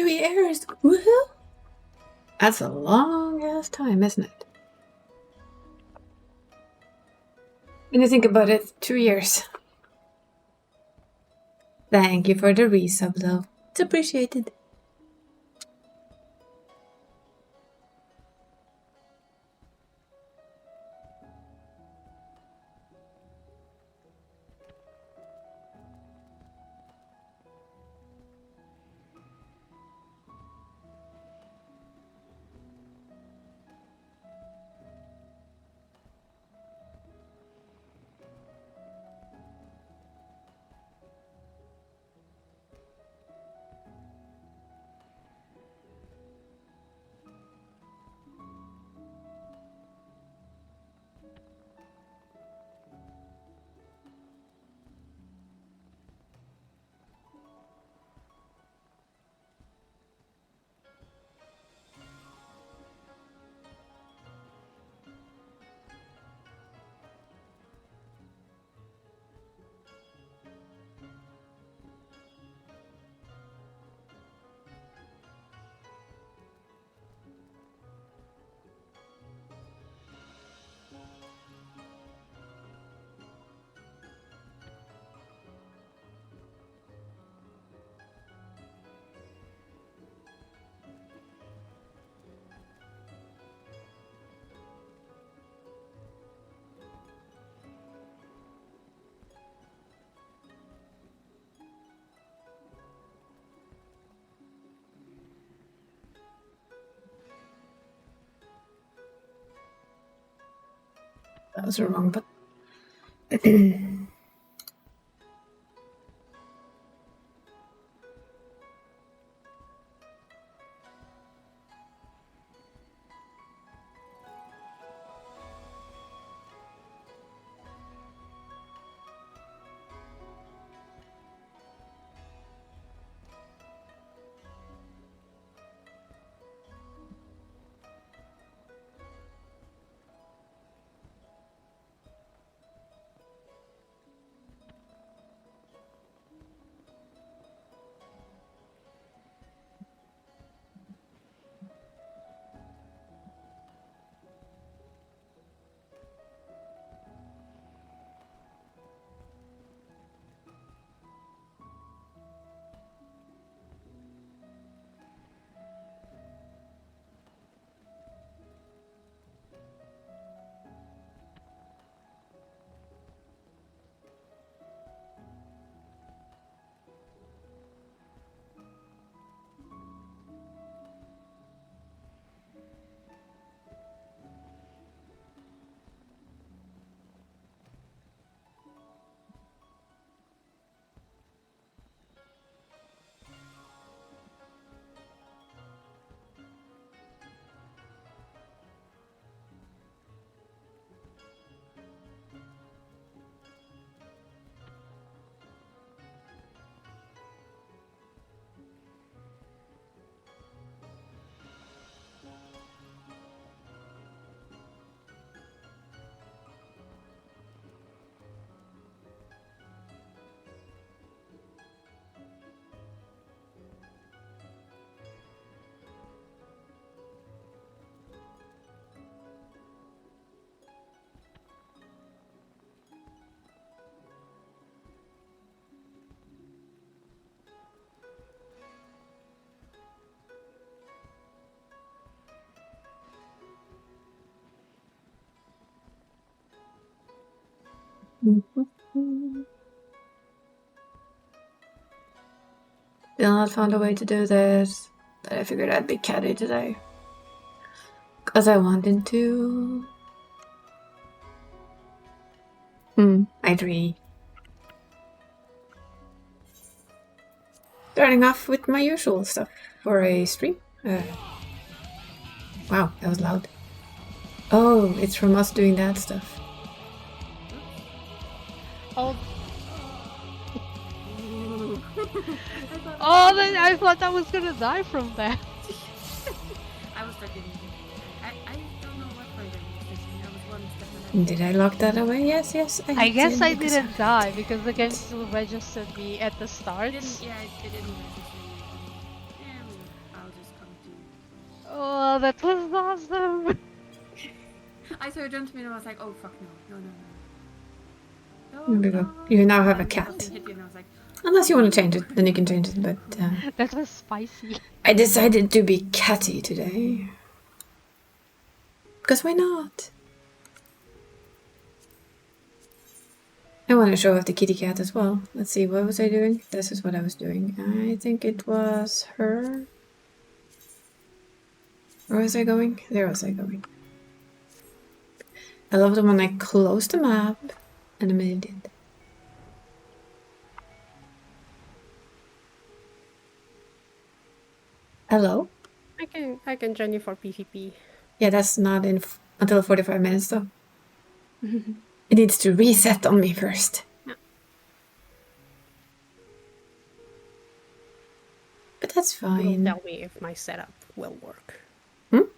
2 years! Woohoo! That's a long ass time, isn't it? When you think about it, 2 years. Thank you for the resub, though. It's appreciated. That was wrong, but... Still not found a way to do this, but I figured I'd be catty today. Cause I wanted to. I agree. Starting off with my usual stuff for a stream. Wow, that was loud. Oh, it's from us doing that stuff. Oh. Oh, then I thought I was gonna die from that. I was freaking. I don't know what flavor it was. I was one step ahead. Did I lock that away? Yes, yes. I guess I didn't die because the game still registered me at the start. It didn't register you. Oh, that was awesome. I saw it jump to me and I was like, oh fuck no. No. There we go. No. You now have a And the cat. thing hit you and I was like, Unless you want to change it, then you can change it, but That was spicy. I decided to be catty today. Because why not? I want to show off the kitty cat as well. Let's see, what was I doing? This is what I was doing. I think it was her. Where was I going? There was I going. I love it when I close the map and I made it. Hello? I can join you for PvP. Yeah, that's not in until 45 minutes though. It needs to reset on me first. Yeah. But that's Will fine. tell me if my setup will work. Hmm?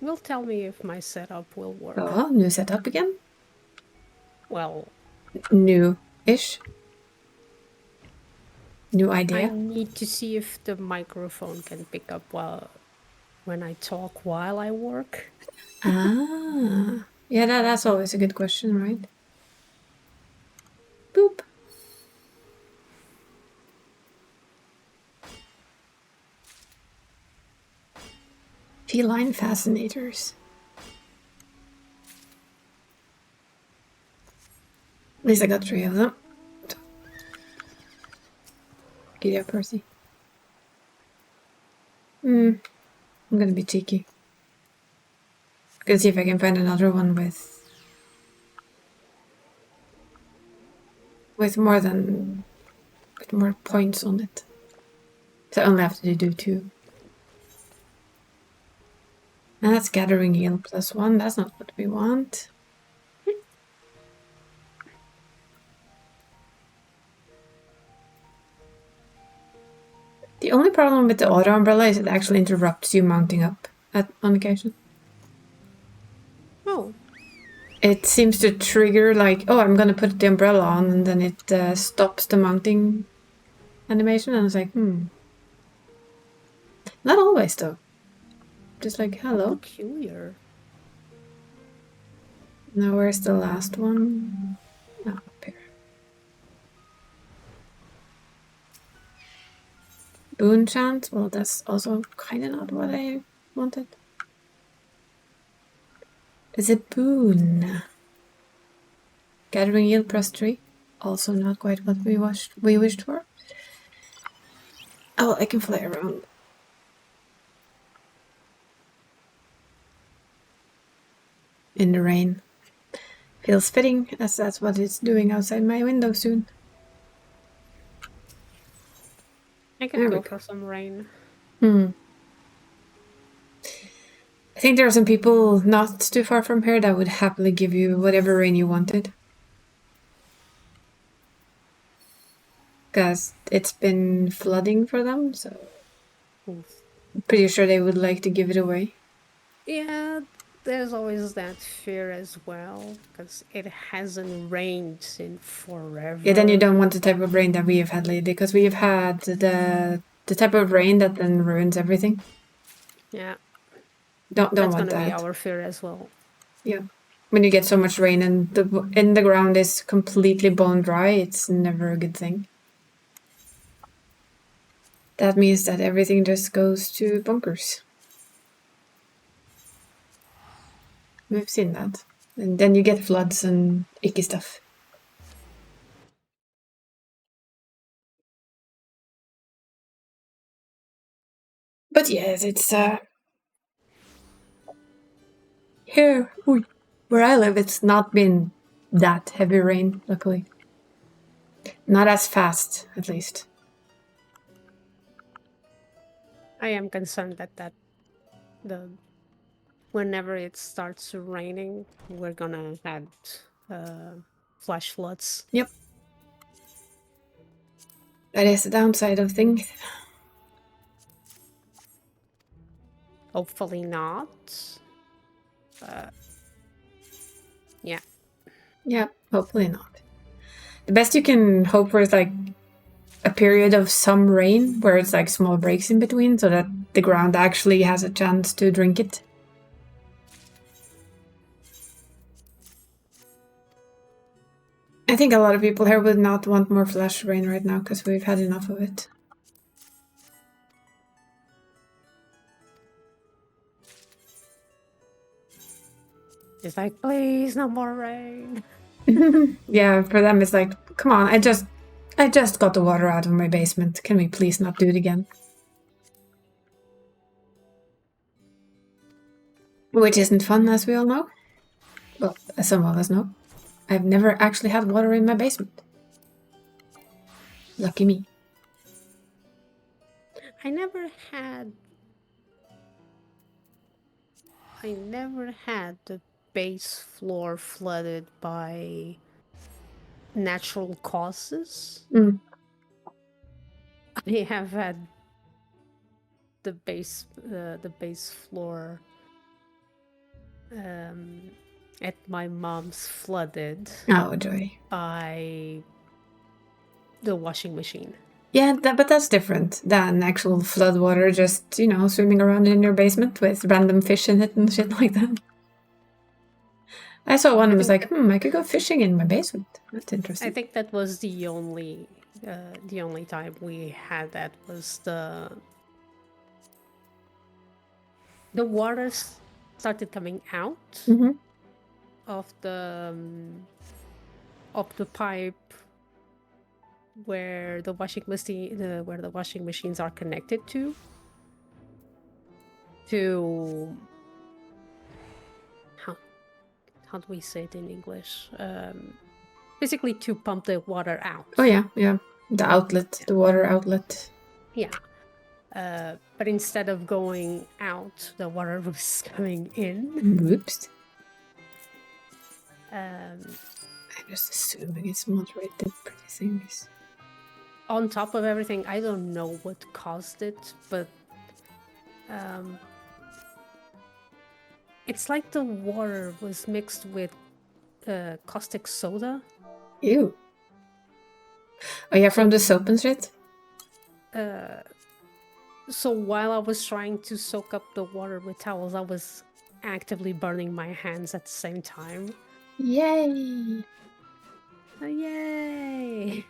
Will tell me if my setup will work. Oh, new setup again? Well, New-ish? New I idea? need to see if the microphone can pick up when I talk while I work. Ah. Yeah, that's always a good question, right? Boop. Feline fascinators. At least I got 3 of them. Giddy up, Percy. I'm gonna be cheeky. Gonna see if I can find another one with more points on it. So I only have to do 2. And that's gathering yield +1. That's not what we want. The only problem with the auto umbrella is it actually interrupts you mounting up on occasion. Oh, It seems to trigger like, oh, I'm gonna put the umbrella on, and then it stops the mounting animation, and it's like, Not always though. Just like, hello. peculiar. Now where's the last one? Oh, up here. Boon chant? Well, that's also kind of not what I wanted. Is it boon? Gathering yield +3. Also not quite what we wished for. Oh, I can fly around. In the rain. Feels fitting, as that's what it's doing outside my window soon. I There can we go go. for some rain. I think there are some people not too far from here that would happily give you whatever rain you wanted. Because it's been flooding for them, so Oof. I'm pretty sure they would like to give it away. Yeah, there's always that fear as well, because it hasn't rained in forever. Yeah, then you don't want the type of rain that we have had lately, because we have had the type of rain that then ruins everything. Yeah, Don't that's want gonna be that. our fear as well. Yeah. When you get so much rain and the ground is completely bone dry, it's never a good thing. That means that everything just goes to bunkers. We've seen that. And then you get floods and icky stuff. But yes, it's here where I live, it's not been that heavy rain, luckily. Not as fast, at least. I am concerned that whenever it starts raining, we're gonna have flash floods. Yep. That is the downside of things. Hopefully not. Yeah. Yeah, hopefully not. The best you can hope for is like a period of some rain where it's like small breaks in between so that the ground actually has a chance to drink it. I think a lot of people here would not want more flash rain right now because we've had enough of it. It's like, please, no more rain. Yeah, for them it's like, come on, I just got the water out of my basement. Can we please not do it again? Which isn't fun, as we all know. Well, as some of us know. I've never actually had water in my basement. Lucky me. I never had the base floor flooded by natural causes. Mm. I have had the base floor at my mom's flooded Oh, joy. by the washing machine. Yeah, but that's different than actual flood water just, you know, swimming around in your basement with random fish in it and shit like that. I saw one and was like, I could go fishing in my basement. That's interesting. I think that was the only time we had that was the water started coming out of the pipe where the washing machines are connected to how do we say it in English? Basically to pump the water out. Oh yeah. The outlet, the water outlet. Yeah. But instead of going out, the water was coming in. Whoops. Um, I'm just assuming it's moderated pretty things. On top of everything, I don't know what caused it, but it's like the water was mixed with caustic soda. Ew. Oh yeah, from the soap and shit? So while I was trying to soak up the water with towels, I was actively burning my hands at the same time. Yay! Yay!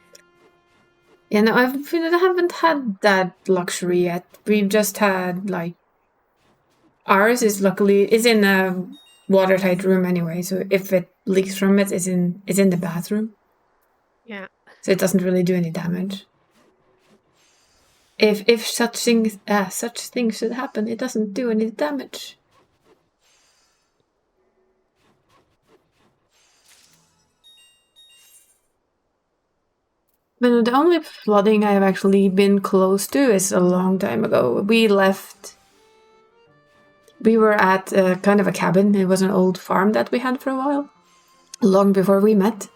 Yeah, no, I haven't had that luxury yet. We've just had, like... Ours is in a watertight room anyway, so if it leaks from it, it's in the bathroom. Yeah. So it doesn't really do any damage. If such things should happen, it doesn't do any damage. But the only flooding I have actually been close to is a long time ago. We were at kind of a cabin. It was an old farm that we had for a while, long before we met.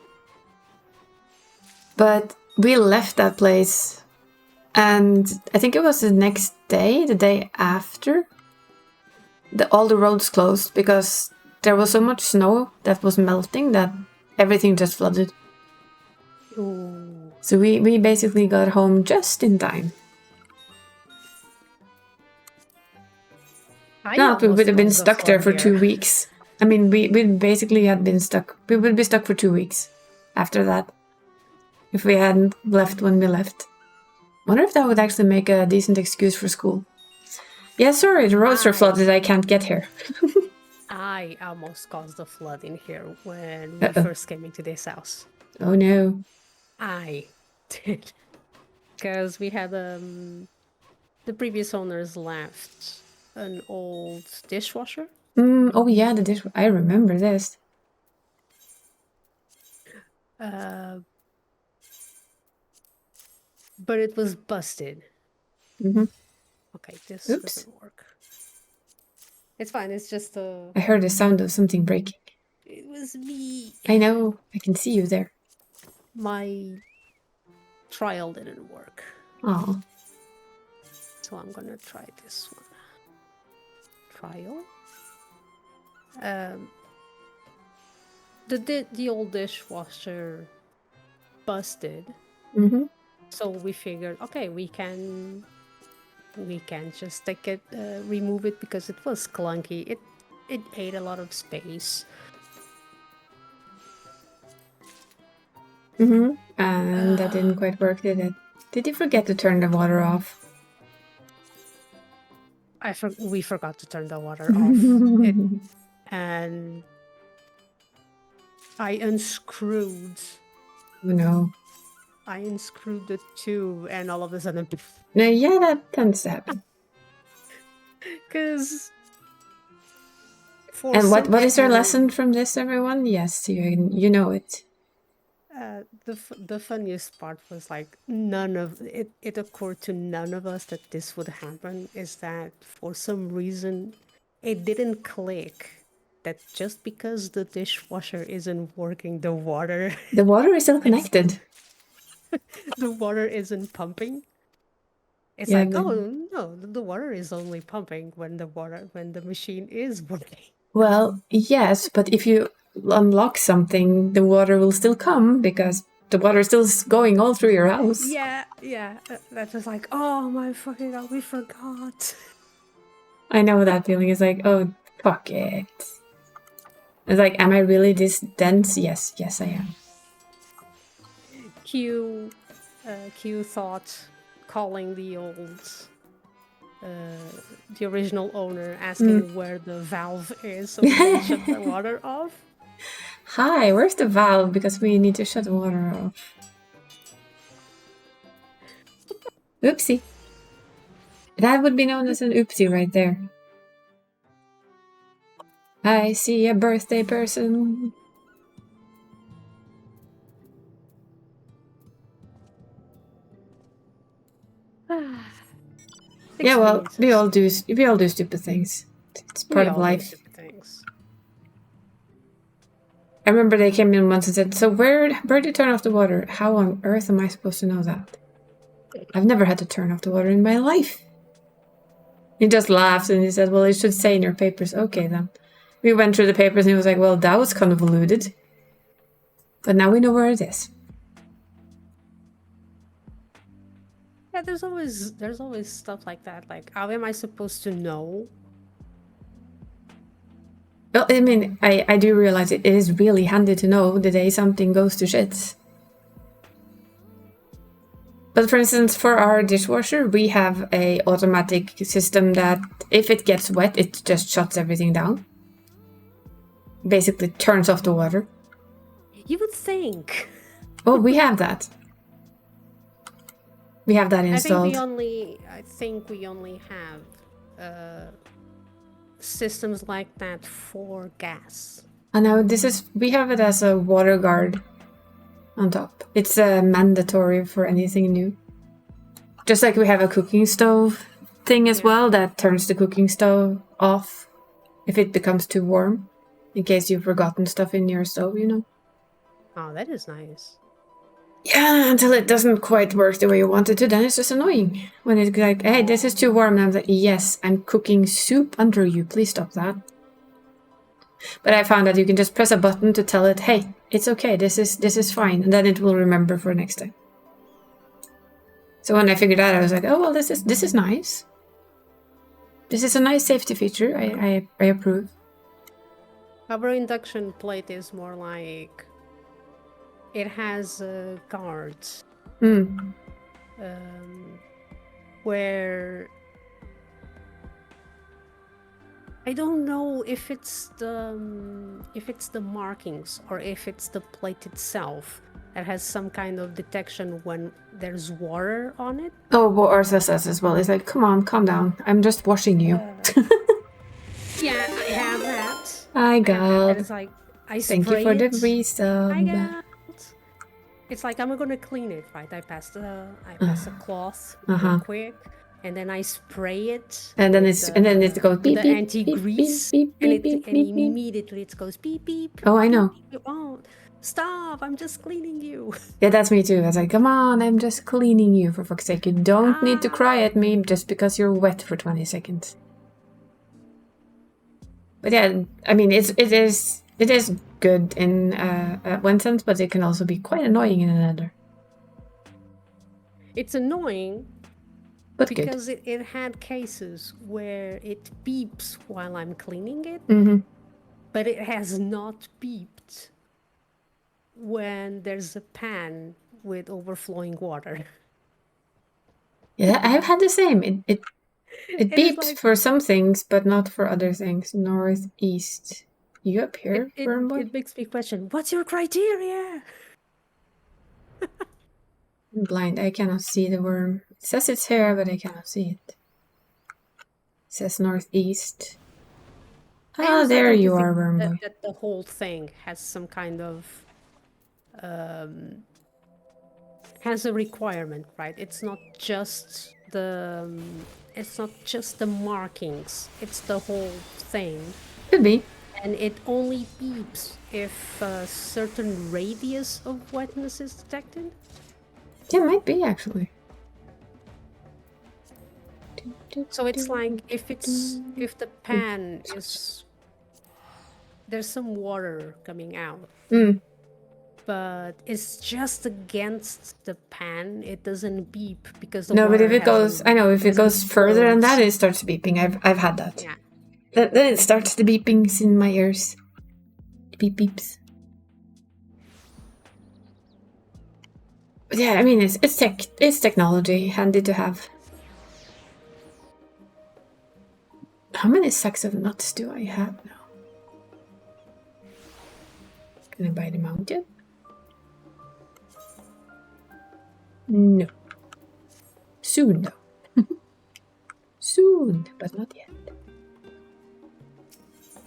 But we left that place, and I think it was the next day, the day after, all the roads closed because there was so much snow that was melting that everything just flooded. Ooh. So we basically got home just in time. Not we would have been stuck there for 2 weeks. I mean, we basically had been stuck. We would be stuck for 2 weeks after that if we hadn't left when we left. Wonder if that would actually make a decent excuse for school. Yeah, sorry, the roads are flooded. I can't get here. I almost caused a flood in here when we first came into this house. Oh no. I did. Because we had the previous owners left an old dishwasher. Oh yeah, the dishwasher. I remember this. But it was busted. Okay, this doesn't work. It's fine, it's just a... I heard the sound of something breaking. It was me. I know, I can see you there. My trial didn't work. Oh. So I'm gonna try this one. Trial. The old dishwasher busted. So we figured, okay, we can we can't just take it, remove it because it was clunky. It ate a lot of space. And that didn't quite work, did it? Did you forget to turn the water off? We forgot to turn the water off. And I unscrewed. Oh no. I unscrewed the tube, and all of a sudden, No, yeah, that tends to happen. because. And what is our lesson from this, everyone? Yes, you know it. The funniest part was like none of it. It occurred to none of us that this would happen. Is that for some reason it didn't click that just because the dishwasher isn't working, the water is still connected. the water isn't pumping. It's Yeah, like, but- oh no, the water is only pumping when the machine is working. Well, yes, but if you unlock something, the water will still come because the water is still going all through your house. Yeah. That was like, oh my fucking god, we forgot. I know that feeling. It's like, oh, fuck it. It's like, am I really this dense? Yes, I am. Q thought calling the original owner, asking where the valve is so we can shut the water off. Hi, where's the valve? Because we need to shut the water off. Oopsie. That would be known as an oopsie right there. I see a birthday person. Yeah, well, we all do stupid things. It's part of life. Things. I remember they came in once and said, "So where do you turn off the water? How on earth am I supposed to know that? I've never had to turn off the water in my life." He just laughed and he said, "Well, it should say in your papers." Okay, then. We went through the papers and he was like, "Well, that was convoluted. But now we know where it is." Yeah, there's always stuff like that. Like, how am I supposed to know? Well, I mean, I do realize it is really handy to know the day something goes to shit. But for instance, for our dishwasher, we have a automatic system that if it gets wet, it just shuts everything down. Basically turns off the water. You would think. Oh, we have that. We have that installed. I think we only have systems like that for gas. I know we have it as a water guard on top. It's mandatory for anything new. Just like we have a cooking stove thing as well that turns the cooking stove off if it becomes too warm, in case you've forgotten stuff in your stove, you know. Oh, that is nice. Yeah, until it doesn't quite work the way you want it to, then it's just annoying. When it's like, hey, this is too warm, and I'm like, yes, I'm cooking soup under you, please stop that. But I found that you can just press a button to tell it, hey, it's okay, this is fine, and then it will remember for next time. So when I figured out, I was like, oh, well, this is nice. This is a nice safety feature, I approve. Our induction plate is more like... It has guards. Where... I don't know if it's the markings or if it's the plate itself that has some kind of detection when there's water on it. Oh, what Arthur says as well. It's like, come on, calm down. I'm just washing you. Yeah, I have that. I got. And it's like, I Thank you for the spray it. resub. I got. It's like I'm gonna clean it, right? I pass a cloth real quick, and then I spray it. And then it goes beep the beep anti-grease, beep, beep, and beep, and beep, beep. immediately it goes beep beep. Oh, I know. Oh, stop! I'm just cleaning you. Yeah, that's me too. I was like, come on, I'm just cleaning you, for fuck's sake. You don't need to cry at me just because you're wet for 20 seconds. But yeah, I mean, it is good in one sense, but it can also be quite annoying in another. It's annoying But good. because it had cases where it beeps while I'm cleaning it, Mm-hmm. but it has not beeped when there's a pan with overflowing water. Yeah, I've had the same. It It is beeps like for some things, but not for other things. Northeast. You up here, Worm Boy? it makes me question, what's your criteria? I'm blind. I cannot see the worm. It says it's here, but I cannot see it. It says northeast. I Ah, honestly there don't you think are, Worm Boy. that the whole thing has some kind of has a requirement, right? It's not just the markings. It's the whole thing, Could be. and it only beeps if a certain radius of wetness is detected. Yeah, might be actually. So it's like if the pan is there's some water coming out, Mm. but it's just against the pan. It doesn't beep because the No, but if water it goes, I know if it goes further than that, it starts beeping. I've had that. Yeah. Then it starts the beepings in my ears. Beep beeps. But yeah, I mean it's technology, handy to have. How many sacks of nuts do I have now? Can I buy them out yet? No. Soon though. Soon, but not yet.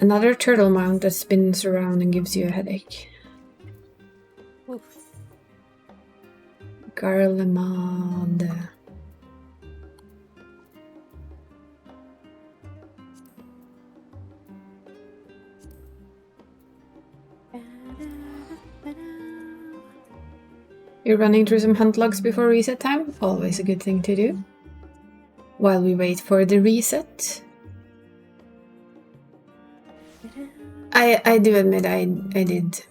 Another turtle mount that spins around and gives you a headache. Oof. Garlemande. You're running through some hunt logs before reset time? Always a good thing to do. While we wait for the reset. I do admit I did.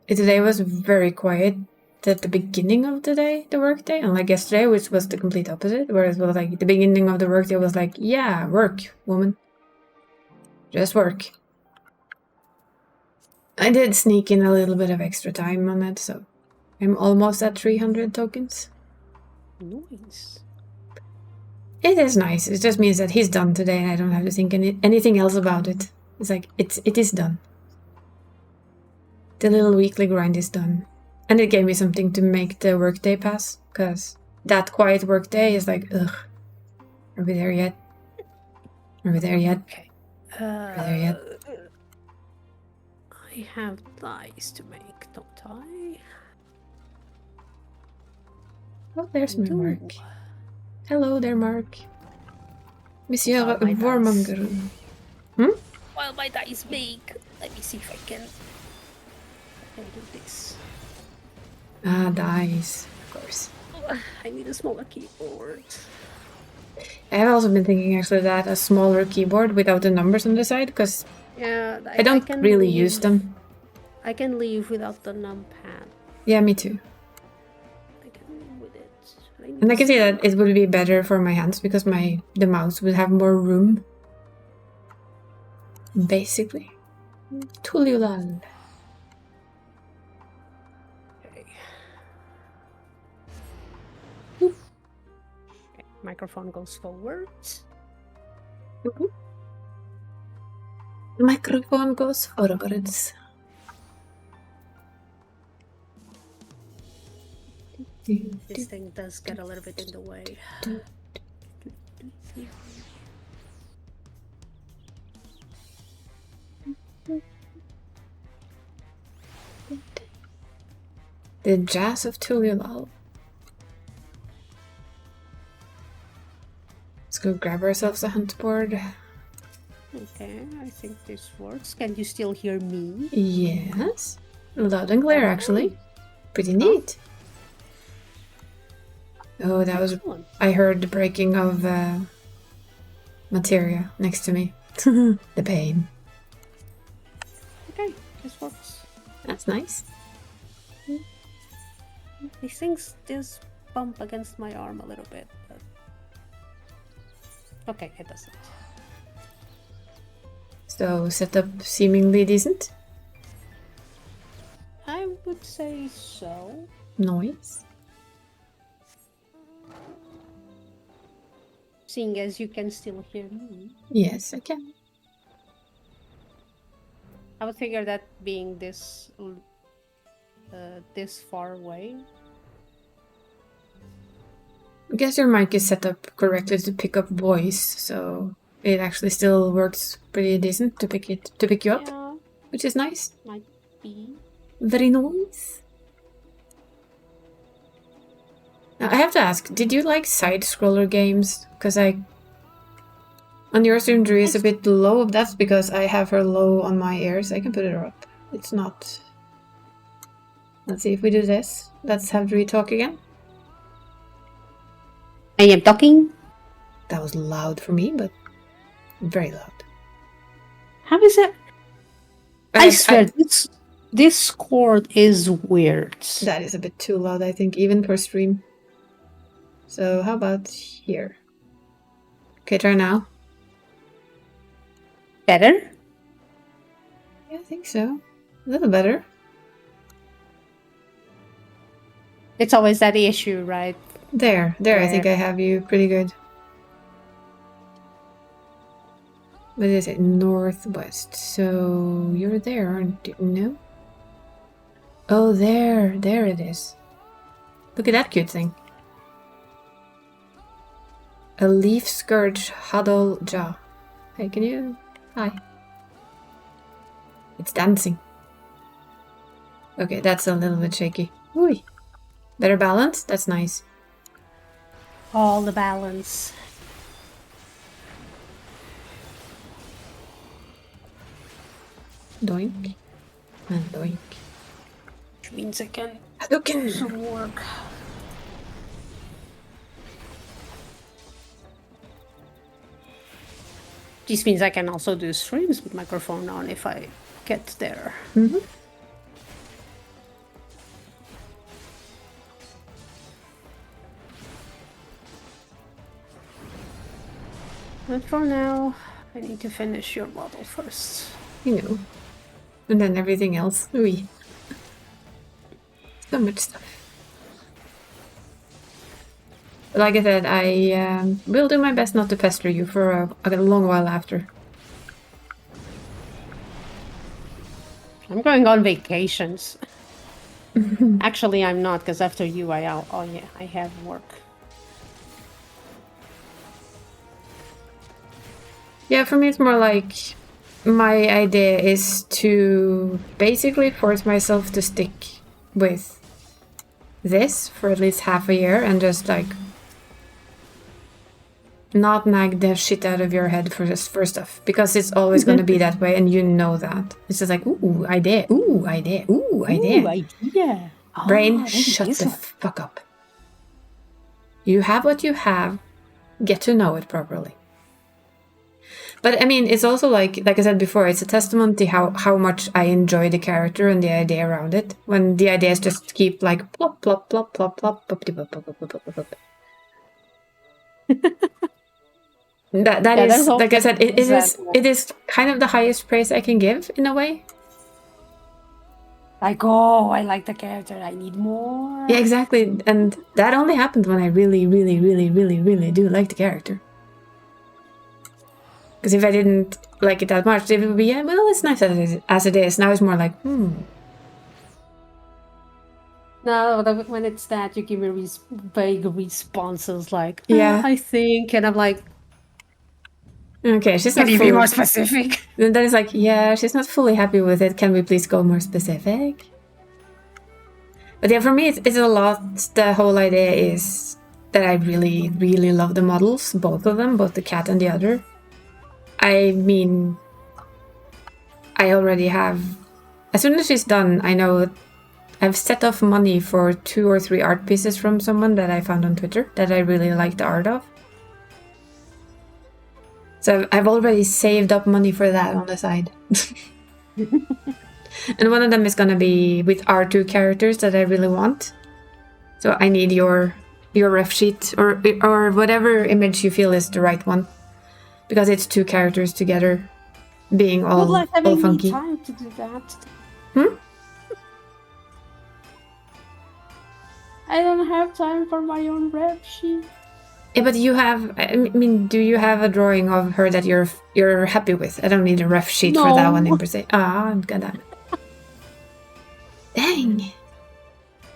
Today was very quiet at the beginning of the day, the workday, unlike yesterday, which was the complete opposite, whereas it was like the beginning of the workday was like, yeah, work, woman. Just work. I did sneak in a little bit of extra time on it, so I'm almost at 300 tokens. Nice. It is nice. It just means that he's done today and I don't have to think anything else about it. It's like, it is done. The little weekly grind is done. And it gave me something to make the workday pass, because that quiet workday is like, ugh. Are we there yet? Are we there yet? Okay. Are we there yet? I have dice to make, don't I? Oh, there's my do. Mark. Hello there, Mark. Monsieur Wow, my Vormonger. While my dice bake, let me see if I can do this. Ah, dice. Of course. I need a smaller keyboard. I have also been thinking actually that a smaller keyboard without the numbers on the side, because Yeah, I don't can really leave. use them. I can leave without the numpad. Yeah, me too. I can leave with it. And I can see that it would be better for my hands because the mouse would have more room. Basically. Tululal. Okay. Okay, microphone goes forward. Microphone goes forwards. This thing does get a little bit in the way. The jazz of Tululal. Let's go grab ourselves a hunt board. Okay, I think this works. Can you still hear me? Yes. Loud and clear, actually. Pretty neat. Oh, that was... Excellent. I heard the breaking of materia next to me. The pain. Okay, this works. That's nice. These things just bump against my arm a little bit. But Okay, it doesn't. So setup seemingly decent. I would say so. Noise. Seeing as you can still hear me. Yes, I can. I would figure that being this this far away. I guess your mic is set up correctly to pick up voice, so it actually still works pretty decent to pick you up, Yeah, which is nice. might be. Very nice. Now, I have to ask, did you like side-scroller games? Because on your stream, Drew is a bit low. That's because I have her low on my ears. I can put it up. It's not... Let's see if we do this. Let's have Drew talk again. I am talking. That was loud for me, but very loud. How is it? I swear, this chord is weird. That is a bit too loud, I think, even per stream. So how about here? Okay, try now. Better? Yeah, I think so. A little better. It's always that issue, right? There, I think I have you pretty good. What is it? Northwest. So you're there, aren't you? No? Oh, there it is. Look at that cute thing. A leaf scourge huddle jaw. Hey, can you? Hi. It's dancing. Okay, that's a little bit shaky. Ooh. Better balance? That's nice. All the balance. Doink. And doink. Which means I can Hadouken! do some work. This means I can also do streams with microphone on if I get there. Mm-hmm. But for now, I need to finish your model first. You know. And then everything else. Ooh. So much stuff. Like I said, I will do my best not to pester you for a long while after. I'm going on vacations. Actually, I'm not, because after you, I have work. Yeah, for me it's more like my idea is to basically force myself to stick with this for at least half a year and just like not nag the shit out of your head for stuff, because it's always going to be that way, and you know that. It's just like, ooh, idea, ooh, idea, ooh, idea. Ooh, idea. Brain, shut the fuck up. You have what you have. Get to know it properly. But I mean, it's also like I said before, it's a testament to how much I enjoy the character and the idea around it. When the ideas just keep like plop, plop, plop, plop, plop, plop, plop, plop, plop, plop, plop. That is, like I said, it is kind of the highest praise I can give in a way. Like, oh, I like the character, I need more. Yeah, exactly. And that only happened when I really, really, really, really, really do like the character. Because if I didn't like it that much, it would be, yeah, well, it's nice as it is. Now it's more like, No, when it's that, you give me vague responses like, yeah, I think, and I'm like, okay, she's not can you be more specific? And then it's like, yeah, she's not fully happy with it. Can we please go more specific? But yeah, for me, it's a lot. The whole idea is that I really, really love the models, both of them, both the cat and the other. I mean, I already have... As soon as she's done, I know I've set off money for 2 or 3 art pieces from someone that I found on Twitter that I really like the art of. So I've already saved up money for that on the side. And one of them is gonna be with our 2 characters that I really want. So I need your ref sheet or whatever image you feel is the right one. because it's two characters together, being Good all luck having funky. me time to do that. Hmm? I don't have time for my own rep sheet. Yeah, but you have. I mean, do you have a drawing of her that you're happy with? I don't need a ref sheet for that one in per se. Ah, goddammit. Dang.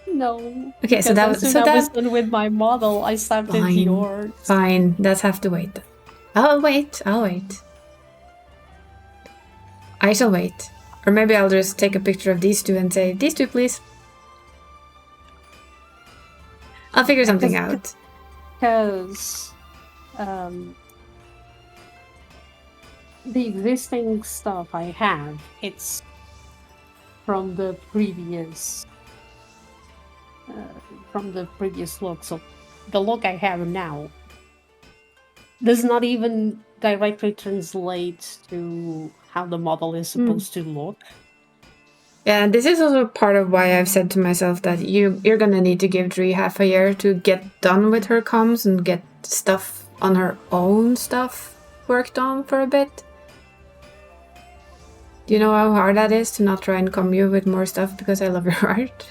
No. Okay, so because that as was soon as I was done with my model, I started fine. yours. Fine. That's have to wait. I'll wait. I shall wait. Or maybe I'll just take a picture of these two and say, these two, please. I'll figure something out. Because the existing stuff I have, it's from the previous look. So the look I have now does not even directly translate to how the model is supposed to look. Yeah, this is also part of why I've said to myself that you're gonna need to give Dree half a year to get done with her comms and get stuff on her own stuff worked on for a bit. Do you know how hard that is to not try and come you with more stuff because I love your art?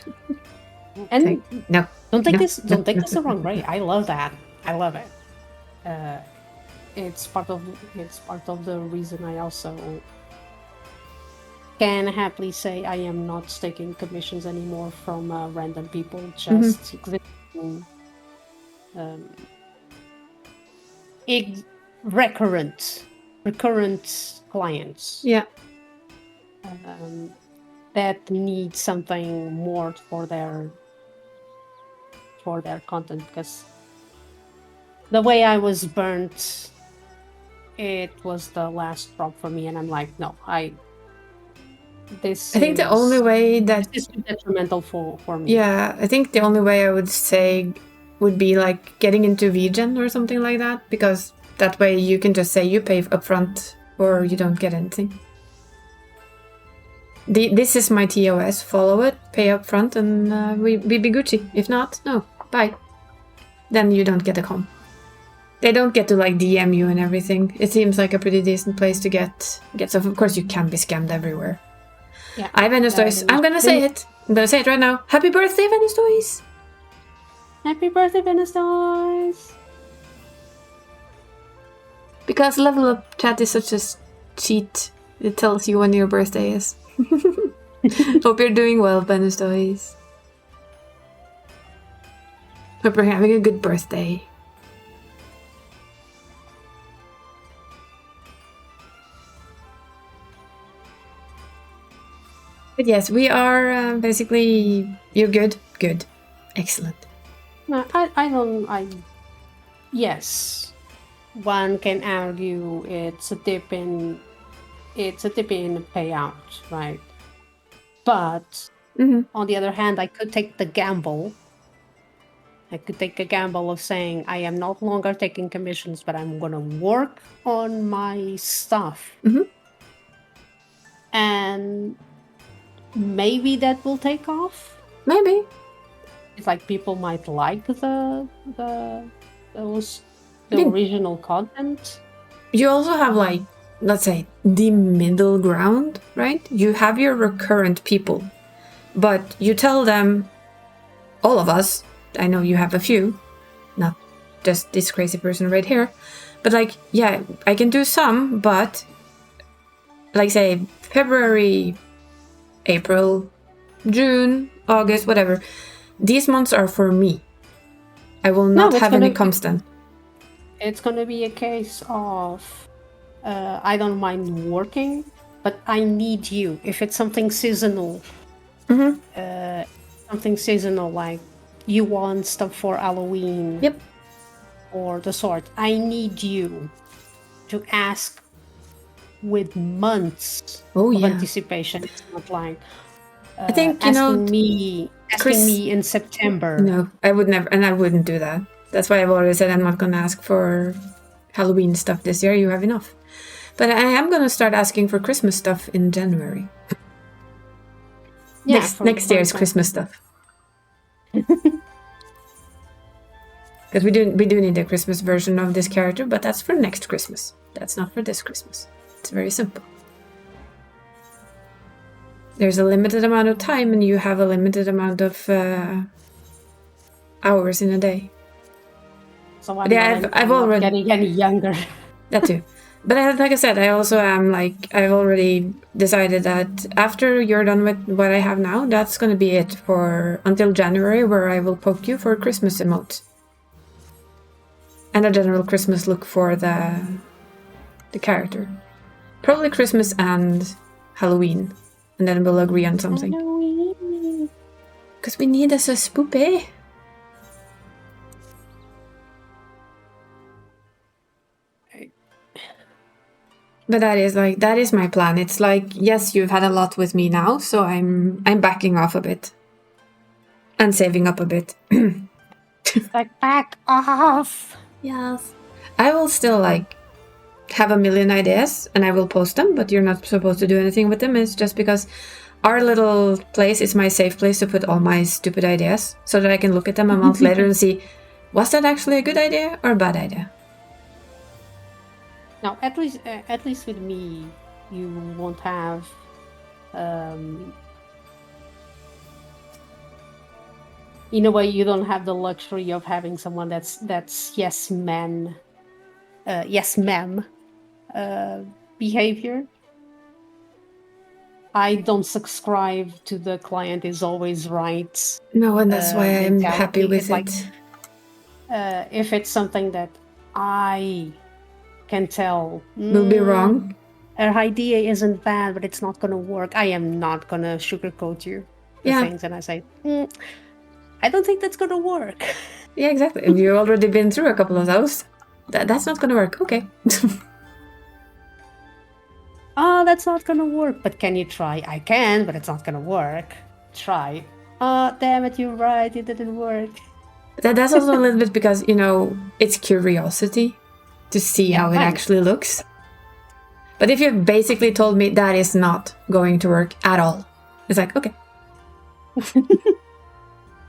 And no. Don't take no, this no, the no. wrong way. I love that. I love it. It's part of the reason I also can happily say I am not taking commissions anymore from random people, just existing, recurrent clients. Yeah. That need something more for their content, because the way I was burnt, it was the last drop for me, and I'm like, no, I think the only way that this is detrimental for me. Yeah, I think the only way I would say would be like getting into VGen or something like that, because that way you can just say you pay upfront or you don't get anything. This is my TOS, follow it, pay upfront, and we be Gucci. If not, no, bye. Then you don't get a com. They don't get to like DM you and everything. It seems like a pretty decent place to get stuff. Of course, you can be scammed everywhere. Yeah. I Venus Toys. I'm gonna say it. I'm gonna say it right now. Happy birthday, Venus Toys! Happy birthday, Venus Toys! Because Level Up Chat is such a cheat. It tells you when your birthday is. Hope you're doing well, Venus Toys. Hope you're having a good birthday. But yes, we are basically... You're good? Good. Excellent. No, yes, one can argue it's a dip in payout, right? But on the other hand, I could take the gamble. I could take a gamble of saying I am no longer taking commissions, but I'm gonna work on my stuff, and maybe that will take off. Maybe. It's like people might like the original content. You also have, like, let's say, the middle ground, right? You have your recurrent people, but you tell them, all of us, I know you have a few, not just this crazy person right here, but like, yeah, I can do some, but like, say, February, April, June, August, whatever, these months are for me. I will not have any comms then. It's going to be a case of I don't mind working, but I need you. If it's something seasonal, something seasonal like you want stuff for Halloween, yep, or the sort, I need you to ask with months of anticipation. It's not like I think asking me in September. No, I would never, and I wouldn't do that. That's why I've always said I'm not going to ask for Halloween stuff this year. You have enough. But I am going to start asking for Christmas stuff in January. Yeah, next year's Christmas stuff. Because we do need a Christmas version of this character, but that's for next Christmas. That's not for this Christmas. It's very simple. There's a limited amount of time, and you have a limited amount of hours in a day. So I'm I've not already getting any younger. That too. But like I said, I also am like, I've already decided that after you're done with what I have now, that's going to be it for until January, where I will poke you for Christmas emotes. And a general Christmas look for the character. Probably Christmas and Halloween. And then we'll agree on something. Because we need us a spoopy. But that is my plan. It's like, yes, you've had a lot with me now, so I'm backing off a bit. And saving up a bit. Like, back off! Yes. I will still like have a million ideas and I will post them, but you're not supposed to do anything with them. It's just because our little place is my safe place to put all my stupid ideas so that I can look at them a month later and see, was that actually a good idea or a bad idea? Now, at least with me, you won't have in a way, you don't have the luxury of having someone that's yes ma'am behavior. I don't subscribe to the client is always right. No, and that's why I'm mentality. happy with It's it. like, if it's something that I can tell Will be wrong. Her idea isn't bad, but it's not gonna work, I am not gonna sugarcoat you the Yeah. things, and I say, I don't think that's gonna work. Yeah, exactly. If you've already been through a couple of those, that's not gonna work. Okay. Oh, that's not gonna work, but can you try? I can, but it's not gonna work. Try. Oh, damn it, you're right, it didn't work. That's also a little bit because, it's curiosity to see how it fine. actually looks. But if you basically told me that is not going to work at all, it's like, okay.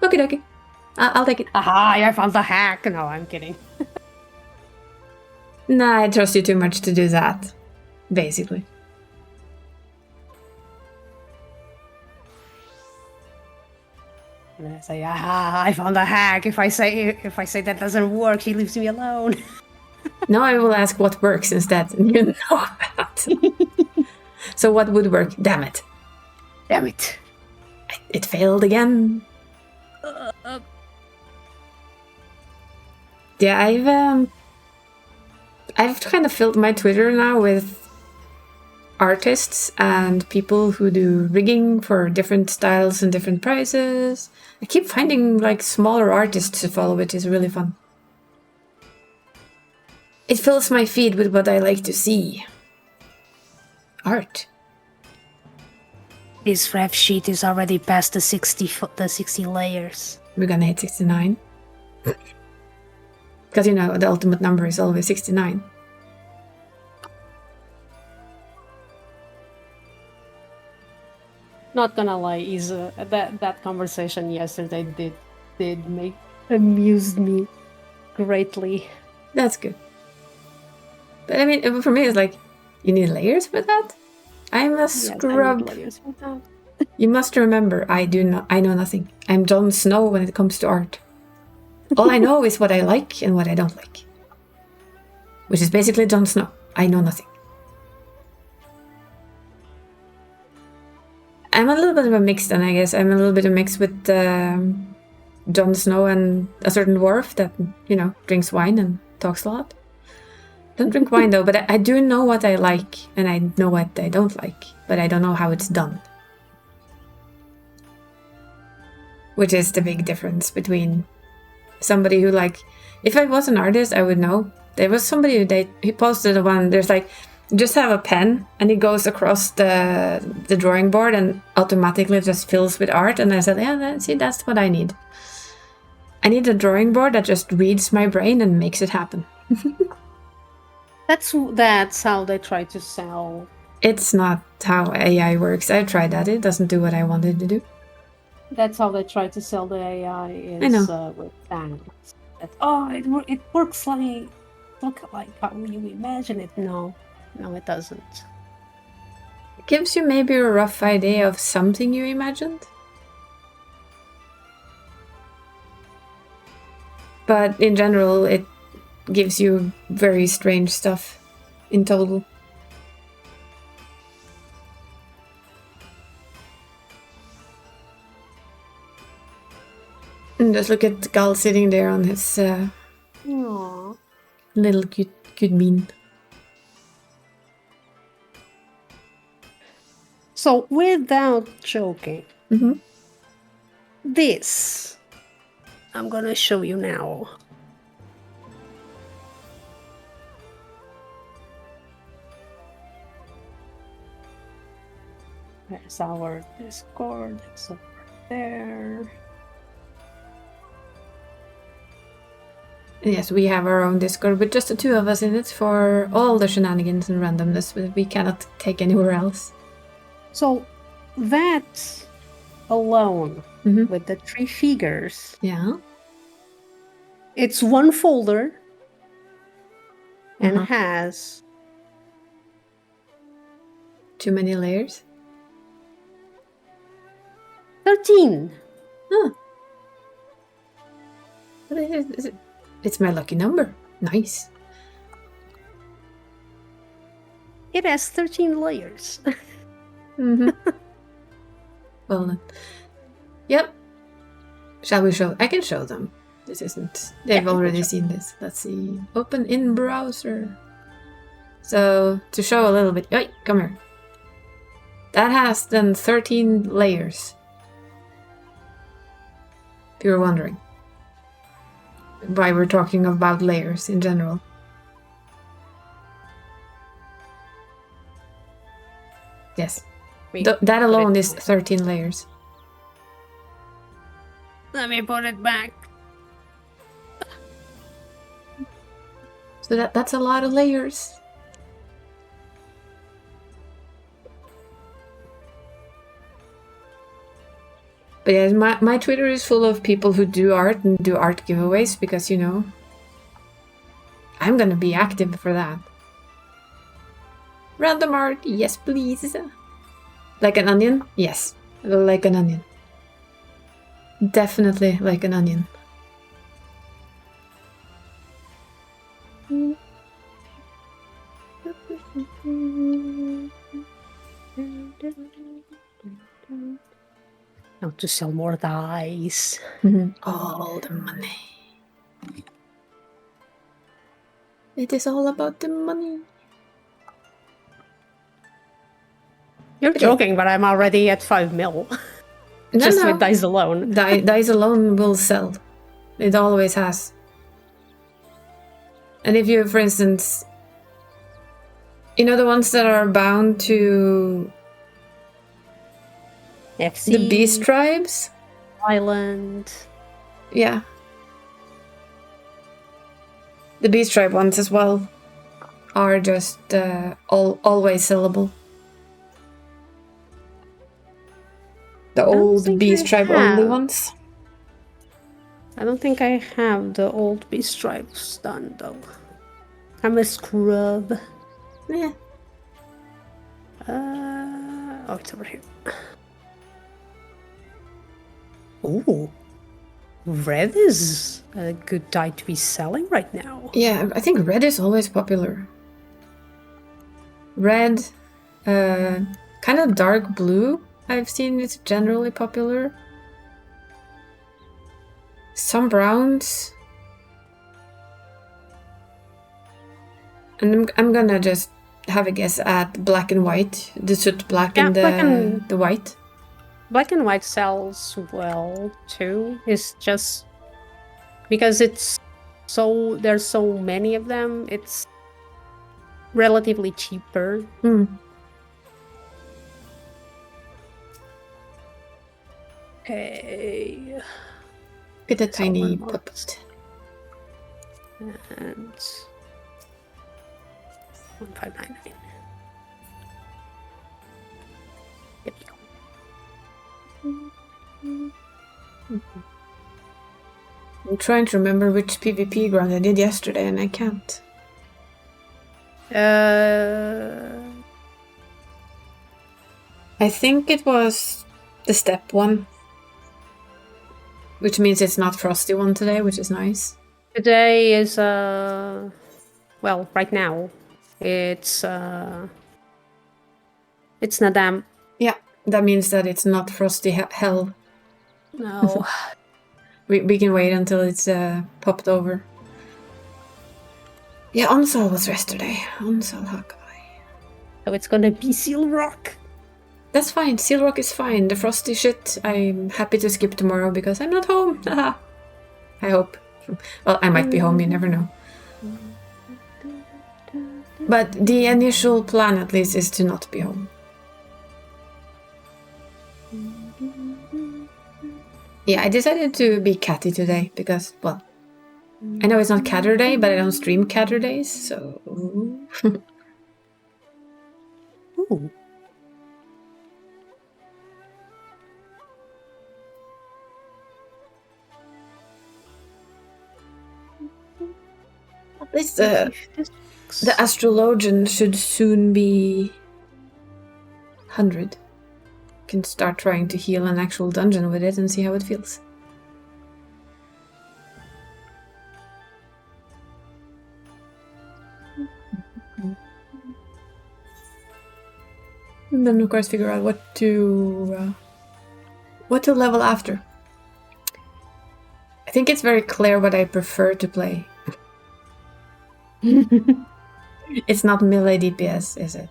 Okie dokie. I'll take it. Aha, I found the hack. No, I'm kidding. Nah, I trust you too much to do that. Basically. And I say, aha, I found the hack. If I say that doesn't work, she leaves me alone. Now I will ask what works instead. You know that. So what would work? Damn it. Damn it. It failed again. Yeah, I've kind of filled my Twitter now with artists and people who do rigging for different styles and different prices. I keep finding like smaller artists to follow, which is really fun. It fills my feed with what I like to see. Art. This ref sheet is already past the 60 layers. We're gonna hit 69. Because the ultimate number is always 69. Not gonna lie, is that conversation yesterday did amused me greatly. That's good. But I mean, for me, it's like, you need layers for that? I'm a scrub. Yes, I need layers for that. You must remember, I know nothing. I'm Jon Snow when it comes to art. All I know is what I like and what I don't like. Which is basically Jon Snow. I know nothing. I'm a little bit of a mix then, I guess. I'm a little bit of a mix with Jon Snow and a certain dwarf that, drinks wine and talks a lot. Don't drink wine though, but I do know what I like and I know what I don't like, but I don't know how it's done. Which is the big difference between somebody who if I was an artist, I would know. There was somebody he posted one, there's just have a pen and it goes across the drawing board and automatically just fills with art. And I said, yeah, that's what I need. I need a drawing board that just reads my brain and makes it happen. That's how they try to sell. It's not how AI works. I tried that. It doesn't do what I wanted to do. That's how they try to sell the AI. I know. With that. that it works like how you imagine it. No, it doesn't. It gives you maybe a rough idea of something you imagined. But in general, it gives you very strange stuff in total. And just look at Gull sitting there on his Aww. little cute bean. So, without joking, Mm-hmm. this I'm gonna show you now. There's our Discord. It's over there. Yes, we have our own Discord with just the two of us in it for all the shenanigans and randomness we cannot take anywhere else. So that alone, Mm-hmm. with the 3 figures, Yeah. it's one folder and Uh-huh. has Too many layers? 13. Huh. It's my lucky number. Nice. It has 13 layers. Mm-hmm. Well then. Yep. Shall we show? I can show them. This isn't. They've already seen this. Let's see. Open in browser. So to show a little bit. Oi, come here. That has then 13 layers. If you're wondering why we're talking about layers in general. Yes. That alone is 13 layers. Let me put it back. So that's a lot of layers. But yeah, my Twitter is full of people who do art and do art giveaways because, you know, I'm gonna be active for that. Random art, yes please. Like an onion? Yes, like an onion. Definitely like an onion. Now to sell more dice. All the money. It is all about the money. You're joking, but I'm already at 5 mil. Just with dice alone. Dice alone will sell. It always has. And if you, for instance, you know the ones that are bound to FC, the beast tribes? Island. Yeah. The beast tribe ones as well are just always sellable. The old beast tribe only ones. I don't think I have the old beast tribes done though. I'm a scrub. Yeah. Oh, it's over here. Ooh. Red is a good die to be selling right now. Yeah, I think red is always popular. Red, kind of dark blue, I've seen it's generally popular. Some browns. And I'm gonna just have a guess at black and white. The soot black and the white. Black and white sells well too. It's just because it's so there's so many of them, it's relatively cheaper. Okay. Get a tiny puppet. And 1599. Yep. I'm trying to remember which PvP ground I did yesterday, and I can't. I think it was the step one, which means it's not frosty one today, which is nice. Today is well, right now it's Nadam. Yeah, that means that it's not frosty hell. No. We can wait until it's popped over. Yeah, Onsal was yesterday. Onsal Hakai. So it's gonna be Seal Rock. That's fine. Seal Rock is fine. The frosty shit, I'm happy to skip tomorrow because I'm not home. I hope. Well, I might be home, you never know. But the initial plan, at least, is to not be home. Yeah, I decided to be catty today because, well, I know it's not Catter Day, but I don't stream Catter Days, so... Ooh. At least the astrologian should soon be 100. Can start trying to heal an actual dungeon with it and see how it feels. And then of course figure out what to level after. I think it's very clear what I prefer to play. It's not melee DPS, is it?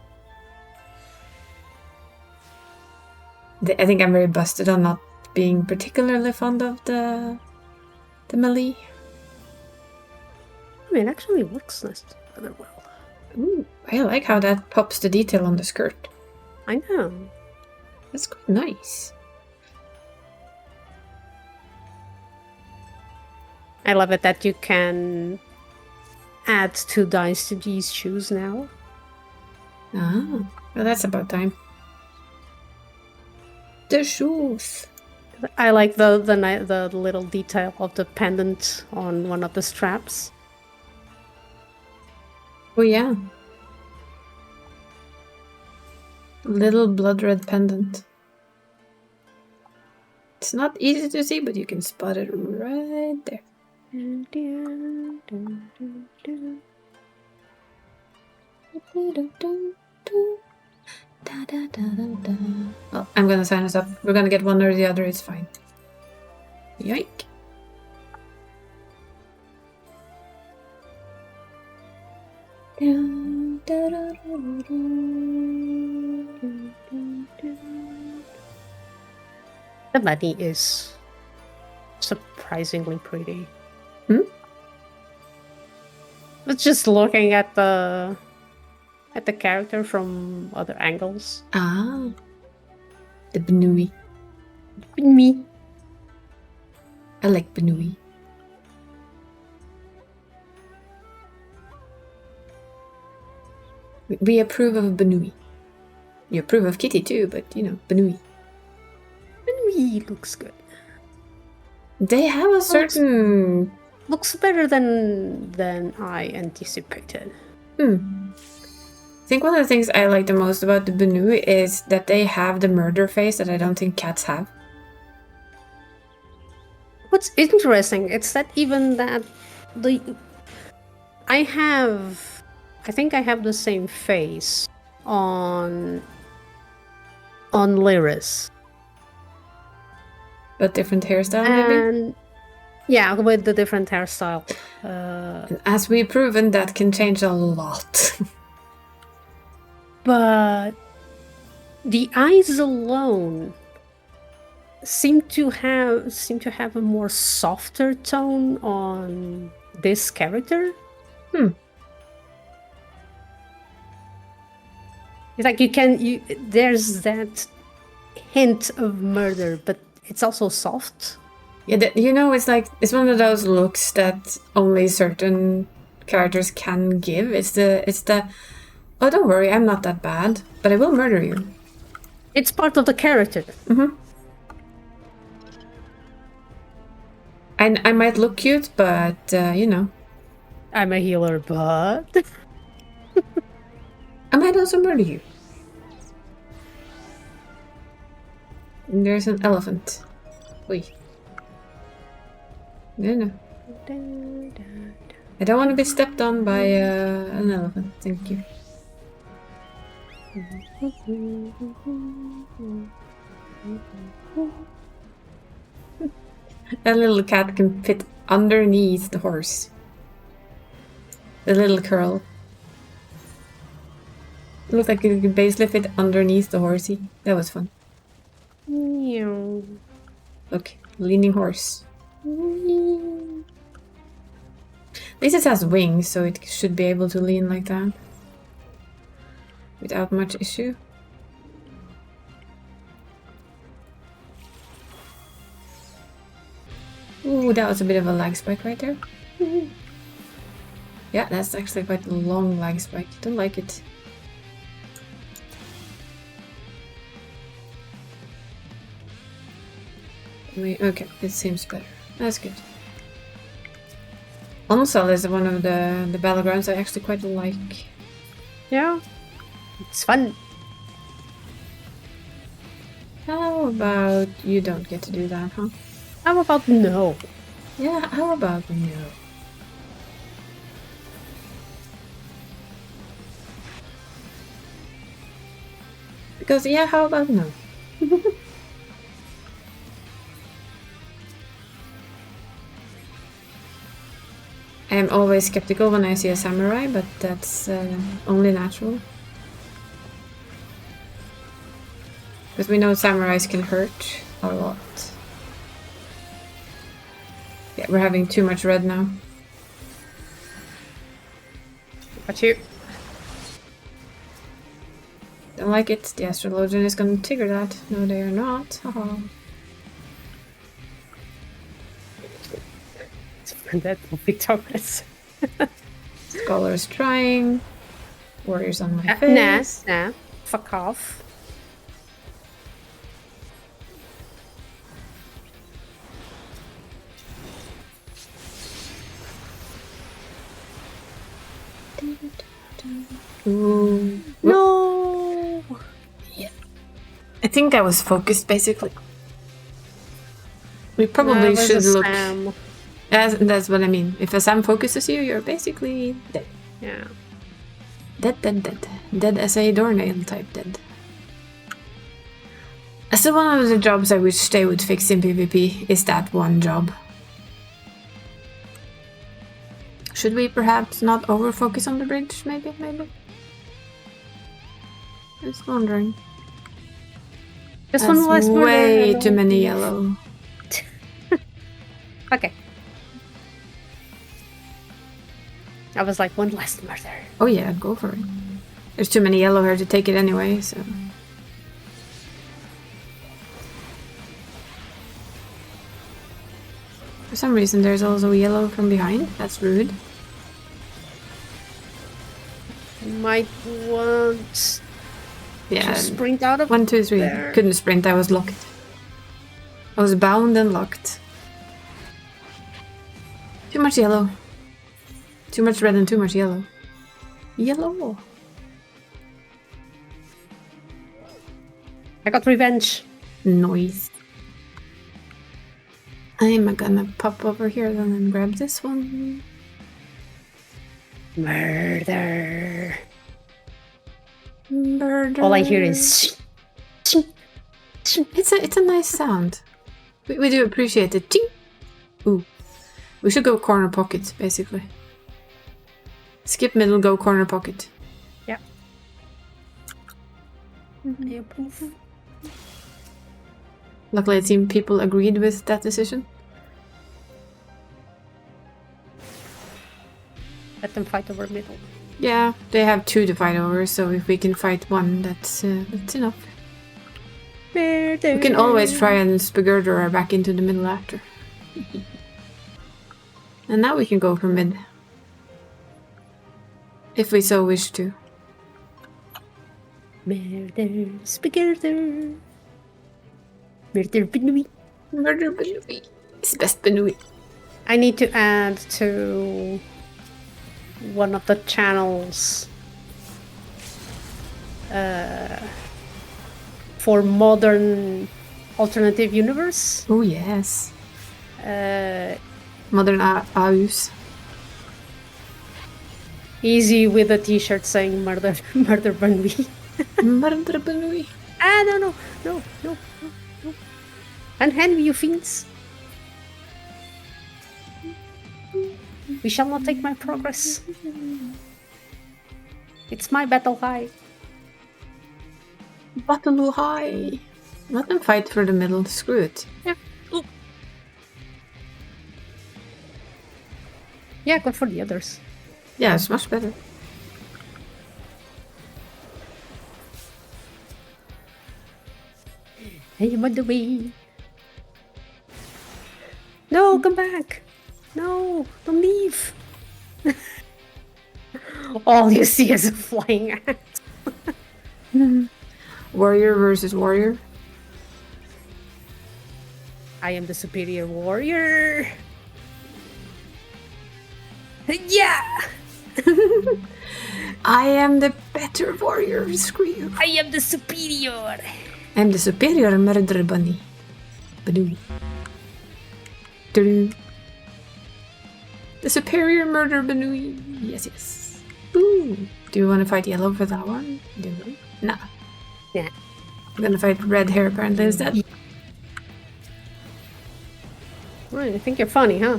I think I'm very busted on not being particularly fond of the melee. I mean, it actually works nice rather well. Ooh, I like how that pops the detail on the skirt. I know. That's quite nice. I love it that you can add 2 dice to these shoes now. Ah, well, that's about time. The shoes. I like the little detail of the pendant on one of the straps. Oh yeah. Little blood red pendant. It's not easy to see, but you can spot it right there. Well, I'm gonna sign us up. We're gonna get one or the other, it's fine. Yoink. The bunny is surprisingly pretty. But just looking at the character from other angles. Ah. The Benui. Me. I like Benui. We approve of Benui. You approve of Kitty too, but you know, Benui. Me looks good. They have a certain... Looks better than I anticipated. I think one of the things I like the most about the Benui is that they have the murder face that I don't think cats have. What's interesting, it's that even that I think I have the same face on Lyris. But different hairstyle, maybe? And yeah, with the different hairstyle. And as we've proven, that can change a lot. But the eyes alone seem to have a more softer tone on this character. It's like there's that hint of murder, but it's also soft. Yeah, you know, it's one of those looks that only certain characters can give. It's the oh, don't worry, I'm not that bad, but I will murder you. It's part of the character. I might look cute, but you know, I'm a healer, but I might also murder you. And there's an elephant. Wait. No. I don't want to be stepped on by an elephant. Thank you. That little cat can fit underneath the horse. The little curl. It looked like it could basically fit underneath the horsey. That was fun. Meow. Look, leaning horse. At least it has wings, so it should be able to lean like that. Without much issue. Ooh, that was a bit of a lag spike right there. Yeah, that's actually quite a long lag spike. Don't like it. Okay, it seems better. That's good. Onsal is one of the battlegrounds I actually quite like. Yeah, it's fun. How about you don't get to do that, huh? How about no? Yeah, how about no? Because, yeah, how about no? I am always skeptical when I see a samurai, but that's only natural. Because we know samurais can hurt a lot. Yeah, we're having too much red now. Got you. Don't like it. The astrologian is gonna trigger that. No, they are not. Haha. That will be Thomas. Scholars trying. Warriors on my face. Nah. Fuck off. Ooh. No. Yeah. I think I was focused basically. We probably should look. Spam. That's what I mean. If a Sam focuses you, you're basically dead. Yeah. Dead. Dead as a doornail type dead. So one of the jobs I wish they would fix in PvP is that one job. Should we perhaps not over-focus on the bridge? Maybe? Just wondering. This That's one was way too many yellow. Okay. I was like, one last murder. Oh yeah, go for it. There's too many yellow here to take it anyway, so... For some reason there's also yellow from behind. That's rude. Might want Yeah. to sprint out of 1, 2, 3. there. Couldn't sprint, I was locked. I was bound and locked. Too much yellow. Too much red and too much yellow. Yellow. I got revenge. Noise. I'm gonna pop over here then and grab this one. Murder. Murder. All I hear is It's a nice sound. We do appreciate it. Ching! Ooh. We should go corner pocket, basically. Skip middle, go corner pocket. Yeah. Luckily it seemed people agreed with that decision. Let them fight over middle. Yeah, they have 2 to fight over, so if we can fight 1, that's enough. Murder. We can always try and spagurter her back into the middle after. And now we can go for mid. If we so wish to. Murder. Spaghetti. Murder Benui. Murder Benui. It's best Benui. I need to add to one of the channels for modern alternative universe. Oh yes. Uh, Modern AUs. easy with a t-shirt saying murder, murder Bunby. Murder Banui. Ah, no. Unhand me, you fiends. We shall not take my progress. It's my battle high. Battle high. Let them fight for the middle. Screw it. Yeah, good for the others. Yeah, it's much better. Hey, I'm on the way. No, come back. No, don't leave. All you see is a flying axe. Warrior versus warrior. I am the superior warrior. Yeah! I am the better warrior. Screw you. I am the superior. I'm the superior murder bunny. Badoo. Doo. The superior murder bunny. Yes, yes. Ooh. Do you want to fight yellow for that one? Do we? Nah. Yeah. I'm gonna fight red hair apparently instead. Right, I think you're funny, huh?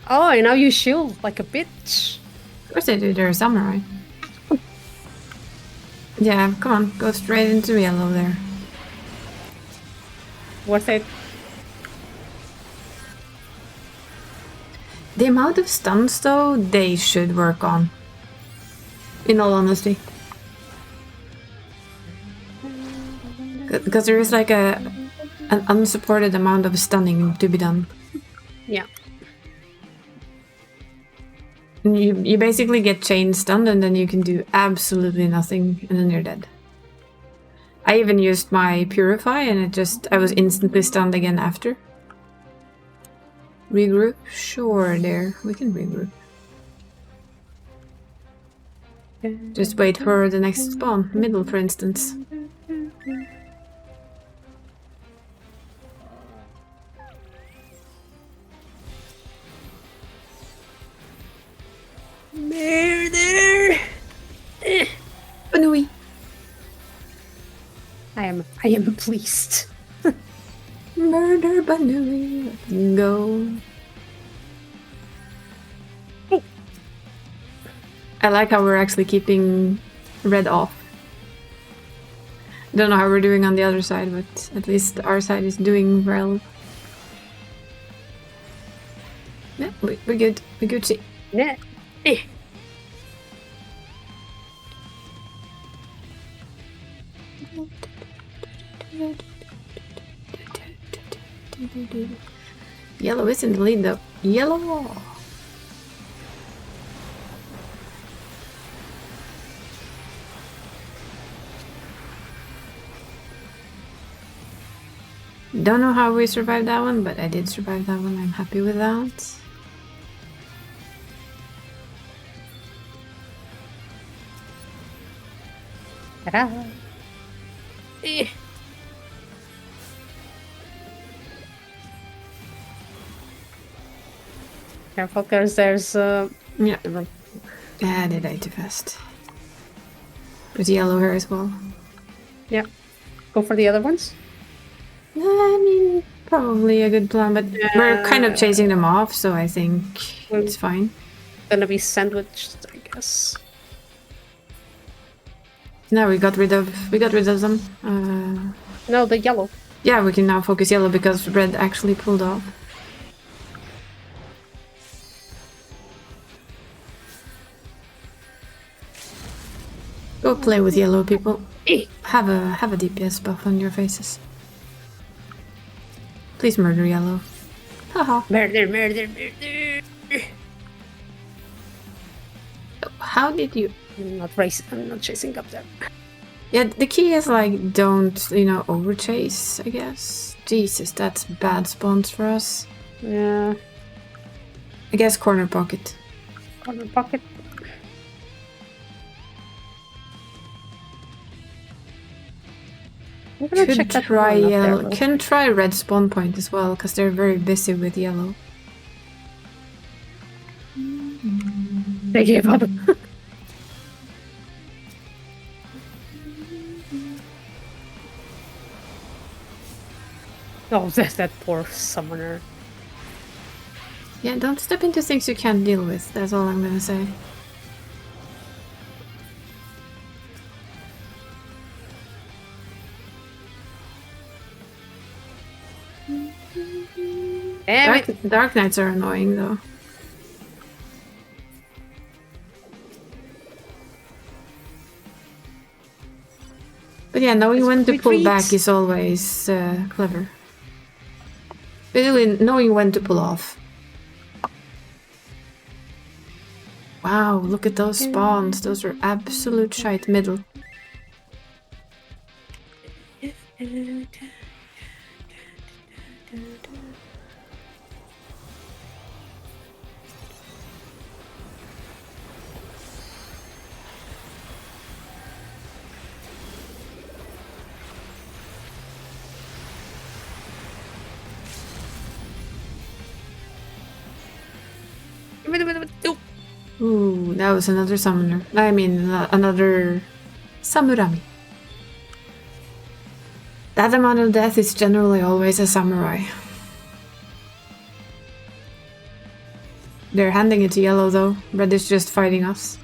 Oh, and now you shield like a bitch. Of course I do, they're a samurai. Yeah, come on, go straight into yellow there. Worth it. The amount of stuns though, they should work on. In all honesty. Because there is like an unsupported amount of stunning to be done. Yeah. And you basically get chain stunned and then you can do absolutely nothing and then you're dead. I even used my Purify and I was instantly stunned again after. Regroup? Sure, there. We can regroup. Just wait for the next spawn. Middle, for instance. Murder! Banui! I am pleased. Murder Banui! Let's go. I like how we're actually keeping red off. Don't know how we're doing on the other side, but at least our side is doing well. Yeah, we're good. We're good. See. Yeah. Yellow is in the lead though. Yellow! Don't know how we survived that one, but I did survive that one. I'm happy with that. Ta-da. Careful, because there's Yeah. Yeah, they died too fast. There's yellow here as well. yeah. Go for the other ones. I mean, probably a good plan, but we're kind of chasing them off, so I think it's fine. Gonna be sandwiched, I guess. Now we got rid of them. No, the yellow. Yeah, we can now focus yellow because red actually pulled off. Go play with yellow, people. Have a DPS buff on your faces. Please murder yellow. Haha. Murder, murder, murder. How did you? I'm not racing. I'm not chasing up them. Yeah, the key is like don't, overchase, I guess. Jesus, that's bad spawns for us. Yeah. I guess corner pocket. Corner pocket. I'm gonna check Could that try one up there yellow. real Can quick. try red spawn point as well, because they're very busy with yellow. They gave up. Oh, that poor summoner. Yeah, don't step into things you can't deal with. That's all I'm gonna say. Damn it. Dark Knights are annoying though. But yeah, knowing when to pull back is always clever. Basically, knowing when to pull off. Wow, look at those spawns. Those are absolute shite middle. Ooh, that was another summoner. I mean, another samurami. That amount of death is generally always a samurai. They're handing it to yellow though. Red is just fighting us.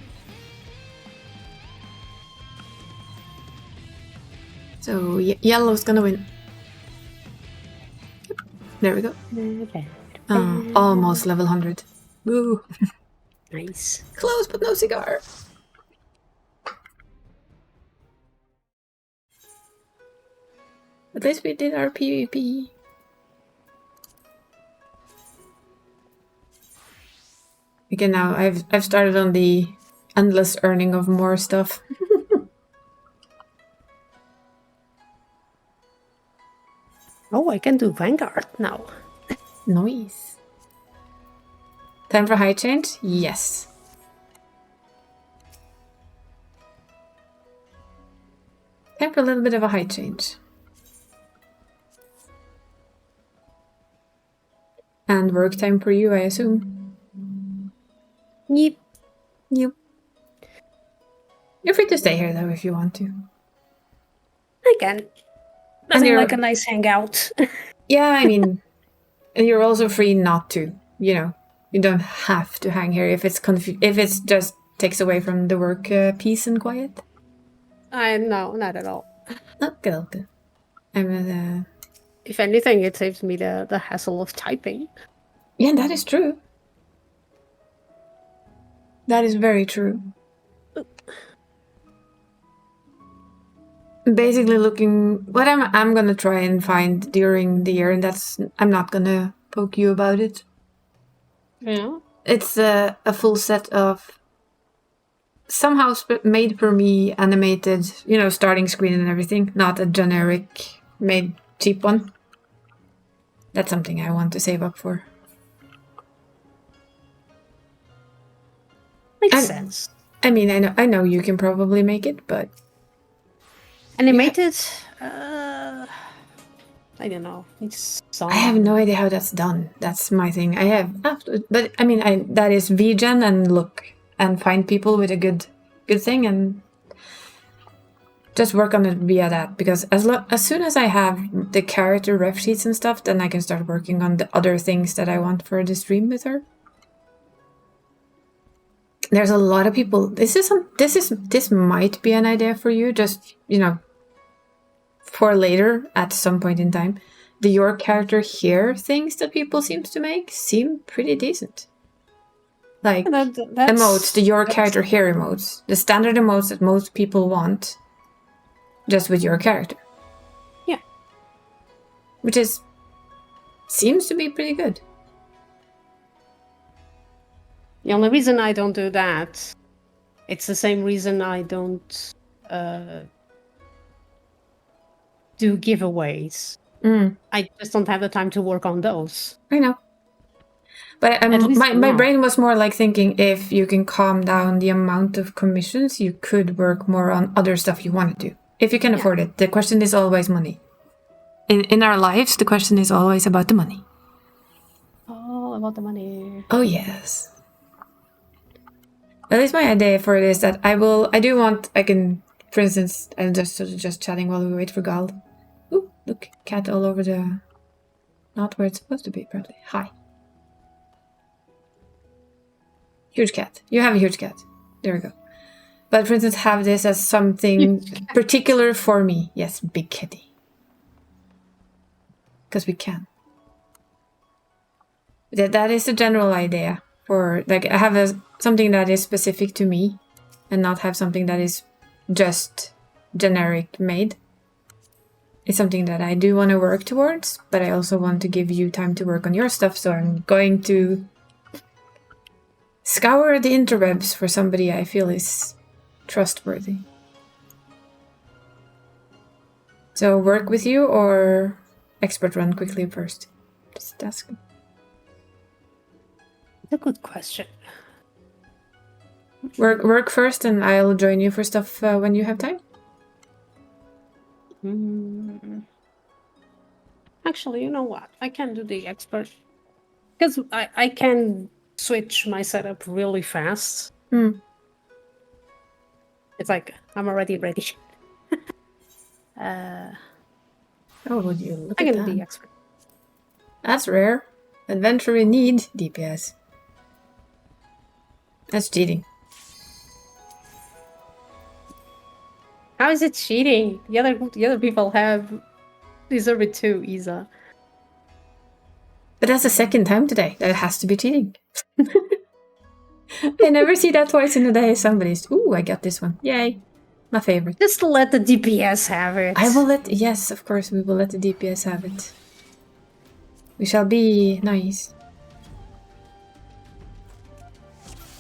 So yellow's gonna win. There we go. Almost level 100. Woo! Nice. Close but no cigar. At least we did our PvP. Again, now I've started on the endless earning of more stuff. Oh, I can do Vanguard now. Nice. Time for high change? Yes. Time for a little bit of a high change. And work time for you, I assume. Yep. Yep. You're free to stay here though if you want to. I can. Nothing you're- like a nice hangout. Yeah, I mean, and you're also free not to. You don't have to hang here if it's if it's just takes away from the work peace and quiet. No, not at all. Okay. I'm If anything, it saves me the hassle of typing. Yeah, that is true. That is very true. Basically looking what I'm gonna try and find during the year, and I'm not gonna poke you about it. Yeah. It's a full set of somehow made for me animated, starting screen and everything, not a generic made cheap one. That's something I want to save up for. Makes sense. I mean, I know you can probably make it, but Animated? I don't know. It's I have no idea how that's done. That's my thing. But I mean, that is VGen and look and find people with a good thing and just work on it via that. Because as soon as I have the character ref sheets and stuff, then I can start working on the other things that I want for the stream with her. There's a lot of people. This might be an idea for you. Just for later at some point in time. The your character here things that people seems to make seem pretty decent. Like emotes, the your character here emotes, the standard emotes that most people want, just with your character. Yeah, which seems to be pretty good. The only reason I don't do that, it's the same reason I don't do giveaways. I just don't have the time to work on those. I know. But At least my now. brain was more like thinking if you can calm down the amount of commissions, you could work more on other stuff you want to do. If you can afford it. The question is always money. In our lives, the question is always about the money. All about the money. Oh, yes. At least my idea for it is that for instance, I'm just chatting while we wait for Gald. Ooh, look, cat all over the... Not where it's supposed to be, apparently. Hi. Huge cat. You have a huge cat. There we go. But for instance, have this as something particular for me. Yes, big kitty. Because we can. That is the general idea. For like, I have something that is specific to me, and not have something that is just generic made. It's something that I do want to work towards, but I also want to give you time to work on your stuff. So I'm going to scour the interwebs for somebody I feel is trustworthy. So work with you or expert run quickly first? Just asking. A good question. Work first and I'll join you for stuff when you have time. Actually, you know what? I can do the expert. Because I can switch my setup really fast. It's like, I'm already ready. Oh, would you look I at can do the that? expert. That's rare. Adventure in need, DPS. That's cheating. How is it cheating? The other people deserve it too, Isa. But that's the second time today. That has to be cheating. I never see that twice in a day. Somebody's, ooh, I got this one. Yay. My favorite. Just let the DPS have it. I will yes, of course, we will let the DPS have it. We shall be nice.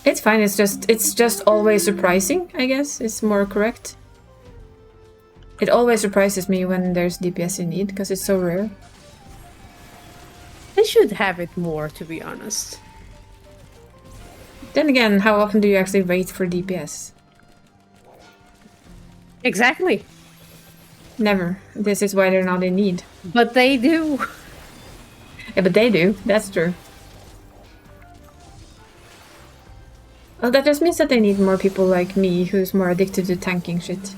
It's fine, it's just always surprising, I guess, it's more correct. It always surprises me when there's DPS in need, because it's so rare. They should have it more, to be honest. Then again, how often do you actually wait for DPS? Exactly. Never. This is why they're not in need. But they do. Yeah, but they do. That's true. Well, that just means that they need more people like me who's more addicted to tanking shit.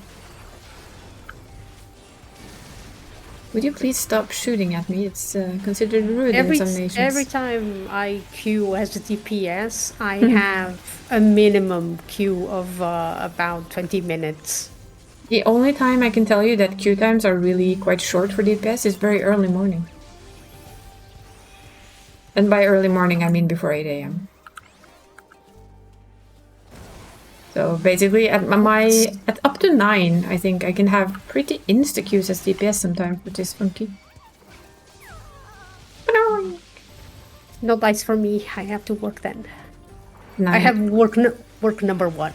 Would you please stop shooting at me? It's considered rude in some nations. Every time I queue as a DPS, I have a minimum queue of about 20 minutes. The only time I can tell you that queue times are really quite short for DPS is very early morning. And by early morning, I mean before 8 AM. So basically, at up to 9, I think I can have pretty insta queues as DPS sometimes, which is funky. No dice for me. I have to work then. 9. I have work number 1.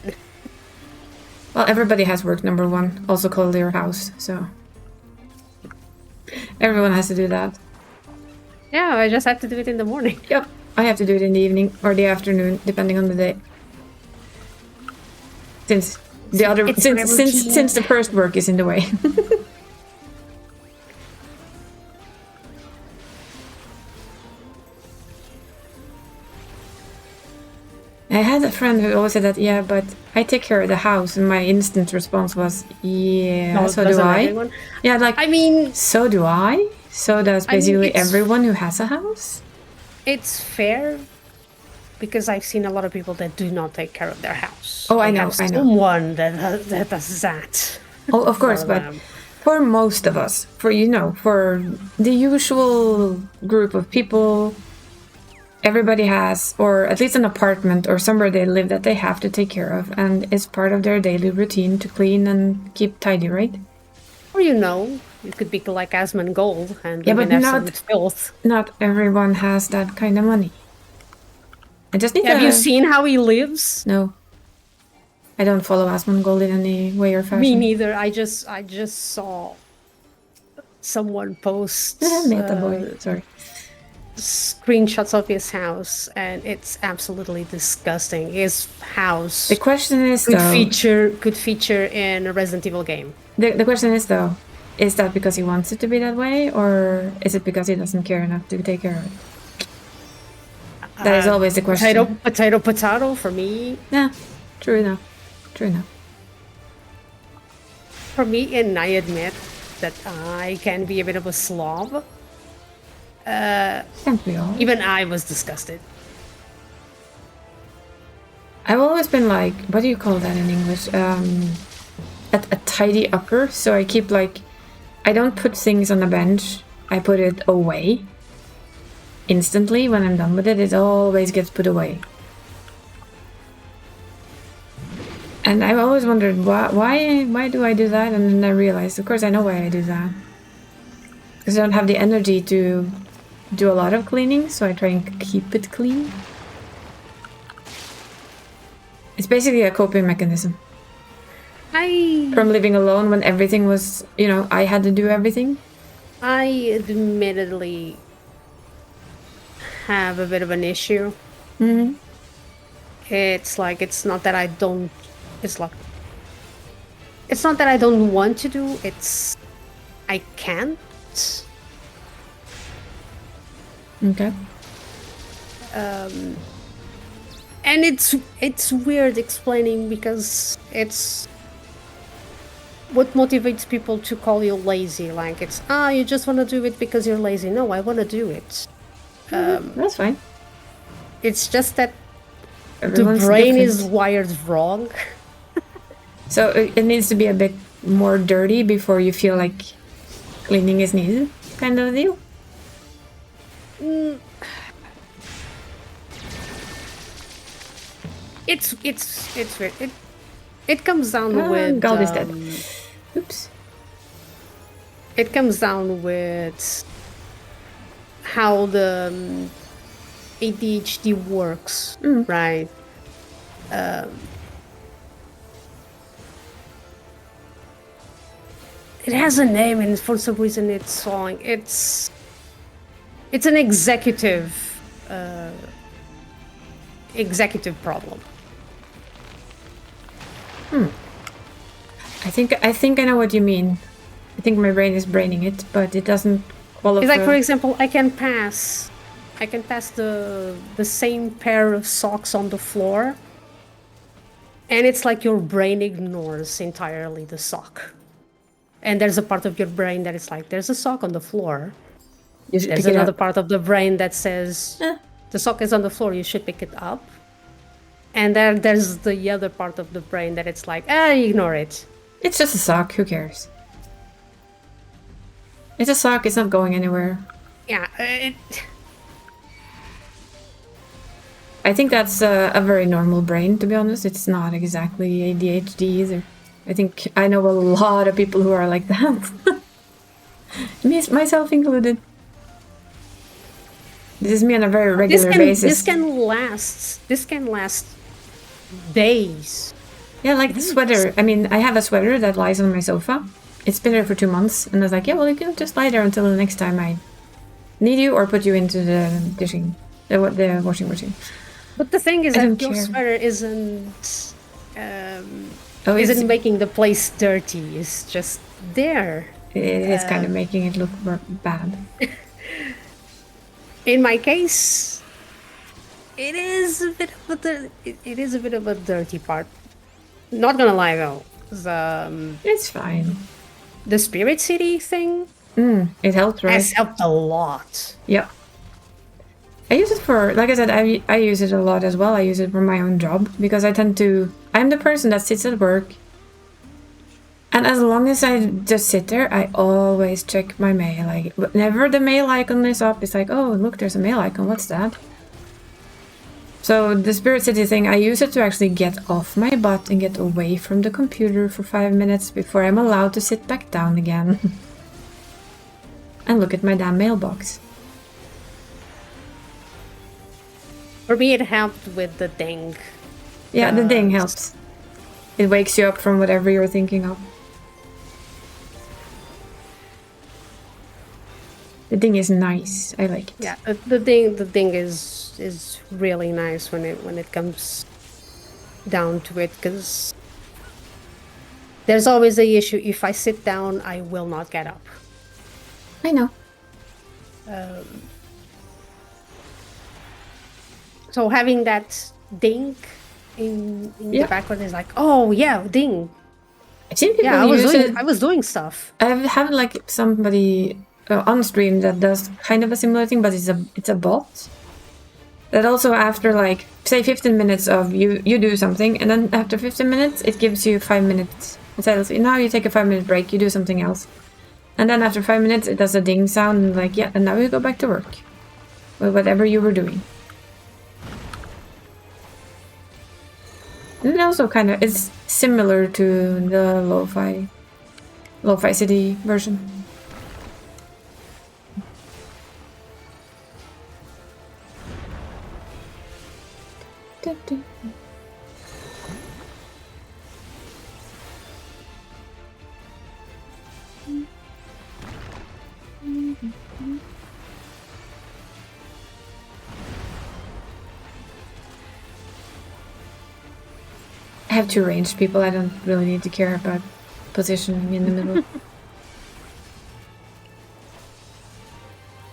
Well, everybody has work number 1, also called their house, so everyone has to do that. Yeah, I just have to do it in the morning. Yep, I have to do it in the evening or the afternoon, depending on the day. Since the first work is in the way. I had a friend who always said that, yeah, but I take care of the house, and my instant response was, yeah, No, so do doesn't I. everyone? Yeah, like, I mean, so do I. So does basically it's- everyone who has a house. it's fair because I've seen a lot of people that do not take care of their house. Oh, I They know, have I know. someone that does that. Oh, of course, for but them. for most of us, for the usual group of people, everybody has, or at least an apartment or somewhere they live that they have to take care of, and it's part of their daily routine to clean and keep tidy, right? Or you could be like Asmongold and Yeah, live but in not- absolute filth. Not everyone has that kind of money. I just need Have to... you seen how he lives? No. I don't follow Asmongold in any way or fashion. Me neither. I just saw someone posts Meta boy. Sorry. screenshots of his house, and it's absolutely disgusting. His house The question is could though. feature in a Resident Evil game. The question is though, is that because he wants it to be that way, or is it because he doesn't care enough to take care of it? That is always the question. Potato for me. Yeah, true enough. True enough. For me, and I admit that I can be a bit of a slob. Can't we all? Even I was disgusted. I've always been like, what do you call that in English? A tidy upper. So I keep like, I don't put things on the bench. I put it away. Instantly when I'm done with it, it always gets put away. And I've always wondered why do I do that? And then I realized, of course, I know why I do that. Because I don't have the energy to do a lot of cleaning, so I try and keep it clean. It's basically a coping mechanism. From living alone when everything was, you know, I had to do everything. I admittedly have a bit of an issue. Mm-hmm. It's like, it's not that I don't want to do, it's I can't. Okay. And it's weird explaining, because it's what motivates people to call you lazy. Like, it's you just want to do it because you're lazy. No, I want to do it. That's fine. It's just that Everyone's the brain is different. wired wrong. So it needs to be a bit more dirty before you feel like cleaning is needed, kind of deal. It's weird. It comes down with God is dead. Oops. it comes down with how the ADHD works, right? It has a name, and for some reason it's song. It's an executive problem. I think I know what you mean. I think my brain is braining it, but it doesn't qualify. It's like, for example, I can pass the same pair of socks on the floor, and it's like your brain ignores entirely the sock. And there's a part of your brain that is like, there's a sock on the floor. You should There's pick it another up. part of the brain that says, the sock is on the floor, you should pick it up. And then there's the other part of the brain that it's like, ignore it. It's just a sock. Who cares? It's a sock. It's not going anywhere. Yeah, I think that's a very normal brain, to be honest. It's not exactly ADHD either. I think I know a lot of people who are like that. Myself included. This is me on a very regular basis. This can last days. Yeah, like the sweater. I mean, I have a sweater that lies on my sofa. It's been there for 2 months, and I was like, yeah, well, you can just lie there until the next time I need you, or put you into the washing machine. But the thing is I that don't your care. sweater isn't It's making the place dirty. It's just there. it is kind of making it look bad. In my case, it is a bit of a dirty part. Not gonna lie though, It's fine. the Spirit City thing It helped, right? has helped a lot. Yeah. I use it for, like I said, I use it a lot as well. I use it for my own job because I'm the person that sits at work. And as long as I just sit there, I always check my mail. Like, whenever the mail icon is up, it's like, oh, look, there's a mail icon. What's that? So the Spirit City thing, I use it to actually get off my butt and get away from the computer for 5 minutes before I'm allowed to sit back down again. And look at my damn mailbox. For me, it helped with the ding. Yeah, the ding helps. It wakes you up from whatever you're thinking of. The thing is nice. I like it. Yeah, the thing is really nice when it comes down to it, because there's always the issue. If I sit down, I will not get up. I know. So having that ding in Yeah. the background is like, oh yeah, ding. I've seen people Yeah, use it. I was doing stuff. I have like somebody on stream that does kind of a similar thing, but it's a bot. That also after like say 15 minutes of you do something, and then after 15 minutes it gives you 5 minutes. It says now you take a 5-minute break, you do something else, and then after 5 minutes it does a ding sound and like yeah, and now you go back to work with whatever you were doing. And it also kind of is similar to the lo-fi city version. I have 2 ranged people. I don't really need to care about positioning in the middle.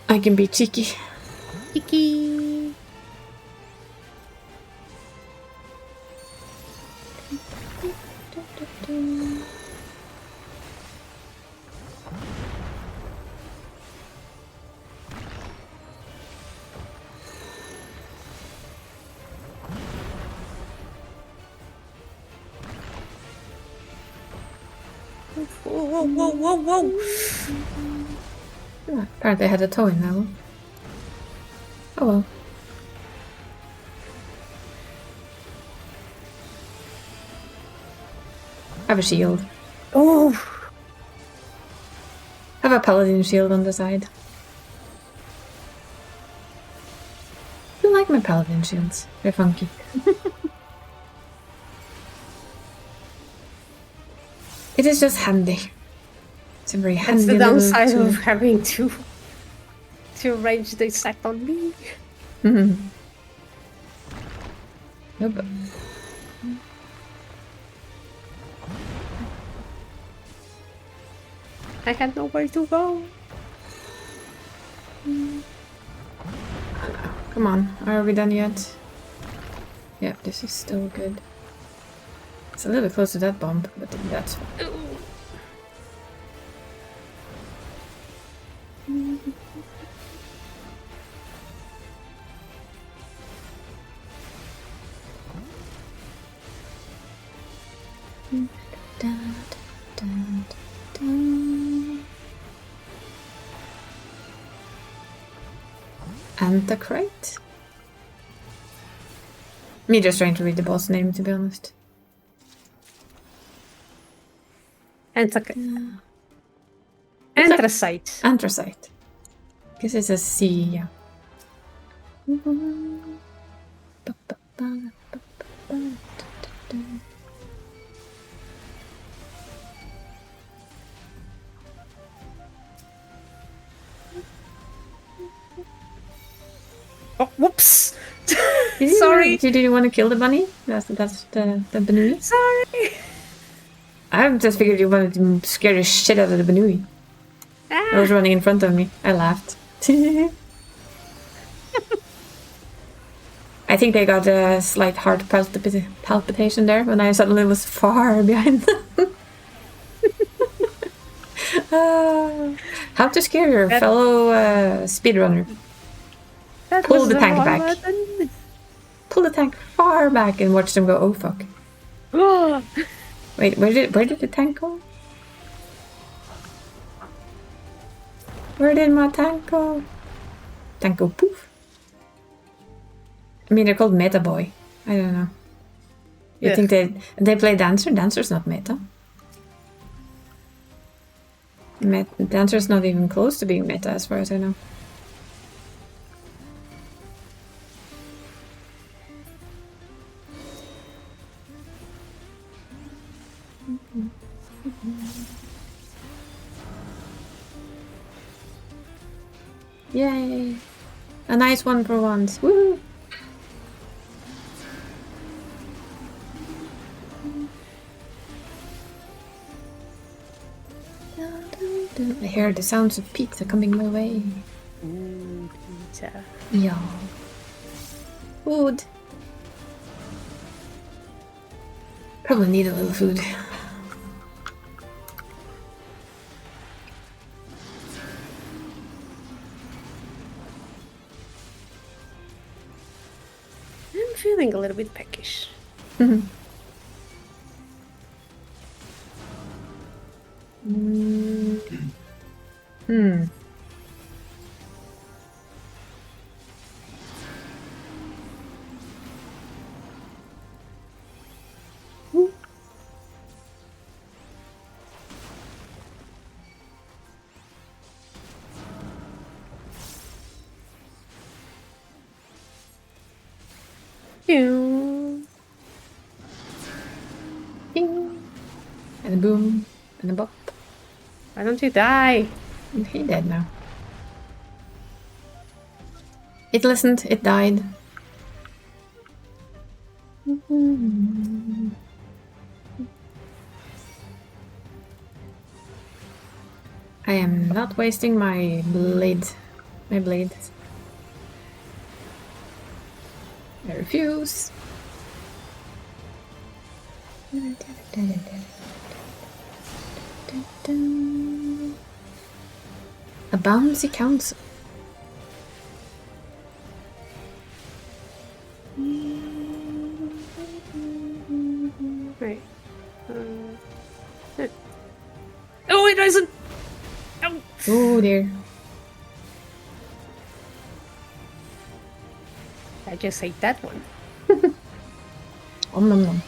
I can be cheeky. Kiki. Whoa, whoa, whoa, whoa, whoa. Apparently I had a toe in that one. Oh well. I have a shield. Oh, I have a paladin shield on the side. I like my paladin shields. They're funky. It is just handy. It's a very handy that's the little downside tool. of having to range the attack on me. Mhm. Nope. I had nowhere to go. Come on, are we done yet? Yeah, this is still good. It's a little close to that bomb, but that's fine. Anthocrate? Me just trying to read the boss name, to be honest. Anthracite. Anthracite. Guess it's a C, yeah. Oh, whoops. Sorry. Did you want to kill the bunny? That's the Banui? Sorry. I just figured you wanted to scare the shit out of the Banui. I was running in front of me. I laughed. I think they got a slight heart palpitation there when I suddenly was far behind them. How to scare your fellow speedrunner. Pull the tank back. Pull the tank far back and watch them go, oh fuck. Wait, where did the tank go? Where did my tank go? Tank go poof. I mean, they're called Meta Boy. I don't know. You think they play Dancer? Dancer's not meta. Dancer's not even close to being meta as far as I know. Yay! A nice one for once. Woo! I hear the sounds of pizza coming my way. Pizza. Yeah. Food. Probably need a little food. I'm feeling a little bit peckish. Hmm. Pew. Ding. And a boom. And a bop. Why don't you die? He dead now. It listened, it died. I am not wasting my blade. My blade. I refuse. A bouncy council. Right. Oh, it doesn't. Oh. Oh dear. I just ate that one. Om nom nom.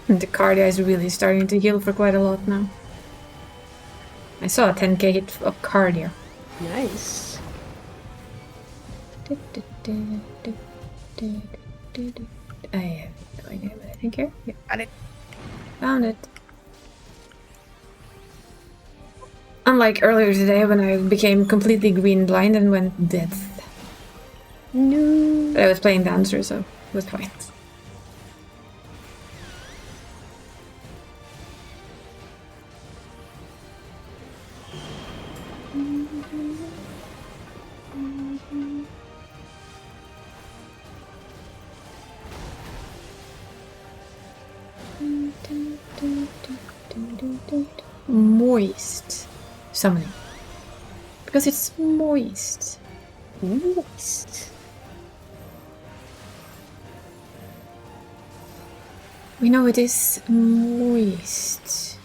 The cardia is really starting to heal for quite a lot now. I saw a 10k hit of cardia. Nice. I have no idea what I think here. Yeah, Got it. found it. Unlike earlier today when I became completely green blind and went dead. No. But I was playing dancer, so it was fine. Moist summoning. Because it's moist. Moist. We know it is moist.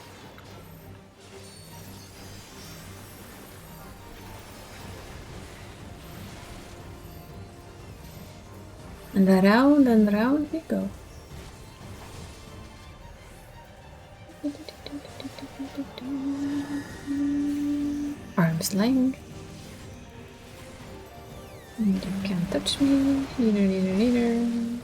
And round we go. Arm's length. You can't touch me. Neither.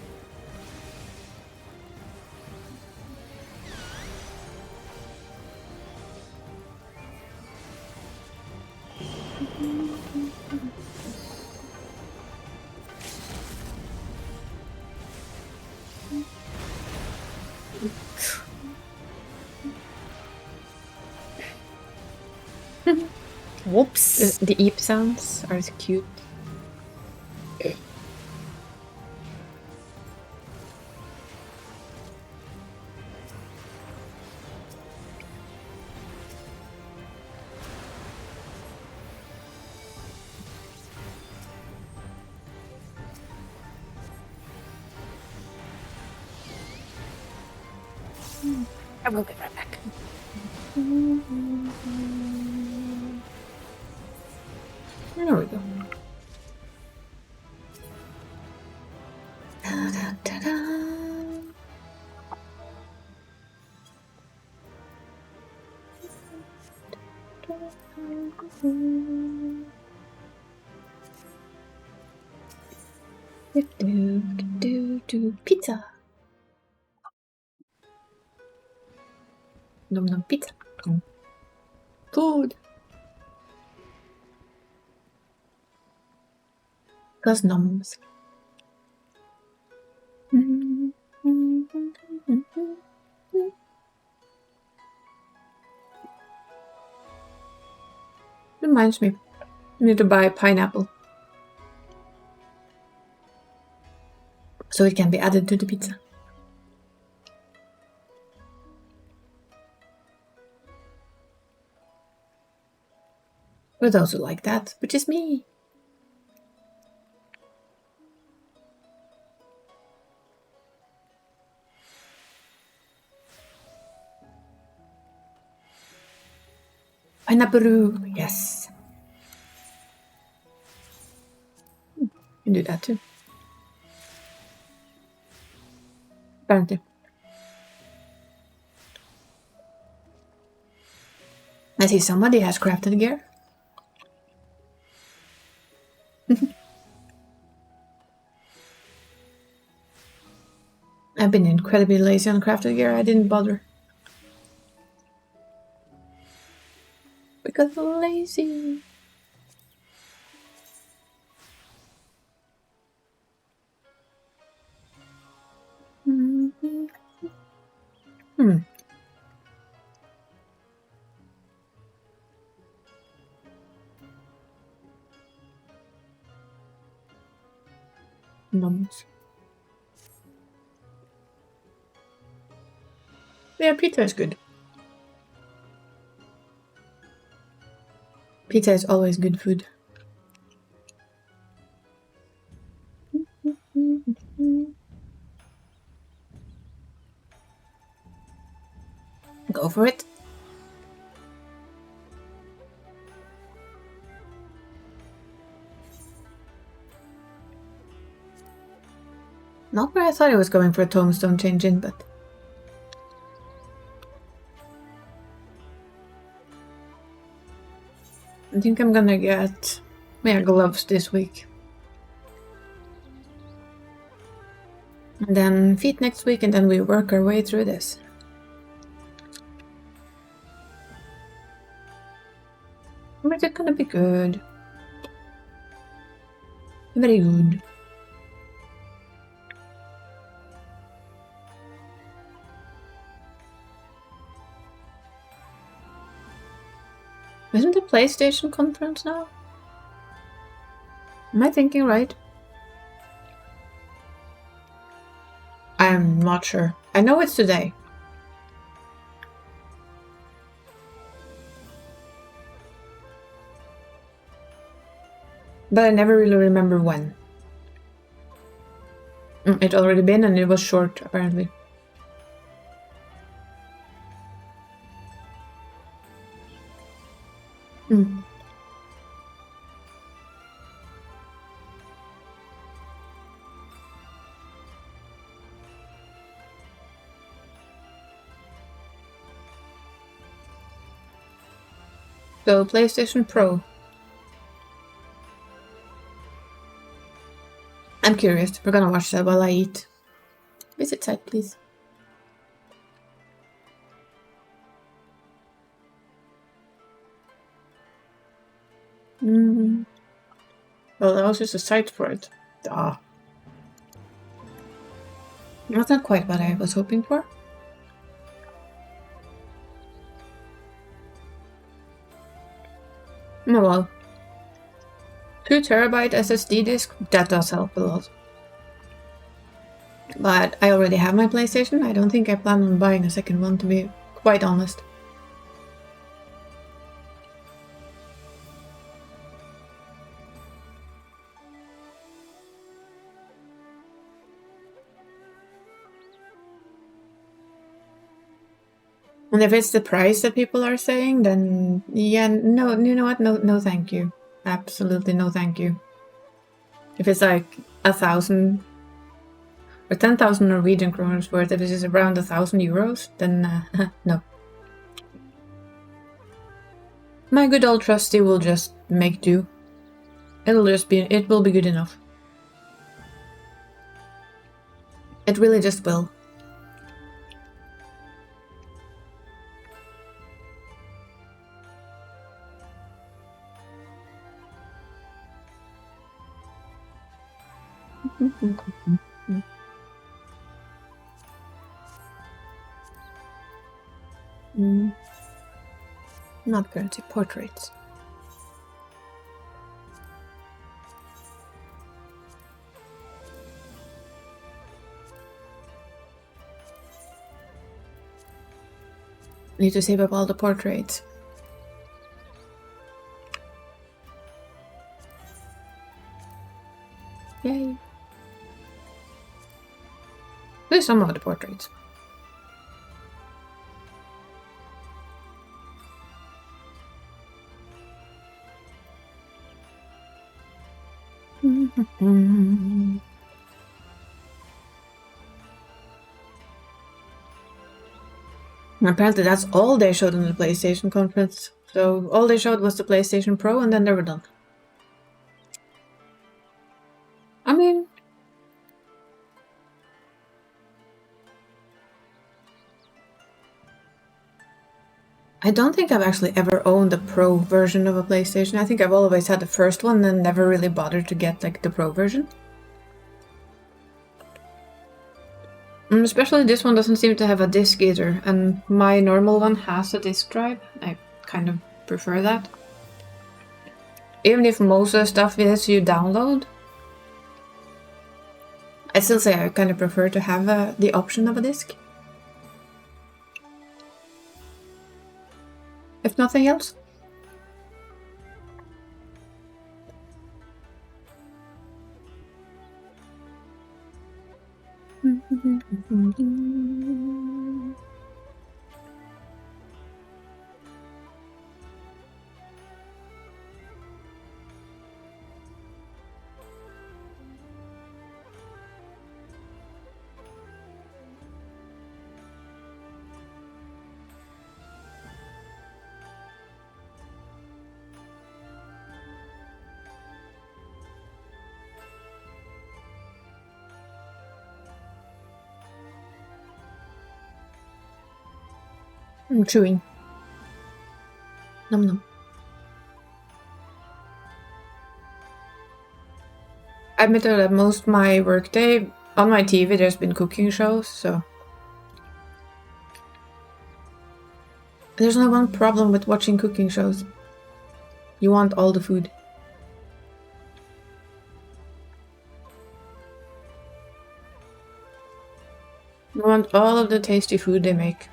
Whoops. The eep sounds are cute. I will be right back. There we go. Pizza. Nom nom pizza. Food. Cause noms. Reminds me. I need to buy pineapple. So it can be added to the pizza. For those who like that, which is me. Pineapple, yes. You can do that too. Apparently. I see somebody has crafted gear. I've been incredibly lazy on crafted gear. I didn't bother. Because I'm lazy. Mums. Yeah, pizza is good. Pizza is always good food. Go for it. Not where I thought I was going for a tombstone change in, but... I think I'm gonna get gloves this week. And then feet next week, and then we work our way through this. But it's gonna be good. Very good. Isn't the PlayStation conference now? Am I thinking right? I'm not sure. I know it's today. But I never really remember when. It already been and it was short, apparently. So, PlayStation Pro. I'm curious. We're gonna watch that while I eat. Visit site, please. Well, that was just a site for it. Duh. That's not quite what I was hoping for. Oh well. 2 terabyte SSD disk, that does help a lot. But I already have my PlayStation. I don't think I plan on buying a second one, to be quite honest. And if it's the price that people are saying, then yeah, no, you know what? No, thank you. Absolutely no, thank you. If it's like 1,000 or 10,000 Norwegian kroners worth, if it is around 1,000 euros, then no. My good old trusty will just make do. It will be good enough. It really just will. Not currency, portraits. Need to save up all the portraits. Yay. There's some of the portraits. Apparently that's all they showed in the PlayStation conference. So all they showed was the PlayStation Pro and then they were done. I mean... I don't think I've actually ever owned a Pro version of a PlayStation. I think I've always had the first one and never really bothered to get like the Pro version. And especially this one doesn't seem to have a disc either, and my normal one has a disc drive. I kind of prefer that. Even if most of the stuff is you download, I still say I kind of prefer to have the option of a disc. If nothing else. I'm chewing. Num num. I admit that most of my workday on my TV there's been cooking shows, so there's only one problem with watching cooking shows. You want all the food. You want all of the tasty food they make.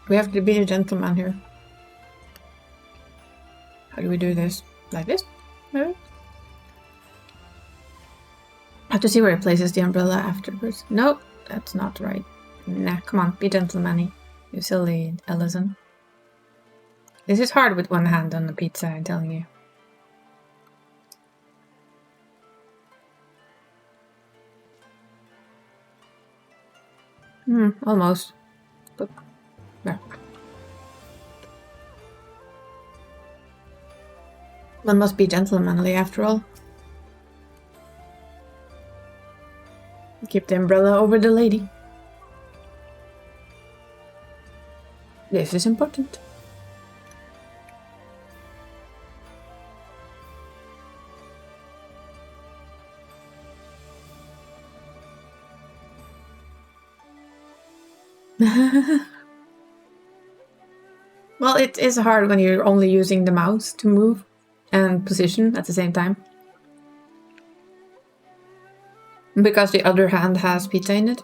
We have to be a gentleman here. How do we do this? Like this? Maybe? I have to see where he places the umbrella afterwards. Nope, that's not right. Nah, come on, be gentleman-y. You silly Ellison. This is hard with one hand on the pizza, I'm telling you. Almost. But, yeah. One must be gentlemanly after all. Keep the umbrella over the lady. This is important. Well, it is hard when you're only using the mouse to move and position at the same time. Because the other hand has pizza in it.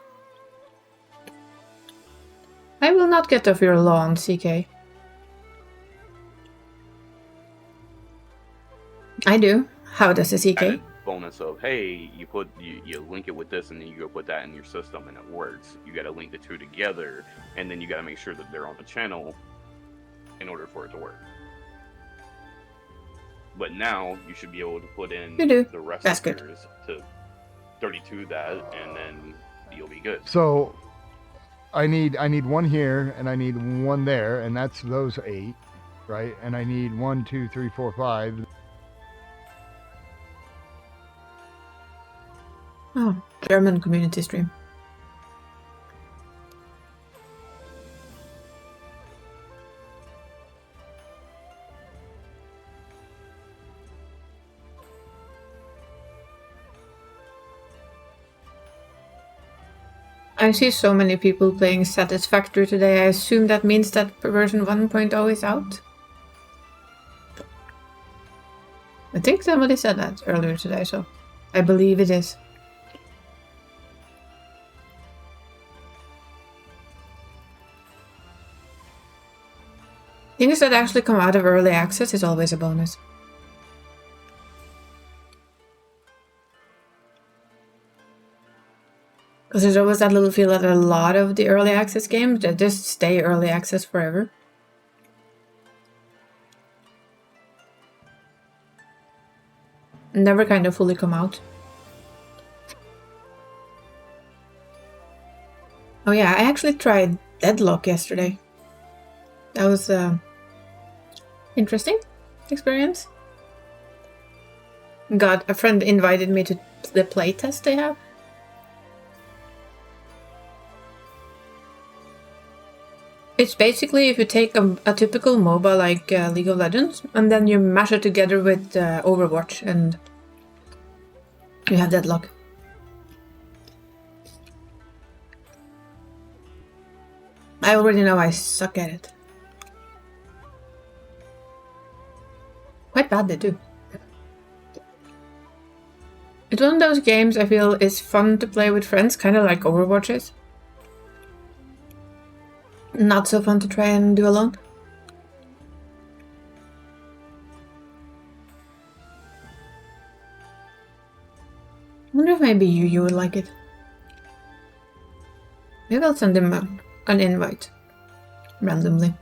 I will not get off your lawn, CK. I do. How does a CK? Added bonus of, hey, you link it with this and then you go put that in your system and it works. You gotta link the two together and then you gotta make sure that they're on the channel in order for it to work. But now you should be able to put in the rest That's of good. yours to 32 that and then you'll be good. So I need one here, and I need one there, and that's those 8, right? And I need 1, 2, 3, 4, 5. Oh, German community stream. I see so many people playing Satisfactory today. I assume that means that version 1.0 is out. I think somebody said that earlier today, so I believe it is. Things that actually come out of early access is always a bonus. Because there's always that little feel that a lot of the early access games that just stay early access forever. Never kind of fully come out. Oh yeah, I actually tried Deadlock yesterday. That was interesting experience. A friend invited me to the playtest they have. It's basically if you take a typical MOBA like League of Legends and then you mash it together with Overwatch and you have Deadlock. I already know I suck at it. Quite badly too. It's one of those games I feel is fun to play with friends, kind of like Overwatch is. Not so fun to try and do alone. I wonder if maybe you would like it. Maybe I'll send him an invite randomly.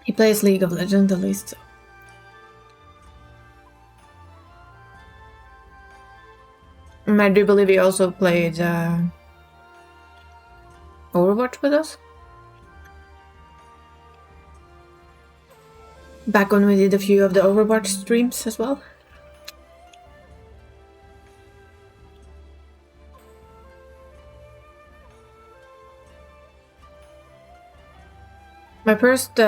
He plays League of Legends at least. And I do believe he also played Overwatch with us. Back when we did a few of the Overwatch streams as well. My first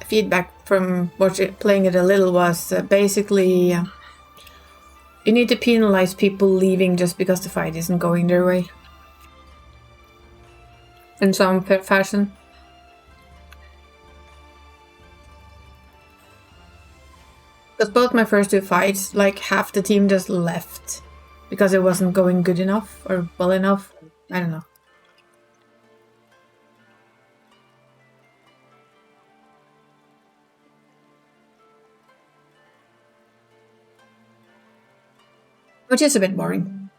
feedback from playing it a little was basically you need to penalize people leaving just because the fight isn't going their way. In some fashion. Because both my first 2 fights, like half the team just left because it wasn't going good enough or well enough. I don't know. Which is a bit boring.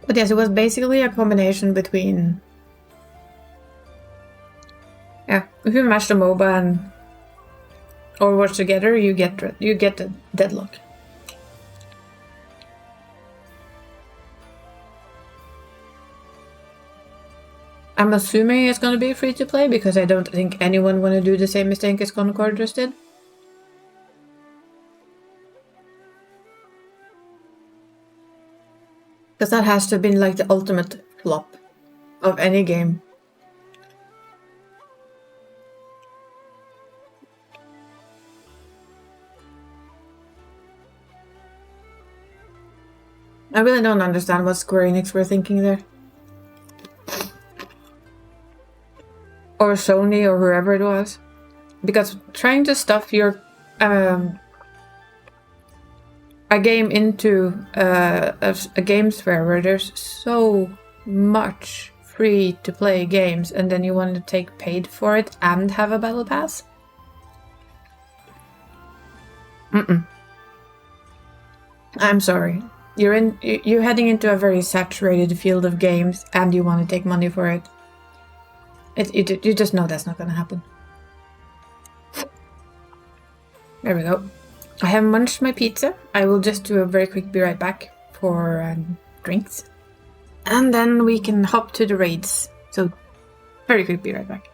But yes, it was basically a combination between... Yeah, if you mash the MOBA and Overwatch together, you get the Deadlock. I'm assuming it's gonna be free to play because I don't think anyone wanna do the same mistake as Concord just did. Because that has to have been like the ultimate flop of any game. I really don't understand what Square Enix were thinking there. Or Sony or whoever it was. Because trying to stuff your a game into a game sphere where there's so much free to play games and then you want to take paid for it and have a battle pass? I'm sorry. You're heading into a very saturated field of games and you want to take money for it. You just know that's not gonna happen. There we go. I have munched my pizza. I will just do a very quick be right back for drinks. And then we can hop to the raids. So, very quick be right back.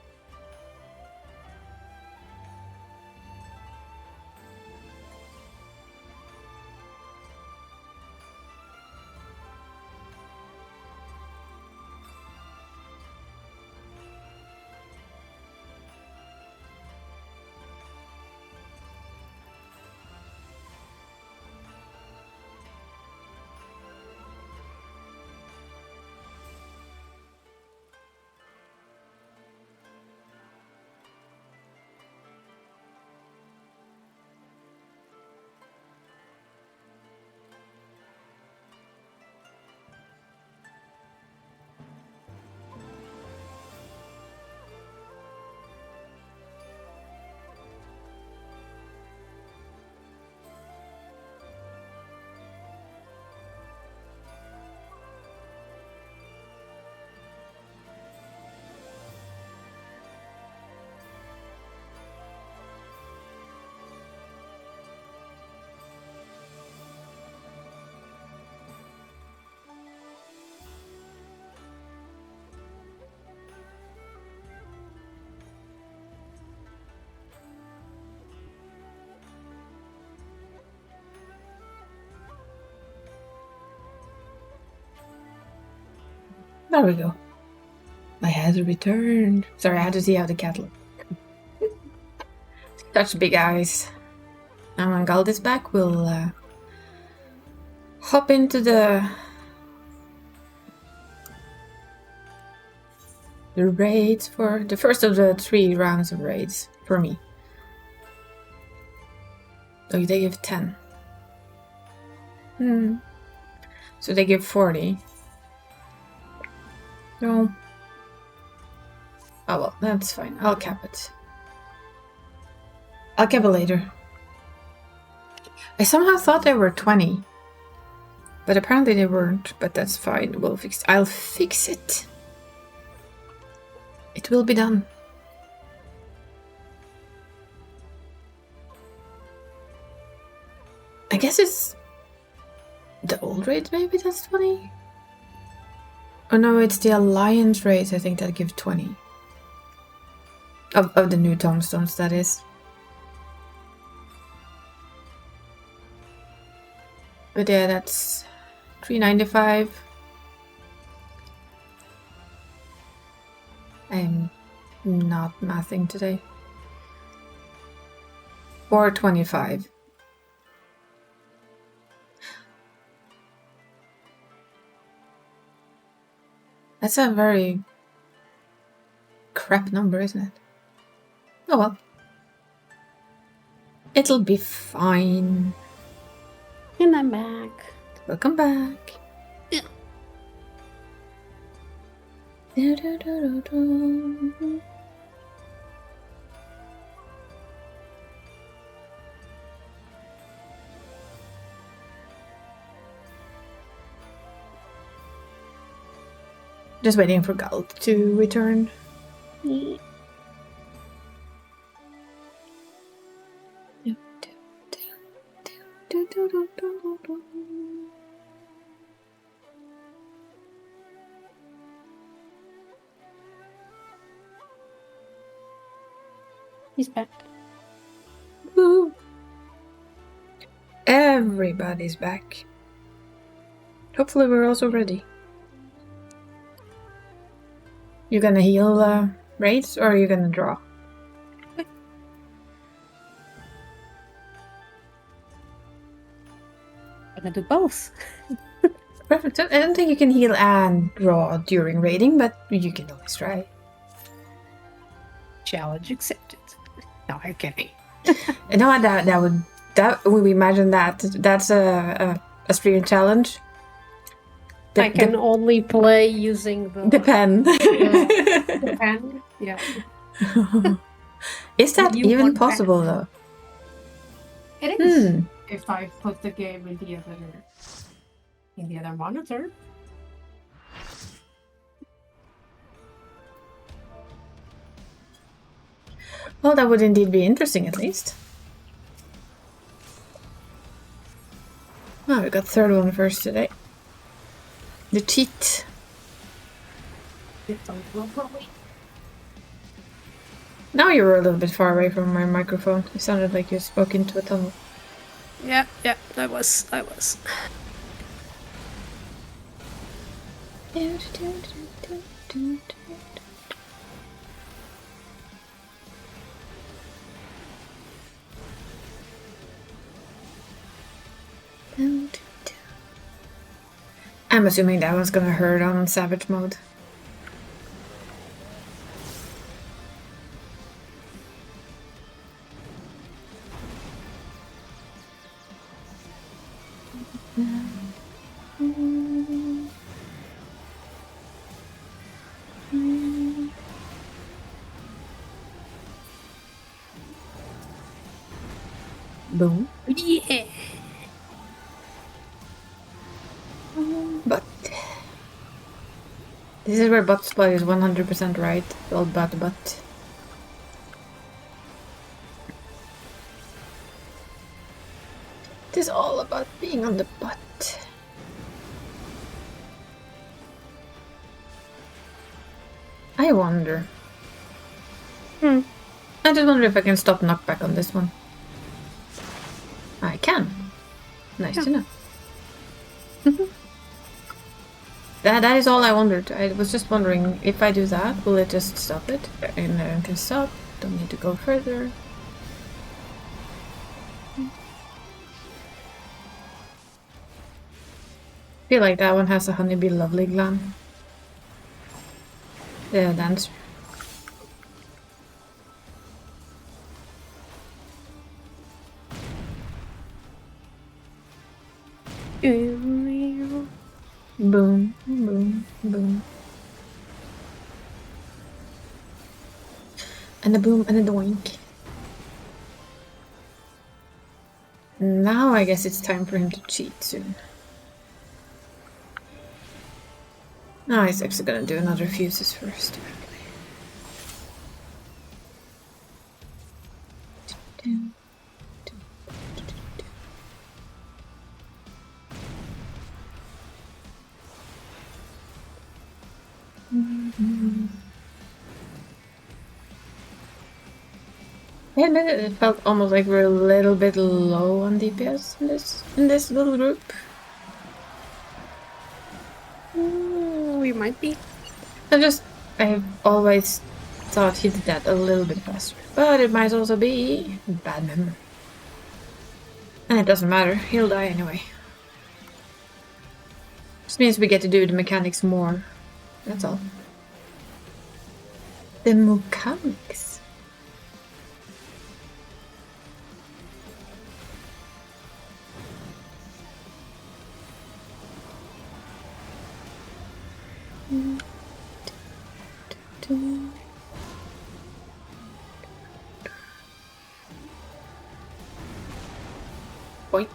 There we go. My has returned. Sorry, I had to see how the cat looked. Such big eyes. And when Gald is back, we'll hop into the raids for the first of the 3 rounds of raids for me. Oh, they give 10. So they give 40. No. Oh well, that's fine. I'll cap it. I'll cap it later. I somehow thought they were 20. But apparently they weren't. But that's fine. I'll fix it. It will be done. I guess it's the old raids maybe that's 20? Oh no, it's the Alliance raids I think that give 20. Of the new tombstones, that is. But yeah, that's 395. I'm not mathing today. Or 25. That's a very crap number, isn't it? Oh well. It'll be fine. And I'm back. Welcome back. Yeah. Just waiting for Gald to return. He's back. Woo. Everybody's back. Hopefully we're also ready. You gonna heal raids or are you gonna draw? I'm gonna do both. Perfect. I don't think you can heal and draw during raiding, but you can always try. Challenge accepted. No, I'm kidding. No, that would we imagine that's a stream challenge. I can only play using the pen. the pen. Yeah. Is that You even want possible pen. though? It is. If I put the game in the other monitor. Well, that would indeed be interesting, at least. Oh, we got third one first today. The cheat. Now you were a little bit far away from my microphone. It sounded like you spoke into a tunnel. Yeah, I was. I'm assuming that one's gonna hurt on savage mode. Boom. Yeah. But this is where butt spot is 100% right. All about the butt. It is all about being on the butt. I wonder. I just wonder if I can stop knockback on this one. I can. Nice to know. That is all I wondered. I was just wondering if I do that, will it just stop it? And I can stop. Don't need to go further. Feel like that one has a honeybee lovely glam. The dancer. Boom, boom, boom. And a boom and a doink. Now I guess it's time for him to cheat soon. Now he's actually gonna do another fuses first. I admit it felt almost like we're a little bit low on DPS in this little group. We might be. I've always thought he did that a little bit faster, but it might also be bad memory. And it doesn't matter, he'll die anyway. Just means we get to do the mechanics more. That's all. The mechanics. Boink.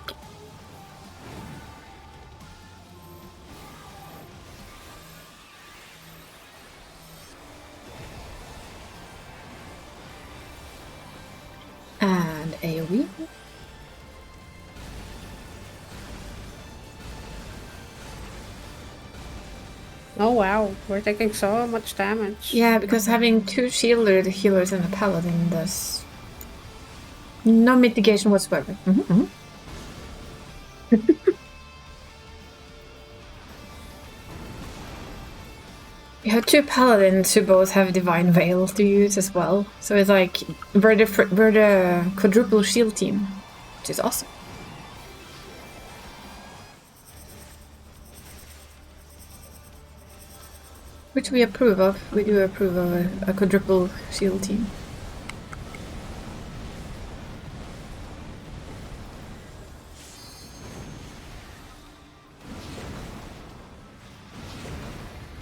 And AoE. Oh wow, we're taking so much damage. Yeah, because having two shielded healers and a paladin does no mitigation whatsoever. You have two paladins who both have divine veil to use as well, so it's like we're the quadruple shield team, which is awesome. Which we approve of. We do approve of a quadruple shield team.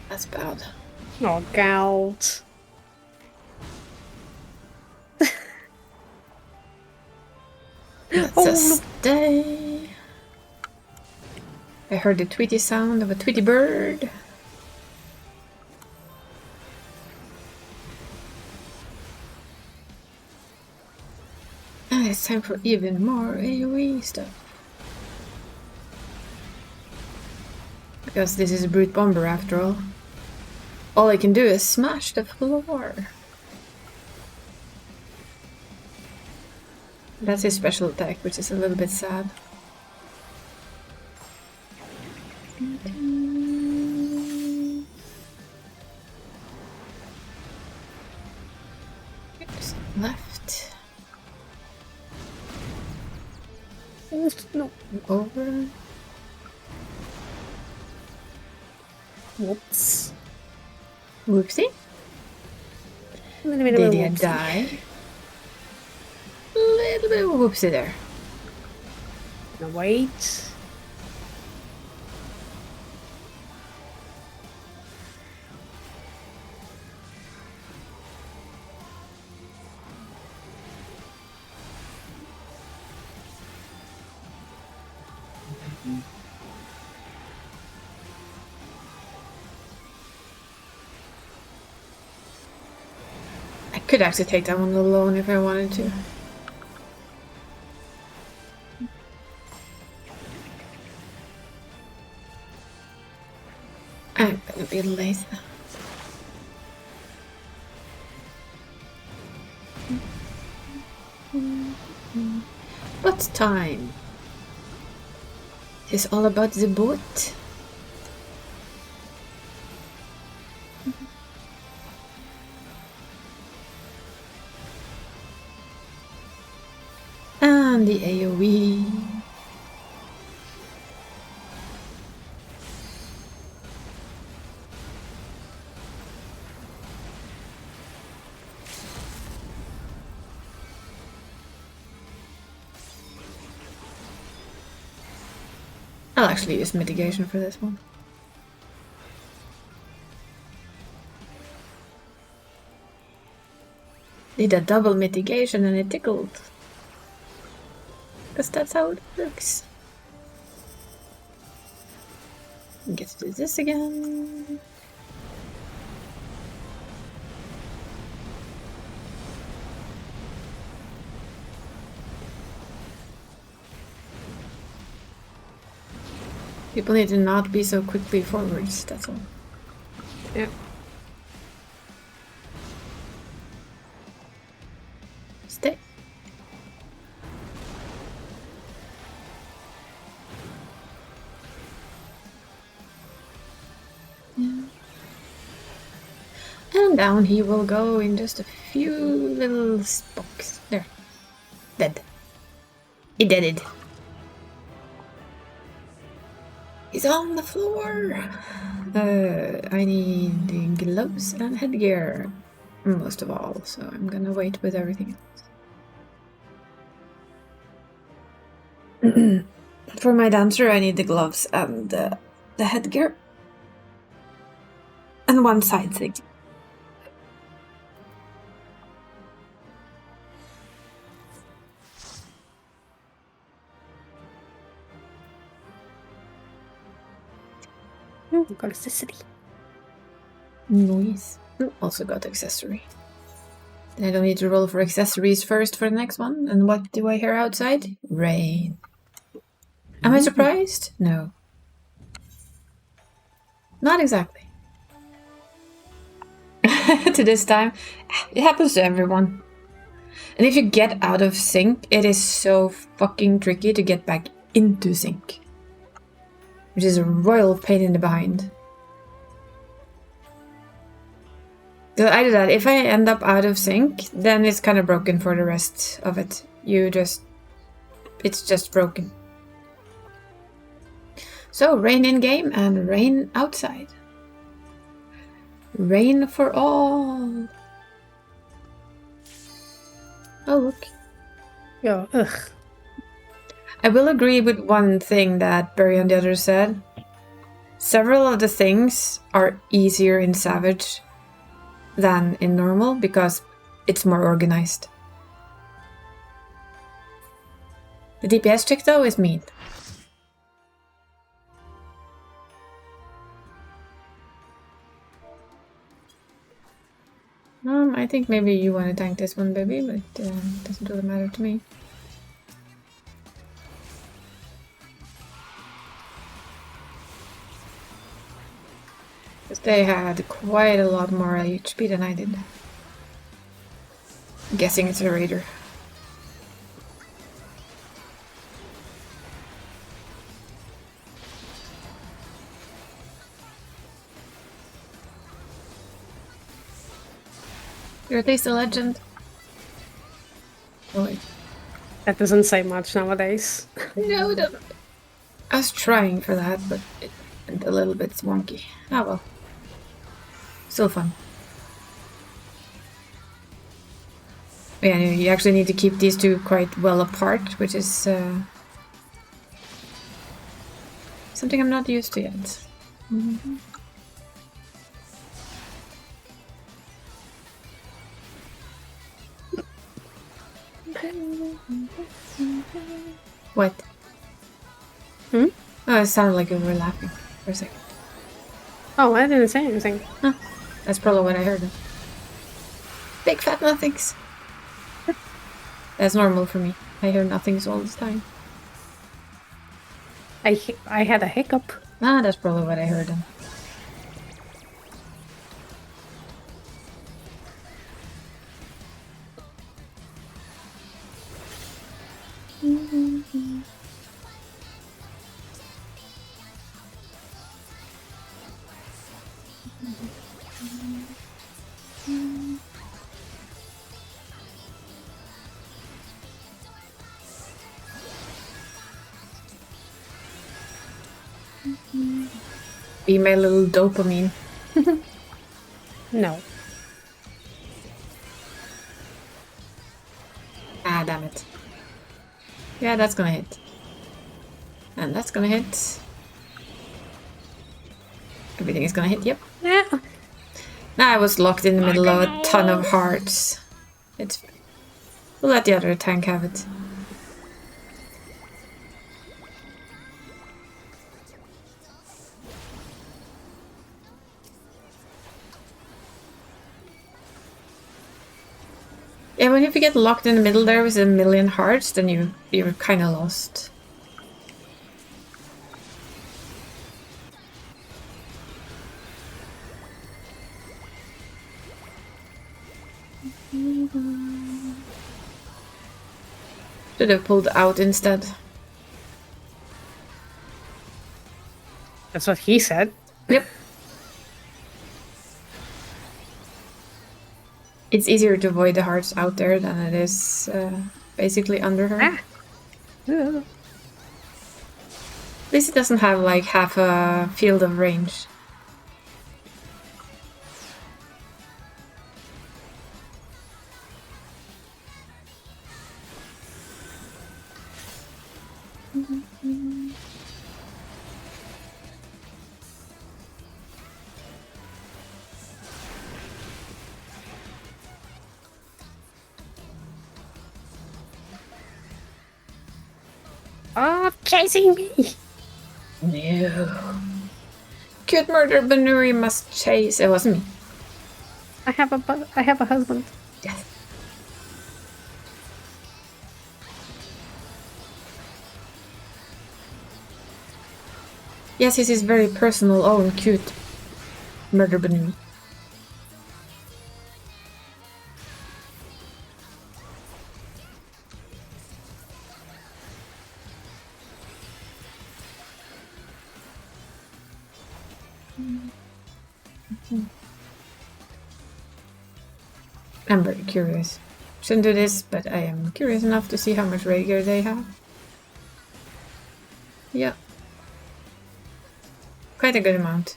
That's bad. Oh, gout. That's a stay. I heard the tweety sound of a tweety bird. And it's time for even more AoE stuff. Because this is a brute bomber after all. All I can do is smash the floor. That's his special attack, which is a little bit sad. Oops, left. No. Over. Whoops. Whoopsie. Did he die? Little bit of a whoopsie there. No, wait. I could actually take that one alone if I wanted to. I'm gonna be late. What time? It's all about the boat. And the AoE. I'll actually use mitigation for this one. Did a double mitigation and it tickled. Because that's how it works. Get to do this again. People need to not be so quickly forwards, that's all. Yep. Stay. Yeah. And down he will go in just a few little spokes. There. Dead. He did it. He's on the floor. I need gloves and headgear most of all, so I'm gonna wait with everything else. For my dancer, I need the gloves and the headgear and one side thing. Got accessory. Nice. Also got accessory. Then I don't need to roll for accessories first for the next one. And what do I hear outside? Rain. Am I surprised? No. Not exactly. To this time. It happens to everyone. And if you get out of sync, it is so fucking tricky to get back into sync. Which is a royal pain in the behind. So I do that. If I end up out of sync, then it's kind of broken for the rest of it. It's just broken. So rain in game and rain outside. Rain for all. Oh look. Yeah, ugh. I will agree with one thing that Barry and the others said. Several of the things are easier in Savage than in normal because it's more organized. The DPS trick though is mean. I think maybe you want to tank this one, baby, but it doesn't really matter to me. 'Cause they had quite a lot more HP than I did. I'm guessing it's a raider. You're at least a legend. Oh wait. That doesn't say much nowadays. No, it doesn't. I was trying for that, but it went a little bit wonky. Ah well. Still fun. Yeah, you actually need to keep these two quite well apart, which is something I'm not used to yet. Mm-hmm. What? Hmm? Oh, it sounded like you were laughing for a second. Oh, I didn't say anything. Huh. That's probably what I heard. Big fat nothings. That's normal for me. I hear nothings all the time. I had a hiccup. Ah, that's probably what I heard then. Be my little dopamine. No. Ah, damn it. Yeah, that's gonna hit. And that's gonna hit. Everything is gonna hit, yep. Yeah. Now I was locked in the middle of a ton of hearts. It's... We'll let the other tank have it. Yeah, when if you get locked in the middle there with a million hearts, then you're kind of lost. Should have pulled out instead. That's what he said. Yep. It's easier to avoid the hearts out there than it is basically under her. Ah. Yeah. At least it doesn't have like half a field of range. Oh, chasing me! No. Cute murder Banuri must chase. It wasn't me. I have a husband. Yes. Yes, this is very personal. Oh, and cute. Murder Banuri. I'm very curious. Shouldn't do this, but I am curious enough to see how much rapier they have. Yeah. Quite a good amount.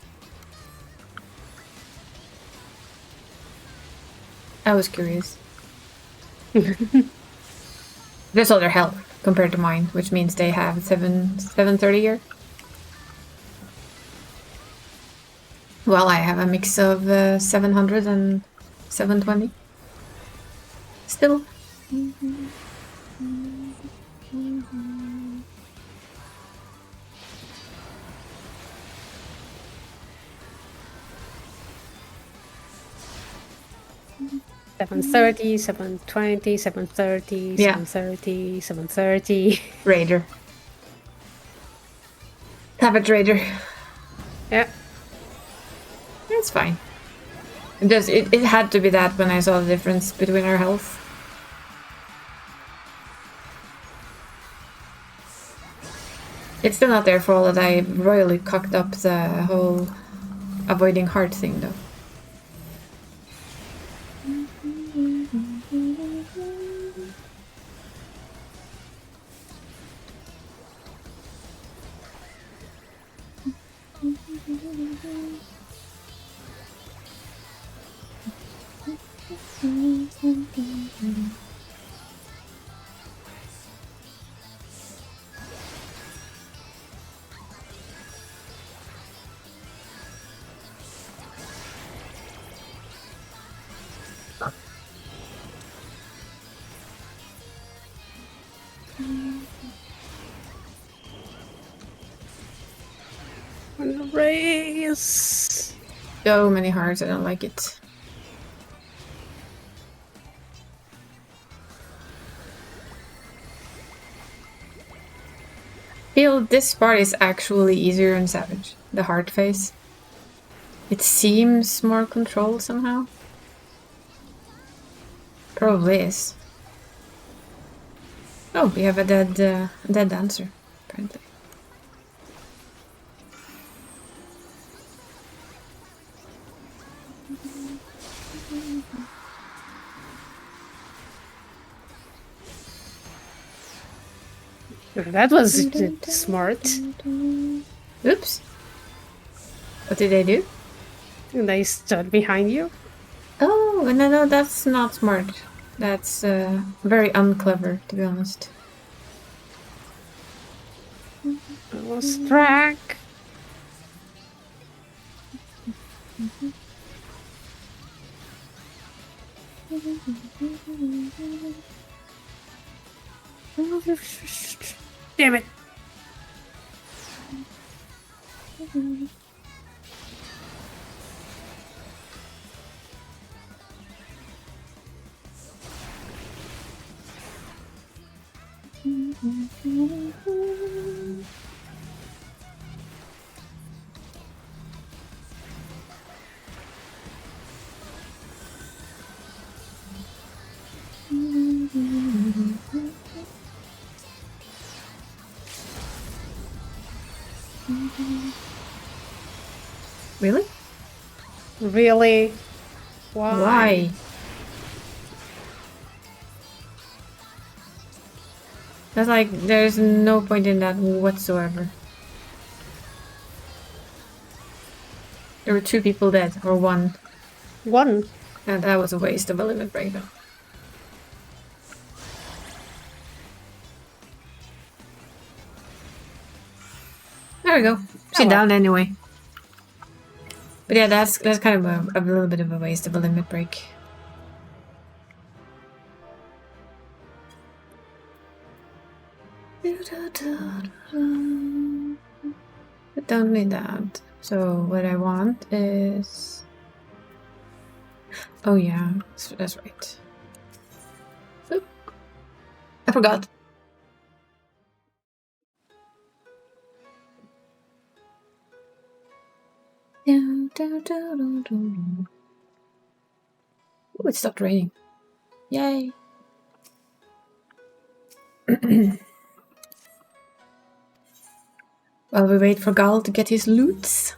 I was curious. There's other health compared to mine, which means they have 730 here. Well, I have a mix of 700 and 720. Still. Seven 720, 730, Yeah. 730, 730. Raider. Have it, Raider. Yeah. That's fine. It had to be that when I saw the difference between our health. It's still not their fault that I royally cocked up the whole avoiding heart thing, though. Race. So many hearts, I don't like it. Feel this part is actually easier in Savage, the heart phase. It seems more controlled somehow. Probably is. Oh, we have a dead dancer, apparently. That was smart. Oops. What did they do? And they stood behind you. Oh, no, that's not smart. That's very unclever, to be honest. I lost track. Damn it. Really? Really? Why? Why? That's like, there's no point in that whatsoever. There were 2 people dead, or 1. One. And that was a waste of a limit break, though. There we go. Sit down anyway. But yeah, that's kind of a little bit of a waste of a limit break. But don't need that. So what I want is... Oh yeah, that's right. Oop. I forgot. Ooh, it stopped raining. Yay. While we wait for Gal to get his loots.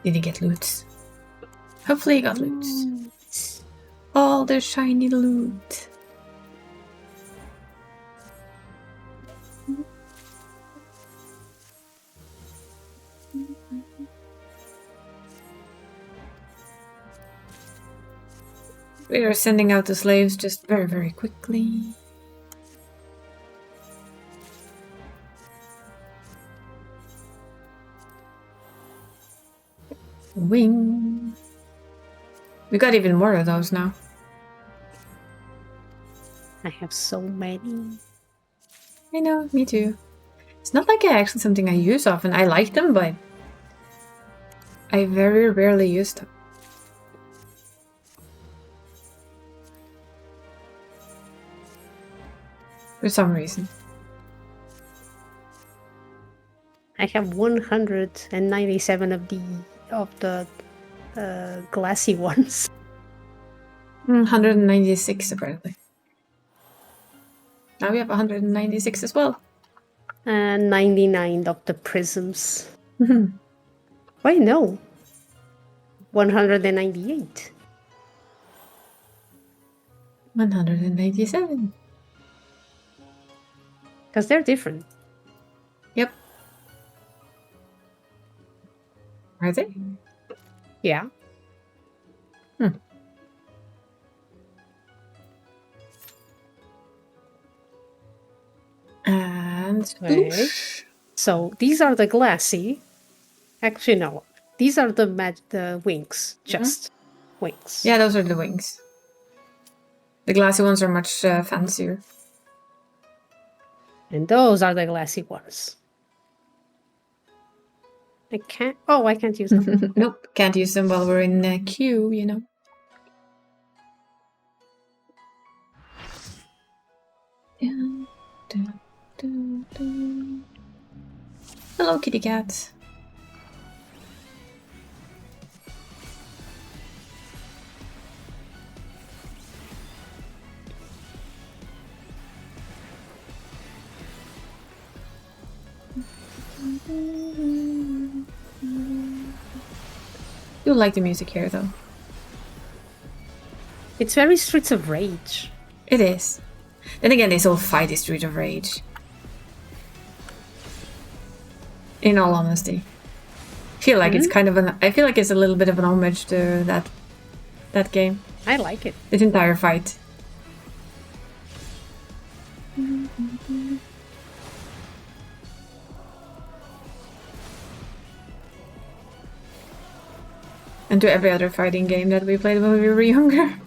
Did he get loots? Hopefully he got loots. All the shiny loot. We are sending out the slaves just very, very quickly. Wing. We got even more of those now. I have so many. I know, me too. It's not like I actually something I use often. I like them, but I very rarely use them. For some reason. I I have 197 of the glassy ones. 196 apparently. Now we have 196 as well. And 99 of the prisms. Mhm. Wait, no. 198. 197. Because they're different. Yep. Are they? Yeah. And Wait. Oosh. So these are the glassy. Actually, no. These are the wings. Just wings. Yeah, those are the wings. The glassy ones are much fancier. And those are the glassy ones. I can't. Oh, I can't use them. Nope, can't use them while we're in queue, you know. Hello, kitty cat. You like the music here, though. It's very Streets of Rage. It is. Then again, they still fight the Street of Rage. In all honesty, I feel like it's kind of an. I feel like it's a little bit of an homage to that game. I like it. This entire fight. And to every other fighting game that we played when we were younger.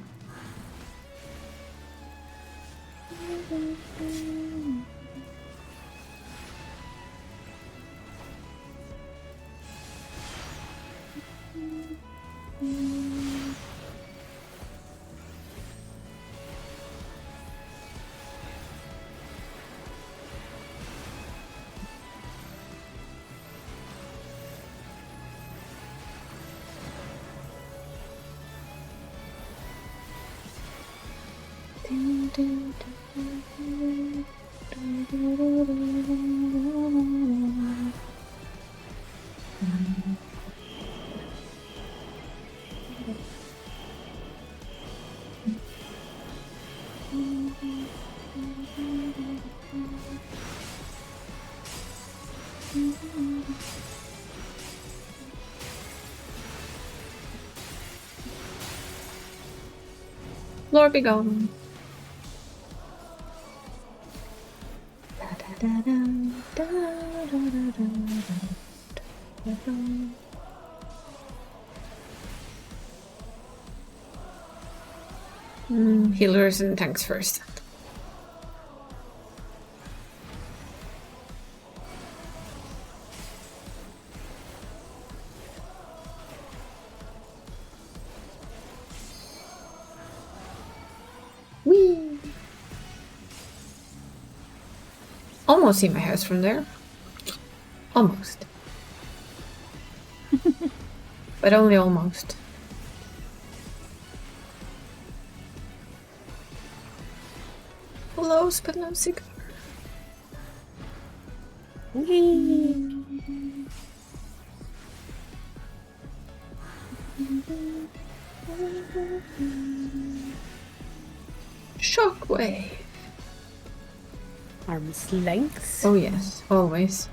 Lord be gone. Healers and tanks first. Whee! Almost see my house from there. Almost. But only almost. Close, but no cigar. Shockwave. Arm's length. Oh yes, always.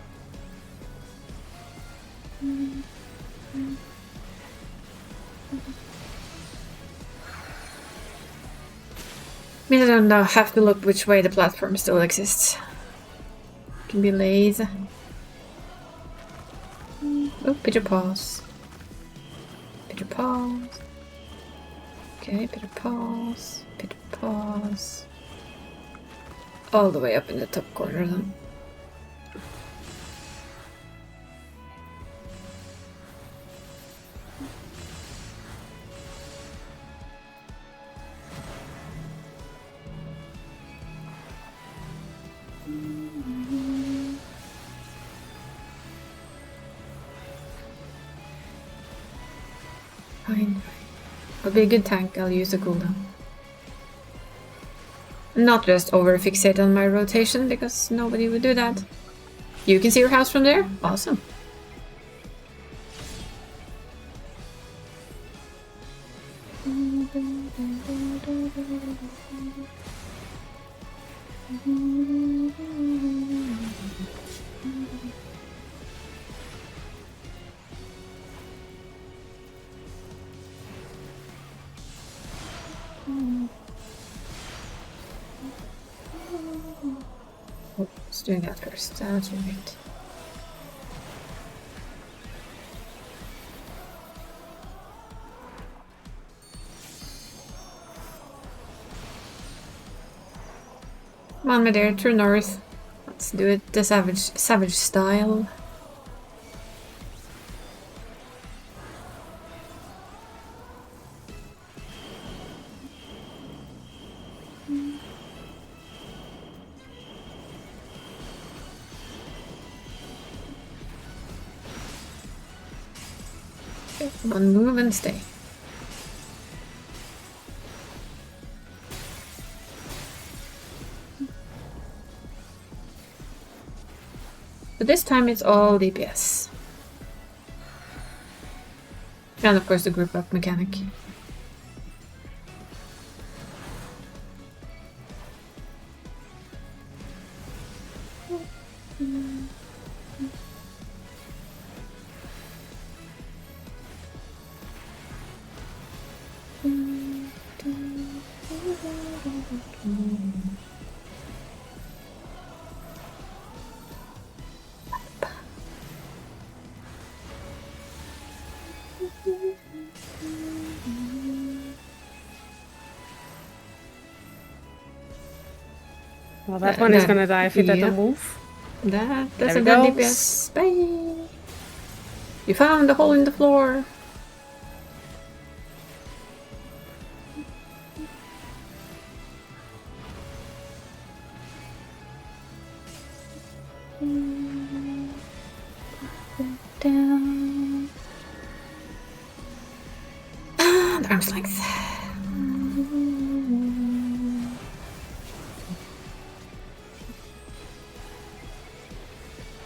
Means I don't have to look which way the platform still exists. Can be lazy. Oh, picture pause. Picture pause. Okay, picture pause. Picture pause. All the way up in the top corner then. Fine. I'll be a good tank. I'll use the cooldown. Not just over fixate on my rotation, because nobody would do that. You can see your house from there? Awesome. Oh, let's do that first. That's right. Come on, my dear, true north. Let's do it the savage style. One move and stay. But this time it's all DPS. And of course the group up mechanic. Well, that one is That- gonna die if it yeah. doesn't move. That's There a we dead go. DPS. Bye! You found the hole in the floor. Down. And arms length.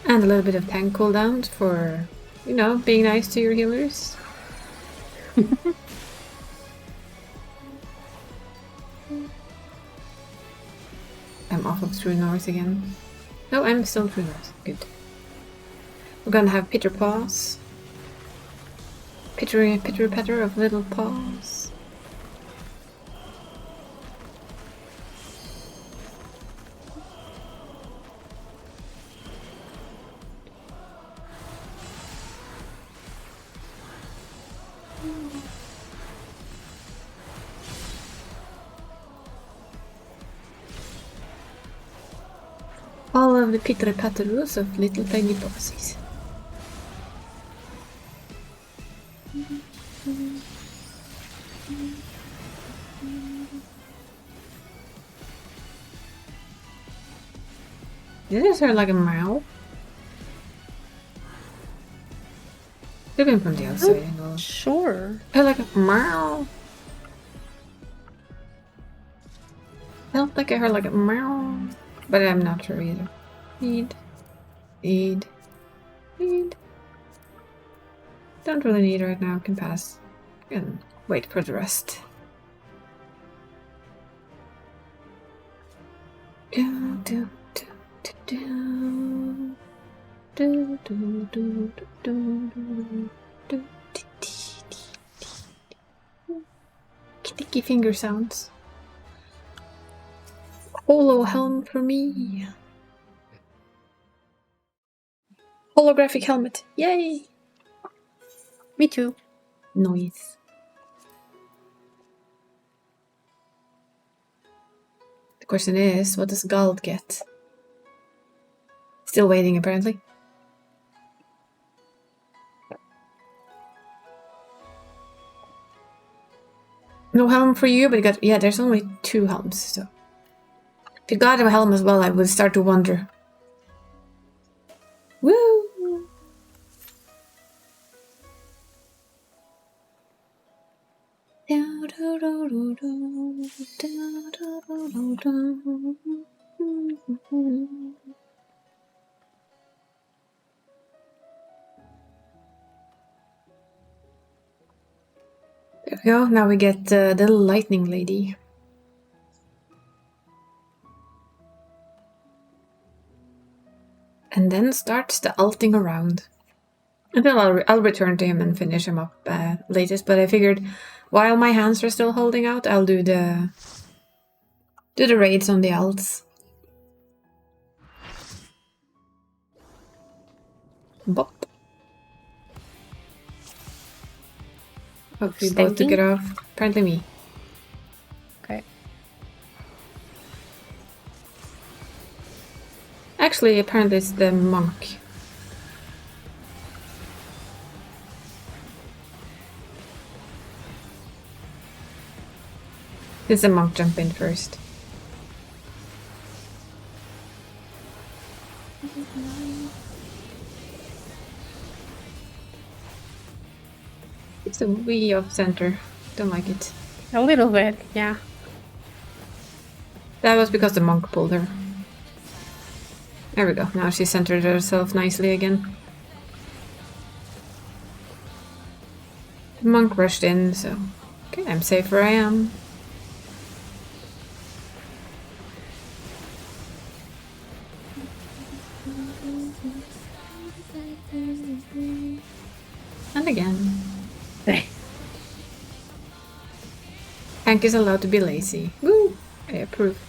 And a little bit of tank cooldown for, you know, being nice to your healers. I'm off of True North again. No, I'm still True North. Good. We're gonna have pitter paws. Pitter patter of little paws. All of the pitter patterus of little tiny paws. Did it sound like a meow? Looking from the outside angle. Sure. I like a meow. Felt like I heard like a meow, but I'm not sure either. Need. Don't really need right now. Can pass. And wait for the rest. Do do do do do. Do do do do do do. Sticky finger sounds. Holo helm for me. Holographic helmet. Yay! Me too. Noise. The question is, what does Gald get? Still waiting, apparently. No helm for you, but you got... Yeah, there's only 2 helms, so... If you got a helm as well, I would start to wonder. Woo! There we go. Now we get the lightning lady. And then starts the ulting around. Until I'll return to him and finish him up latest. But I figured while my hands are still holding out, I'll do the raids on the ults. Bop. Hope we both took it off. Apparently me. Okay. Actually, apparently it's the monk. It's the monk jump in first. It's a wee off center. Don't like it. A little bit, yeah. That was because the monk pulled her. There we go. Now she centered herself nicely again. The monk rushed in, so... Okay, I'm safe where I am. And again. Hank is allowed to be lazy. Woo! I approve.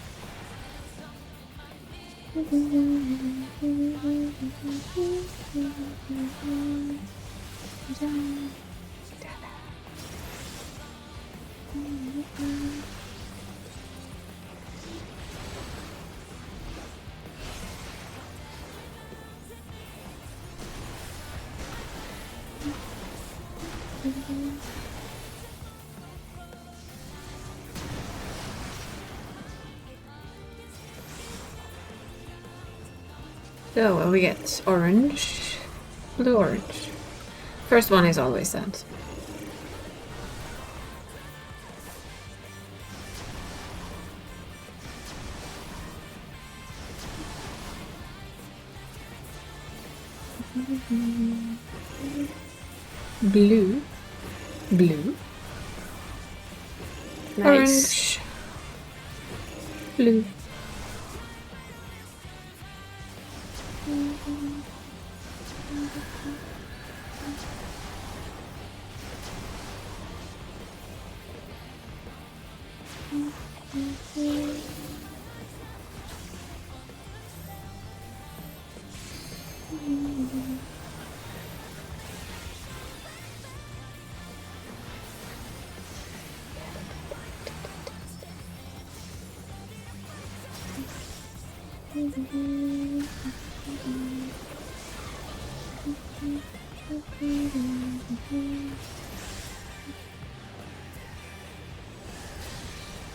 So we get orange, blue, orange. First one is always that. Blue, blue, Nice. orange, blue.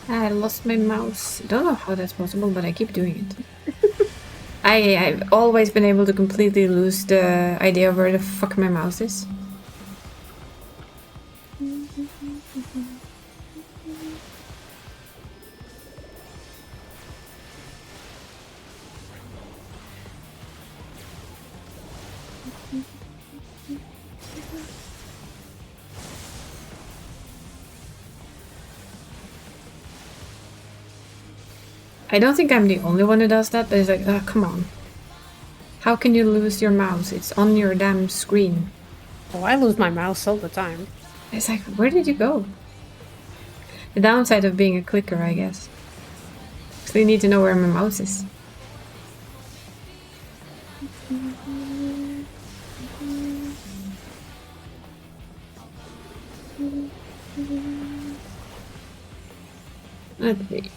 I lost my mouse. Don't know how that's possible, but I keep doing it. I've always been able to completely lose the idea of where the fuck my mouse is. I don't think I'm the only one who does that, but it's like, oh, come on. How can you lose your mouse? It's on your damn screen. Oh, I lose my mouse all the time. It's like, where did you go? The downside of being a clicker, I guess. So you need to know where my mouse is. Let's see.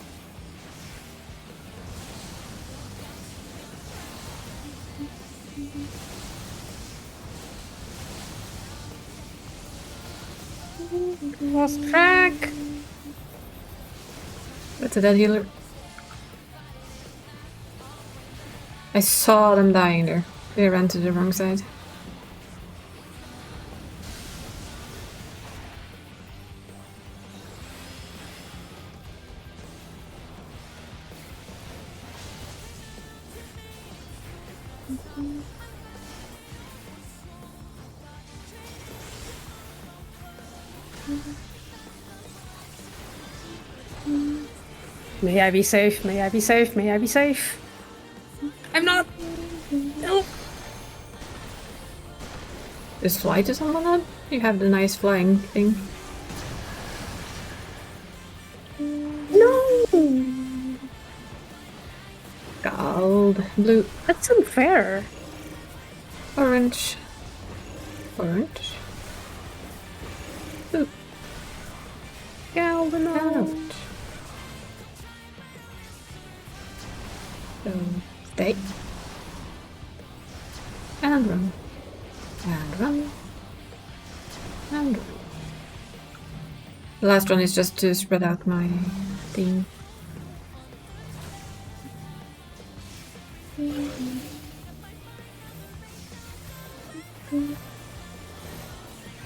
Lost track. What's a dead healer? I saw them dying there. They ran to the wrong side. May I be safe? May I be safe? May I be safe? I'm not. No. Just fly to someone up? You have the nice flying thing. No. Gold. Blue. That's unfair. Orange. Orange. Blue. Golden. Orange. So, stay. And run. And run. And run. The last one is just to spread out my thing.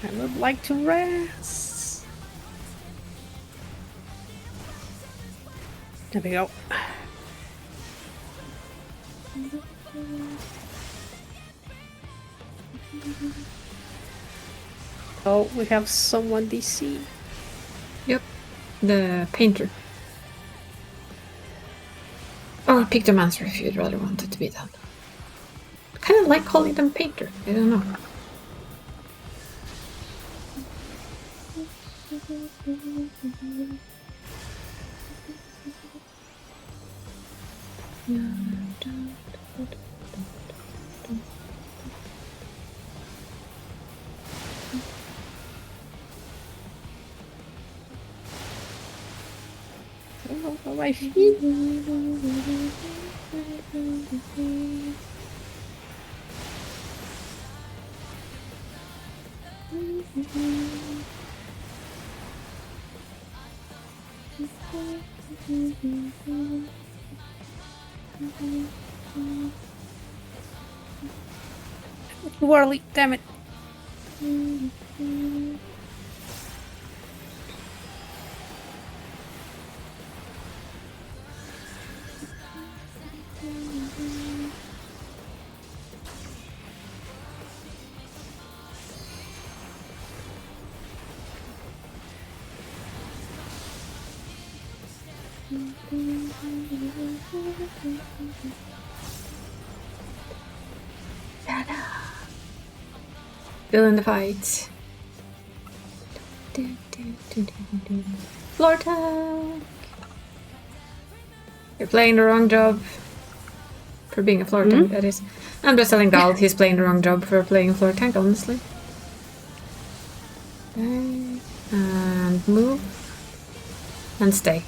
I would like to rest. There we go. Oh, we have someone DC. Yep, the painter. Oh, I picked a monster if you'd rather want it to be that. I kind of like calling them painter. I don't know. Oh, my feet. Too early, damn it. Still in the fight. Floor tank! You're playing the wrong job. For being a floor tank, that is. I'm just telling Gald he's playing the wrong job for playing a floor tank, honestly. Okay. And move. And stay.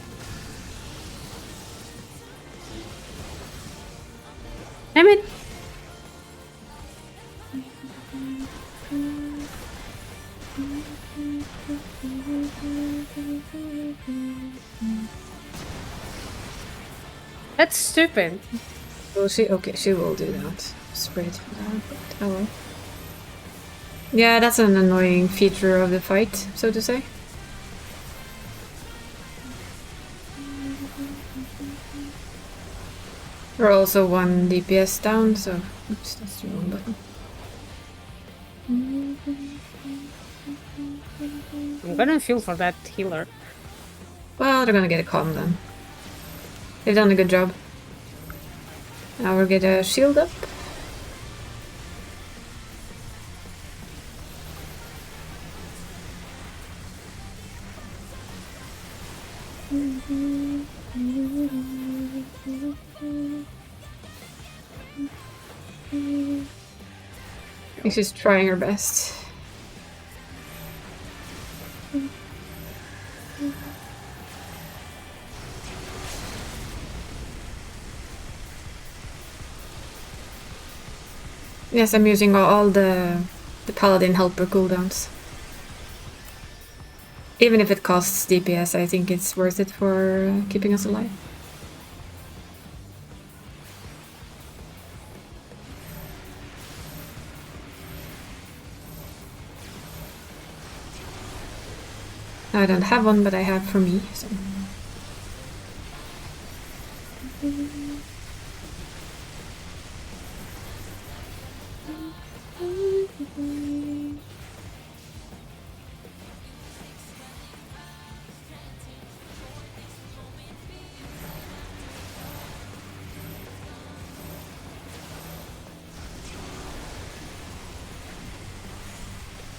Damn it. That's stupid. Will she? Okay, she will do that. Spread for that, but oh well. Yeah, that's an annoying feature of the fight, so to say. We're also 1 DPS down, so oops, that's the wrong button. I'm gonna feel for that healer. Well, they're gonna get a calm then. They've done a good job. Now we'll get a shield up. I think she's trying her best. Yes, I'm using all the paladin helper cooldowns. Even if it costs DPS, I think it's worth it for keeping us alive. I don't have one, but I have for me, so.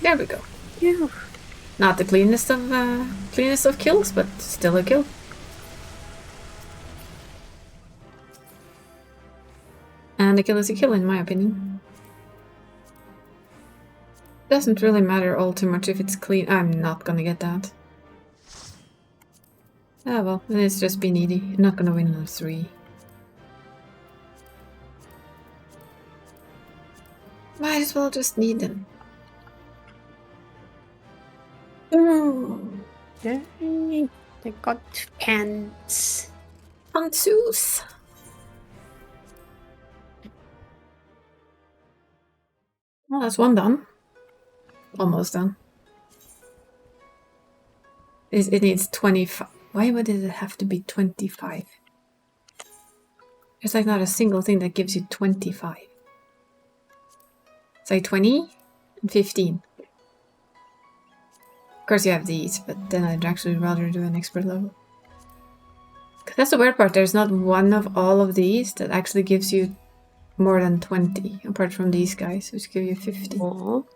There we go. Phew. Not the cleanest of kills, but still a kill. And a kill is a kill, in my opinion. Doesn't really matter all too much if it's clean. I'm not gonna get that. Ah well, then it's just be needy. I'm not gonna win on 3. Might as well just need them. Ooh. Dang, they got pants. Pantsus. Well, that's one done. Almost done. It needs 25. Why would it have to be 25? There's like not a single thing that gives you 25. It's like 20 and 15. Of course you have these, but then I'd actually rather do an expert level. 'Cause that's the weird part, there's not one of all of these that actually gives you more than 20, apart from these guys, which give you 50. Aww.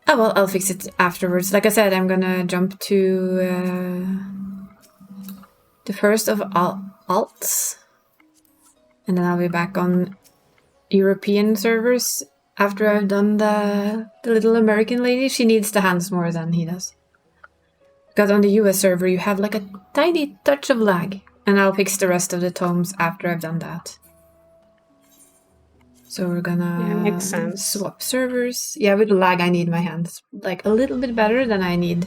Oh well, I'll fix it afterwards. Like I said, I'm gonna jump to the first of alts, and then I'll be back on European servers after I've done the little American lady. She needs the hands more than he does. Because on the US server you have like a tiny touch of lag, and I'll fix the rest of the tomes after I've done that. So we're gonna makes sense. swap servers. Yeah, with the lag I need my hands like a little bit better than I need.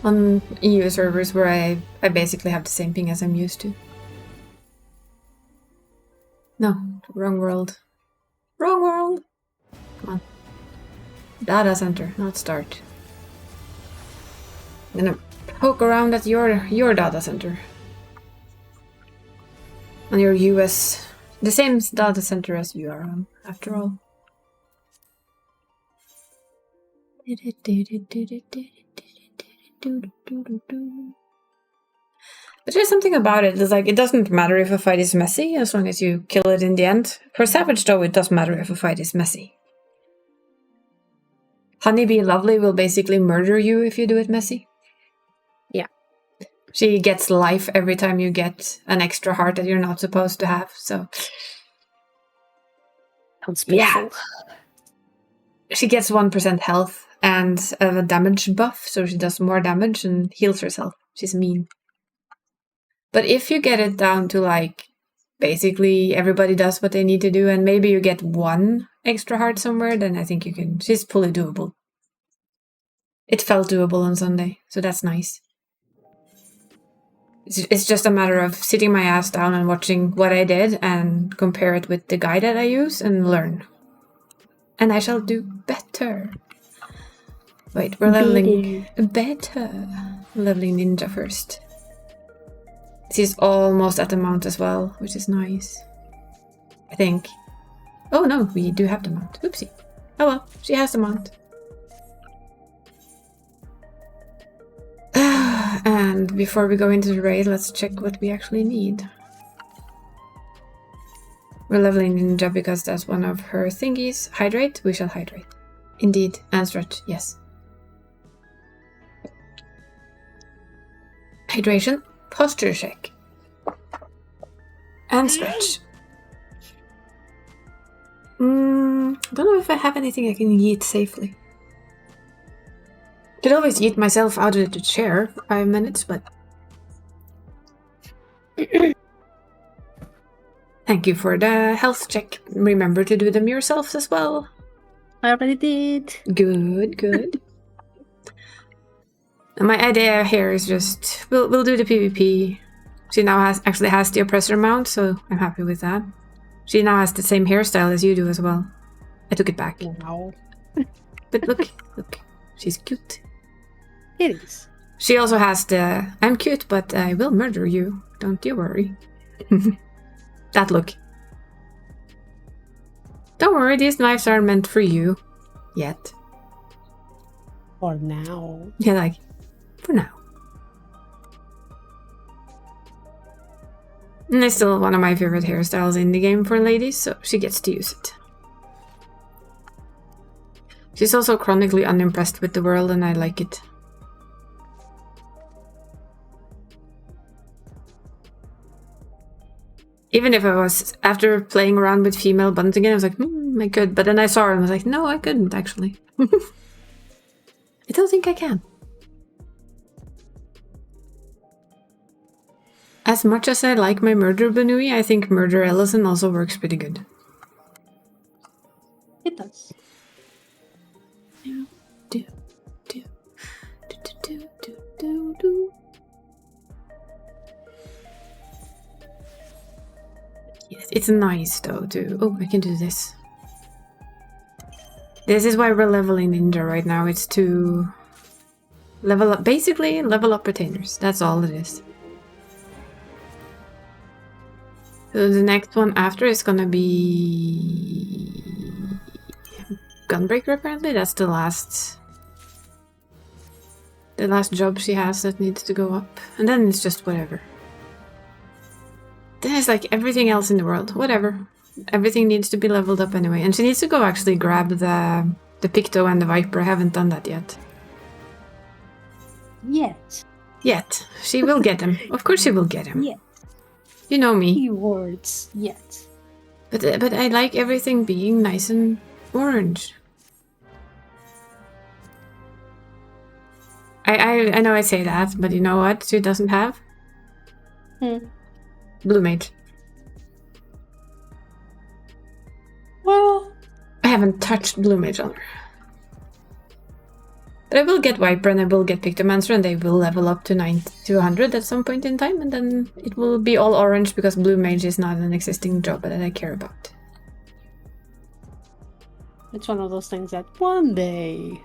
On EU servers where I basically have the same ping as I'm used to. No, wrong world. Wrong world! Come on. Data center, not start. I'm gonna poke around at your data center. On your US, the same data center as you are on, after all. But there's something about it. It's like it doesn't matter if a fight is messy as long as you kill it in the end. For Savage though, it does matter if a fight is messy. Honeybee Lovely will basically murder you if you do it messy. Yeah. She gets life every time you get an extra heart that you're not supposed to have, so... Sounds Yeah. painful. She gets 1% health and a damage buff, so she does more damage and heals herself. She's mean. But if you get it down to like, basically everybody does what they need to do and maybe you get 1 extra heart somewhere, then I think you can... She's fully doable. It felt doable on Sunday, so that's nice. It's just a matter of sitting my ass down and watching what I did and compare it with the guide that I use and learn. And I shall do better. Wait, we're leveling better. Leveling Ninja first. She's almost at the mount as well, which is nice. I think. Oh no, we do have the mount. Oopsie. Oh well, she has the mount. And before we go into the raid, let's check what we actually need. We're leveling Ninja because that's one of her thingies. Hydrate? We shall hydrate. Indeed. And stretch, yes. Hydration. Posture check. And stretch. Don't know if I have anything I can yeet safely. Could always yeet myself out of the chair for 5 minutes, but... Thank you for the health check. Remember to do them yourselves as well. I already did. Good, good. My idea here is just... We'll do the PvP. She now actually has the oppressor mount, so I'm happy with that. She now has the same hairstyle as you do as well. I took it back. Wow. But look, look. She's cute. It is. She also has the I'm cute, but I will murder you. Don't you worry. That look. Don't worry, these knives aren't meant for you. Yet. For now. Yeah, like, for now. And it's still one of my favorite hairstyles in the game for ladies, so she gets to use it. She's also chronically unimpressed with the world, and I like it. Even if I was, after playing around with female buttons again, I was like, I could. But then I saw her and I was like, no, I couldn't, actually. I don't think I can. As much as I like my Murder Banui, I think Murder Ellison also works pretty good. It does. Yes, it's nice though too. Oh, I can do this. This is why we're leveling Ninja right now. It's to level up, basically level up retainers. That's all it is. So the next one after is gonna be Gunbreaker apparently. That's the last job she has that needs to go up. And then it's just whatever. Then it's like everything else in the world. Whatever. Everything needs to be leveled up anyway. And she needs to go actually grab the Picto and the Viper. I haven't done that yet. Yet. She will get him. Of course she will get him. Yet. You know me. Keywords, yet. But I like everything being nice and orange. I know I say that, but you know what she doesn't have? Blue Mage. Well, I haven't touched Blue Mage on her. But I will get Viper and I will get Pictomancer and they will level up to 100 at some point in time, and then it will be all orange because Blue Mage is not an existing job that I care about. It's one of those things that one day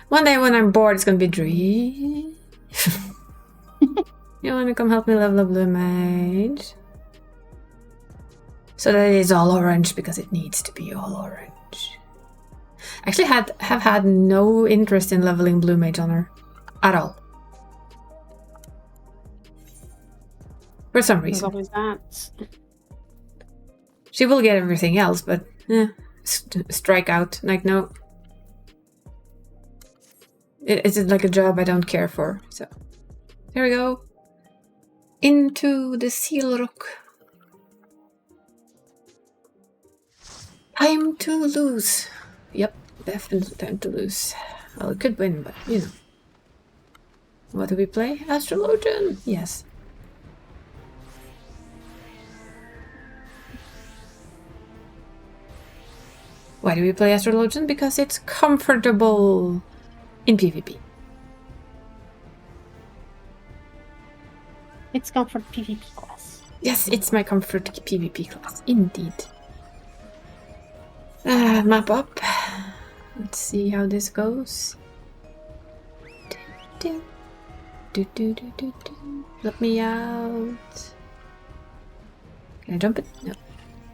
when I'm bored, it's gonna be Dree. You wanna come help me level up Blue Mage? So that it is all orange because it needs to be all orange. Actually have had no interest in leveling Blue Mage on her. At all. For some there's reason. always that. She will get everything else, but strike out. Like, no. It's like a job I don't care for. So, there we go. Into the Seal Rock. Time to lose. Yep, definitely time to lose. Well, it could win, but you know. What do we play? Astrologian? Yes. Why do we play Astrologian? Because it's comfortable in PvP. It's comfort PvP class. Yes, it's my comfort PvP class. Indeed. Map up. Let's see how this goes. Let me out. Can I jump it? No.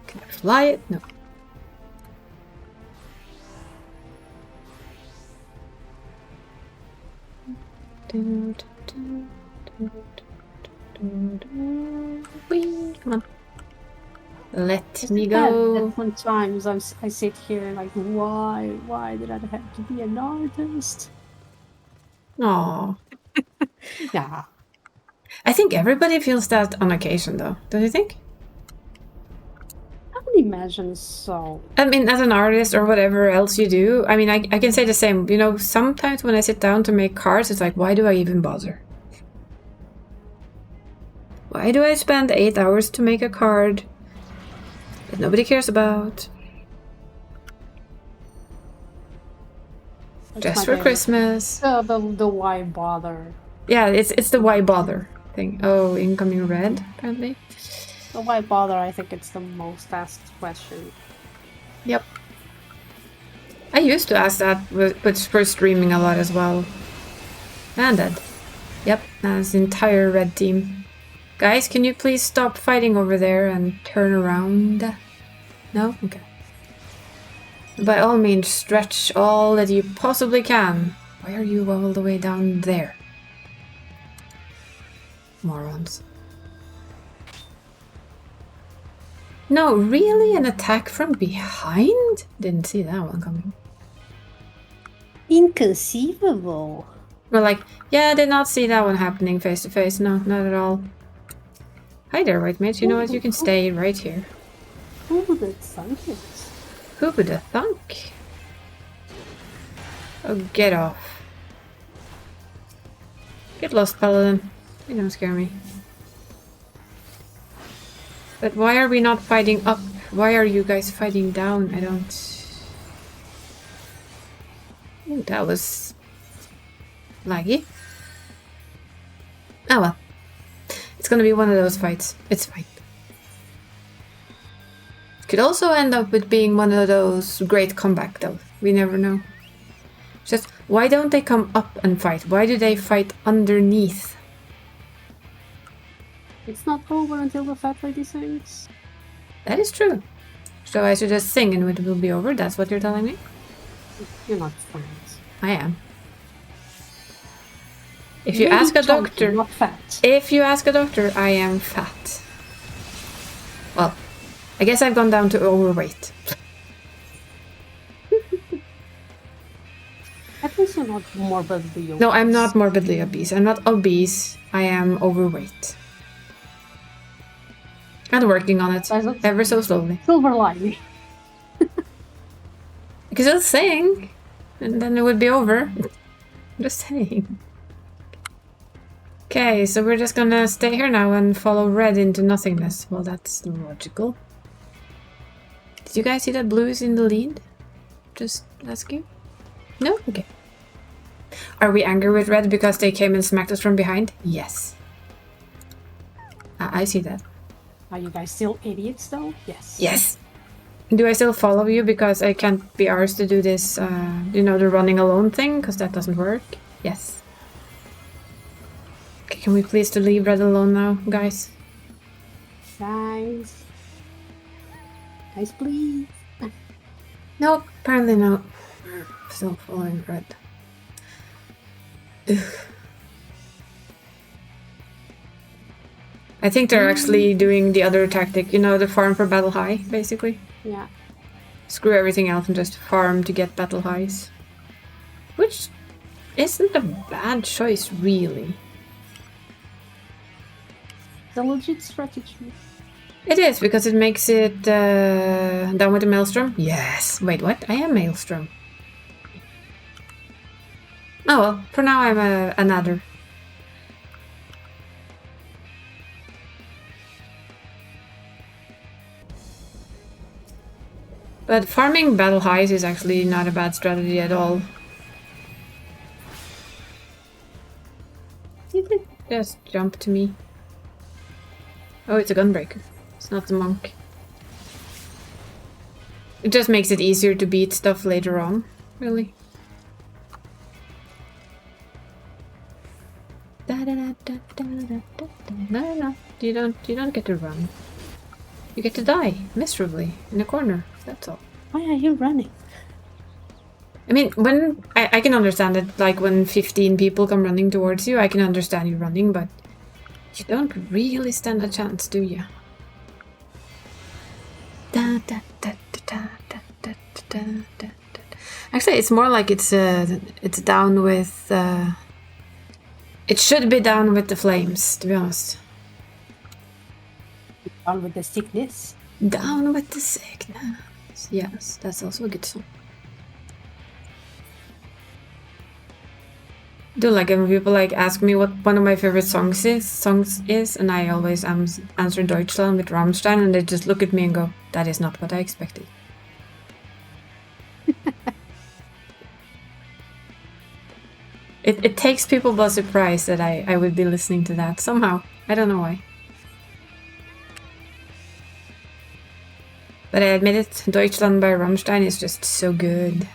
Can I fly it? No. Whee! Come on. Let me go. Sometimes I sit here and like, why did I have to be an artist? Aww. Yeah. I think everybody feels that on occasion, though. Don't you think? I would imagine so. I mean, as an artist or whatever else you do, I mean, I can say the same. You know, sometimes when I sit down to make cards, it's like, why do I even bother? Why do I spend 8 hours to make a card that nobody cares about? That's Just my for favorite. Christmas. The why bother. Yeah, it's the why bother thing. Oh, incoming red, apparently. The why bother, I think it's the most asked question. Yep. I used to ask that but for streaming a lot as well. And dead. Yep, that's the entire red team. Guys, can you please stop fighting over there and turn around? No? Okay. By all means, stretch all that you possibly can. Why are you all the way down there? Morons. No, really? An attack from behind? Didn't see that one coming. Inconceivable. We're like, yeah, I did not see that one happening face to face. No, not at all. Hi there, white mage. You know what? You can stay right here. Who would have thunk it? Who would have thunk? Oh, get off. Get lost, paladin. You don't scare me. But why are we not fighting up? Why are you guys fighting down? I don't... Ooh, that was... laggy. Oh well. It's gonna be one of those fights. It's fine. Could also end up with being one of those great comeback though. We never know. Just, why don't they come up and fight? Why do they fight underneath? It's not over until the fat lady sings. That is true. So I should just sing and it will be over? That's what you're telling me? You're not friends. I am. If you ask a doctor... Not fat. If you ask a doctor, I am fat. Well, I guess I've gone down to overweight. At least you're not morbidly obese. No, I'm not morbidly obese. I'm not obese. I am overweight. I'm working on it. Ever so slowly. Silver lining. Because I'll sing, and then it would be over. Just saying. Okay, so we're just gonna stay here now and follow red into nothingness. Well, that's logical. Did you guys see that blue is in the lead? Just asking. No? Okay. Are we angry with red because they came and smacked us from behind? Yes. I see that. Are you guys still idiots though? Yes. Yes. Do I still follow you because I can't be arsed to do this, you know, the running alone thing? Because that doesn't work? Yes. Okay, can we please to leave red alone now, guys? Guys. Guys, please. Nope, apparently not. Still following red. Ugh. I think they're actually doing the other tactic, you know, the farm for battle high, basically. Yeah. Screw everything else and just farm to get battle highs. Which isn't a bad choice, really. It's a legit strategy. It is, because it makes it down with the maelstrom. Yes. Wait, what? I am maelstrom. Oh well, for now I'm an adder. But farming battle highs is actually not a bad strategy at all. You could just jump to me. Oh, it's a gunbreaker. It's not the monk. It just makes it easier to beat stuff later on, really. You don't get to run. You get to die miserably in a corner. That's all. Why are you running? I mean, when I can understand it, like when 15 people come running towards you, I can understand you running, but you don't really stand a chance, do you? Actually, it's more like it's down with. It should be down with the flames, to be honest. Down with the sickness. Down with the sickness. Yes, that's also a good song. Do like when people like ask me what one of my favorite songs is, and I always answer Deutschland with Rammstein, and they just look at me and go, "That is not what I expected." It takes people by surprise that I would be listening to that somehow. I don't know why. But I admit it, Deutschland by Rammstein is just so good.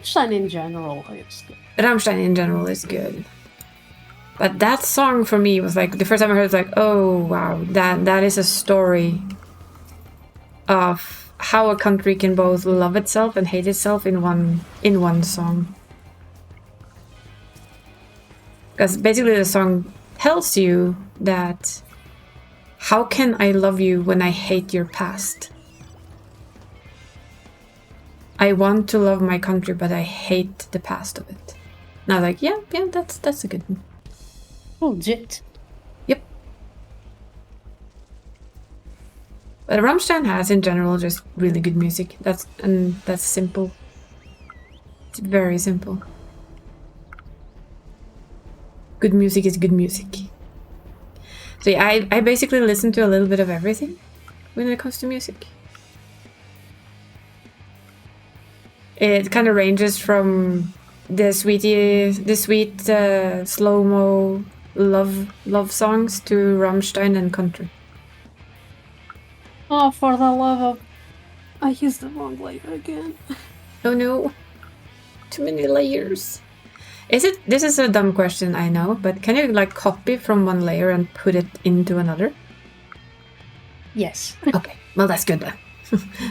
Rammstein in general is good. Rammstein in general is good. But that song for me was like, the first time I heard it was like, oh wow, that is a story of how a country can both love itself and hate itself in one song. Because basically the song tells you that How can I love you when I hate your past? I want to love my country, but I hate the past of it. And I was like, yeah, that's a good one. Legit. Yep. But Rammstein has in general just really good music. That's simple. It's very simple. Good music is good music. So yeah, I basically listen to a little bit of everything when it comes to music. It kind of ranges from the sweet slow-mo love songs to Rammstein and country. Oh, for the love of... I used the wrong layer again. Oh no, too many layers. This is a dumb question, I know, but can you like copy from one layer and put it into another? Yes. Okay, well that's good then.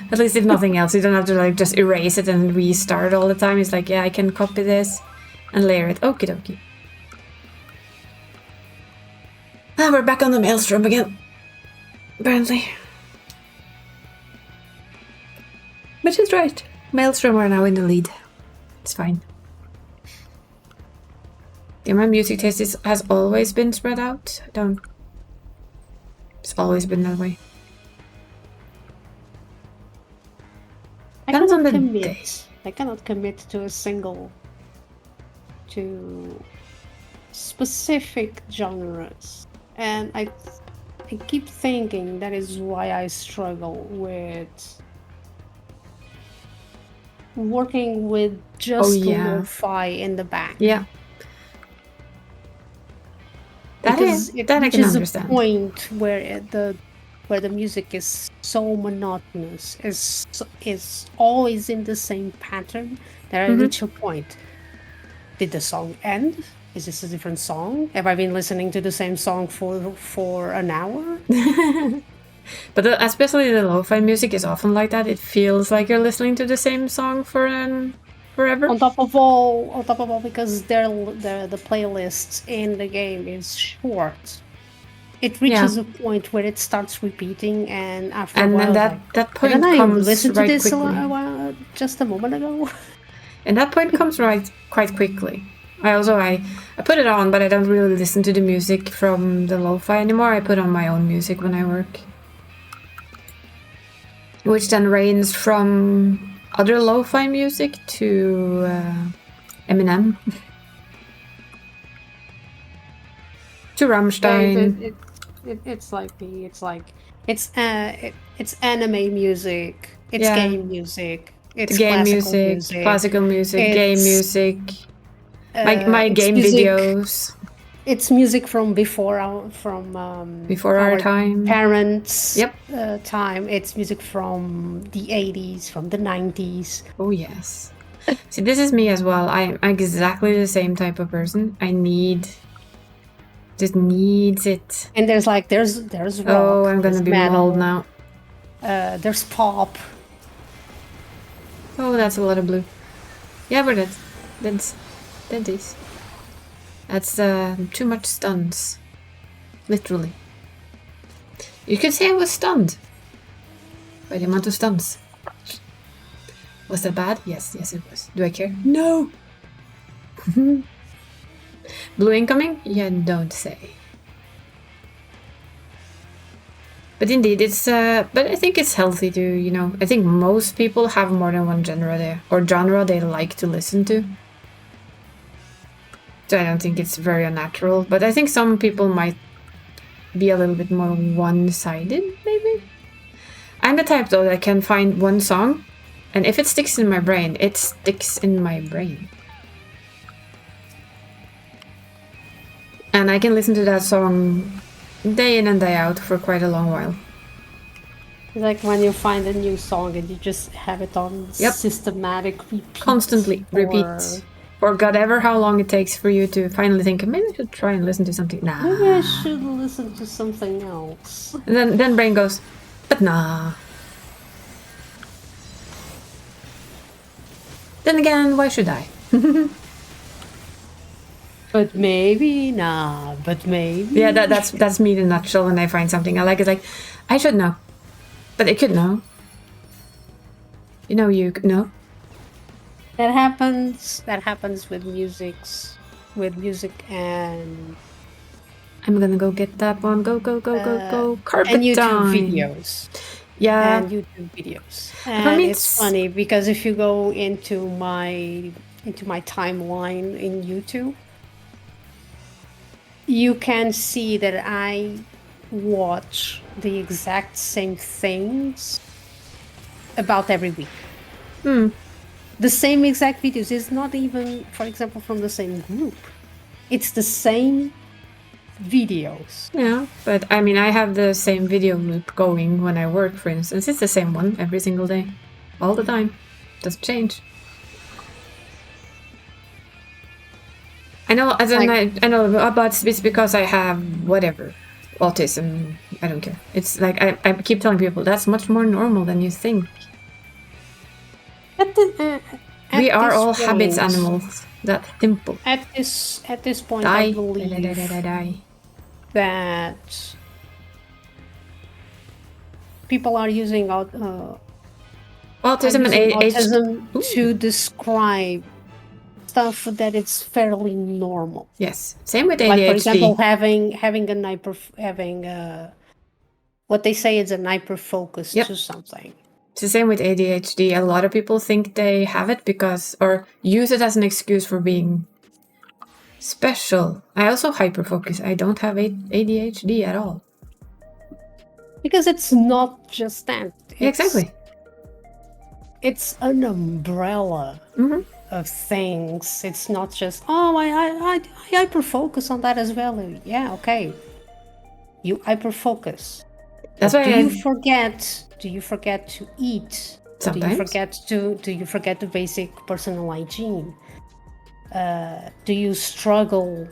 At least if nothing else, you don't have to like just erase it and restart all the time. It's like, yeah, I can copy this and layer it. Okie dokie. Ah, we're back on the maelstrom again. Apparently. Which is right. Maelstrom are now in the lead. It's fine. Yeah, my music taste has always been spread out. It's always been that way. I Depends on cannot the commit. day. I cannot commit to a single, to specific genres, and I keep thinking that is why I struggle with working with just lo-fi in the back. Yeah. Because it that I can reaches a understand. point where the music is so monotonous, is always in the same pattern, that I reach a point. Did the song end? Is this a different song? Have I been listening to the same song for an hour? But especially the lo-fi music is often like that. It feels like you're listening to the same song forever. On top of all, because the playlists in the game is short. It reaches a point where it starts repeating, and after a while, that point didn't I comes listen to right this quickly. Just a moment ago? And that point comes quite quickly. I put it on, but I don't really listen to the music from the lo-fi anymore. I put on my own music when I work, which then ranges from other lo-fi music to Eminem, to Rammstein. It's like me. It's anime music. It's game music. It's game classical music. Game music. My game music, videos. It's music from before our time. Parents' Yep. time. It's music from the 80s, from the 90s. Oh yes. See, this is me as well. I'm exactly the same type of person. Just needs it. And there's rock. Oh, I'm gonna be metal, mauled now. There's pop. Oh, that's a lot of blue. Yeah, we're dead. Dead this. That's too much stuns. Literally. You could say I was stunned by the amount of stuns. Was that bad? Yes, it was. Do I care? No! Blue incoming? Yeah, don't say. But indeed, it's but I think it's healthy to, I think most people have more than one genre they like to listen to. So I don't think it's very unnatural, but I think some people might be a little bit more one-sided, maybe? I'm the type, though, that can find one song, and if it sticks in my brain, it sticks in my brain. And I can listen to that song day in and day out for quite a long while. It's like when you find a new song and you just have it on systematic repeat. Constantly repeat. For God ever how long it takes for you to finally think, maybe I should try and listen to something. Nah. Maybe I should listen to something else. And then brain goes, but nah. Then again, why should I? But maybe, nah, but maybe. Yeah, that's me in a nutshell. When I find something I like, it's like, I should know. But it could know. You know, you could know. That happens with music and I'm gonna go get that one. Go. Carpet and YouTube time. videos. Yeah. And YouTube videos. For And me, it's funny because if you go into my timeline in YouTube, you can see that I watch the exact same things about every week. The same exact videos. It's not even, for example, from the same group. It's the same videos. Yeah, but I mean, I have the same video loop going when I work, for instance. It's the same one every single day, all the time. Doesn't change. I know, as in, I know about it's because I have whatever autism. I don't care. It's like I keep telling people that's much more normal than you think. We are all habits animals. That simple. At this point, Die. I believe Die. that people are using Autism and autism Ooh. to describe stuff that it's fairly normal. Yes, same with ADHD. Like, for example, having what they say is an hyper focus Yep. to something. It's the same with ADHD. A lot of people think they have it because, or use it as an excuse for being special. I also hyperfocus. I don't have ADHD at all. Because it's not just that. Yeah, exactly. It's an umbrella of things. It's not just, oh, I hyper focus on that as well. Yeah, okay. You hyper focus. That's why Do you forget to eat? Sometimes. Do you forget the basic personal hygiene? Do you struggle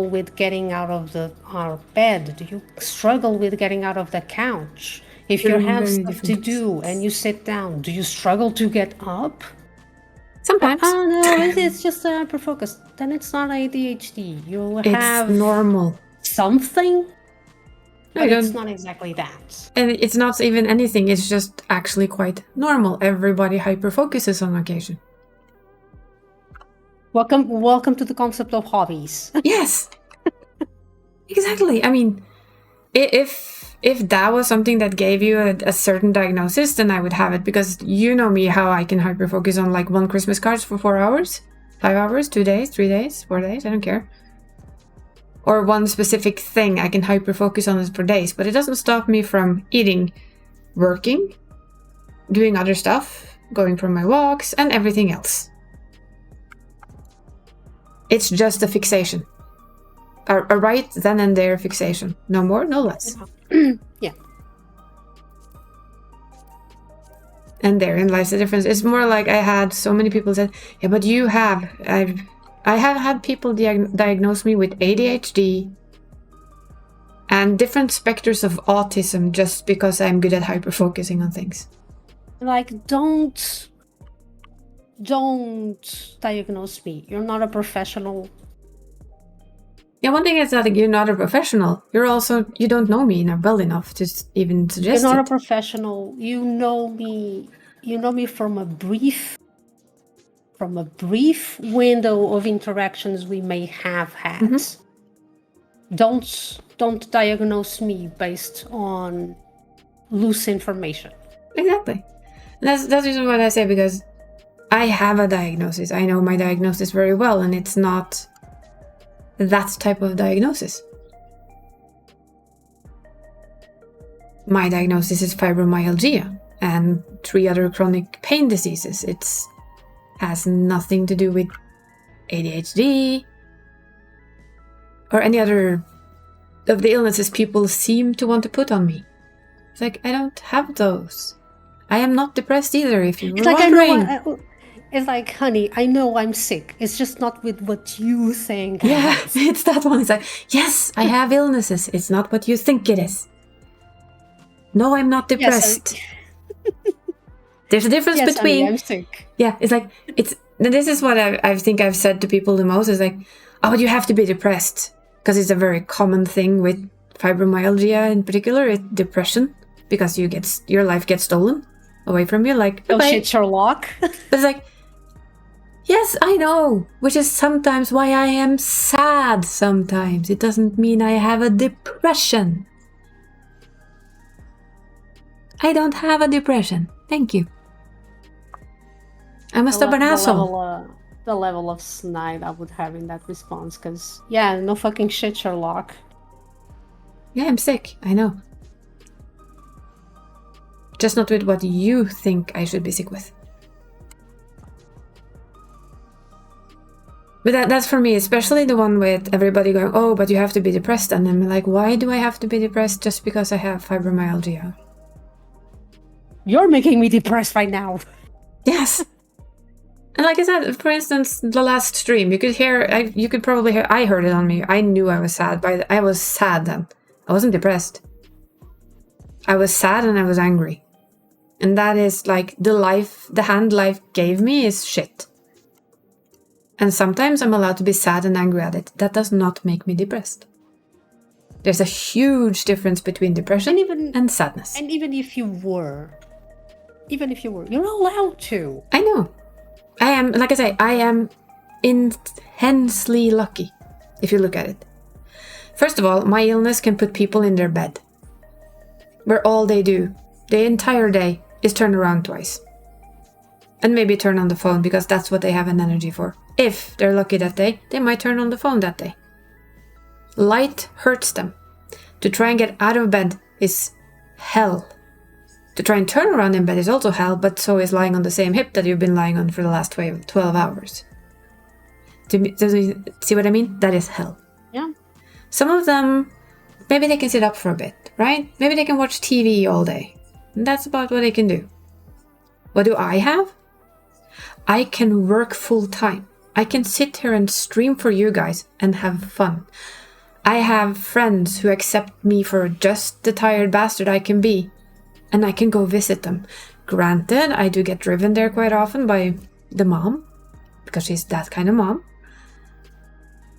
with getting out of our bed? Do you struggle with getting out of the couch? If you Very, have very stuff to different do and you sit down, do you struggle to get up? Sometimes. Oh no, it's just hyper focus. Then it's not ADHD. You have It's normal. something, No, but you it's don't- not exactly that. And it's not even anything. It's just actually quite normal. Everybody hyperfocuses on occasion. Welcome to the concept of hobbies. Yes. Exactly. I mean, if that was something that gave you a certain diagnosis, then I would have it, because you know me, how I can hyperfocus on like one Christmas card for 4 hours, 5 hours, 2 days, 3 days, 4 days, I don't care. Or one specific thing I can hyperfocus on it for days, but it doesn't stop me from eating, working, doing other stuff, going for my walks, and everything else. It's just a fixation. A right then and there fixation. No more, no less. Yeah. And therein lies the difference. It's more like I had so many people said, yeah, but I have had people diagnose me with ADHD and different specters of autism just because I'm good at hyperfocusing on things. Like, don't diagnose me. You're not a professional. Yeah, one thing is that you're not a professional. You don't know me well enough to even suggest You're not it. a professional. You know me from a brief window of interactions we may have had. Mm-hmm. Don't diagnose me based on loose information. Exactly. And that's the reason why I say, because I have a diagnosis. I know my diagnosis very well, and it's not that type of diagnosis. My diagnosis is fibromyalgia and 3 other chronic pain diseases. It has nothing to do with ADHD or any other of the illnesses people seem to want to put on me. It's like, I don't have those. I am not depressed either, if you were It's like, wondering. it's like, honey, I know I'm sick. It's just not with what you think. Yeah, it's that one. It's like, yes, I have illnesses. It's not what you think it is. No, I'm not depressed. There's a difference Yes, between... honey, I'm sick. Yeah, it's like, this is what I think I've said to people the most is like, oh, you have to be depressed. Because it's a very common thing with fibromyalgia in particular, depression. Because your life gets stolen away from you. Like, Oh bye-bye. shit, Sherlock. It's like, yes, I know. Which is sometimes why I am sad sometimes. It doesn't mean I have a depression. I don't have a depression. Thank you. I'm a stubborn asshole. The level of snide I would have in that response, because, yeah, no fucking shit, Sherlock. Yeah, I'm sick. I know. Just not with what you think I should be sick with. But that's for me, especially the one with everybody going, oh, but you have to be depressed. And I'm like, why do I have to be depressed just because I have fibromyalgia? You're making me depressed right now. Yes. And like I said, for instance, the last stream, you could probably hear, I heard it on me. I knew I was sad, but I was sad then. I wasn't depressed. I was sad and I was angry. And that is like the hand life gave me is shit. And sometimes I'm allowed to be sad and angry at it. That does not make me depressed. There's a huge difference between depression and sadness. And even if you were, you're allowed to. I know. I am, like I say, I am intensely lucky, if you look at it. First of all, my illness can put people in their bed, where all they do, the entire day, is turn around twice. And maybe turn on the phone, because that's what they have an energy for. If they're lucky that day, they might turn on the phone that day. Light hurts them. To try and get out of bed is hell. To try and turn around in bed is also hell, but so is lying on the same hip that you've been lying on for the last 12 hours. See what I mean? That is hell. Yeah. Some of them, maybe they can sit up for a bit, right? Maybe they can watch TV all day. And that's about what they can do. What do I have? I can work full time. I can sit here and stream for you guys and have fun. I have friends who accept me for just the tired bastard I can be. And I can go visit them. Granted, I do get driven there quite often by the mom, because she's that kind of mom.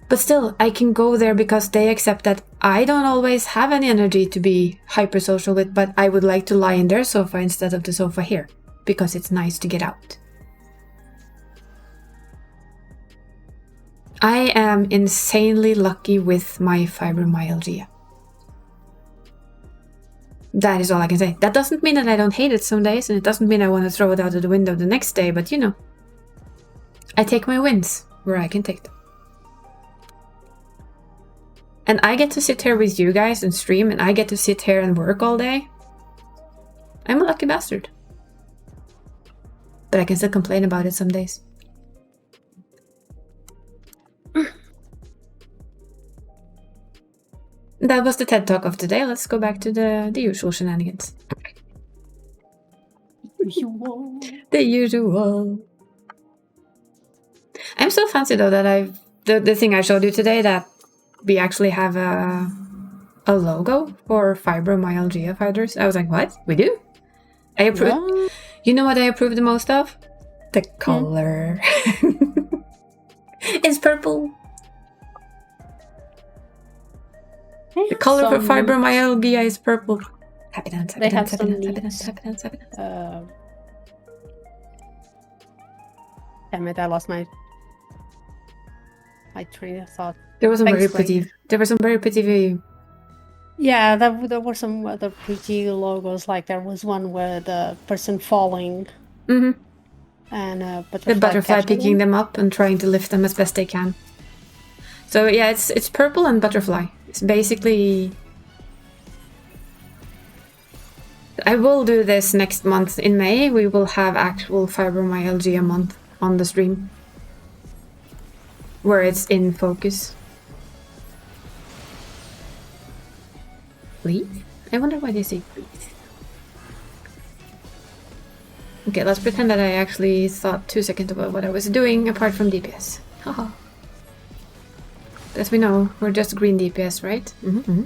But still, I can go there because they accept that I don't always have any energy to be hypersocial with, but I would like to lie in their sofa instead of the sofa here, because it's nice to get out. I am insanely lucky with my fibromyalgia. That is all I can say. That doesn't mean that I don't hate it some days, and it doesn't mean I want to throw it out of the window the next day, but you know. I take my wins where I can take them. And I get to sit here with you guys and stream, and I get to sit here and work all day. I'm a lucky bastard. But I can still complain about it some days. That was the TED Talk of today. Let's go back to the usual shenanigans. The usual. I'm so fancy though that the thing I showed you today, that we actually have a logo for fibromyalgia fighters. I was like, what? We do? I approve. Yeah. You know what I approve the most of? The color. It's purple. The color for fibromyalgia is purple. Happy dance, happy dance, happy dance, happy dance, happy dance, happy dance. Damn it, I lost my train of thought. There was some Thanks, very pretty. There were some very pretty. Yeah, there were some other pretty logos. Like there was one where the person falling, Mm-hmm. and The butterfly catching picking them up and trying to lift them as best they can. So yeah, it's purple and butterfly. It's basically. I will do this next month in May. We will have actual fibromyalgia month on the stream, where it's in focus. Please? I wonder why they say please. Okay, let's pretend that I actually thought 2 seconds about what I was doing apart from DPS. Haha. As we know, we're just green DPS, right? Mm-hmm.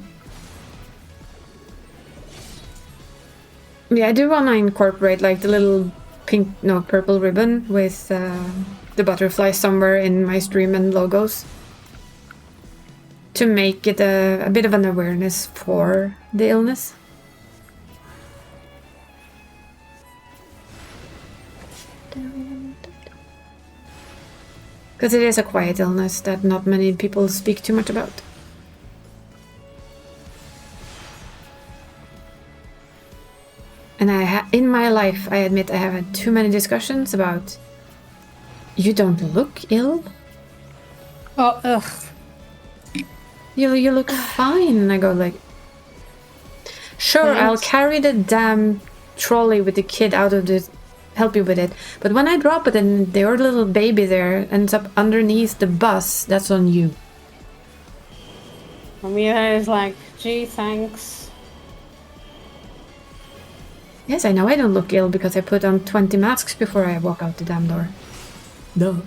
Yeah, I do want to incorporate like the little purple ribbon with the the butterfly somewhere in my stream and logos to make it a bit of an awareness for the illness. Because it is a quiet illness that not many people speak too much about. And in my life, I admit I have had too many discussions about, you don't look ill. Oh, ugh. You look fine. And I go like, sure, I'll carry the damn trolley with the kid out of the, help you with it. But when I drop it and your little baby there ends up underneath the bus, that's on you. For me, that is like, gee, thanks. Yes, I know I don't look ill because I put on 20 masks before I walk out the damn door. No.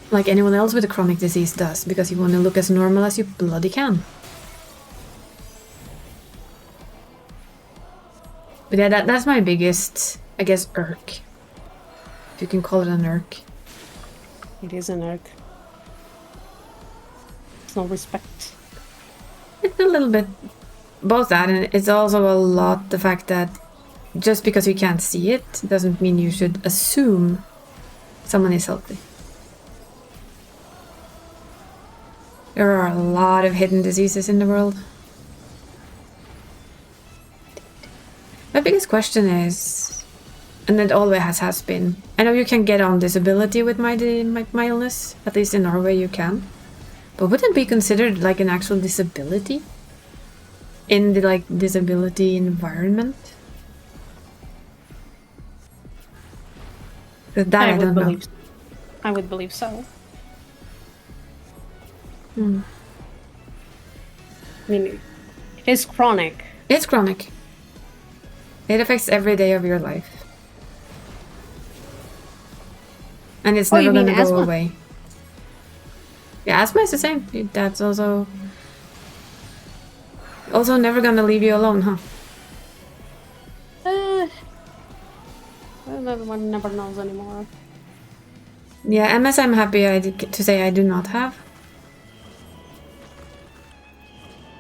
Like anyone else with a chronic disease does, because you want to look as normal as you bloody can. But yeah, that's my biggest, I guess, irk. If you can call it an irk. It is an irk. It's no respect. It's a little bit both that, and it's also a lot the fact that just because you can't see it doesn't mean you should assume someone is healthy. There are a lot of hidden diseases in the world. My biggest question is, and it always has been, I know you can get on disability with my illness, at least in Norway you can, but would it be considered like an actual disability? In the like disability environment? That I don't know. I would believe so. Hmm. I mean, it is chronic. It's chronic. It affects every day of your life. And it's never gonna go away. Yeah, asthma is the same. That's also never gonna leave you alone, huh? One never knows anymore. Yeah, MS I'm happy to say I do not have.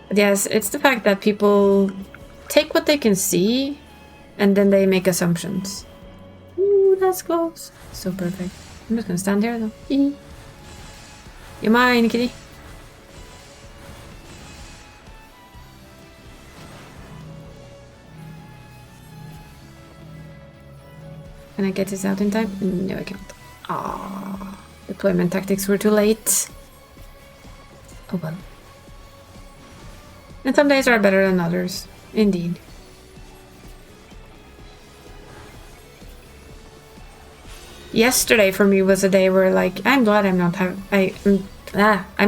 But yes, it's the fact that people take what they can see and then they make assumptions. Ooh, that's close. So perfect. I'm just gonna stand here though. You're mine, kitty. Can I get this out in time? No, I can't. Ah, deployment tactics were too late. Oh well. And some days are better than others, indeed. Yesterday for me was a day where, like, I'm glad I'm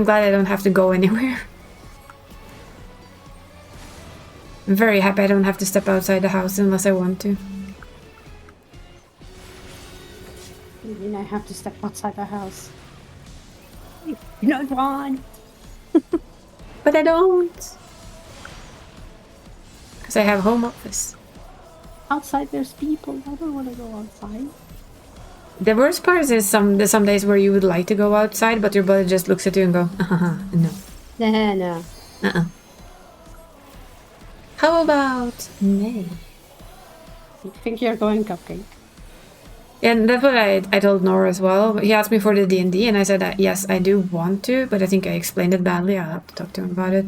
glad I don't have to go anywhere. I'm very happy I don't have to step outside the house unless I want to. You mean I have to step outside the house? You're not wrong. But I don't. Because I have home office. Outside there's people. I don't want to go outside. The worst part is some days where you would like to go outside, but your body just looks at you and go, no. No. How about May? You think you're going cupcake? Yeah, and that's what I told Nora as well. He asked me for the D&D, and I said that yes, I do want to, but I think I explained it badly. I'll have to talk to him about it.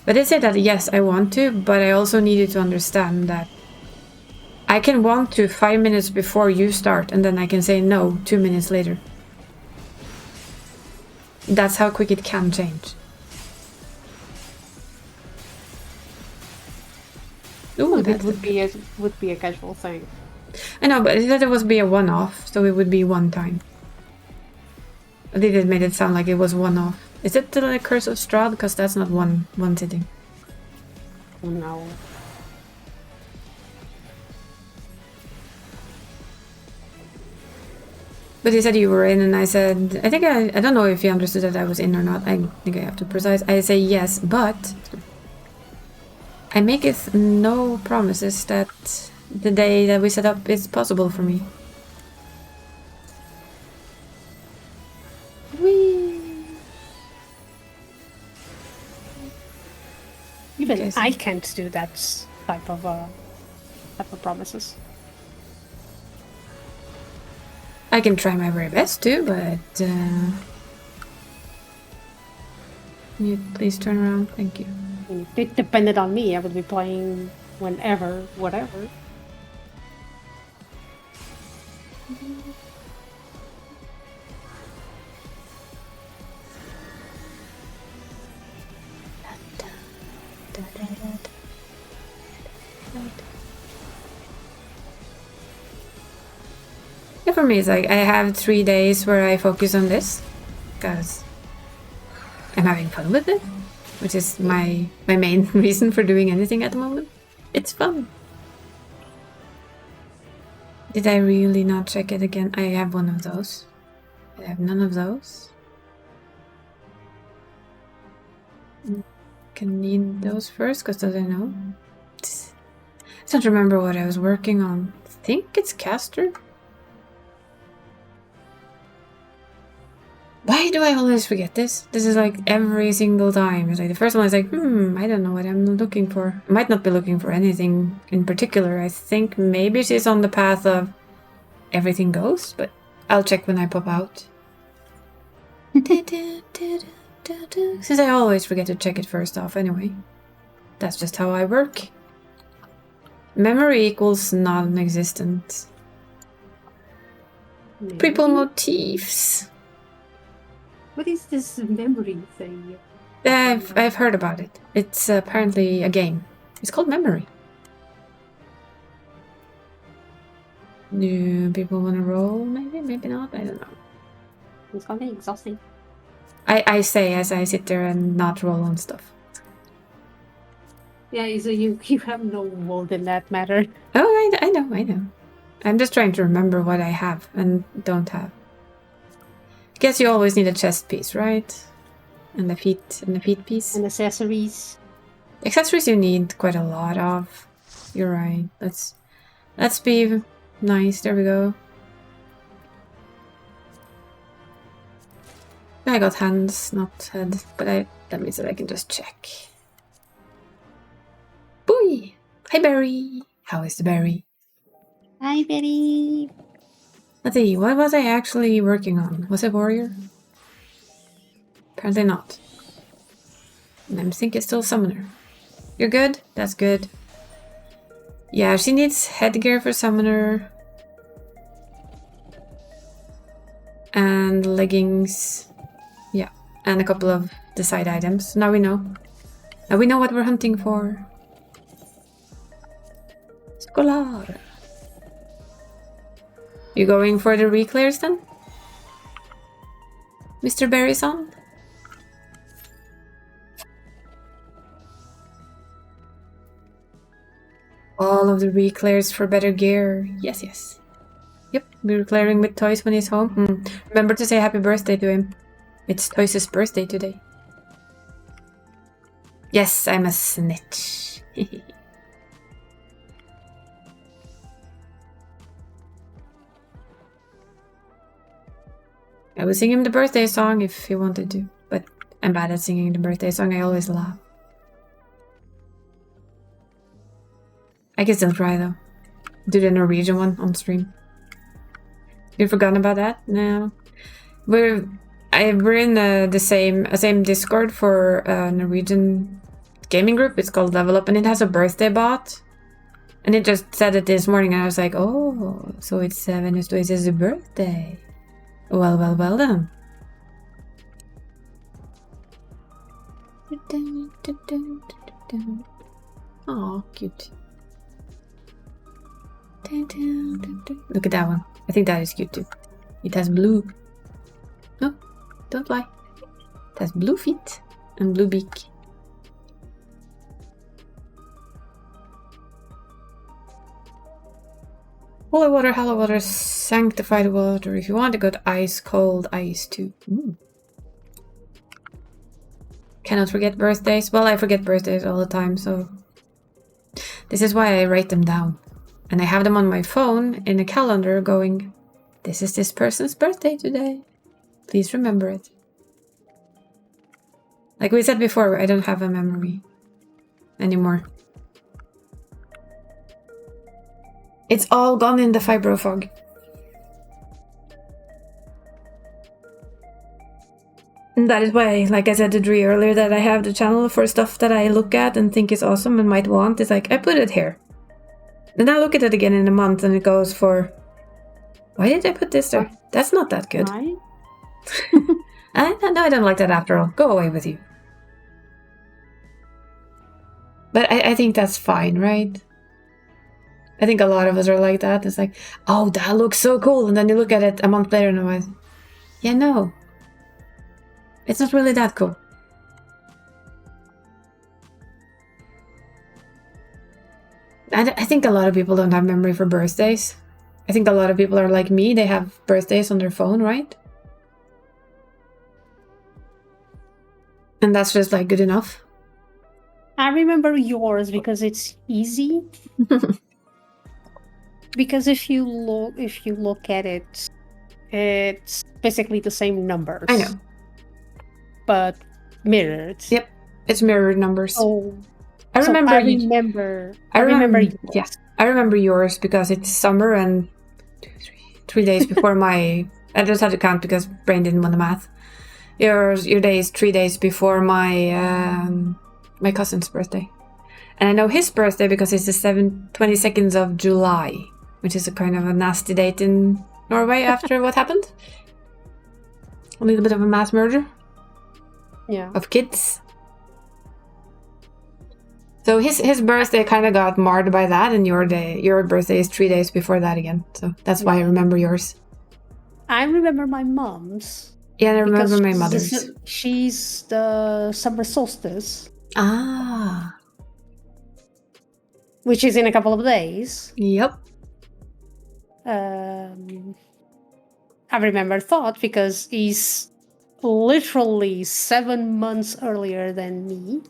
But I said that yes, I want to, but I also needed to understand that I can want to 5 minutes before you start, and then I can say no 2 minutes later. That's how quick it can change. Ooh, That would be a casual thing. I know, but he said it would be a one-off, so it would be one time. I think it made it sound like it was one-off. Is it the Curse of Strahd? Because that's not one sitting. Oh no. But he said you were in, and I said, I don't know if he understood that I was in or not. I think I have to precise. I say yes, but I maketh no promises that the day that we set up is possible for me. Even Okay, so- I can't do that type of promises. I can try my very best too, but you please turn around. Thank you. I mean, if it depended on me, I would be playing whenever, whatever. Yeah, for me, it's like I have 3 days where I focus on this because I'm having fun with it, which is my main reason for doing anything at the moment. It's fun. Did I really not check it again? I have one of those. I have none of those. Can need those first, because I don't know. I don't remember what I was working on. I think it's caster. Why do I always forget this? This is like every single time. It's like the first one is like, I don't know what I'm looking for. I might not be looking for anything in particular. I think maybe she's on the path of everything goes, but I'll check when I pop out. Since I always forget to check it first off anyway. That's just how I work. Memory equals non-existent. People motifs. What is this memory thing? I've heard about it. It's apparently a game. It's called Memory. Do people want to roll? Maybe, maybe not. I don't know. It's gonna be exhausting. I say as I sit there and not roll on stuff. Yeah, so you have no role in that matter. Oh, I know. I'm just trying to remember what I have and don't have. Guess you always need a chest piece, right? And a feet piece. And accessories. Accessories you need quite a lot of. You're right. Let's be nice. There we go. I got hands, not head, but that means that I can just check. Boy! Hi, Barry! How is the berry? Hi, Betty. Let's see, what was I actually working on? Was it warrior? Apparently not. And I'm thinking still summoner. You're good? That's good. Yeah, she needs headgear for summoner. And leggings. Yeah, and a couple of the side items. Now we know. Now we know what we're hunting for. Scholar. You going for the reclears then? Mr. Berryson? All of the reclears for better gear. Yes, yes. Yep, we're clearing with Toys when he's home. Remember to say happy birthday to him. It's Toys' birthday today. Yes, I'm a snitch. I would sing him the birthday song if he wanted to, but I'm bad at singing the birthday song. I always laugh. I can still try though. Do the Norwegian one on stream. You forgotten about that? No. We're in the same Discord for a Norwegian gaming group. It's called Level Up, and it has a birthday bot. And it just said it this morning, and I was like, oh, so it's Venus Toys' birthday. Well then. Aw, cute. Look at that one. I think that is cute too. It has blue. No, don't lie. It has blue feet and blue beak. Holy water, hollow water, sanctified water. If you want to go to ice, cold ice too. Cannot forget birthdays. Well, I forget birthdays all the time, so this is why I write them down. And I have them on my phone in a calendar going, this is this person's birthday today. Please remember it. Like we said before, I don't have a memory. anymore. It's all gone in the fibro fog. And that is why, like I said to Dree earlier, that I have the channel for stuff that I look at and think is awesome and might want. It's like, I put it here. Then I look at it again in a month and it goes for, why did I put this there? That's not that good. Right? No, I don't like that after all. Go away with you. But I think that's fine, right? I think a lot of us are like that. It's like, oh, that looks so cool. And then you look at it a month later and I'm like, yeah, no. It's not really that cool. I think a lot of people don't have memory for birthdays. I think a lot of people are like me. They have birthdays on their phone, right? And that's just like good enough. I remember yours because it's easy. Because if you look at it, it's basically the same numbers. I know. But mirrored. Yep. It's mirrored numbers. Oh, I remember. I remember yours. Yeah, I remember yours because it's summer and 3 days before my. I just had to count because brain didn't want the math. Your day is 3 days before my my cousin's birthday, and I know his birthday because it's the 22nd of July, which is a kind of a nasty date in Norway after what happened. A little bit of a mass murder. Yeah. Of kids. So his birthday kind of got marred by that, and your birthday is 3 days before that again. So that's why I remember yours. I remember my mom's. Yeah, and I remember my mother's. She's the summer solstice. Ah. Which is in a couple of days. Yep. I remember Thought because he's literally 7 months earlier than me.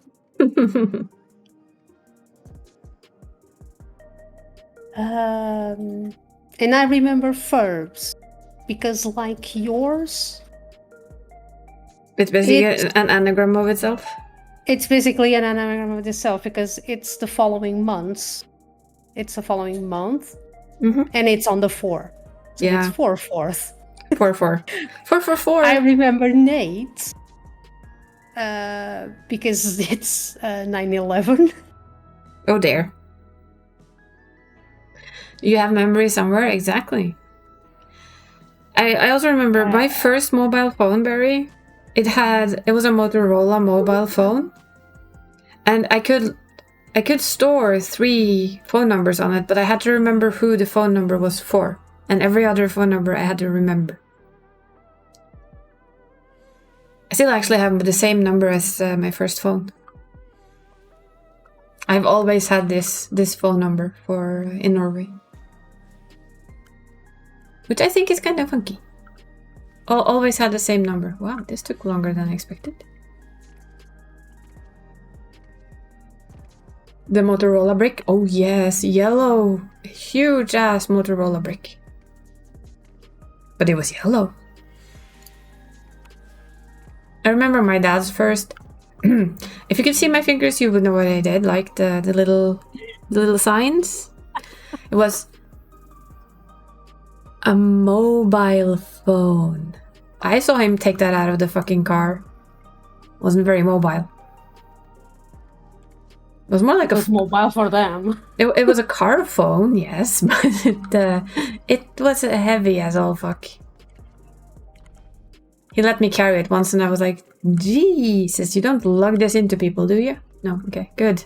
And I remember Ferbs because, like yours, it's basically an anagram of itself. It's basically an anagram of itself because it's the following months. It's the following month, and it's on the 4. So Yeah. it's 4/4. 4/4. 4/4. I remember Nate because it's 9/11. Oh dear. You have memory somewhere? Exactly. I also remember my first mobile phone, Barry. It was a Motorola mobile phone. And I could store 3 phone numbers on it, but I had to remember who the phone number was for. And every other phone number I had to remember. I still actually have the same number as my first phone. I've always had this phone number in Norway. Which I think is kind of funky. Always had the same number. Wow, this took longer than I expected. The Motorola brick. Oh yes, yellow. Huge ass Motorola brick. But it was yellow. I remember my dad's first. If you could see my fingers, you would know what I did. Like the little signs. It was a mobile phone. I saw him take that out of the fucking car. Wasn't very mobile. It was more like It was mobile for them. It was a car phone, yes, but it was heavy as all fuck. He let me carry it once and I was like, Jesus, you don't lug this into people, do you? No, okay, good.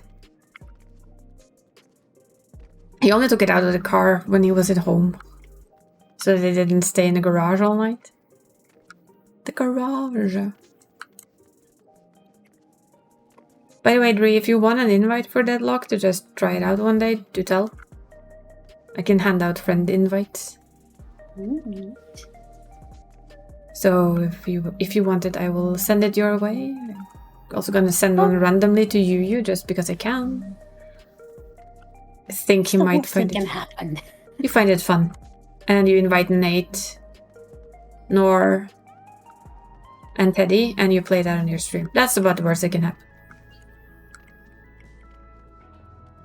He only took it out of the car when he was at home. So they didn't stay in the garage all night. The garage. By the way, Dree, if you want an invite for Deadlock to just try it out one day, do tell. I can hand out friend invites. Ooh. So if you want it, I will send it your way. I'm also gonna send one randomly to you just because I can. I think you might find it. Can happen. You find it fun. And you invite Nate, Nor, and Teddy, and you play that on your stream. That's about the worst that can happen.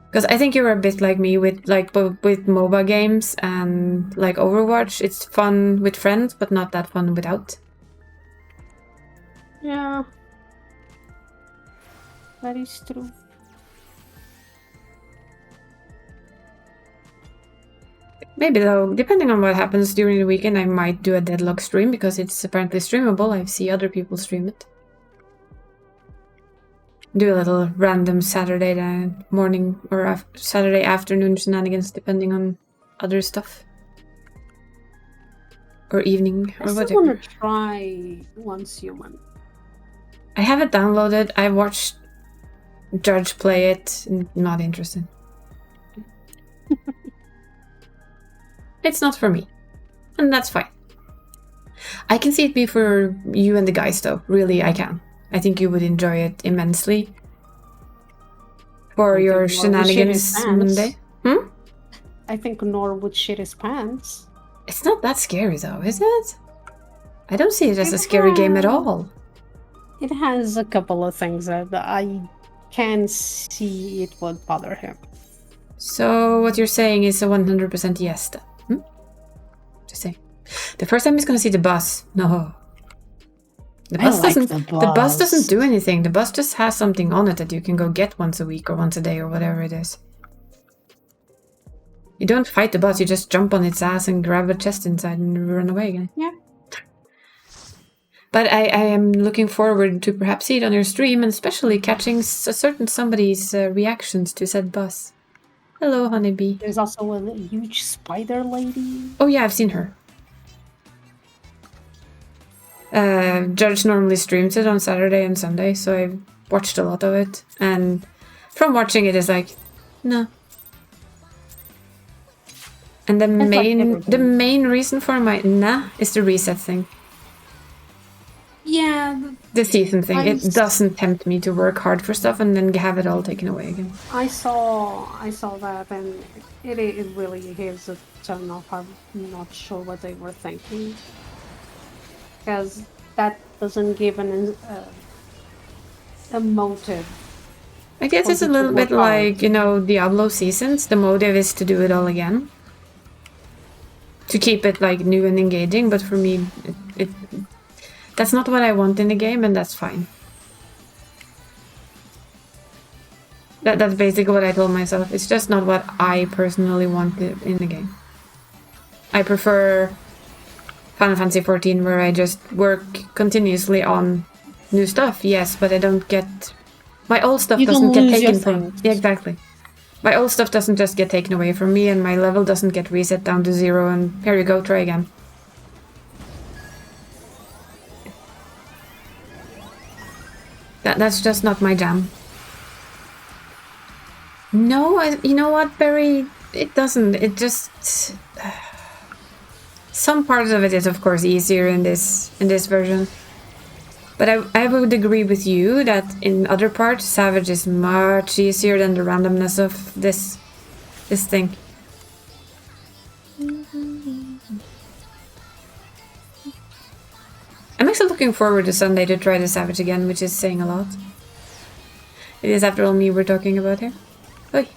Because I think you're a bit like me with like with MOBA games and like Overwatch. It's fun with friends, but not that fun without. Yeah. That is true. Maybe though, depending on what happens during the weekend, I might do a Deadlock stream because it's apparently streamable. I see other people stream it. Do a little random Saturday morning or Saturday afternoon shenanigans, depending on other stuff. Or evening, I or still whatever. want to try Once Human. I have it downloaded. I watched Judge play it. Not interested. It's not for me. And that's fine. I can see it be for you and the guys though. Really, I can. I think you would enjoy it immensely. For your shenanigans Monday. I think Nor would shit his pants. It's not that scary though, is it? I don't see it as a scary game at all. It has a couple of things that I can see it would bother him. So what you're saying is a 100% yes then? Just saying. The first time he's gonna see the bus. No. The bus doesn't. The bus doesn't do anything. The bus just has something on it that you can go get once a week or once a day or whatever it is. You don't fight the bus. You just jump on its ass and grab a chest inside and run away again. Yeah. But I am looking forward to perhaps see it on your stream and especially catching a certain somebody's reactions to said bus. Hello, honeybee. There's also a huge spider lady. Oh yeah, I've seen her. Judge normally streams it on Saturday and Sunday, so I've watched a lot of it. And from watching it, it's like, no. And the main reason for my nah is the reset thing. Yeah. The season thing. It doesn't tempt me to work hard for stuff and then have it all taken away again. I saw that, and it really is a turn off. I'm not sure what they were thinking, because that doesn't give a motive. I guess it's a little bit like, you know, Diablo seasons. The motive is to do it all again. To keep it like new and engaging, but for me, that's not what I want in the game, and that's fine. That's basically what I told myself. It's just not what I personally want in the game. I prefer Final Fantasy XIV, where I just work continuously on new stuff, yes, but I don't get... My old stuff doesn't get taken from... Yeah, exactly. My old stuff doesn't just get taken away from me, and my level doesn't get reset down to 0, and here you go, try again. That's just not my jam. No, you know what, Barry? It doesn't. It just... Some parts of it is, of course, easier in this version. But I would agree with you that in other parts, Savage is much easier than the randomness of this thing. I'm actually looking forward to Sunday to try the Savage again, which is saying a lot. It is, after all, me we're talking about here. Oi.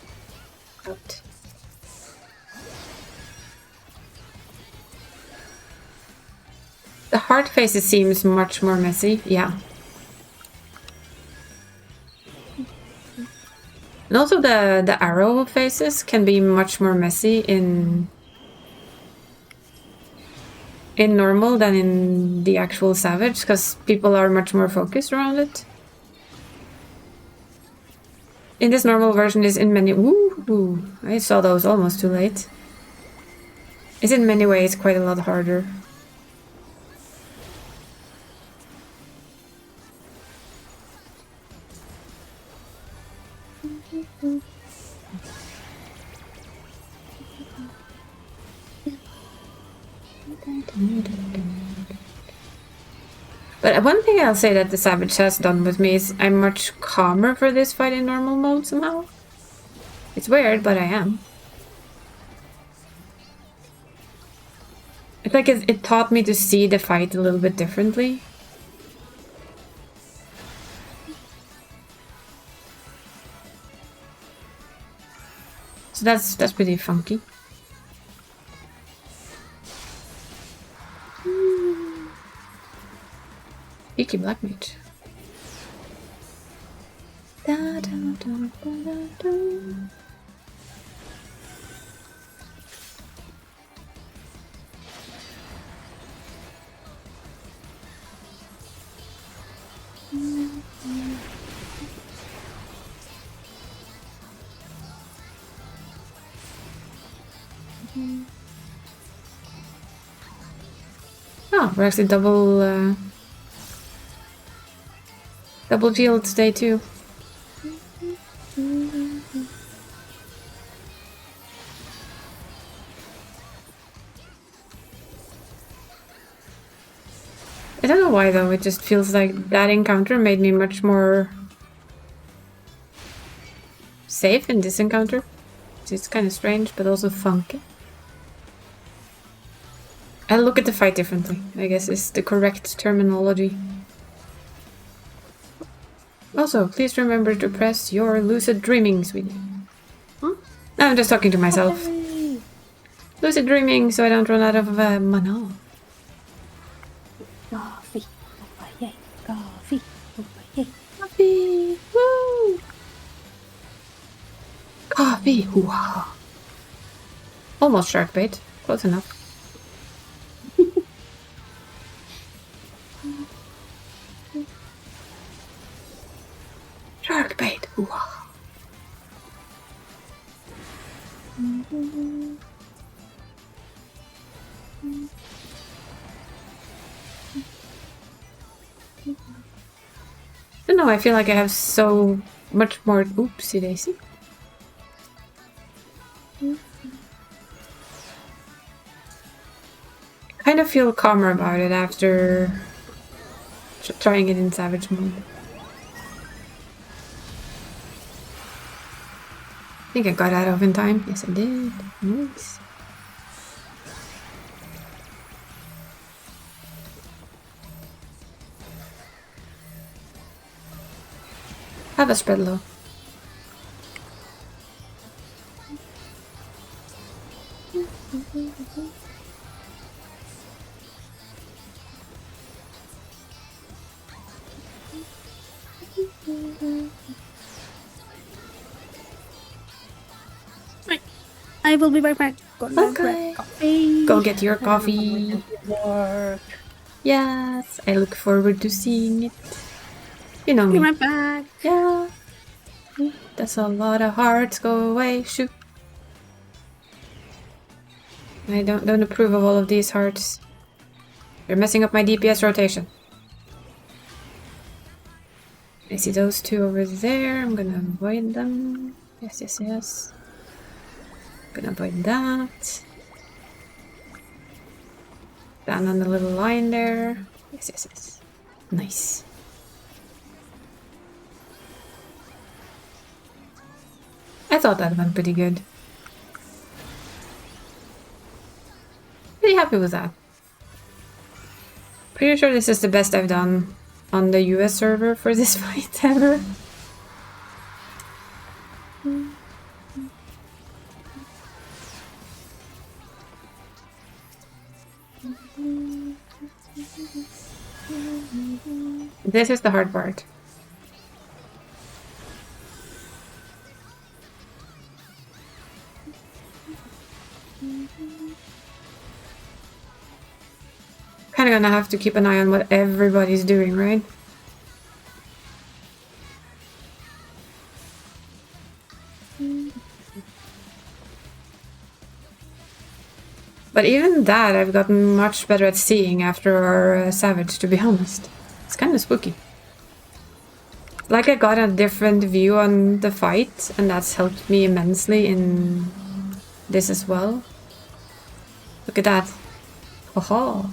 Out. The heart faces seems much more messy, yeah. And also the arrow faces can be much more messy in normal than in the actual Savage, because people are much more focused around it. In this normal version is in many... Ooh, I saw those almost too late. It's in many ways quite a lot harder. But one thing I'll say that the Savage has done with me is I'm much calmer for this fight in normal mode somehow. It's weird, but I am. It's like it taught me to see the fight a little bit differently. So that's pretty funky. Cheeky black mage. Da, da, da, da, da, da. Oh, we're actually double shield today too. I don't know why though, it just feels like that encounter made me much more safe in this encounter. It's kind of strange, but also funky. I look at the fight differently, I guess is the correct terminology. Also, please remember to press your lucid dreaming, sweetie. Huh? No, I'm just talking to myself. Hey. Lucid dreaming so I don't run out of mana. Coffee. Oh, yay. Coffee. Oh, yay. Coffee! Woo! Coffee! Wow. Almost shark bait. Close enough. Shark bait! Wow. I don't know, I feel like I have so much more. Oopsie daisy. I kind of feel calmer about it after trying it in savage mode. I think I got out of in time. Yes, I did. Nice. Have a spread low. I will be right back. Gonna Okay. grab coffee. Go get your coffee. Work. Yes, I look forward to seeing it. You know Be me. right back. Yeah. That's a lot of hearts. Go away. Shoot. I don't approve of all of these hearts. They're messing up my DPS rotation. I see those two over there. I'm gonna avoid them. Yes, yes, yes. Gonna avoid that. Down on the little line there. Yes, yes, yes. Nice. I thought that went pretty good. Pretty happy with that. Pretty sure this is the best I've done on the US server for this fight ever. This is the hard part. Kinda gonna have to keep an eye on what everybody's doing, right? But even that, I've gotten much better at seeing after our Savage, to be honest. It's kind of spooky. Like I got a different view on the fight, and that's helped me immensely in this as well. Look at that. Haha.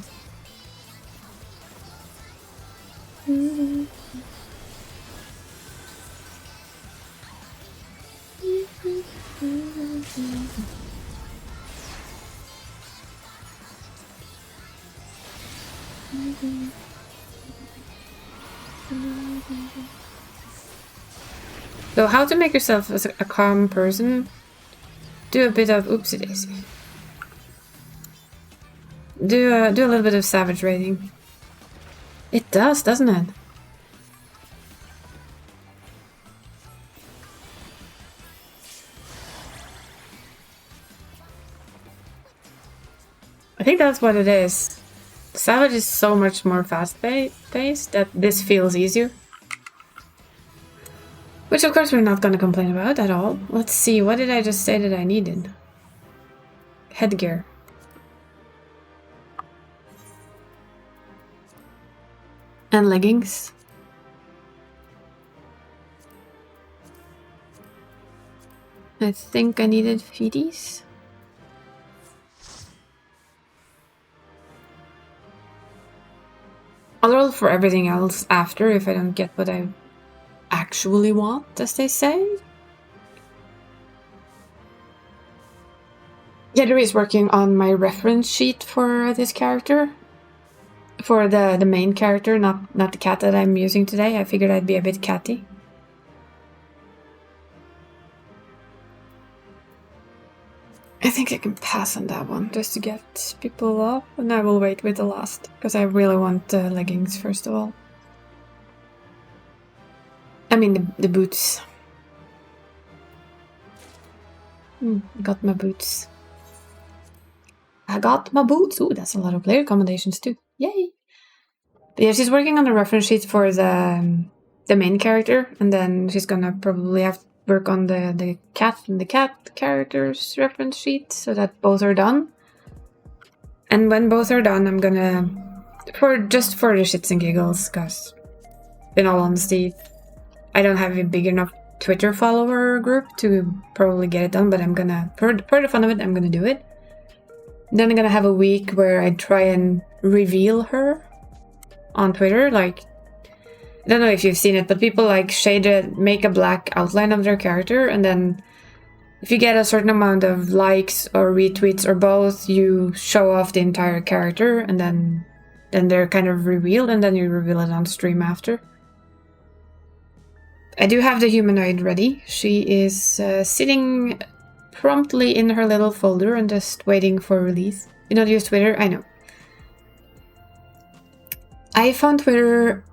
So how to make yourself as a calm person? do a bit of oopsie daisy. Do a little bit of savage raiding. It does, doesn't it? I think that's what it is. Savage is so much more fast-paced that this feels easier. Which of course we're not gonna complain about at all. Let's see, what did I just say that I needed? Headgear. And leggings. I think I needed feeties. I'll roll for everything else after if I don't get what I actually want, as they say. Jedri is working on my reference sheet for this character. For the main character, not the cat that I'm using today. I figured I'd be a bit catty. I think I can pass on that one, just to get people up, and I will wait with the last, because I really want leggings first of all. I mean the boots. Got my boots. I got my boots! Ooh, that's a lot of player accommodations too. Yay! But yeah, she's working on the reference sheet for the main character, and then she's gonna probably have to work on the cat and the cat character's reference sheet, so that both are done. And when both are done, I'm gonna... just for the shits and giggles, because in all honesty, I don't have a big enough Twitter follower group to probably get it done, but I'm gonna... For the fun of it, I'm gonna do it. Then I'm gonna have a week where I try and reveal her on Twitter, like... I don't know if you've seen it, but people like make a black outline of their character, and then if you get a certain amount of likes or retweets or both, you show off the entire character, and then they're kind of revealed, and then you reveal it on stream after. I do have the humanoid ready. She is sitting promptly in her little folder and just waiting for release. You don't use Twitter? I know. I found Twitter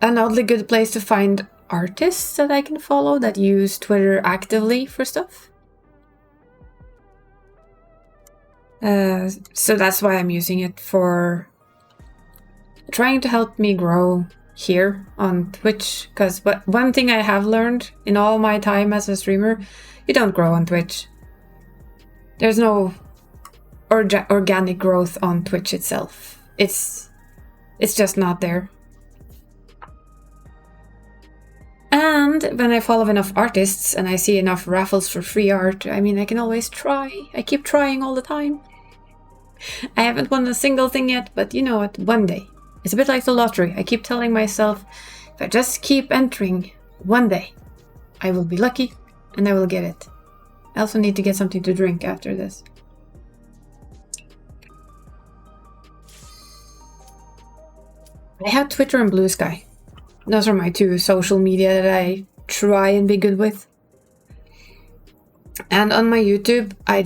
an oddly good place to find artists that I can follow that use Twitter actively for stuff. So that's why I'm using it, for trying to help me grow here on Twitch. Because one thing I have learned in all my time as a streamer, you don't grow on Twitch. There's no organic growth on Twitch itself. It's just not there. And when I follow enough artists and I see enough raffles for free art, I mean, I can always try. I keep trying all the time. I haven't won a single thing yet, but you know what? One day. It's a bit like the lottery. I keep telling myself, if I just keep entering, one day I will be lucky and I will get it. I also need to get something to drink after this. I have Twitter and Blue Sky. Those are my two social media that I try and be good with. And on my YouTube, I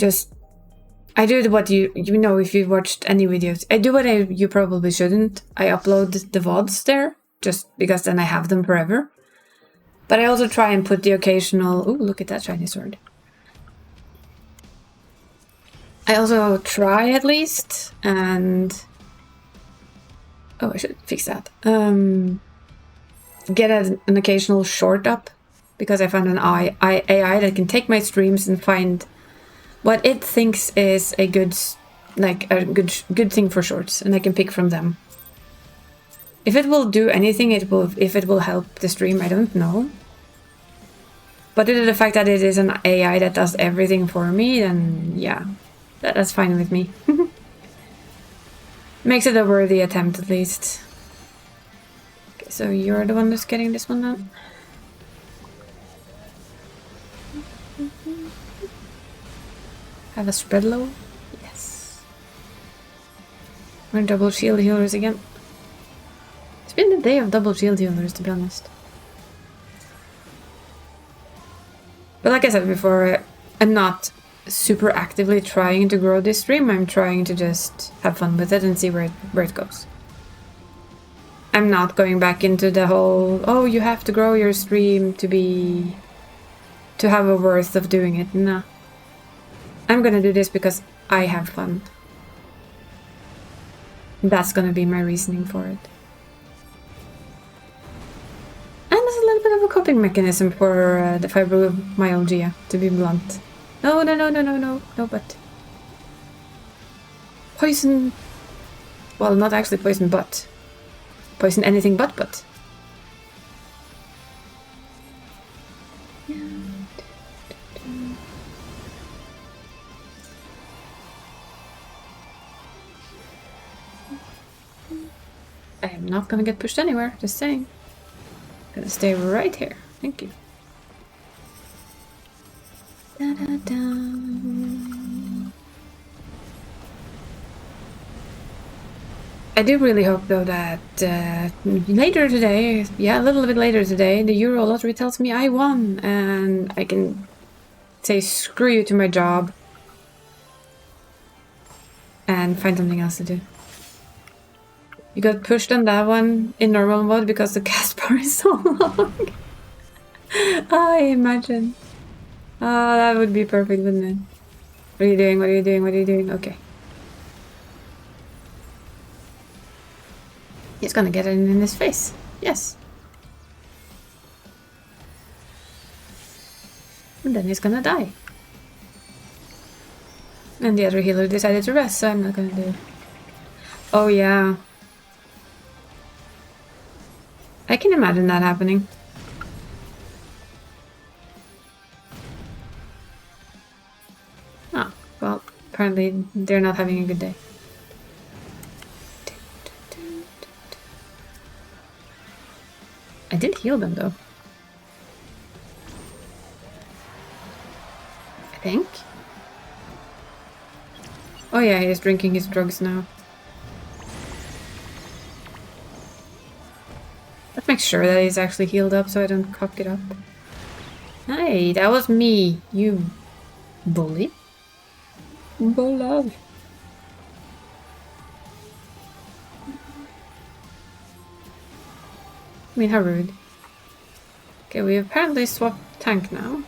do what you know if you've watched any videos. I do what you probably shouldn't. I upload the VODs there, just because then I have them forever. But I also try and put the occasional... Ooh, look at that shiny sword. I also try at least, and... Oh, I should fix that. Get an occasional short up, because I found an AI that can take my streams and find what it thinks is a good thing for shorts, and I can pick from them. If it will do anything, if it will help the stream, I don't know. But due to the fact that it is an AI that does everything for me, then yeah, that's fine with me. Makes it a worthy attempt at least. Okay, so you're the one that's getting this one now? Have a spread low? Yes. We're double shield healers again. It's been the day of double shield healers, to be honest. But like I said before, I'm not super actively trying to grow this stream. I'm trying to just have fun with it and see where it goes. I'm not going back into the whole, oh, you have to grow your stream to have a worth of doing it. No. I'm gonna do this because I have fun. That's gonna be my reasoning for it. And there's a little bit of a coping mechanism for the fibromyalgia, to be blunt. No, but... Poison... Well, not actually poison, but... Poison anything but. I am not gonna get pushed anywhere, just saying. Gonna stay right here. Thank you. I do really hope though that later today, yeah, a little bit later today, the Euro lottery tells me I won and I can say screw you to my job and find something else to do. You got pushed on that one in normal mode because the cast bar is so long. I imagine. Oh, that would be perfect, wouldn't it? What are you doing? What are you doing? What are you doing? Okay. He's gonna get it in his face. Yes. And then he's gonna die. And the other healer decided to rest, so I'm not gonna do it. Oh yeah. I can imagine that happening. Oh, well, apparently they're not having a good day. I did heal them though. I think. Oh yeah, he's drinking his drugs now. Let's make sure that he's actually healed up so I don't cock it up. Hey, that was me, you bully. Bully. I mean, how rude. Okay, we apparently swapped tank now.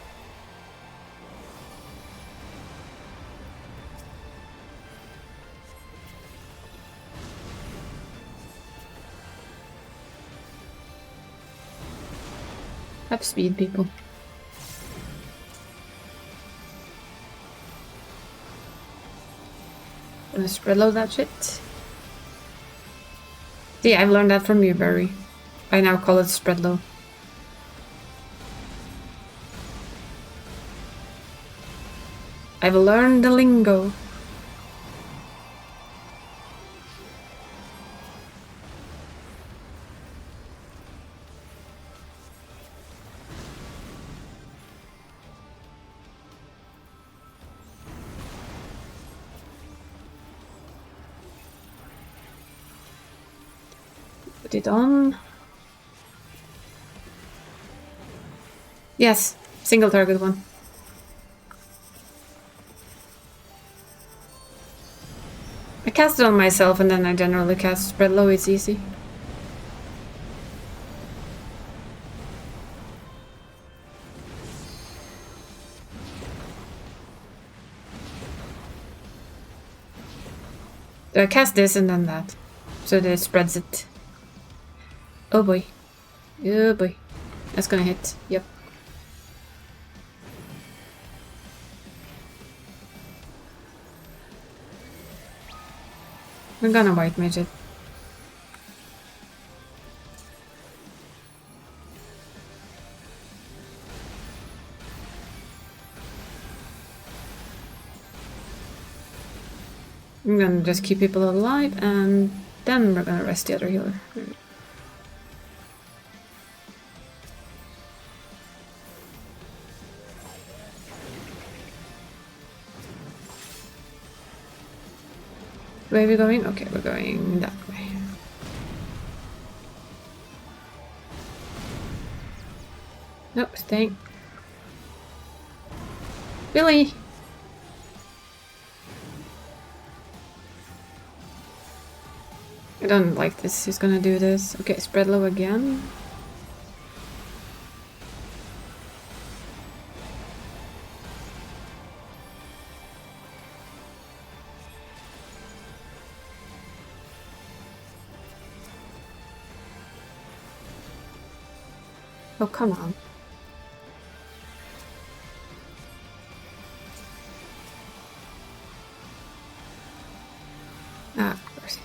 Have speed, people. Gonna spread load that shit. See, I've learned that from you, Barry. I now call it spread low. I've learned the lingo. Put it on. Yes, single target one. I cast it on myself and then I generally cast spread low, it's easy. So I cast this and then that. So that it spreads it. Oh boy. Oh boy. That's gonna hit. Yep. We're gonna white mage it. I'm gonna just keep people alive and then we're gonna rest the other healer. Where are we going? Okay, we're going that way. Nope, staying. Billy! I don't like this. He's gonna do this. Okay, spread low again. Oh, come on. Ah, of course.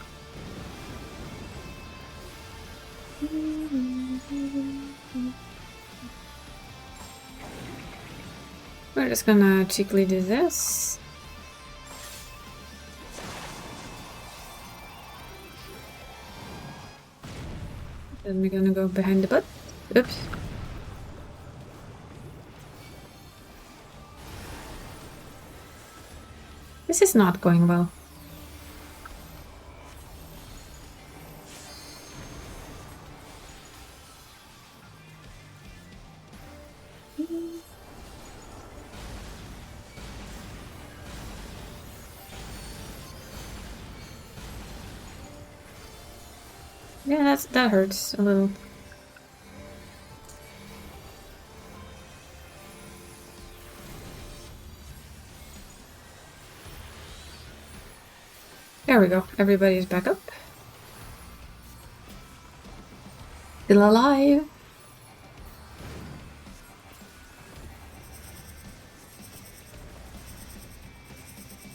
We're just gonna cheekily do this. Then we're gonna go behind the butt. Oops. This is not going well. Yeah, that hurts a little. There we go. Everybody's back up. Still alive.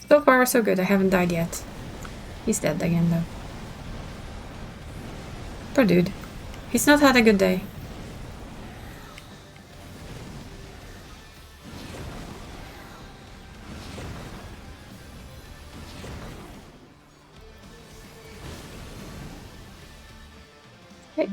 So far, so good. I haven't died yet. He's dead again, though. Poor dude. He's not had a good day. Okay.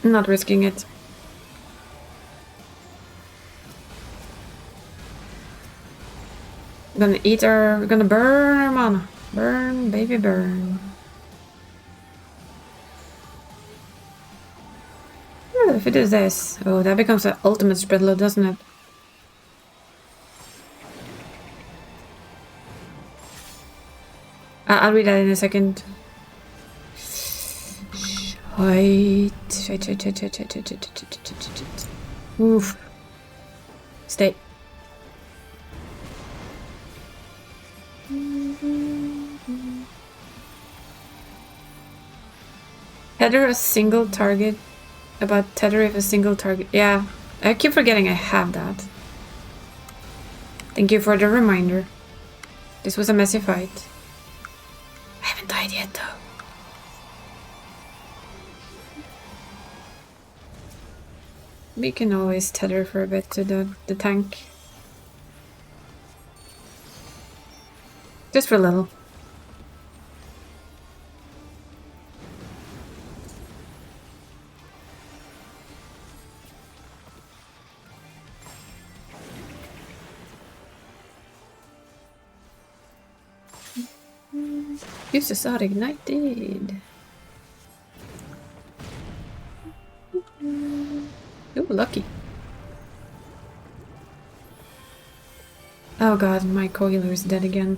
I'm not risking it. We're gonna burn our mana. Burn, baby, burn. Oh, if it is this, oh, that becomes an ultimate spread load, doesn't it? I'll read that in a second. Shite. Oof. Stay. Tether a single target. About tether if a single target. Yeah, I keep forgetting I have that. Thank you for the reminder. This was a messy fight. I haven't died yet though. We can always tether for a bit to the tank. Just for a little. Uses are ignited. Ooh, lucky. Oh god, my coiler is dead again.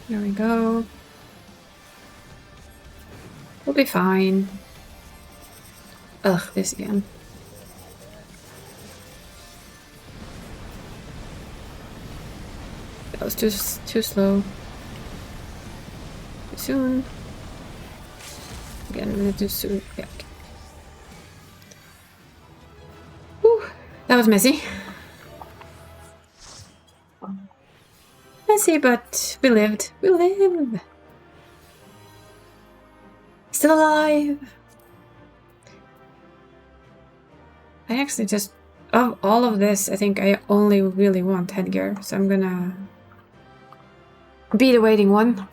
There we go. We'll be fine. Ugh, this again. That was too slow. Too soon. Again, a minute too soon. Yeah. Okay. Whew, that was messy. messy, but we lived. We live. Still alive. I actually just, of all of this, I think I only really want headgear, so I'm gonna be the waiting one.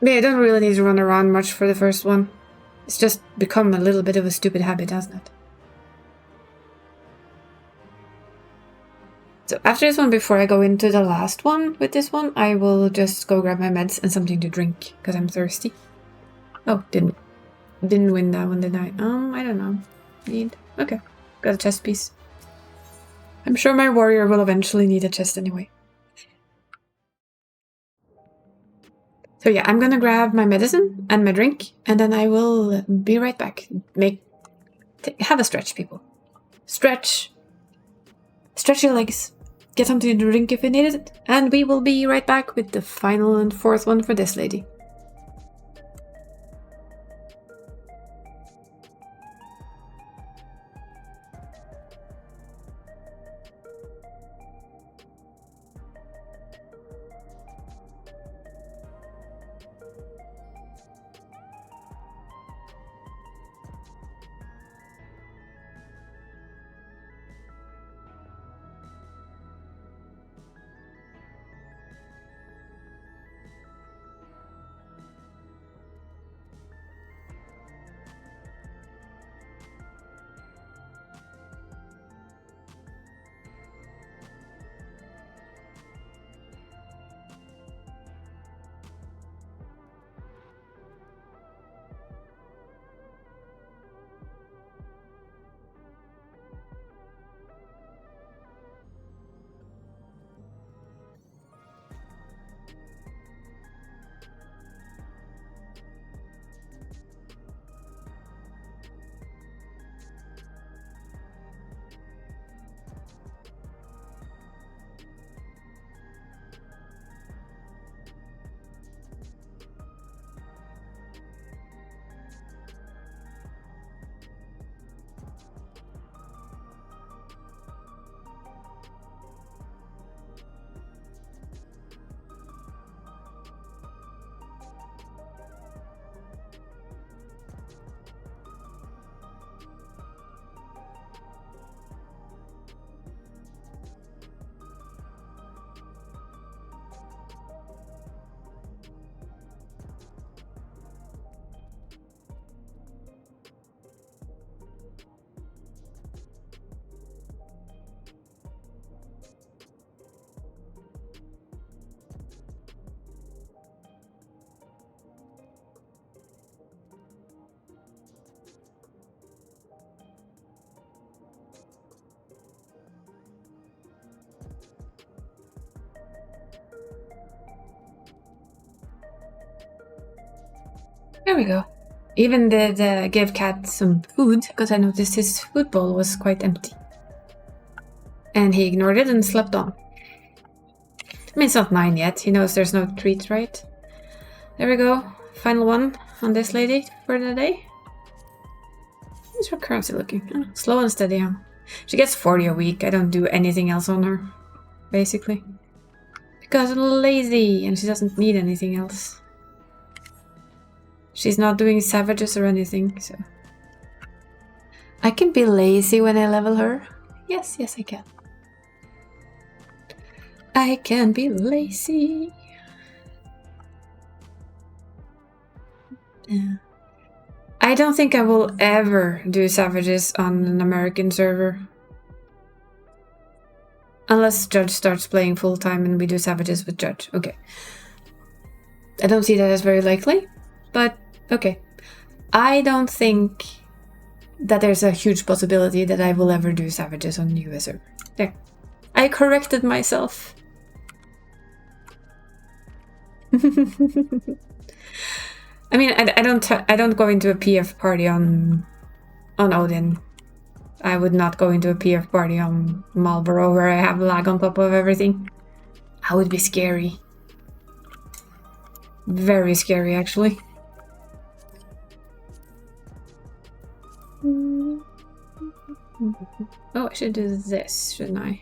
Yeah, I don't really need to run around much for the first one. It's just become a little bit of a stupid habit, hasn't it? So after this one, before I go into the last one with this one, I will just go grab my meds and something to drink, because I'm thirsty. Oh, didn't win that one, did I? I don't know. Okay, got a chest piece. I'm sure my warrior will eventually need a chest anyway. So yeah, I'm gonna grab my medicine and my drink, and then I will be right back. Have a stretch, people. Stretch. Stretch your legs. Get something to drink if you need it, and we will be right back with the final and fourth one for this lady. There we go. Even did give Cat some food, because I noticed his food bowl was quite empty. And he ignored it and slept on. I mean, it's not 9 yet. He knows there's no treat, right? There we go. Final one on this lady for the day. How's her currency looking? Oh, slow and steady, huh? She gets 40 a week. I don't do anything else on her, basically. Because I'm lazy and she doesn't need anything else. She's not doing savages or anything, so... I can be lazy when I level her. Yes, yes I can. I can be lazy. Yeah. I don't think I will ever do savages on an American server. Unless Judge starts playing full-time and we do savages with Judge. Okay. I don't see that as very likely, but okay. I don't think that there's a huge possibility that I will ever do savages on the US server. There. I corrected myself. I mean, I don't go into a PF party on Odin. I would not go into a PF party on Marlboro where I have lag on top of everything. That would be scary. Very scary, actually. Oh, I should do this, shouldn't I?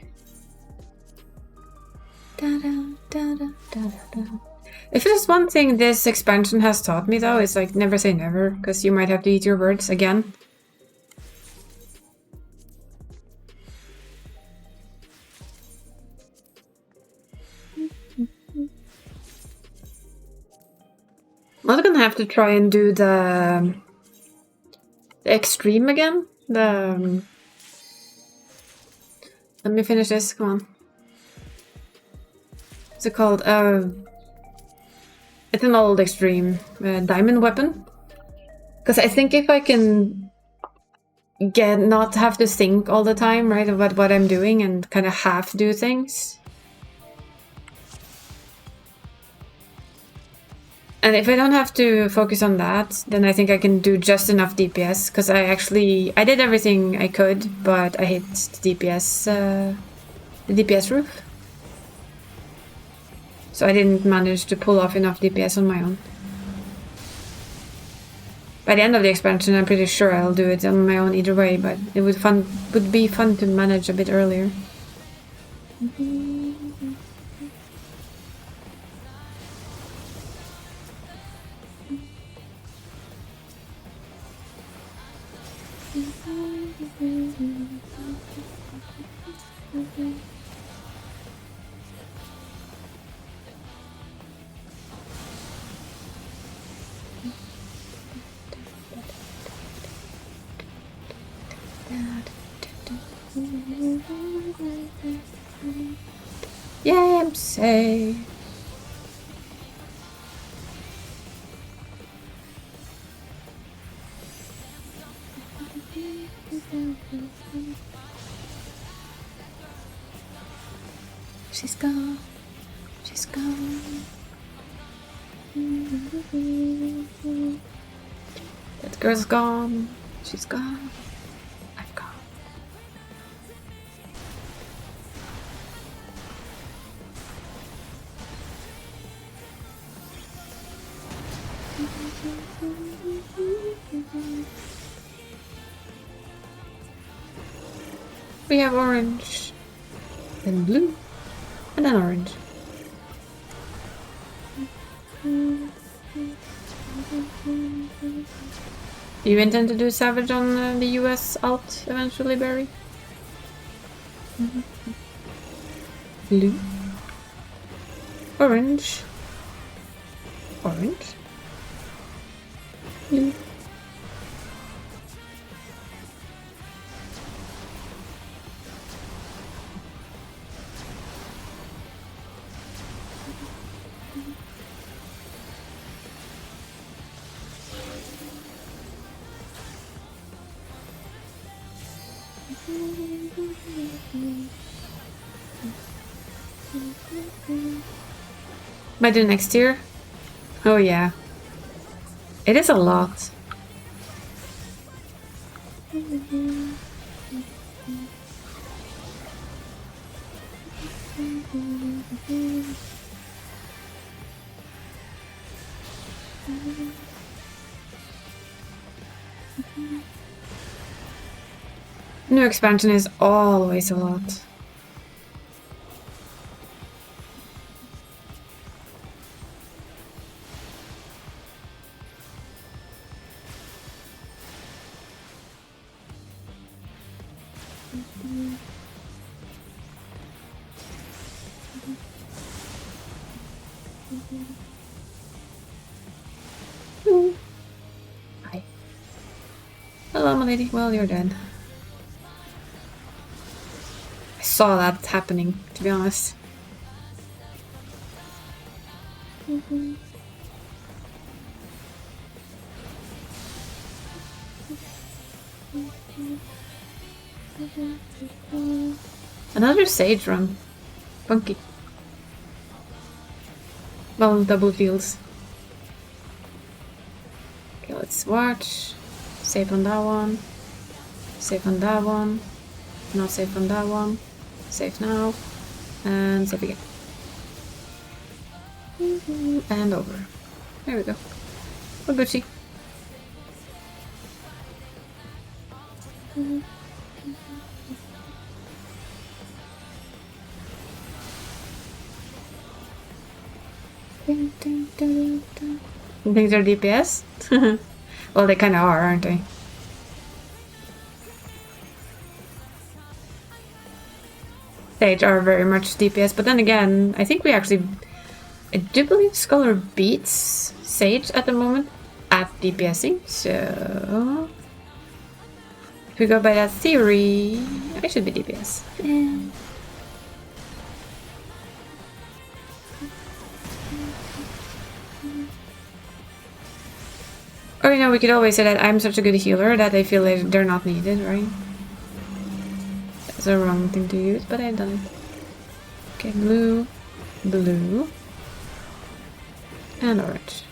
If there's one thing this expansion has taught me, though, it's like never say never, because you might have to eat your words again. I'm also gonna have to try and do the extreme again. Let me finish this. Come on. What's it called? It's an old extreme diamond weapon. Because I think if I can not have to think all the time, right, about what I'm doing and kind of half do things. And if I don't have to focus on that, then I think I can do just enough DPS, because I did everything I could, but I hit the DPS roof. So I didn't manage to pull off enough DPS on my own. By the end of the expansion, I'm pretty sure I'll do it on my own either way, but it would be fun to manage a bit earlier. Yeah, I'm safe. She's gone. She's gone. That girl's gone. She's gone. I'm gone. We have orange, then blue, and then orange. Do you intend to do Savage on the US alt eventually, Barry? Blue. Orange. Orange. Blue. Might do next year? Oh yeah. It is a lot. New expansion is always a lot. Hi. Hello, my lady. Well, you're dead. I saw that happening, to be honest. Another sage run. Funky. Well, double fields. Okay, let's watch. Save on that one. Save on that one. Not save on that one. Save now. And save again. And over. There we go. We're Gucci. You think they're DPS? Well, they kind of are, aren't they? Sage are very much DPS, but then again, I think we actually... I do believe Scholar beats Sage at the moment at DPSing, so... If we go by that theory, I should be DPS. Or, you know, we could always say that I'm such a good healer that I feel like they're not needed, right? That's a wrong thing to use, but I've done it. Okay, blue, blue, and orange.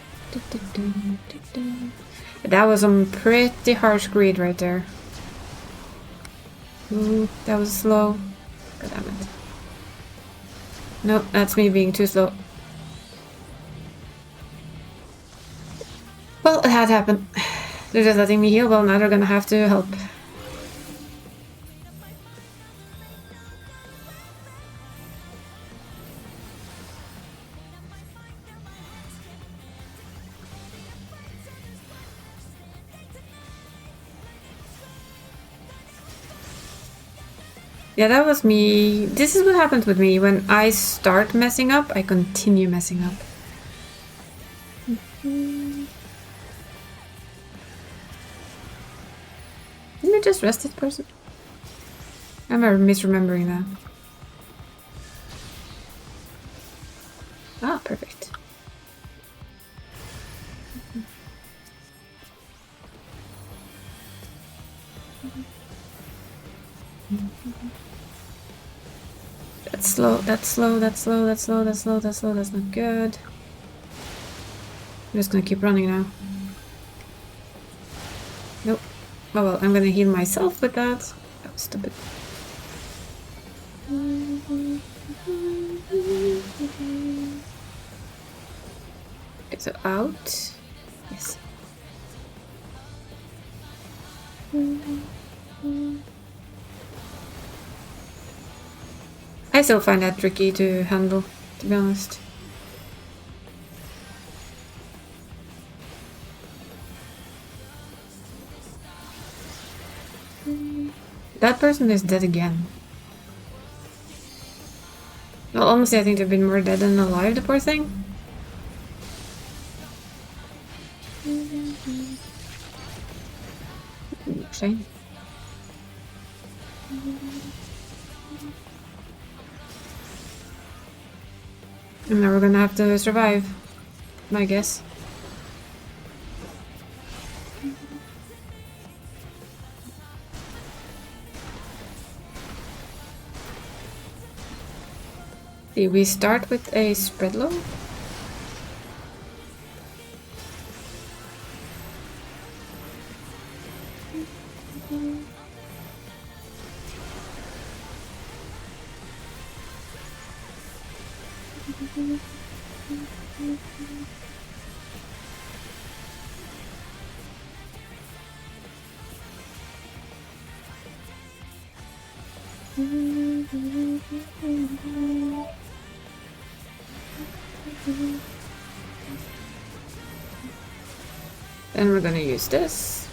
That was some pretty harsh greed right there. Ooh, that was slow. God damn it. Nope, that's me being too slow. Well, it had happened. They're just letting me heal, well now they're gonna have to help. Yeah, that was me. This is what happens with me. When I start messing up, I continue messing up. Didn't I just rest this person? I'm misremembering that. Ah, perfect. That's slow, that's slow, that's slow, that's slow, that's slow, that's slow, that's not good. I'm just gonna keep running now. Nope. Oh well, I'm gonna heal myself with that. That was stupid. Okay, so out. Yes. I still find that tricky to handle, to be honest. That person is dead again. Well, honestly, I think they've been more dead than alive, the poor thing. Shame. And now we're gonna have to survive, I guess. See, we start with a spread low. Then we're gonna use this.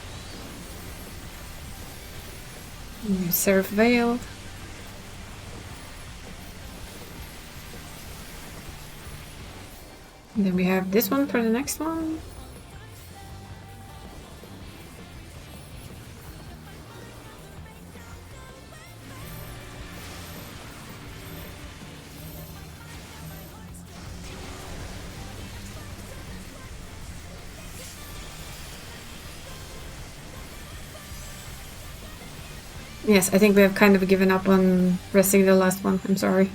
Use Seraph Veil. And then we have this one for the next one. Yes, I think we have kind of given up on resting the last one. I'm sorry.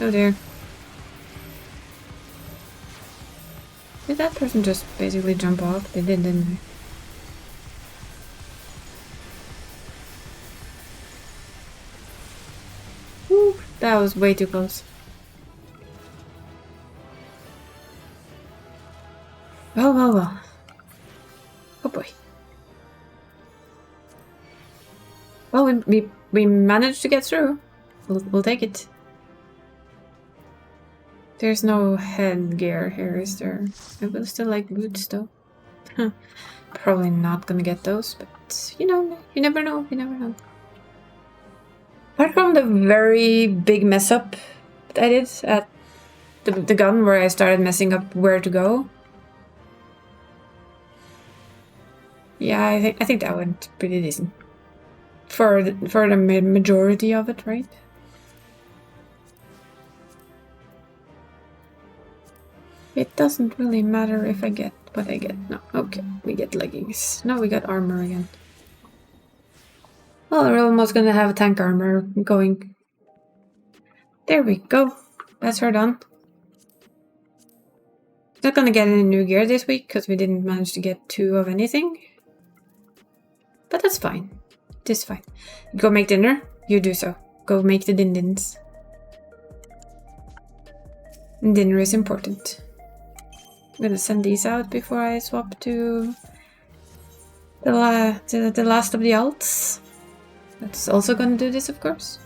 Oh dear. Did that person just basically jump off? They did, didn't they? Woo, that was way too close. boy. Well, we managed to get through. We'll take it. There's no headgear here, is there? I will still like boots, though. Probably not gonna get those, but you know, you never know, you never know. Apart from the very big mess up that I did at the gun, where I started messing up where to go. Yeah, I think that went pretty decent. For the majority of it, right? It doesn't really matter if I get what I get. No, okay, we get leggings. No, we got armor again. Well, we're almost gonna have tank armor going. There we go. That's her done. Not gonna get any new gear this week because we didn't manage to get 2 of anything. But that's fine. It is fine. Go make dinner? You do so. Go make the din-dins. Dinner is important. I'm gonna send these out before I swap to the last of the alts. That's also gonna do this, of course.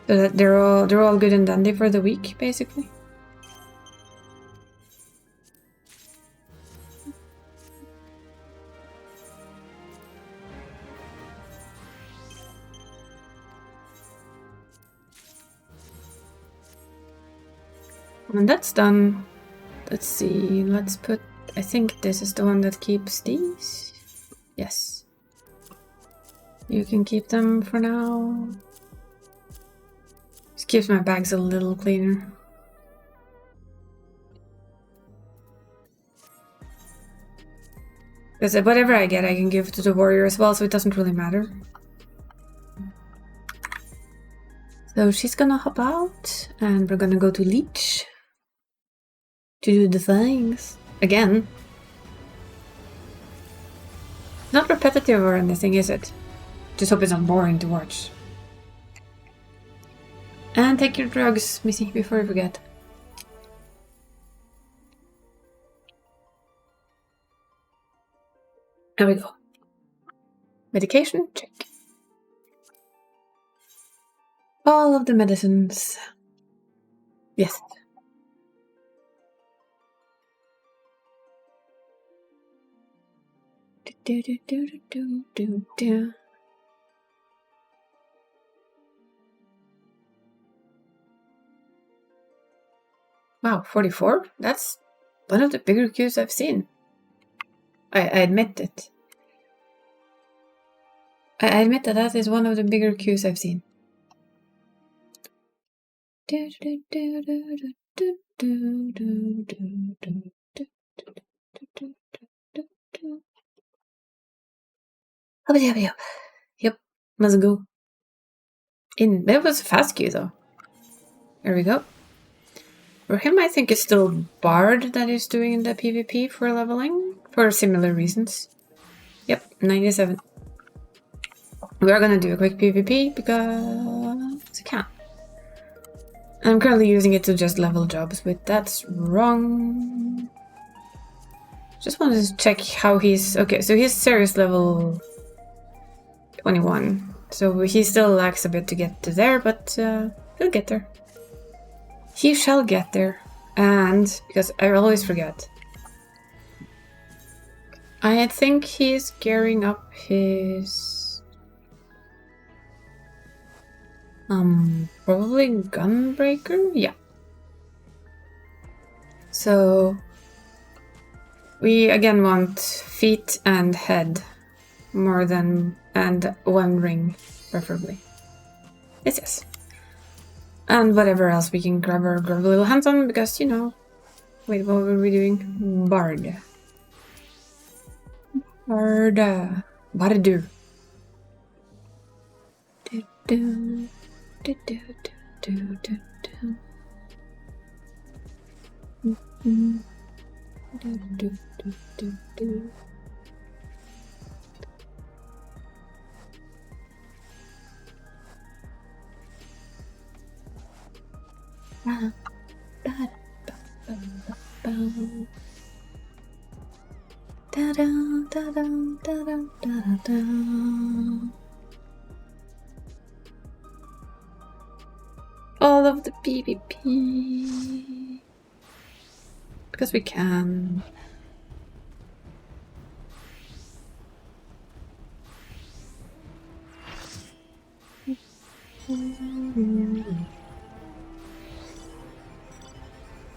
So that they're all good and dandy for the week, basically. When that's done, let's see, let's put, I think this is the one that keeps these. Yes. You can keep them for now. Just keeps my bags a little cleaner. Because whatever I get, I can give to the warrior as well, so it doesn't really matter. So she's gonna hop out, and we're gonna go to Leech. To do the things. Again. Not repetitive or anything, is it? Just hope it's not boring to watch. And take your drugs, Missy, before you forget. There we go. Medication, check. All of the medicines. Yes. Wow, 44? That's one of the bigger queues I've seen. I admit it. I admit that that is one of the bigger queues I've seen. Yep, let's go. In. That was a fast queue though. There we go. For him, I think it's still Bard that is doing the PvP for leveling, for similar reasons. Yep, 97. We are gonna do a quick PvP because I can. I'm currently using it to just level jobs, but that's wrong. Just wanted to check how he's... Okay, so he's serious level 21. So he still lacks a bit to get to there, but he'll get there. He shall get there. And, because I always forget, I think he's gearing up his... probably Gunbreaker? Yeah. So... we again want feet and head more than... and 1 ring, preferably. Yes, yes. And whatever else we can grab a little hands on, because, you know... Wait, what were we doing? Bard. Bardu. All of the PvP. Because we can.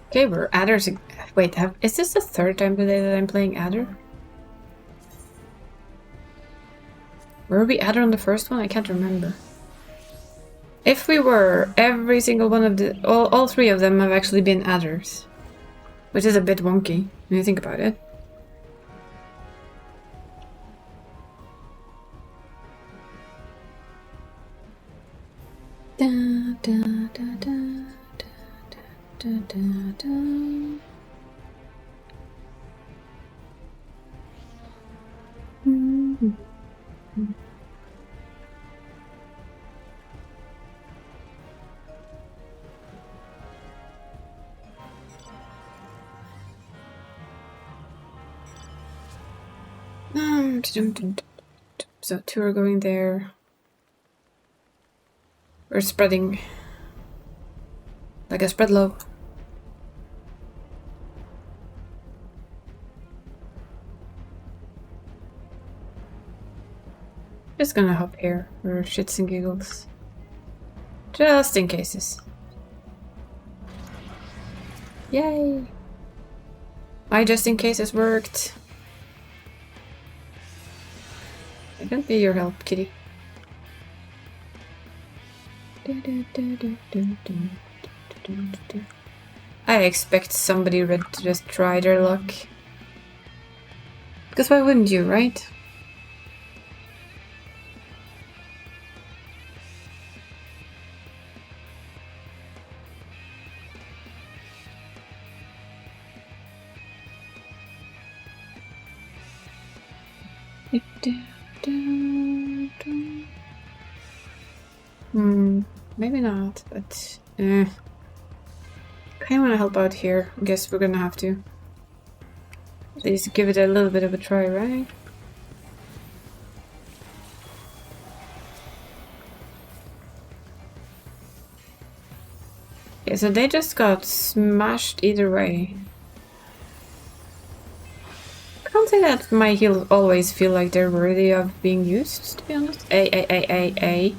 Okay, we're adders. Wait, is this the third time today that I'm playing adder? Were we adder on the first one? I can't remember. If we were, every single one of the... All three of them have actually been adders. Which is a bit wonky, when you think about it. Da, da, da, da, da, da, da. Mm-hmm. So 2 are going there. We're spreading like a spread loaf. Just gonna hop here for shits and giggles. Just in cases. Yay! My just in cases worked. I can be your help, kitty. I expect somebody red to just try their luck. Because why wouldn't you, right? Maybe not, but kinda wanna help out here. I guess we're gonna have to. At least give it a little bit of a try, right? Yeah, so they just got smashed either way. I can't say that my heals always feel like they're worthy of being used, to be honest. A.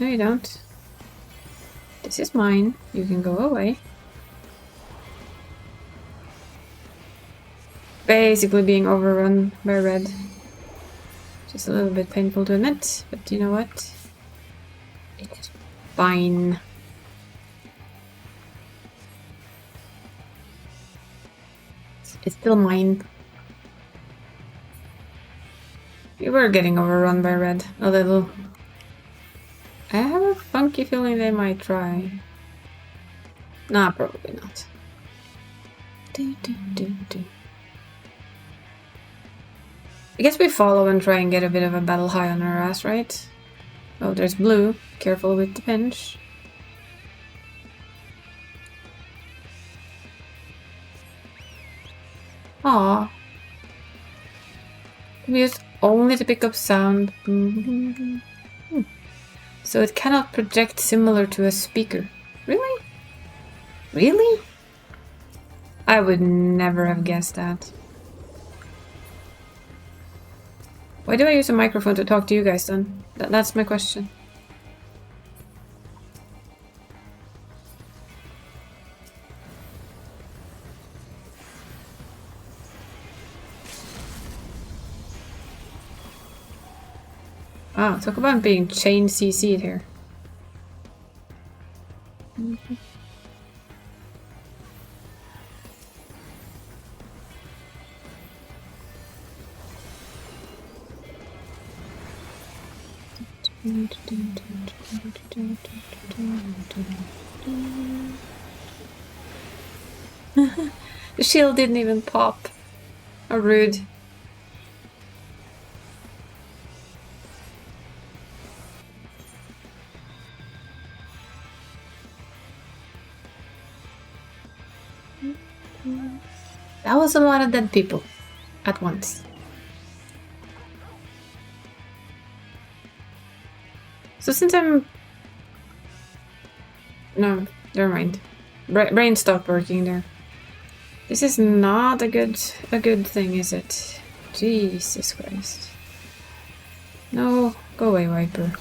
No, you don't. This is mine. You can go away. Basically being overrun by red. Just a little bit painful to admit, but you know what? It is fine. It's still mine. We were getting overrun by red a little. I have a funky feeling they might try. Nah, probably not. I guess we follow and try and get a bit of a battle high on our ass, right? Oh, there's blue. Careful with the pinch. Aww. We used only to pick up sound. So it cannot project similar to a speaker. Really? Really? I would never have guessed that. Why do I use a microphone to talk to you guys then? That's my question. Ah, talk about being chain CC'd here. The shield didn't even pop. How rude. That was a lot of dead people at once. So since I'm... No, never mind. Brain stopped working there. This is not a good thing, is it? Jesus Christ. No, go away, Viper.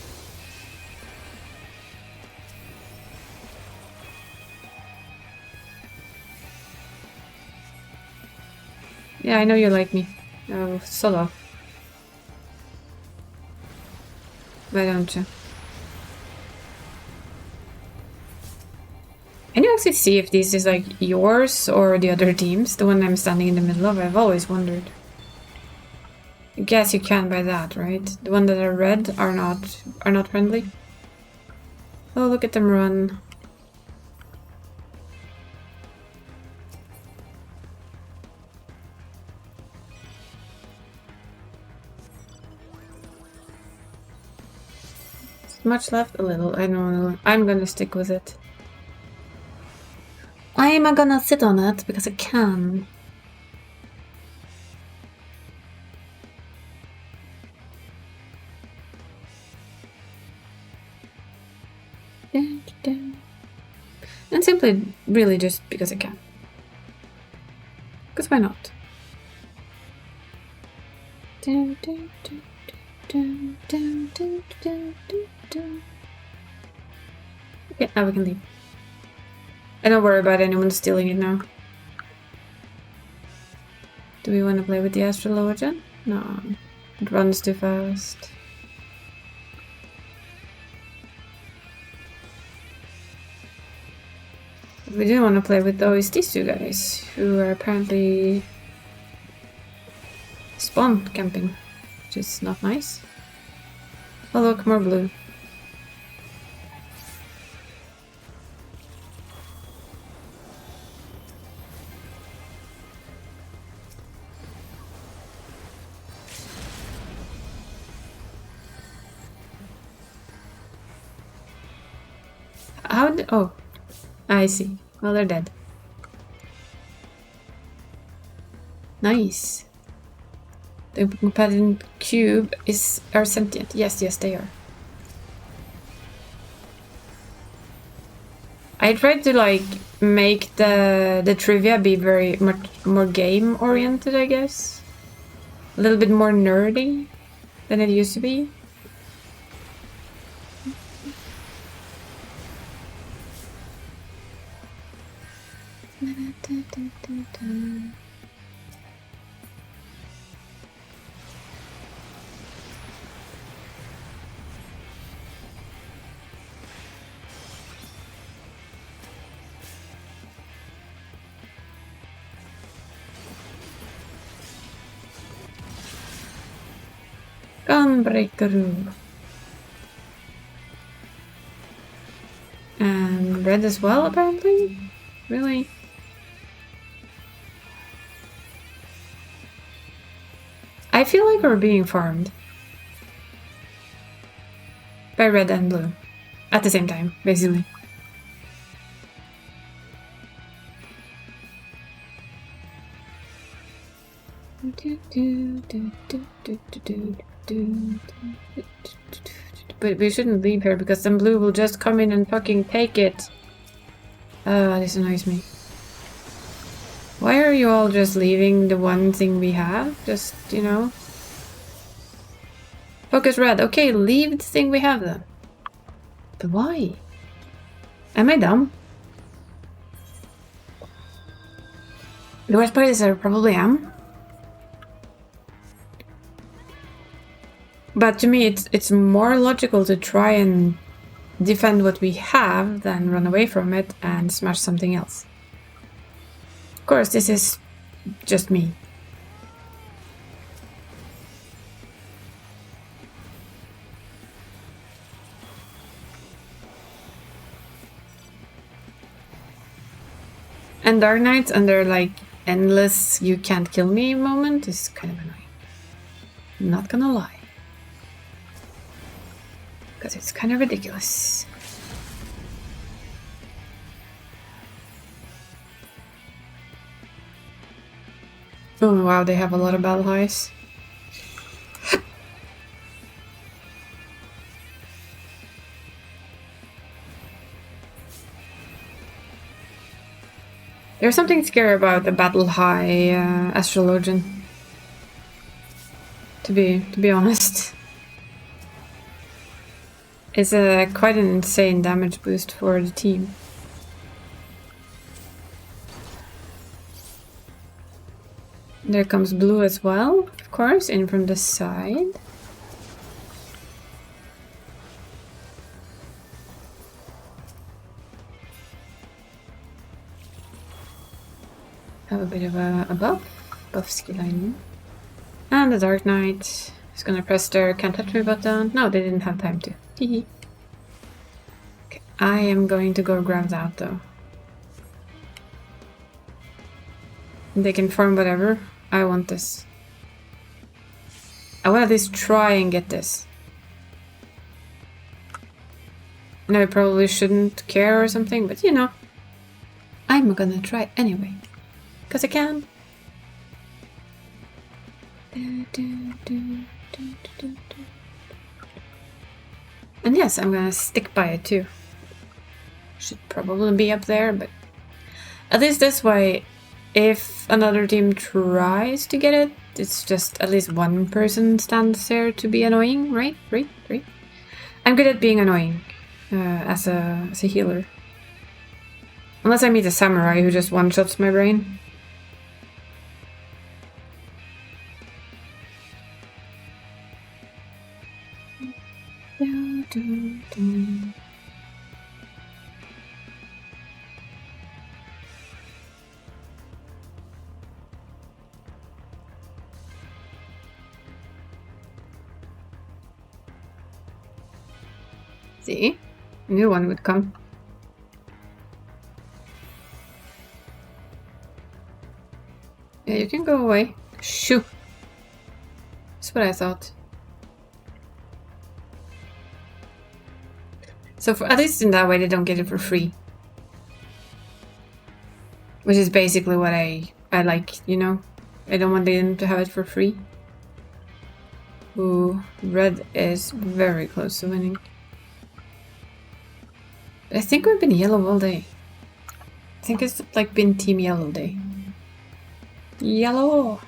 Yeah, I know you like me. Oh, solo. Why don't you? Can you actually see if this is like yours or the other team's? The one I'm standing in the middle of? I've always wondered. I guess you can by that, right? The one that are red are not friendly. Oh, look at them run. Much left? A little. I know. I'm gonna stick with it. I'm gonna sit on it because I can. And simply, really just because I can. Because why not? Okay, now we can leave. I don't worry about anyone stealing it now. Do we want to play with the astrologian? No. It runs too fast. But we do want to play with these two guys, who are apparently spawn camping, which is not nice. Oh look, more blue. Oh, I see. Well, they're dead. Nice. The companion cube are sentient. Yes, they are. I tried to like make the trivia be very much more game oriented, I guess. A little bit more nerdy than it used to be. Gunbreaker. And red as well, apparently? Really? I feel like we're being farmed. By red and blue. At the same time, basically. But we shouldn't leave here because then blue will just come in and fucking take it. This annoys me. Why are you all just leaving the one thing we have? Just, you know. Focus red. Okay, leave the thing we have then. But why? Am I dumb? The worst part is I probably am. But to me, it's more logical to try and defend what we have than run away from it and smash something else. Of course, this is just me. And Dark Knights and their like endless you can't kill me moment is kind of annoying. I'm not gonna lie. Because it's kind of ridiculous. Oh wow, they have a lot of battle highs. There's something scary about a battle high astrologian. To be honest. It's quite an insane damage boost for the team. There comes blue as well, of course, in from the side. Have a bit of a buff skill I need. And the Dark Knight is gonna press their can't touch me button. No, they didn't have time to. Hehe. Okay, I am going to go grab that though. They can farm whatever. I want this. I want to at least try and get this. No, I probably shouldn't care or something, but you know. I'm gonna try anyway. Because I can. And yes, I'm gonna stick by it too. Should probably be up there, but at least this way, if another team tries to get it, it's just at least one person stands there to be annoying, right? Right? I'm good at being annoying as a healer. Unless I meet a samurai who just one-shots my brain. See? I knew one would come. Yeah, you can go away. Shoo! That's what I thought. So at least in that way they don't get it for free. Which is basically what I like, you know? I don't want them to have it for free. Ooh, red is very close to winning. I think we've been yellow all day. I think it's like been team yellow day. Yellow!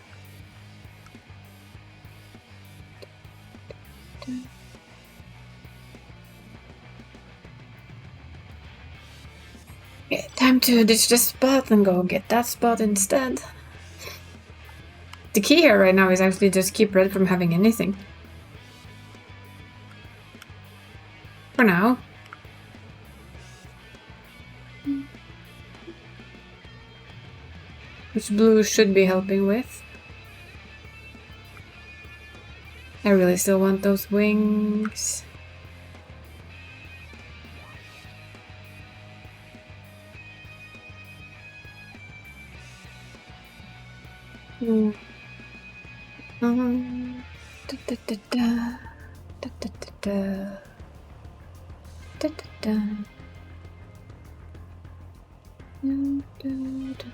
Okay, time to ditch this spot and go get that spot instead. The key here right now is actually just keep red from having anything. For now. Which blue should be helping with. I really still want those wings. Da, da, da, da. Da, da, da, da. Da, da, da. Da, da, da.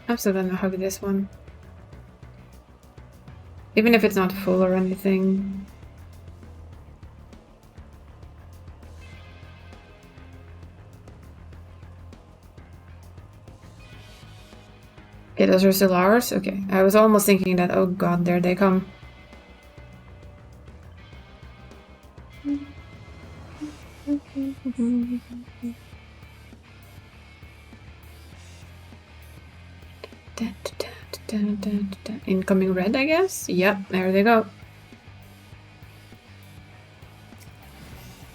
I'm still gonna hug this one. Even if it's not full or anything. Okay, those are still ours? Okay, I was almost thinking that, oh god, there they come. Incoming red, I guess? Yep, there they go.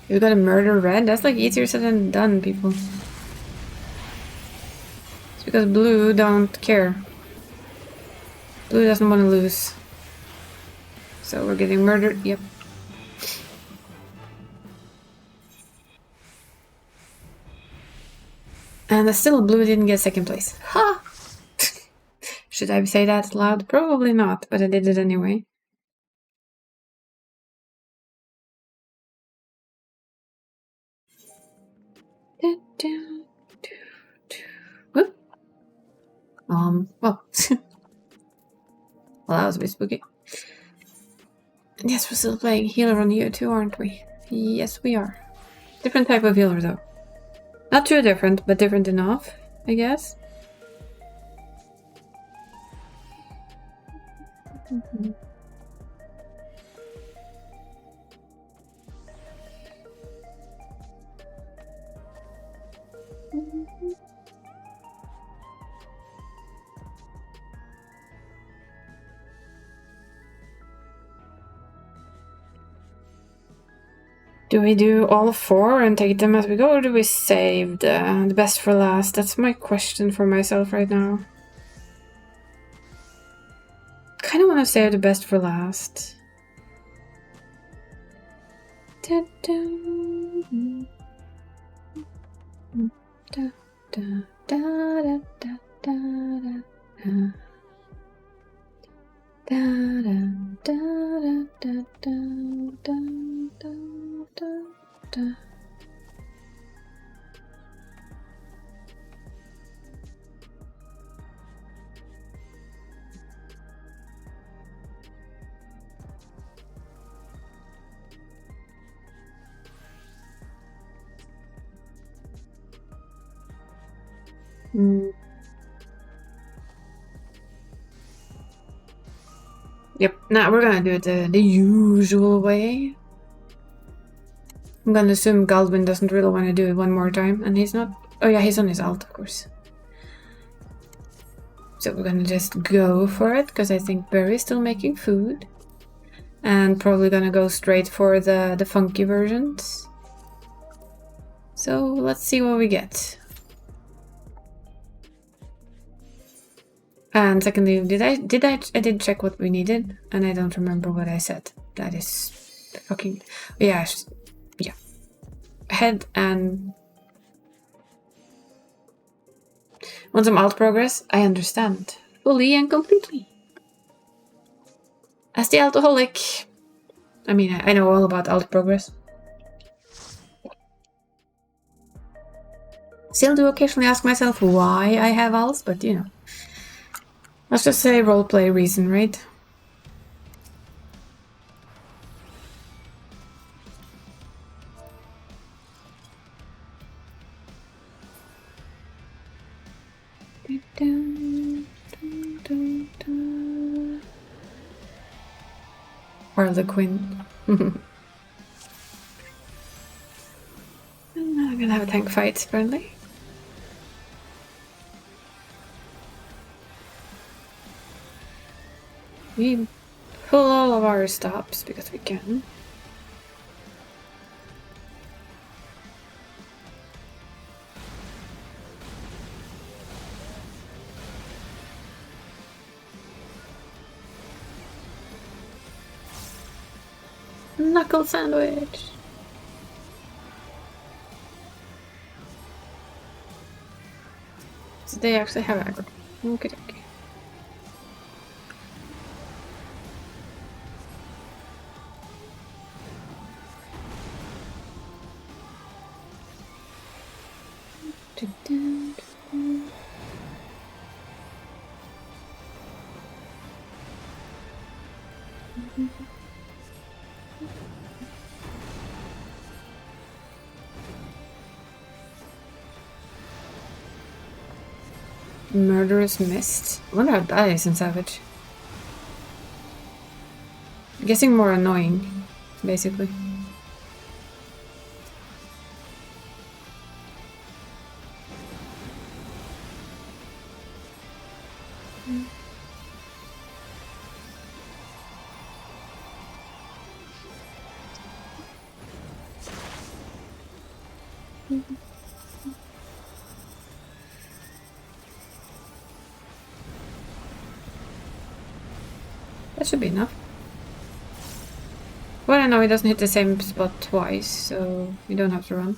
You gotta murder red? That's like easier said than done, people. It's because blue don't care. Blue doesn't want to lose. So we're getting murdered, yep. And still blue didn't get second place. Ha! Should I say that loud? Probably not, but I did it anyway. Well. Well, that was a bit spooky. And yes, we're still playing healer on you too, aren't we? Yes, we are. Different type of healer, though. Not too different, but different enough, I guess. Do we do all 4 and take them as we go, or do we save the best for last? That's my question for myself right now. Kind of want to save the best for last. Da, da, da, da, da, da, da, da, da. Da, da, da, da, da, da, da, da, da. Yep, now we're gonna do it the usual way. I'm gonna assume Galvin doesn't really want to do it one more time, and he's not. Oh yeah, he's on his alt, of course. So we're gonna just go for it, because I think Barry's still making food. And probably gonna go straight for the funky versions. So let's see what we get. And secondly, I did check what we needed, and I don't remember what I said. That is fucking yeah. Head and want some alt progress? I understand fully and completely. As the alcoholic, I mean, I know all about alt progress. Still do occasionally ask myself why I have alts, but you know. Let's just say roleplay reason, right? Harlequin. I'm gonna have a tank fight, apparently. We pull all of our stops because we can. Knuckle sandwich. So they actually have aggro. Okay, okay. Murderous Mist. I wonder how that is in Savage. I'm guessing more annoying, basically. That should be enough. Well, I know he doesn't hit the same spot twice, so we don't have to run.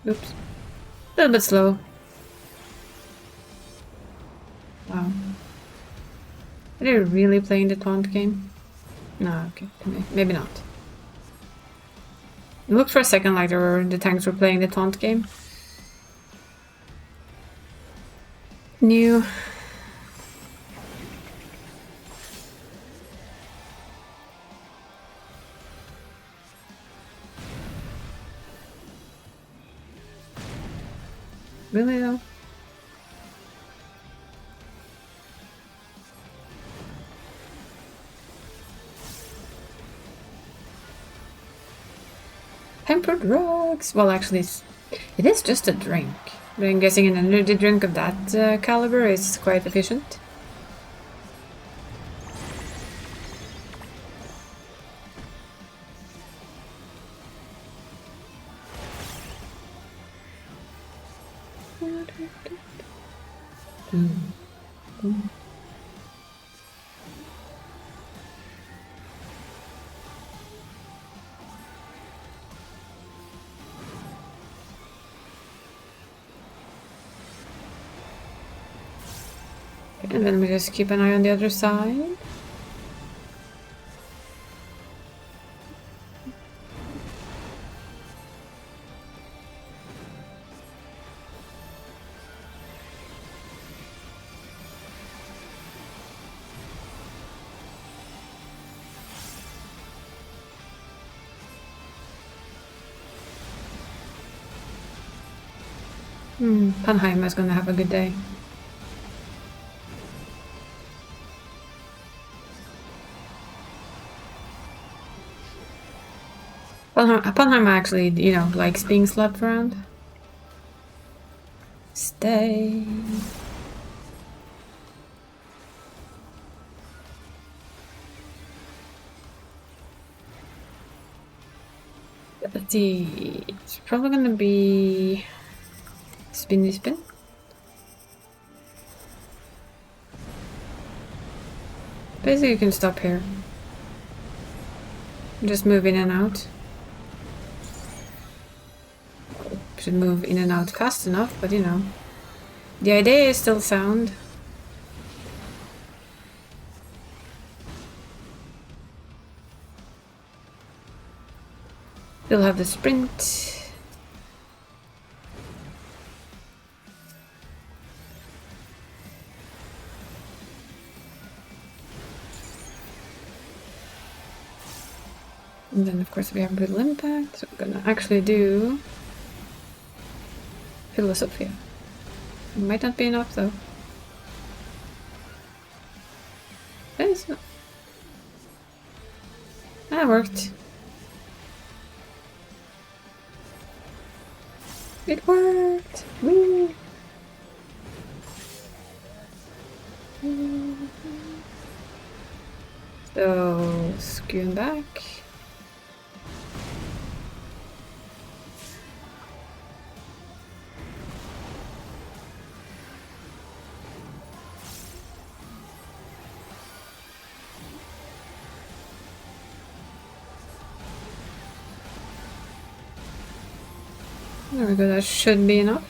Oops. A little bit slow. Are they really playing the taunt game? No, okay. Maybe not. It looked for a second like the tanks were playing the taunt game. New. Really though? Tempered rocks. Well, actually, it is just a drink. But I'm guessing an energy drink of that caliber is quite efficient. And then we just keep an eye on the other side. Panheim is gonna have a good day. Panheim actually, you know, likes being slapped around. Stay. Let's see. It's probably gonna be spinny spin. Basically, you can stop here. Just move in and out. Should move in and out fast enough, but you know. The idea is still sound. You'll have the sprint. And then of course we have brutal impact, so we're gonna actually do Philosophia. It might not be enough though. It's not. That worked. It worked! Woo! So, skewing back. There we go, that should be enough.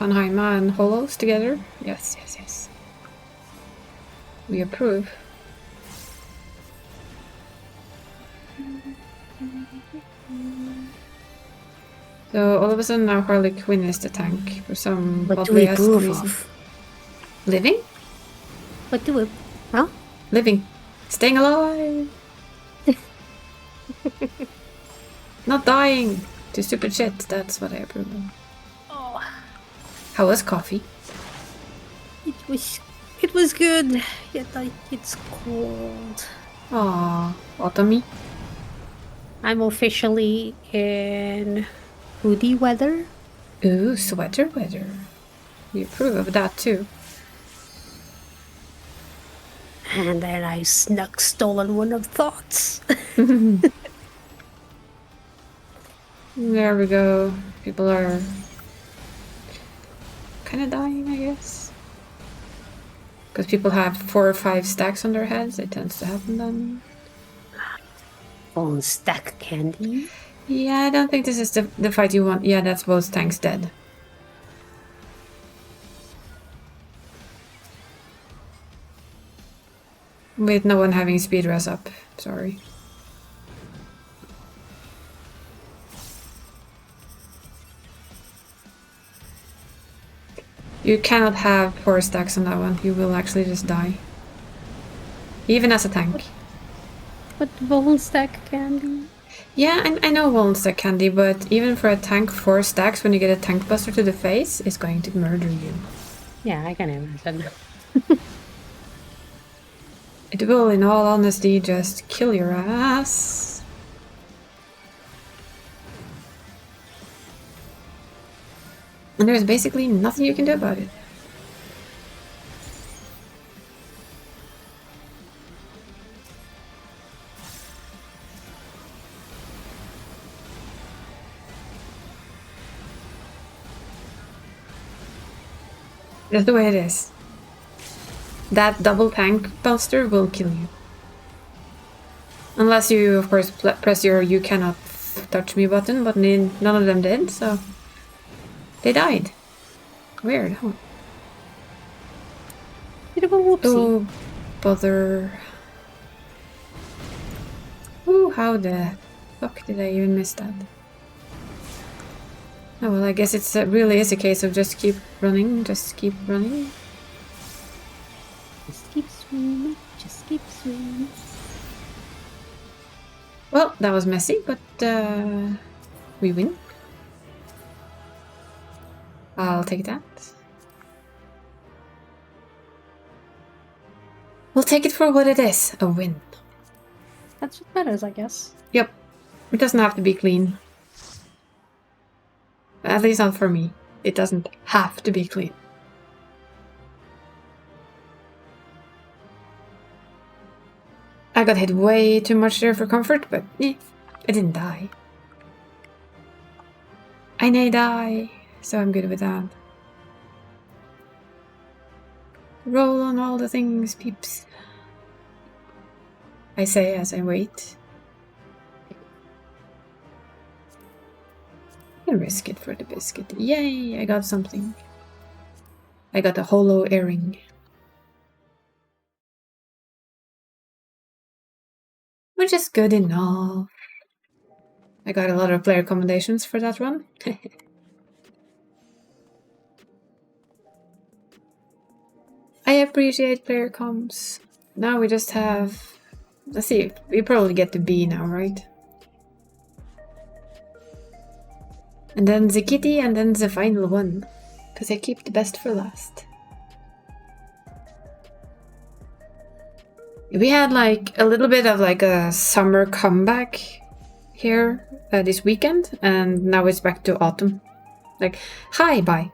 Panheima and Hollows together. Yes, yes, yes. We approve. So all of a sudden now Harley Quinn is the tank for some What do we oddly-ass approve reason. of? Living? What do we... Huh? Living. Staying alive. Not dying to stupid shit. That's what I approve of. Oh, How was coffee? it was good, yet it's cold. Aww, autumny. I'm officially in hoodie weather. Ooh, sweater weather. We approve of that too. And then I snuck stolen one of thoughts. There we go. People are kind of dying, I guess. Because people have 4 or 5 stacks on their heads. It tends to happen then. On stack candy. Yeah, I don't think this is the fight you want. Yeah, that's both tanks dead. With no one having speed res up. Sorry. You cannot have 4 stacks on that one. You will actually just die. Even as a tank. But bone stack candy. Yeah, I know won't stack candy, but even for a tank, 4 stacks when you get a tank buster to the face is going to murder you. Yeah, I can imagine. It will, in all honesty, just kill your ass. And there's basically nothing you can do about it. That's the way it is. That double tank buster will kill you. Unless you, of course, press your "you cannot touch me" button, but none of them did, so they died. Weird, huh? Bit of a whoopsie. Oh, bother. Ooh, how the fuck did I even miss that? Oh well, I guess it's really is a case of just keep running, just keep running. Just keep swimming. Just keep swimming. Well, that was messy, but we win. I'll take that. We'll take it for what it is, a win. That's what matters, I guess. Yep, it doesn't have to be clean. At least not for me. It doesn't have to be clean. I got hit way too much there for comfort, but I didn't die. I may die, so I'm good with that. Roll on all the things, peeps. I say as I wait. I risk it for the biscuit. Yay, I got something. I got a hollow earring. Which is good enough. I got a lot of player commendations for that run. I appreciate player comms. Now we just have... Let's see, we probably get to B now, right? And then the kitty, and then the final one. Because I keep the best for last. We had like a little bit of like a summer comeback here this weekend, and now it's back to autumn. Like, hi, bye.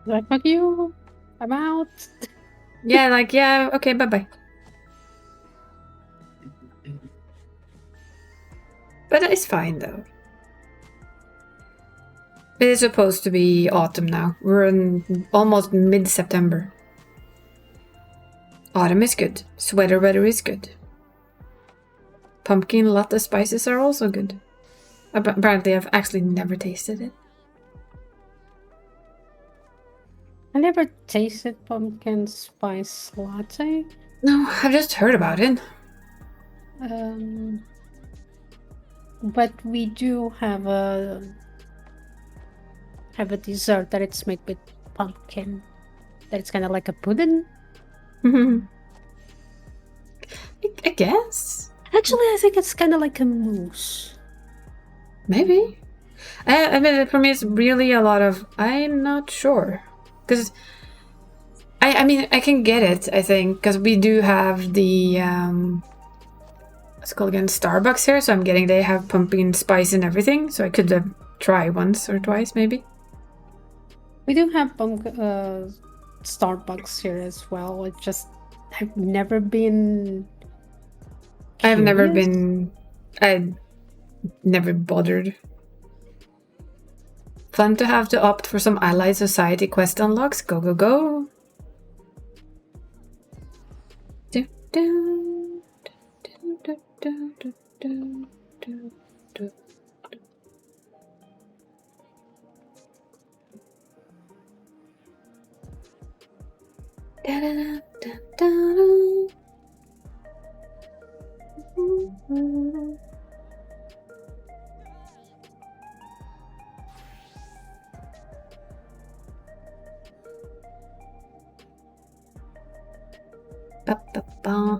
Like, fuck you. I'm out. Yeah, like, yeah, okay, bye-bye. But it's fine, though. It is supposed to be autumn now. We're in almost mid-September. Autumn is good. Sweater weather is good. Pumpkin latte spices are also good. Apparently, I've actually never tasted it. I never tasted pumpkin spice latte. No, I've just heard about it. But we do have a dessert that it's made with pumpkin. That it's kind of like a pudding. I guess. Actually, I think it's kind of like a mousse. Maybe. I mean, for me, it's really a lot of... I'm not sure. Because... I mean, I can get it, I think. Because we do have the... what's it called again? Starbucks here. So I'm getting they have pumpkin spice and everything. So I could have tried once or twice, maybe. We do have Starbucks here as well. It just... I've never been... I've never curious. been... I never bothered. Fun to have to opt for some Allied Society quest unlocks. Go, go, go. Do, do, do, do, do, do, do, do, do. Da-da-da-da-da-da. Ba-ba-ba.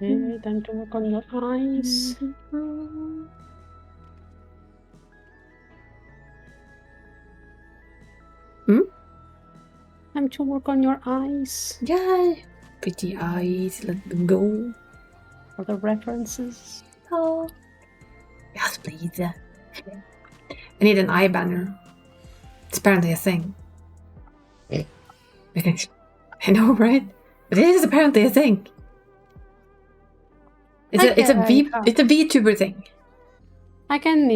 Yeah, time to work on your eyes. Time to work on your eyes Yay! Pretty eyes, let them go. for the references. Oh. Yes, please. I need an eye banner. It's apparently a thing. I know, right? But it is apparently a thing. It's a VTuber thing. I can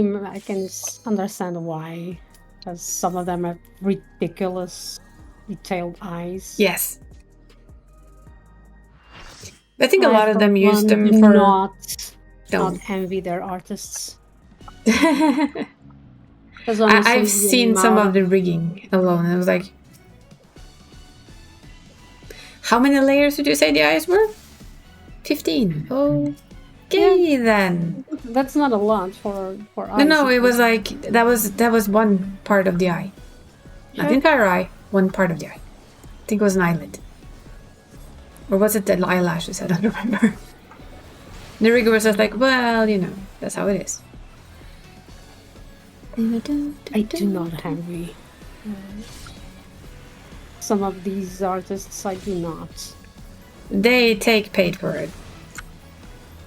understand why, because some of them have ridiculous detailed eyes. Yes. I think a lot of them for use one, them do for not Don't. envy their artists. Because honestly, I've the seen some amount of the rigging alone, and I was like, how many layers did you say the eyes were? 15. Okay, then. That's not a lot for eyes. No, it was like that was one part of the eye. Not the entire eye, one part of the eye. I think it was an eyelid. Or was it the eyelashes? I don't remember. The rigger was just like, well, you know, that's how it is. I do not envy some of these artists. I do not. They take paid for it.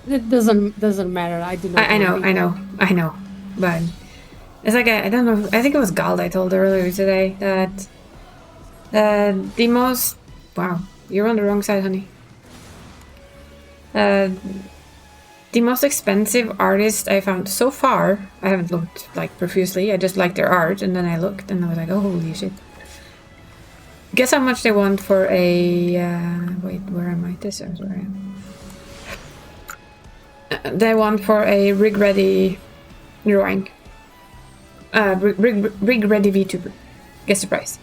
It doesn't matter. I do not. I know, envy. I know. But it's like, I don't know, I think it was Gald I told earlier today that the most... Wow, you're on the wrong side, honey. The most expensive artist I found so far, I haven't looked like profusely, I just liked their art, and then I looked and I was like, oh, holy shit. Guess how much they want for a... wait, where am I? This is where I am. They want for a rig-ready drawing. Rig-ready VTuber. Guess the price.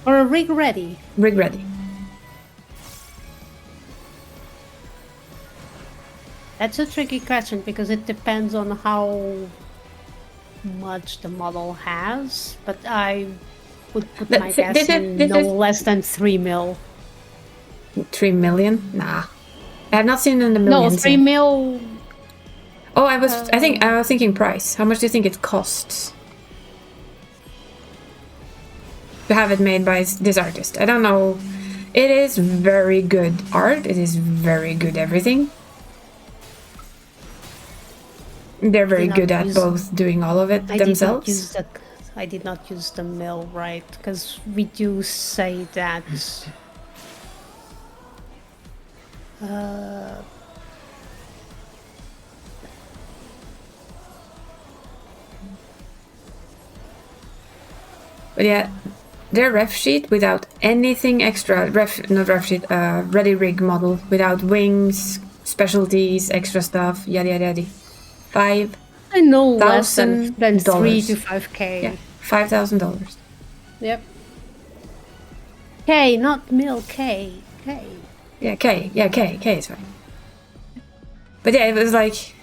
Or a rig ready. Rig-ready. That's a tricky question because it depends on how much the model has. But I would put my guess in no less than 3 mil. 3 million? Nah. I have not seen in the No, millions. 3 yet. mil. Oh, I was thinking price. How much do you think it costs to have it made by this artist? I don't know. It is very good art. It is very good everything. They're very good at both doing all of it themselves. I did not use the mill, right? Because we do say that. But yeah, their ref sheet without anything extra. Not ref sheet. Ready rig model without wings, specialties, extra stuff. Yada yada yada. I know less than $5,000. 3 to 5k. Yeah, $5,000. Yep. K, not mil. K. K. Yeah, K. Yeah, K. K is fine. But yeah, it was like,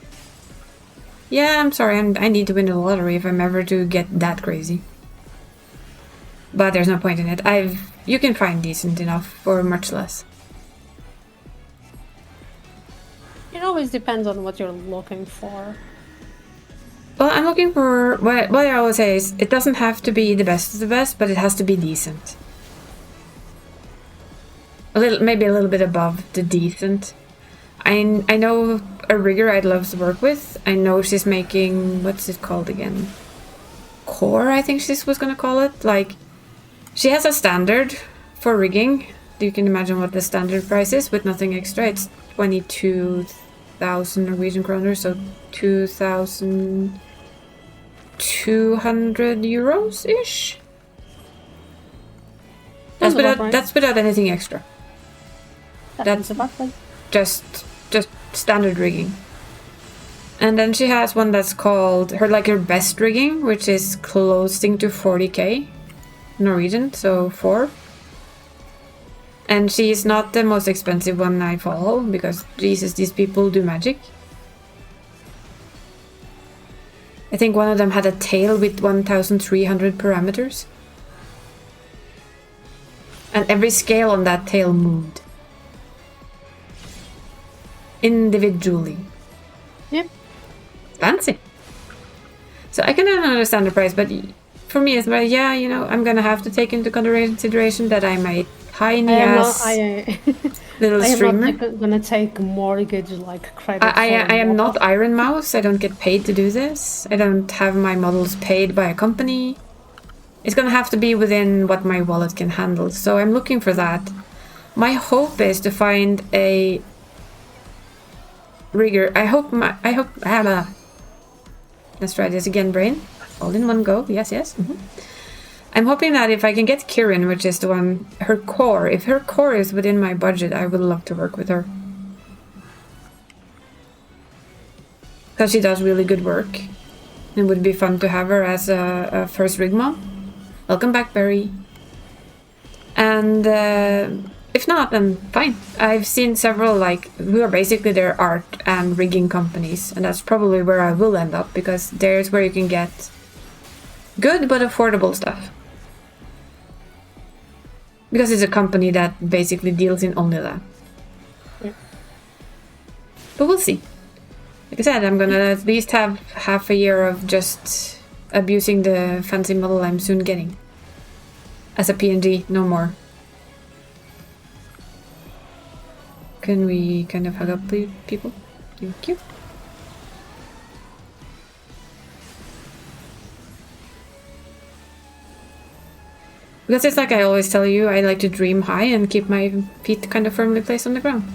yeah, I'm sorry, I need to win the lottery if I'm ever to get that crazy. But there's no point in it. You can find decent enough for much less. It always depends on what you're looking for. Well, I'm looking for what I always say is it doesn't have to be the best of the best, but it has to be decent. Maybe a little bit above the decent. I know a rigger I'd love to work with. I know she's making, what's it called again? Core, I think she was gonna call it. Like, she has a standard for rigging. You can imagine what the standard price is with nothing extra. It's 22,000 Norwegian kroner, so 2,200 euros ish. That's without anything extra. That's about right. just standard rigging. And then she has one that's called her best rigging, which is closing to 40k Norwegian, so 4. And she's not the most expensive one I follow because Jesus, these people do magic. I think one of them had a tail with 1,300 parameters. And every scale on that tail moved. Individually. Yep. Fancy. So I can understand the price, but for me it's like, yeah, you know, I'm gonna have to take into consideration that I'm a tiny ass little streamer. I'm not gonna take mortgage like credit. I am not Iron Mouse. I don't get paid to do this. I don't have my models paid by a company. It's gonna have to be within what my wallet can handle. So I'm looking for that. My hope is to find a rigger. Let's try this again, brain. All in one go. Yes. I'm hoping that if I can get Kieran, which is the one, her core, if her core is within my budget, I would love to work with her. Because she does really good work. It would be fun to have her as a first rig mom. Welcome back, Barry. And if not, then fine. I've seen several who are basically their art and rigging companies, and that's probably where I will end up because there's where you can get good but affordable stuff. Because it's a company that basically deals in only that. Yeah. But we'll see. Like I said, I'm gonna at least have half a year of just abusing the fancy model I'm soon getting. As a PNG, no more. Can we kind of hug up people? Thank you. Because it's like I always tell you, I like to dream high and keep my feet kind of firmly placed on the ground.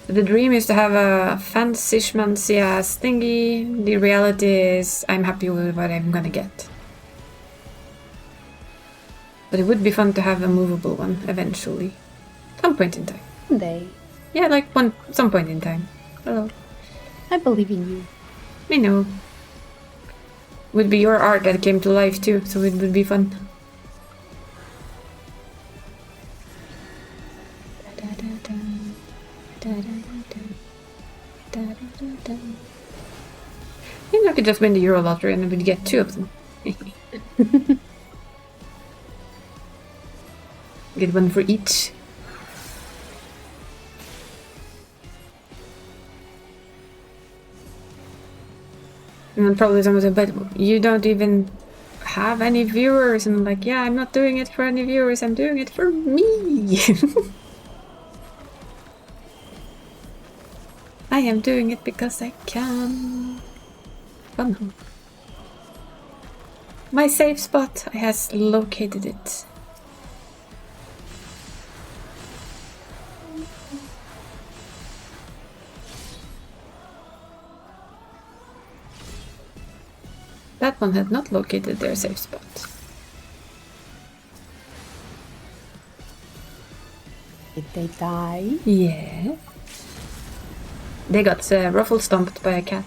The dream is to have a fancy schmancy ass thingy. The reality is I'm happy with what I'm gonna get. But it would be fun to have a movable one eventually. Some point in time. They. Yeah, like some point in time. Hello. I believe in you. I know. Would be your art that came to life too, so it would be fun. Maybe I could just win the Euro lottery and we'd get 2 of them. Get one for each. And then probably someone said, but you don't even have any viewers. And I'm like, yeah, I'm not doing it for any viewers. I'm doing it for me. I am doing it because I can. Oh no. My safe spot, I has located it. That one had not located their safe spot. Did they die? Yeah. They got ruffle stomped by a cat.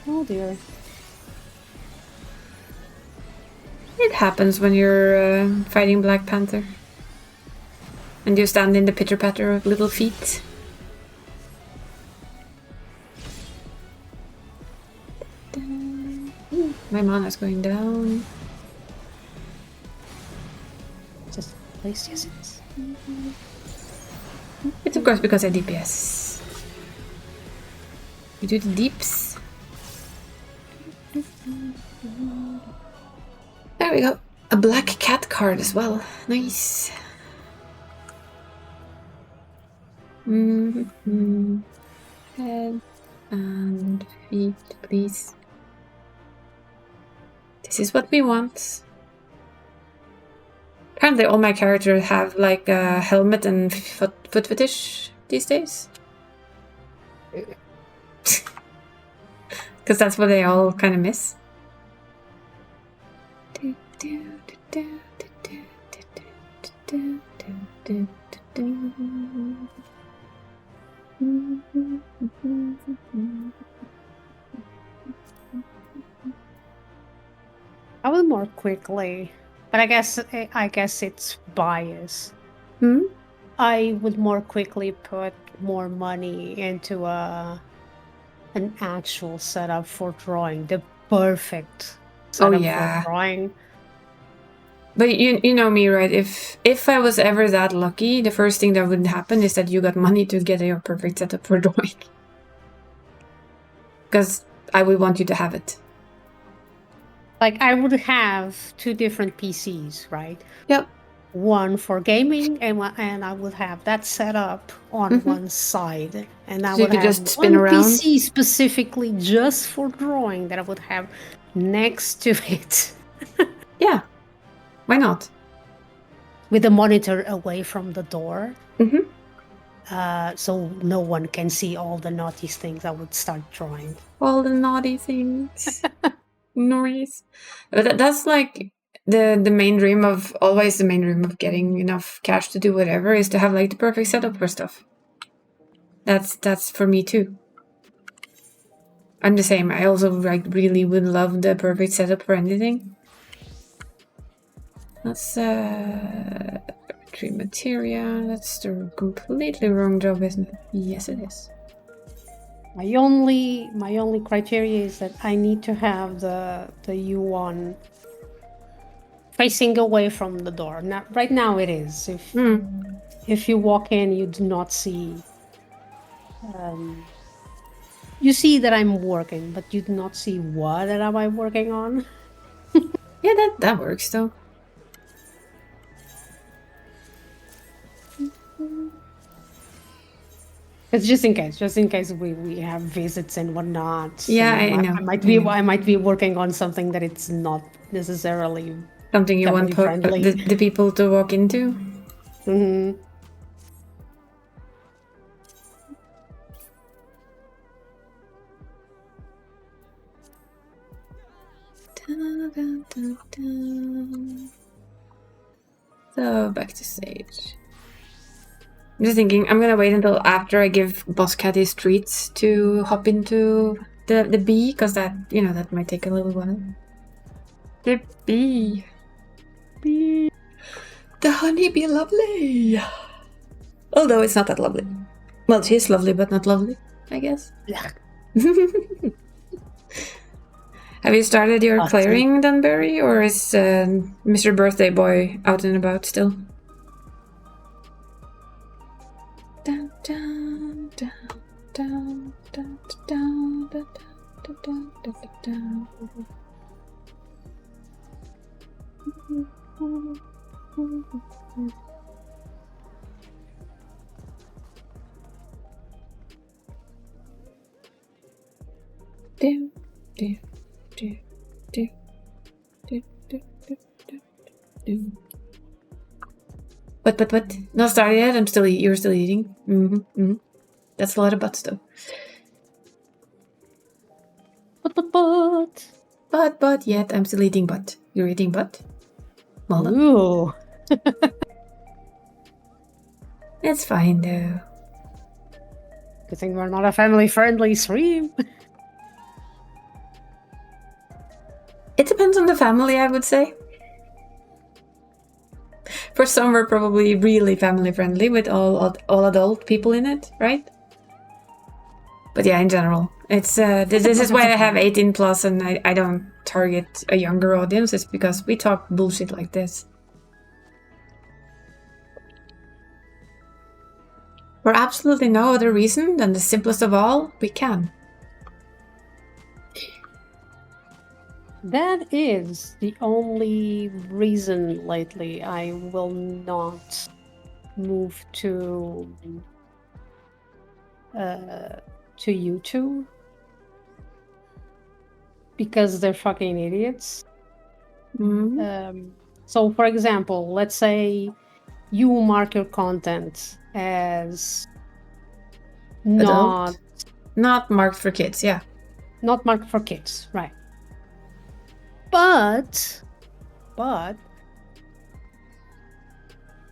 Oh dear. It happens when you're fighting Black Panther. And you stand in the pitter-patter of little feet. My mana's going down. Just place your sits. It's of course because I DPS. You do the deeps. There we go. A black cat card as well. Nice. Head and feet, please. This is what we want. Apparently all my characters have like a helmet and foot fetish these days. Because that's what they all kind of miss. I will more quickly, but I guess it's bias. Hmm? I would more quickly put more money into an actual setup for drawing, the perfect Oh setup for yeah. drawing. But you know me, right? If I was ever that lucky, the first thing that would happen is that you got money to get your perfect setup for drawing. Because I would want you to have it. Like I would have 2 different PCs, right? Yep. One for gaming, and I would have that set up on Mhm. one side, and I So you would could have just spin one around? PC specifically just for drawing that I would have next to it, Yeah. Why not? with the monitor away from the door, Mm-hmm. so no one can see all the naughty things I would start drawing. All the naughty things. Noise. But that's like the main dream of always the main dream of getting enough cash to do whatever is to have like the perfect setup for stuff. That's for me too. I'm the same. I also like really would love the perfect setup for anything. That's tree materia. That's the completely wrong job, isn't it? Yes, it is. My only criteria is that I need to have the U1 facing away from the door. Now, right now it is. If you walk in, you do not see. You see that I'm working, but you do not see what am I working on. Yeah, that works though. It's just in case we have visits and whatnot. Yeah, I know. I might be working on something that it's not necessarily Something you want family-friendly. the people to walk into. Mhm. So back to stage. I'm just thinking I'm gonna wait until after I give Boss Cat his treats to hop into the bee, because that that might take a little while. The bee. Bee. The honey bee lovely. Although it's not that lovely. Well, she is lovely, but not lovely, I guess. Yeah. Have you started your Awesome. clearing, Dunbury, or is Mr. Birthday Boy out and about still? Dun, dun, dun, dun, dun, dun, dun, dun, dun, dun, dun, dun. Do, do, do, do, do, do, do, do, do. What? Not started yet? You're still eating? Mm-hmm. That's a lot of butts though. But, yet I'm still eating butt. You're eating butt? Well done. Ooh. It's fine though. Good thing we're not a family-friendly stream. It depends on the family, I would say. For some, we're probably really family friendly with all adult people in it, right? But yeah, in general, it's this is why I have 18 plus, and I don't target a younger audience. It's because we talk bullshit like this. For absolutely no other reason than the simplest of all, we can. That is the only reason lately I will not move to YouTube, because they're fucking idiots. So, for example, let's say you mark your content as Not marked for kids, yeah. Not marked for kids, right? But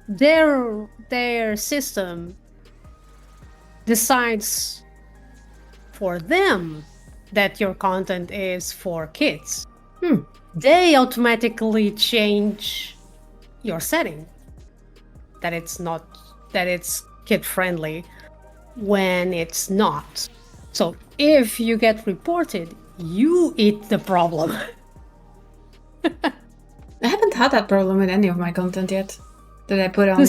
their system decides for them that your content is for kids. they automatically change your setting. That it's kid friendly when it's not. So if you get reported, you eat the problem. I haven't had that problem with any of my content yet that I put on there.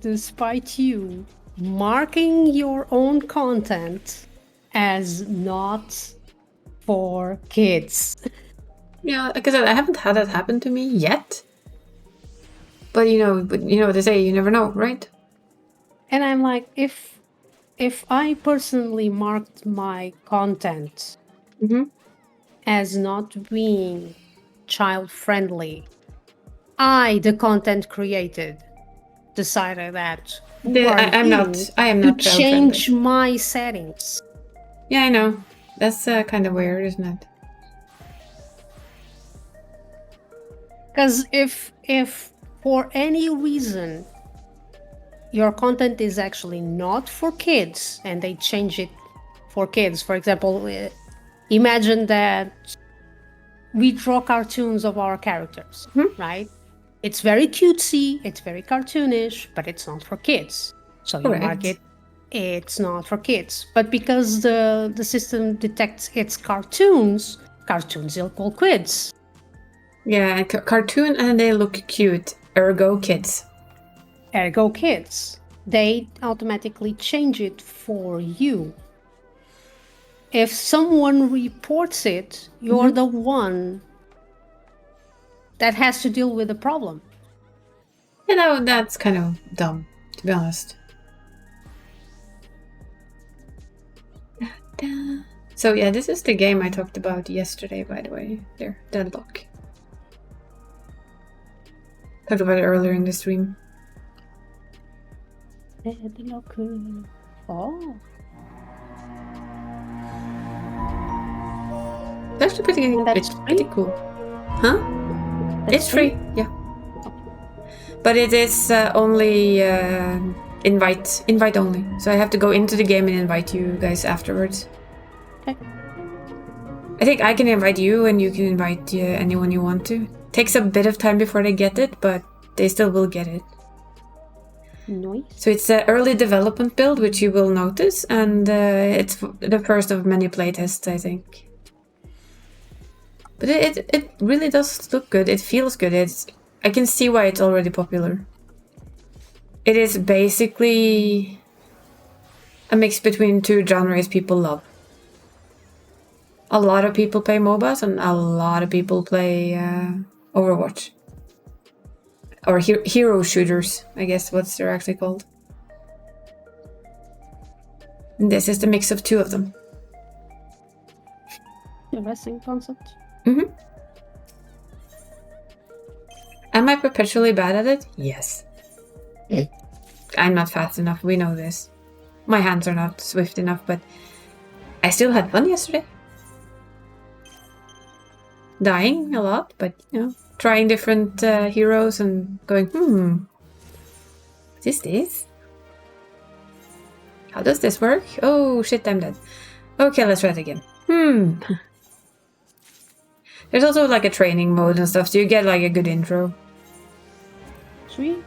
Despite you marking your own content as not for kids. Yeah, like I said, I haven't had that happen to me yet. But you know what they say, you never know, right? And I'm like, if I personally marked my content Mm-hmm. as not being child friendly, I, the content created, decided that I am not to child change friendly. my settings. Yeah, I know. That's kind of weird, isn't it? Because if for any reason your content is actually not for kids and they change it for kids, for example, imagine that we draw cartoons of our characters, right? It's very cutesy, it's very cartoonish, but it's not for kids. So you mark Correct. it's not for kids. But because the system detects it's cartoons equal kids. Yeah, cartoon and they look cute. Ergo kids. Ergo kids. They automatically change it for you. If someone reports it, you're the one that has to deal with the problem. You know, that's kind of dumb, to be honest. So yeah, this is the game I talked about yesterday, by the way. There, Deadlock. Talked about it earlier in the stream. Oh. That's pretty, And that's it's pretty cool. Huh? That's It's free, yeah. But it is only invite only. So I have to go into the game and invite you guys afterwards. Okay. I think I can invite you and you can invite anyone you want to. Takes a bit of time before they get it, but they still will get it. Nice. So it's an early development build, which you will notice, and it's the first of many playtests, I think. But it really does look good. It feels good. I can see why it's already popular. It is basically a mix between two genres people love. A lot of people play MOBAs and a lot of people play Overwatch. Or hero shooters, I guess what they're actually called. And this is the mix of two of them. Interesting concept. Mm-hmm. Am I perpetually bad at it? Yes. I'm not fast enough, we know this. My hands are not swift enough, but I still had fun yesterday. Dying a lot, but you know, trying different heroes and going, what is this? How does this work? Oh shit, I'm dead. Okay, let's try it again. There's also like a training mode and stuff, so you get like a good intro. Sweet.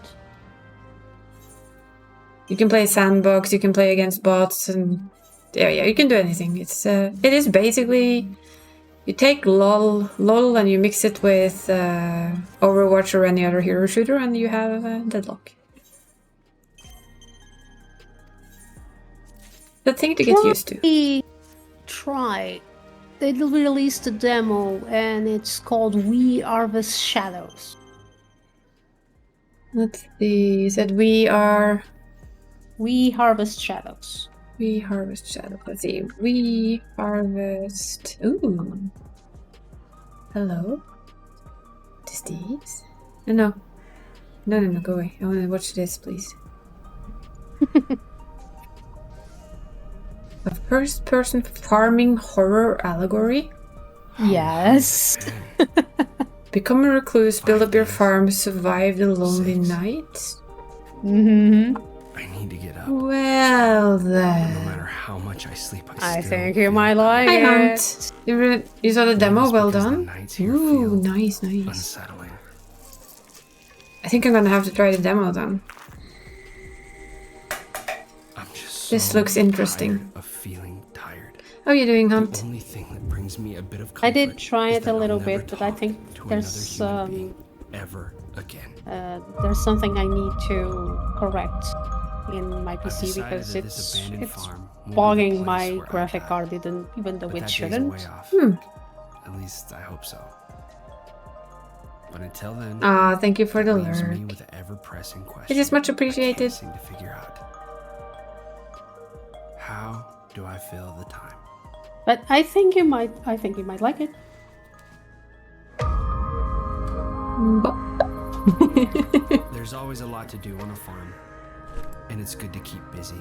You can play sandbox, you can play against bots, and yeah, you can do anything. It is basically you take LOL and you mix it with Overwatch or any other hero shooter, and you have Deadlock. The thing to get used to. Try. They released a demo, and it's called We Harvest Shadows. Let's see. You said We Harvest Shadows. We Harvest Shadow. Let's see. We Harvest. Ooh. Hello. What is this? No. No, go away. I want to watch this, please. A first-person farming horror allegory? Yes. Become a recluse, build up your farm, survive the lonely night? Mm-hmm. I need to get up. Well then. No matter how how much I sleep, I still think you feel might like Hi, it. Hunt. You saw the demo? It's Well because the done. nights here Ooh, feel nice. unsettling. I think I'm gonna have to try the demo then. I'm just This so looks interesting. tired of feeling tired. How are you doing, The Hunt? only thing that brings me a bit of I comfort did try is it that a I'll little never bit, but I talk think to another there's human being ever again. there's something I need to correct in my I've PC decided because that this abandoned it's farm won't be the bogging place my where I graphic die. card, even though But it that day's a shouldn't. way off. At least I hope so. But until then, Thank you for that the leaves me lurk. with an ever-pressing question. It is much I appreciated. can't seem to figure out. How do I fill the time? But I think you might like it. There's always a lot to do on a farm, and it's good to keep busy.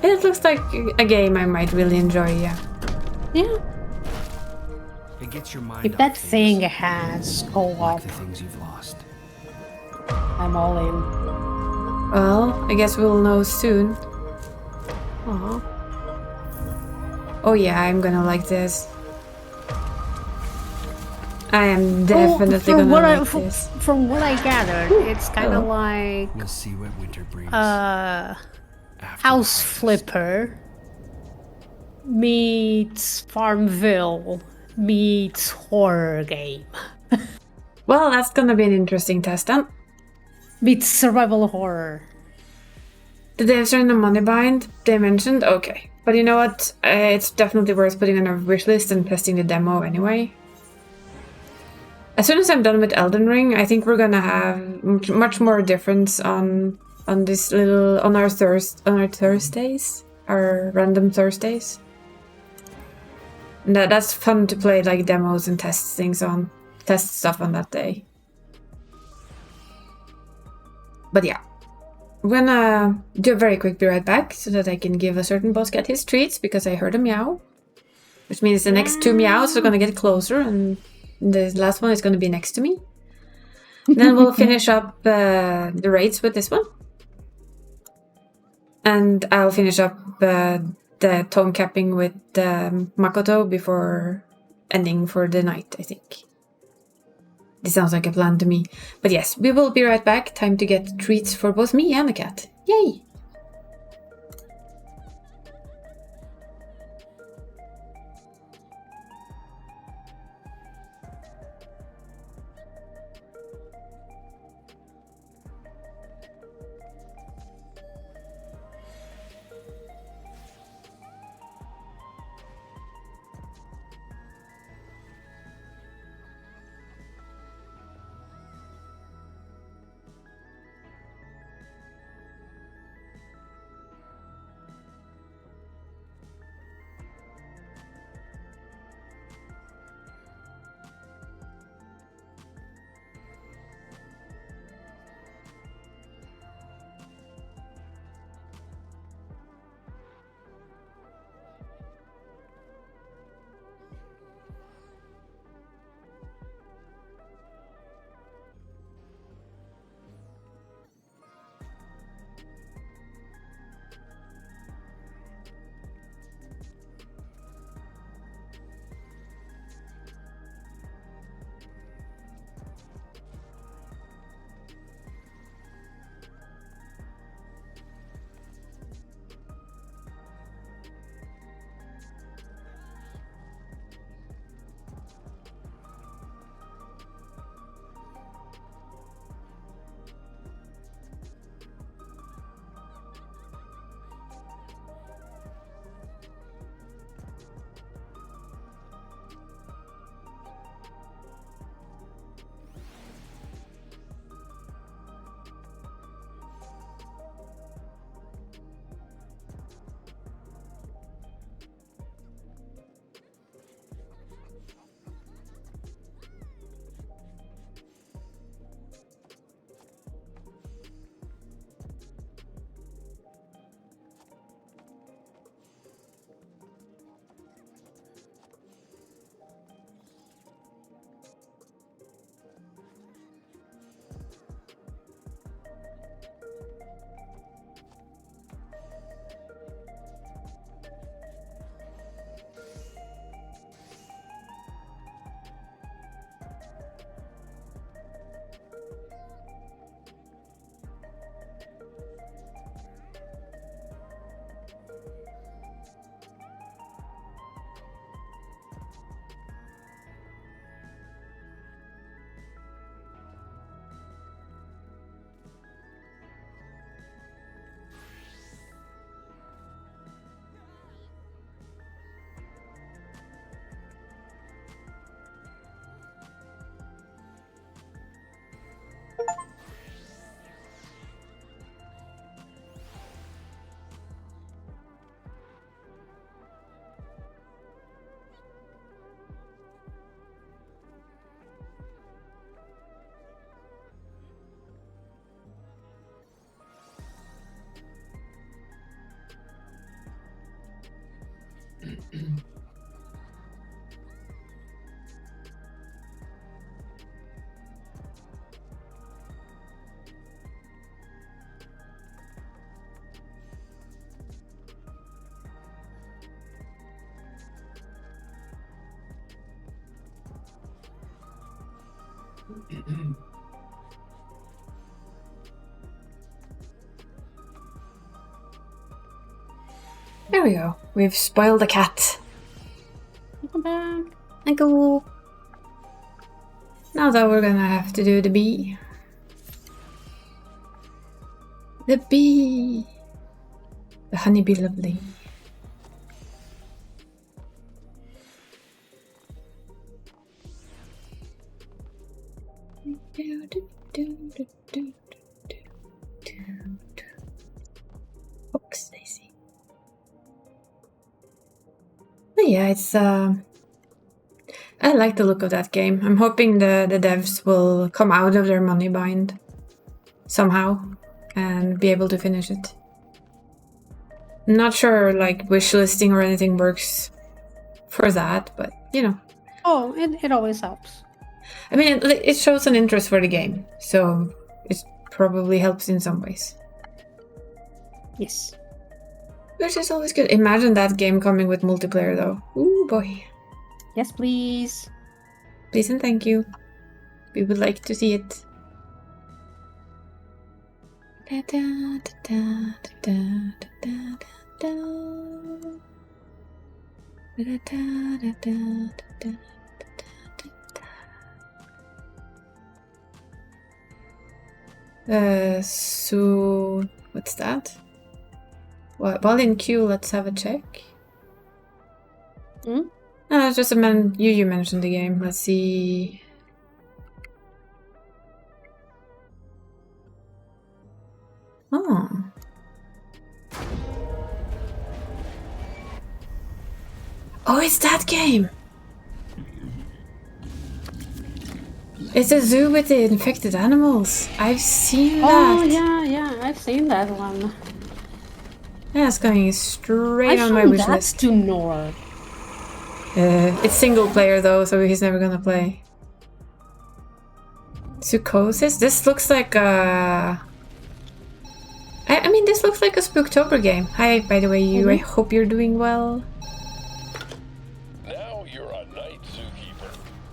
It looks like a game I might really enjoy, yeah. Yeah. It gets your mind If off that things, thing has co-op, like the things you've lost. I'm all in. Well, I guess we'll know soon. Aw. Oh yeah, I'm gonna like this. I am definitely gonna like this. From what I gathered, it's kind of Hello. like We'll see what winter brings. House House Flipper meets Farmville meets horror game Well, that's gonna be an interesting test then. meets survival horror. The devs are in a money bind, they mentioned? Okay. But you know what? It's definitely worth putting on a wish list and testing the demo anyway. As soon as I'm done with Elden Ring, I think we're gonna have much more difference on this little on our Thursdays, our random Thursdays. And that's fun to play like demos and test stuff on that day. But yeah, we're gonna do a very quick be right back so that I can give a certain boss cat his treats because I heard a meow, which means the next two meows are gonna get closer and the last one is going to be next to me. Then we'll finish up the raids with this one. And I'll finish up the tone capping with Makoto before ending for the night, I think. This sounds like a plan to me. But yes, we will be right back. Time to get treats for both me and the cat. Yay! There we go. We've spoiled the cat. Welcome back. I go. Now that we're gonna have to do the bee. The bee. The honeybee lovely. Oops, Daisy. But yeah, it's I like the look of that game. I'm hoping the devs will come out of their money bind somehow and be able to finish it. Not sure like wishlisting or anything works for that, but you know. Oh, it always helps. I mean, it shows an interest for the game, so it probably helps in some ways. Yes. Which is always good. Imagine that game coming with multiplayer though. Ooh boy. Yes, please. Please and thank you. We would like to see it. So what's that? While in queue, let's have a check. Hmm? No, it's just a you mentioned the game. Let's see. Oh. Oh, it's that game! It's a zoo with the infected animals. I've seen that. Oh yeah, I've seen that one. Yeah, it's going straight I on my found wish that list. to Nor. It's single player though, so he's never gonna play. Psychosis? This looks like a... I mean, this looks like a Spooktober game. Hi, by the way, you. I hope you're doing well. Now you're a night zookeeper.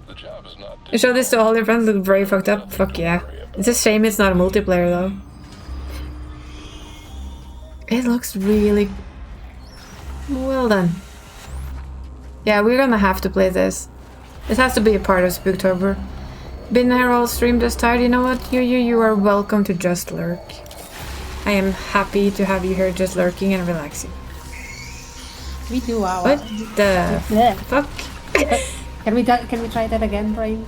The job is not You show this to all your friends, look very fucked up. Fuck yeah. It's a shame it's not a multiplayer though. It looks really well done. Yeah, we're gonna have to play this. This has to be a part of Spooktober. Been here all stream just tired. You know what? You are welcome to just lurk. I am happy to have you here just lurking and relaxing. We do our. What the Yeah. fuck? Can we try that again, Brain?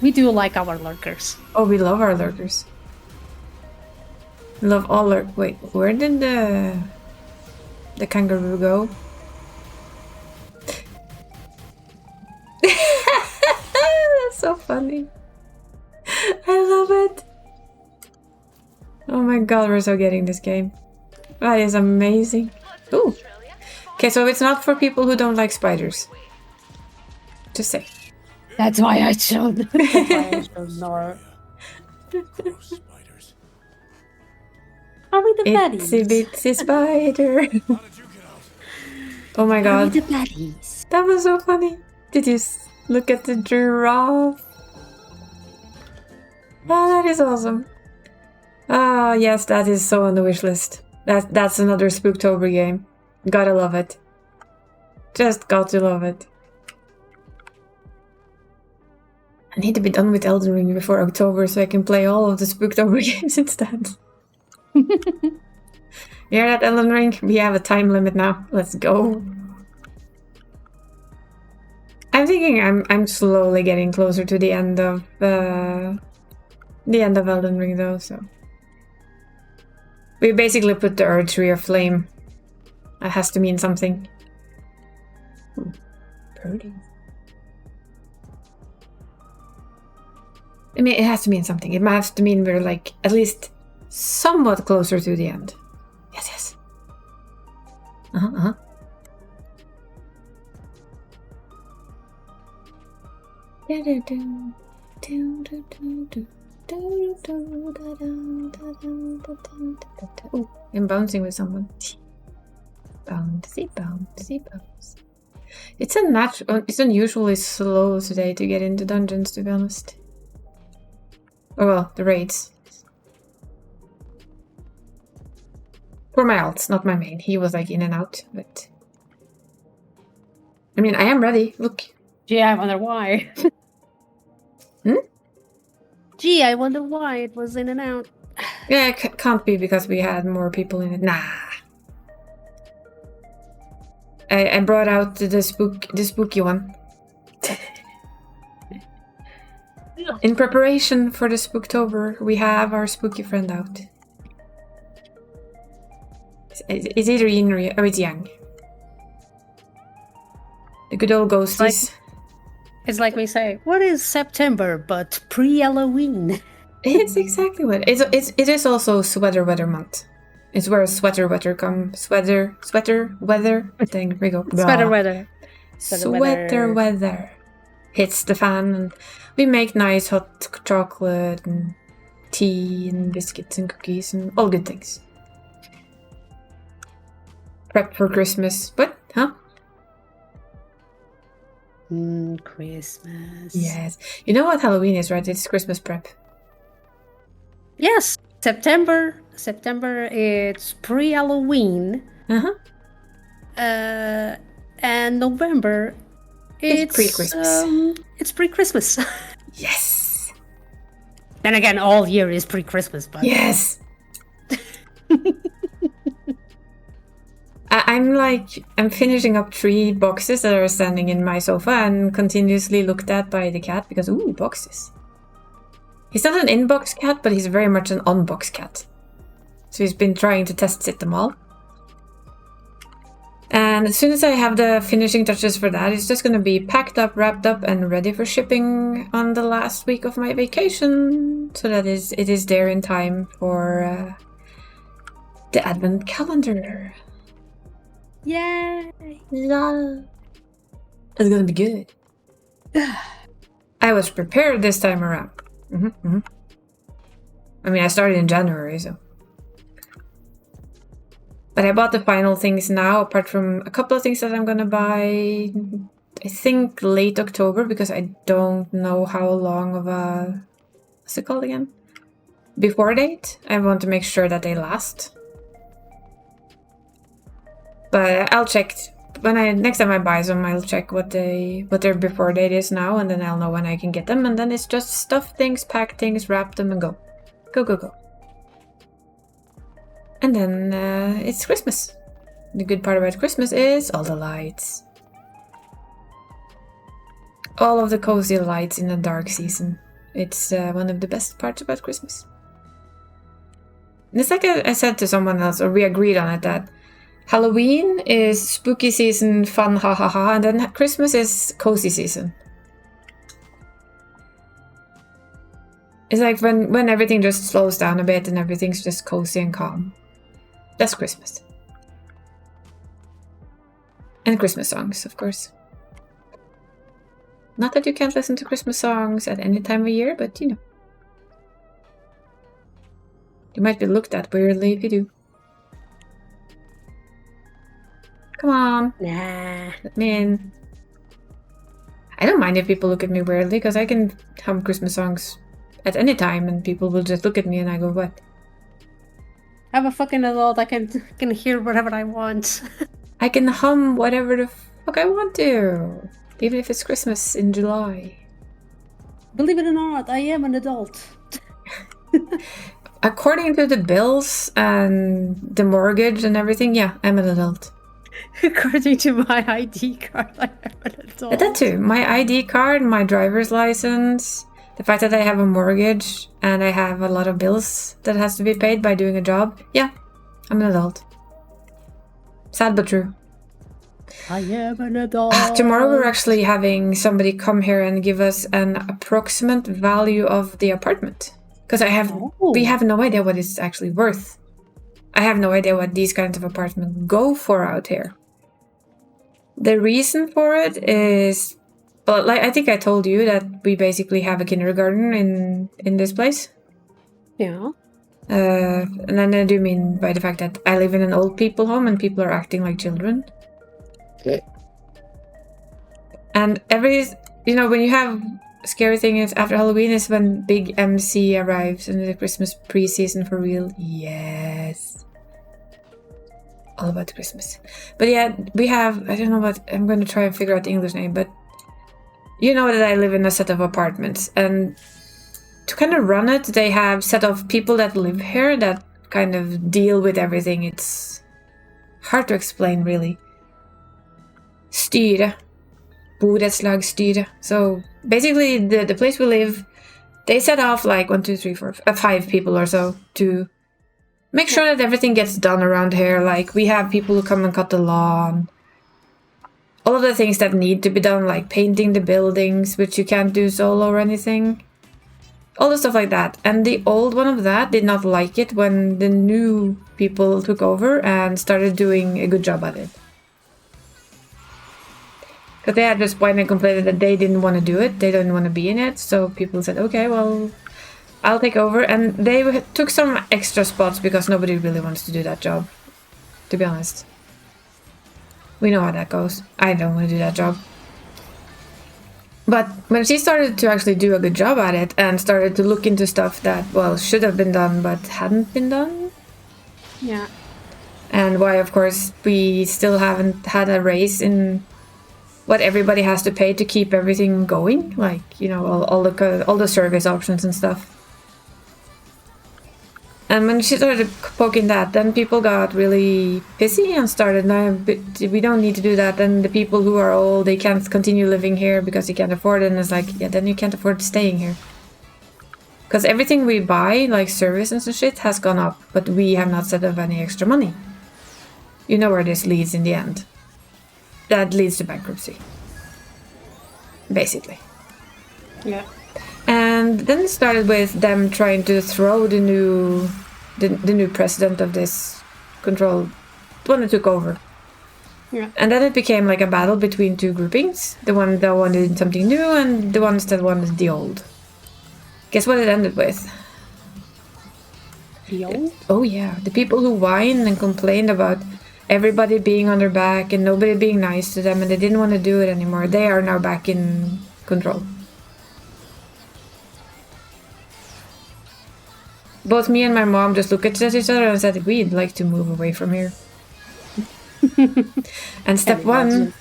We do like our lurkers. Oh, we love our lurkers. Love all lurk. Wait, where did the kangaroo go? That's so funny. I love it. Oh my god, we're so getting this game. That is amazing. Ooh. Okay, so it's not for people who don't like spiders. Just say. That's why I showed. Nor. Are we the baddies? Itsy bitsy spider. Oh my Are we god. the baddies? That was so funny. Did you look at the giraffe? Oh, that is awesome. Ah, yes, that is so on the wish list. That's another Spooktober game. Gotta love it. Just got to love it. I need to be done with Elden Ring before October so I can play all of the Spooktober games instead. You hear that, Elden Ring? We have a time limit now. Let's go. I'm thinking I'm slowly getting closer to the end of Elden Ring though, so we basically put the Earth Tree of Flame. That has to mean something. Birdie. I mean, it has to mean something. It has to mean we're like at least somewhat closer to the end. Yes, yes. Ooh, I'm bouncing with someone. Bouncy, bouncy, bounce. It's unusually slow today to get into dungeons, to be honest. Oh well, the raids. For my alts, not my main. He was like in and out, but... I mean, I am ready. Look. Gee, I wonder why. Gee, I wonder why it was in and out. Yeah, it can't be because we had more people in it. Nah. I brought out the spooky one. In preparation for the Spooktober, we have our spooky friend out. It's either yin or it's yang. The good old ghosties. It's like we say, what is September but pre-Halloween? It's exactly what it is. Also sweater weather month. It's where sweater weather come. Sweater weather. There we go. Sweater weather. Sweater weather hits the fan, and we make nice hot chocolate and tea and biscuits and cookies and all good things. Prep for Christmas. What? Huh? Christmas. Yes. You know what Halloween is, right? It's Christmas prep. Yes. September, it's pre-Halloween. Uh-huh. And November, it's pre-Christmas. It's pre-Christmas. Yes. Then again, all year is pre-Christmas, but... Yes. I'm finishing up 3 boxes that are standing in my sofa and continuously looked at by the cat because, ooh, boxes. He's not an inbox cat, but he's very much an unbox cat. So he's been trying to test sit them all. And as soon as I have the finishing touches for that, it's just going to be packed up, wrapped up, and ready for shipping on the last week of my vacation. So that it is there in time for the advent calendar. Yay! Yeah. It's gonna be good. I was prepared this time around. I mean, I started in January, so. But I bought the final things now, apart from a couple of things that I'm gonna buy, I think late October, because I don't know how long of a... What's it called again? Before date. I want to make sure that they last. But I'll check next time I buy some. I'll check what their before date is now, and then I'll know when I can get them. And then it's just stuff things, pack things, wrap them, and go. Go. And then it's Christmas. The good part about Christmas is all the lights. All of the cozy lights in the dark season. It's one of the best parts about Christmas. And it's like I said to someone else, or we agreed on it, that Halloween is spooky season, fun, ha ha ha, and then Christmas is cozy season. It's like when everything just slows down a bit and everything's just cozy and calm. That's Christmas. And Christmas songs, of course. Not that you can't listen to Christmas songs at any time of year, but you know. You might be looked at weirdly if you do. Come on. Nah. Let me in. I don't mind if people look at me weirdly, because I can hum Christmas songs at any time and people will just look at me and I go, what? I'm a fucking adult. I can hear whatever I want. I can hum whatever the fuck I want to. Even if it's Christmas in July. Believe it or not, I am an adult. According to the bills and the mortgage and everything, yeah, I'm an adult. According to my ID card, I am an adult. That too. My ID card, my driver's license, the fact that I have a mortgage and I have a lot of bills that has to be paid by doing a job. Yeah, I'm an adult. Sad but true. I am an adult. Tomorrow we're actually having somebody come here and give us an approximate value of the apartment. Because we have no idea what it's actually worth. I have no idea what these kinds of apartments go for out here. The reason for it is But like I think I told you that we basically have a kindergarten in this place. Yeah. And then I do mean by the fact that I live in an old people home and people are acting like children. And when you have scary things after Halloween is when Big MC arrives and the Christmas pre-season for real. Yes. All about Christmas. But yeah, we have, I don't know what, I'm going to try and figure out the English name, but you know that I live in a set of apartments, and to kind of run it, they have set of people that live here that kind of deal with everything. It's hard to explain, really. Styre. Borettslagsstyre. So basically, the place we live, they set off like 1, 2, 3, 4, 5 people or so to make sure that everything gets done around here. Like we have people who come and cut the lawn. All of the things that need to be done, like painting the buildings, which you can't do solo or anything. All the stuff like that. And the old one of that did not like it when the new people took over and started doing a good job at it. Because they had just whined and complained that they didn't want to do it. They didn't want to be in it. So people said, okay, well, I'll take over. And they took some extra spots because nobody really wants to do that job, to be honest. We know how that goes. I don't want to do that job. But when she started to actually do a good job at it and started to look into stuff that, well, should have been done but hadn't been done. Yeah. And why, of course, we still haven't had a raise in what everybody has to pay to keep everything going. Like, all the service options and stuff. And when she started poking that, then people got really pissy and started, no, we don't need to do that. And the people who are old, they can't continue living here because they can't afford it. And it's like, yeah, then you can't afford staying here. Because everything we buy, like service and some shit, has gone up. But we have not set up any extra money. You know where this leads in the end. That leads to bankruptcy. Basically. Yeah. And then it started with them trying to throw the new president of this control, the one that took over. Yeah. And then it became like a battle between two groupings. The one that wanted something new and the ones that wanted the old. Guess what it ended with? The old? Oh yeah, the people who whined and complained about everybody being on their back and nobody being nice to them and they didn't want to do it anymore. They are now back in control. Both me and my mom just looked at each other and said, we'd like to move away from here. And step one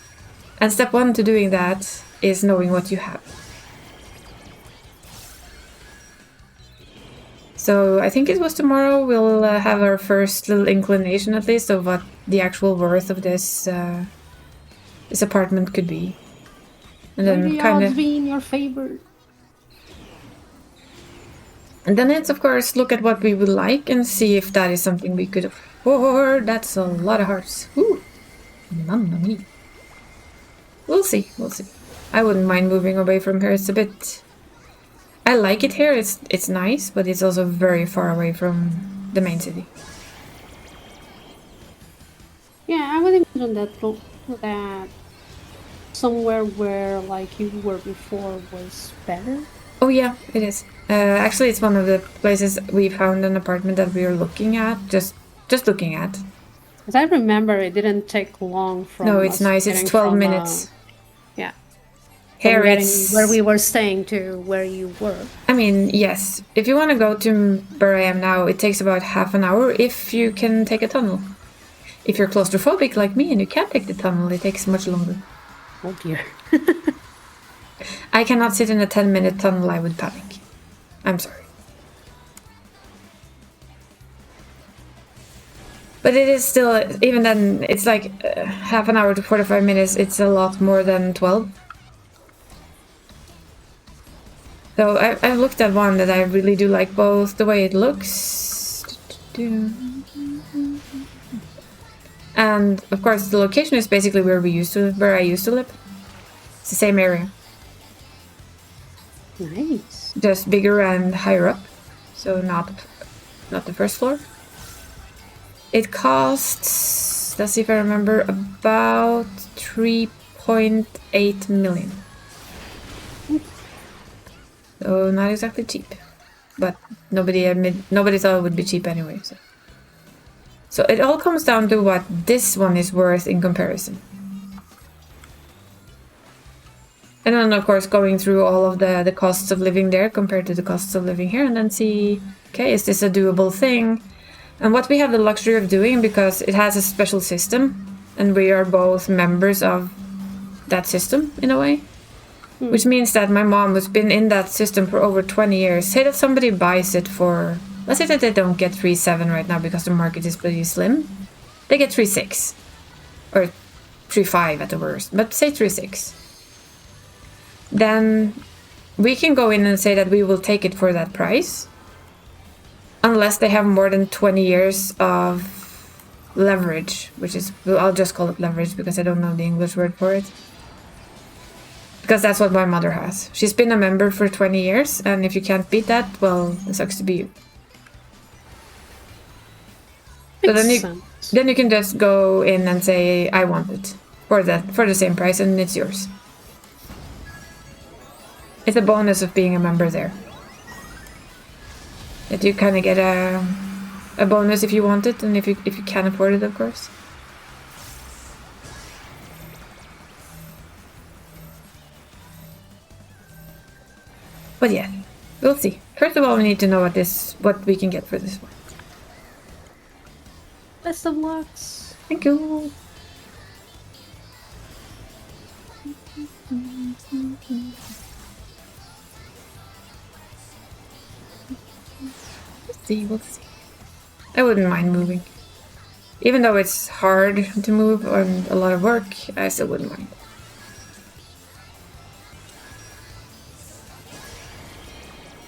to doing that is knowing what you have. So I think it was tomorrow we'll have our first little inclination at least of what the actual worth of this apartment could be. And then kind of be in your favor. And then it's, of course, look at what we would like and see if that is something we could afford. That's a lot of hearts. Ooh. Mamma mia. We'll see. I wouldn't mind moving away from here. It's a bit... I like it here. It's nice, but it's also very far away from the main city. Yeah, I would imagine that somewhere where, like, you were before was better. Oh yeah, it is. Actually, it's one of the places we found an apartment that we were looking at, just looking at. As I remember, it didn't take long from. No, it's nice. It's 12 minutes. Yeah. Here it's where we were staying to where you were. I mean, yes. If you want to go to where I am now, it takes about half an hour if you can take a tunnel. If you're claustrophobic like me and you can't take the tunnel, it takes much longer. Oh dear. I cannot sit in a 10-minute tunnel, I would panic. I'm sorry. But it is still, even then, it's like half an hour to 45 minutes, it's a lot more than 12. So I've looked at one that I really do like both the way it looks. And of course the location is basically where I used to live. It's the same area. Nice. Just bigger and higher up. So not the first floor. It costs, let's see if I remember, about 3.8 million. So not exactly cheap. But nobody thought it would be cheap anyway. So it all comes down to what this one is worth in comparison. And then of course going through all of the costs of living there compared to the costs of living here, and then see, okay, is this a doable thing? And what we have the luxury of doing, because it has a special system and we are both members of that system in a way, which means that my mom has been in that system for over 20 years. Say that somebody buys it for, let's say that they don't get 3.7 right now because the market is pretty slim, they get 3.6 or 3.5 at the worst, but say 3.6. Then we can go in and say that we will take it for that price, unless they have more than 20 years of leverage, which is, well, I'll just call it leverage because I don't know the English word for it. Because that's what my mother has. She's been a member for 20 years, and if you can't beat that, well, it sucks to be you. So then you can just go in and say, I want it for the same price, and it's yours. It's a bonus of being a member there. That you kind of get a bonus if you want it, and if you can afford it, of course. But yeah, we'll see. First of all, we need to know what we can get for this one. Best of lucks. Thank you. We'll see. I wouldn't mind moving. Even though it's hard to move and a lot of work, I still wouldn't mind.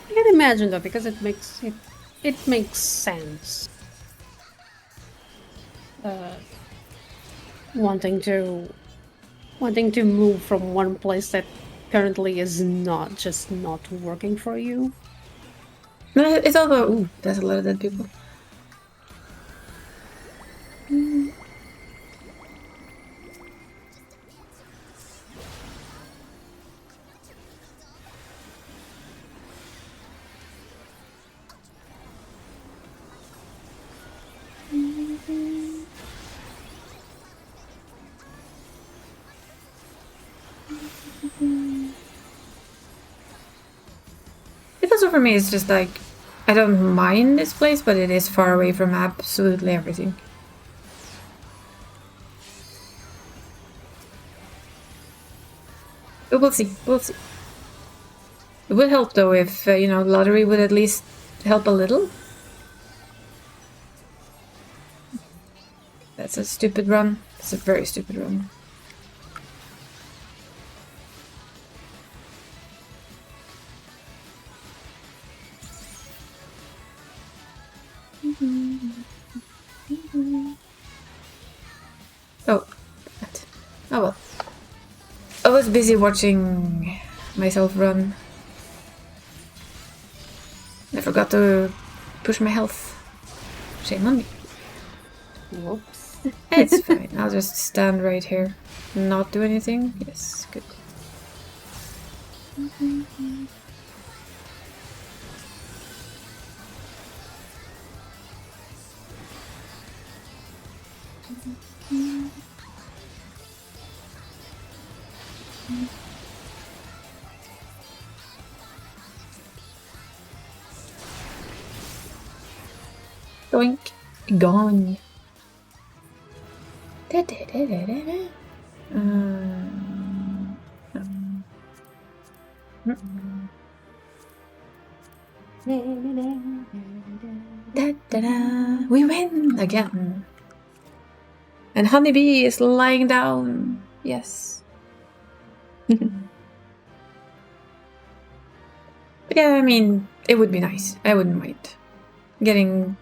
I can imagine though, because it makes sense. Wanting to move from one place that currently is not working for you. No, it's all about, ooh, there's a lot of dead people. It also for me is just like, I don't mind this place, but it is far away from absolutely everything. But we'll see, we'll see. It would help though if, you know, lottery would at least help a little. That's a stupid run. It's a very stupid run. Oh, that. Oh well. I was busy watching myself run. I forgot to push my health. Shame on me. Whoops. It's fine. I'll just stand right here. Not do anything. Yes, good. Doink. Gone. We win again. And Honeybee is lying down. Yes. But yeah, I mean, it would be nice. I wouldn't mind. Getting...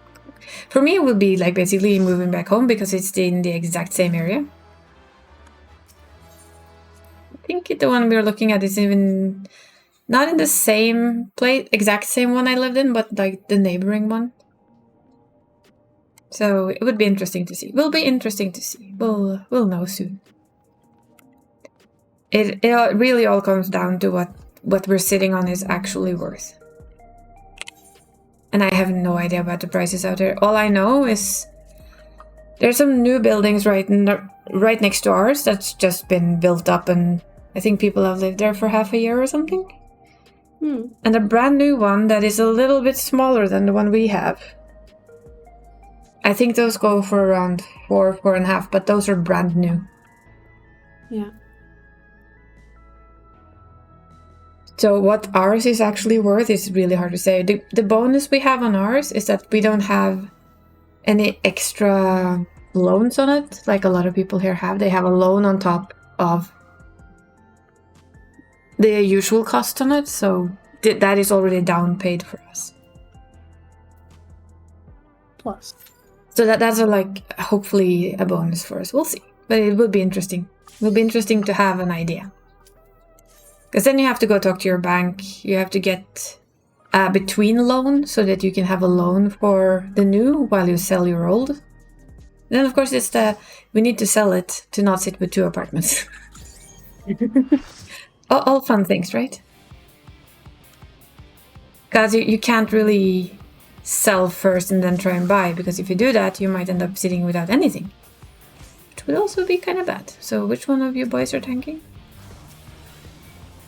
For me, it would be like basically moving back home because it's in the exact same area. I think the one we were looking at is even not in the same place, exact same one I lived in, but like the neighboring one. So it would be interesting to see. Will be interesting to see. We'll know soon. It really all comes down to what we're sitting on is actually worth. And I have no idea about the prices out there. All I know is there's some new buildings right next to ours that's just been built up, and I think people have lived there for half a year or something. And a brand new one that is a little bit smaller than the one we have. I think those go for around 4.5, but those are brand new. Yeah. So what ours is actually worth is really hard to say. The bonus we have on ours is that we don't have any extra loans on it, like a lot of people here have. They have a loan on top of the usual cost on it, so that is already down paid for us. Plus. So that's hopefully a bonus for us. We'll see, but it will be interesting. It will be interesting to have an idea. Because then you have to go talk to your bank. You have to get a between loan so that you can have a loan for the new while you sell your old. Then of course we need to sell it to not sit with 2 apartments. all fun things, right? Because you can't really sell first and then try and buy, because if you do that you might end up sitting without anything, which would also be kind of bad. So which one of you boys are tanking?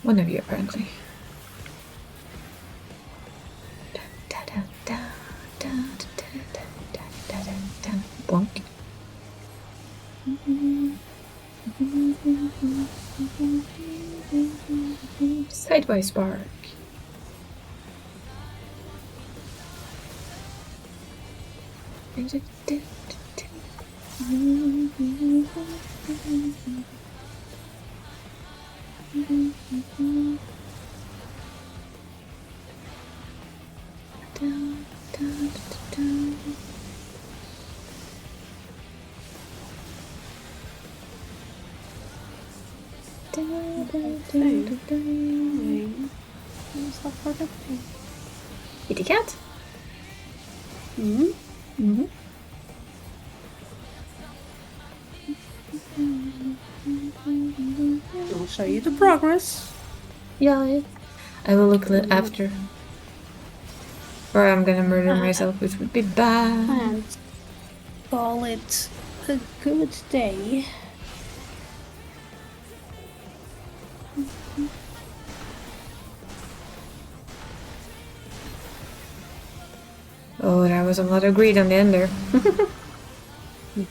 One of you, apparently. Bonk. Sidewise spark. Kitty cat? I'll show you the progress. Yeah, I will look after. Or I'm gonna murder myself, which would be bad. And call it a good day. Oh, that was a lot of greed on the end there.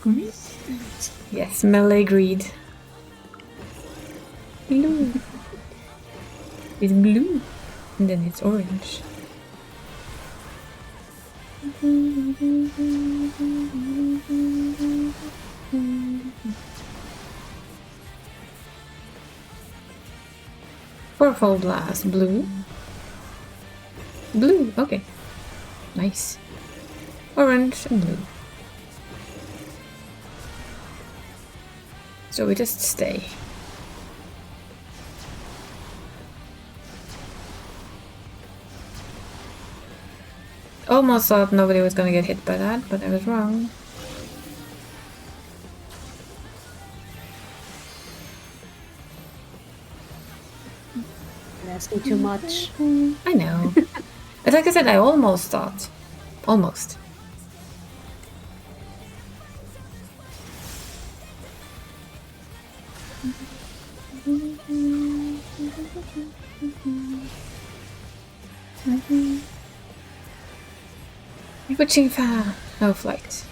Greed? Yes, melee greed. Blue. It's blue. And then it's orange. Fourfold blast. Blue. Blue, okay. Nice. Orange and blue. So we just stay. Almost thought nobody was gonna get hit by that, but I was wrong. You're asking too much. I know. But like I said, I almost thought. Almost. Switching fan. No flight.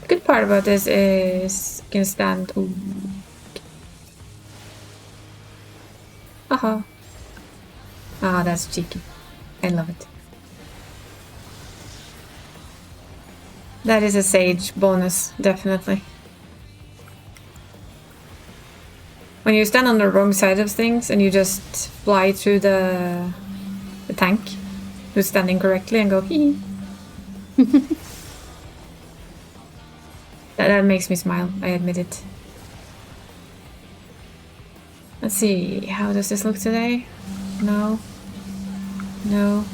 Good part about this is you can stand. Ooh. Haha. Ah, that's cheeky. I love it. That is a sage bonus, definitely. When you stand on the wrong side of things and you just fly through the tank who's standing correctly and go hee. That makes me smile, I admit it. Let's see, how does this look today? No. No.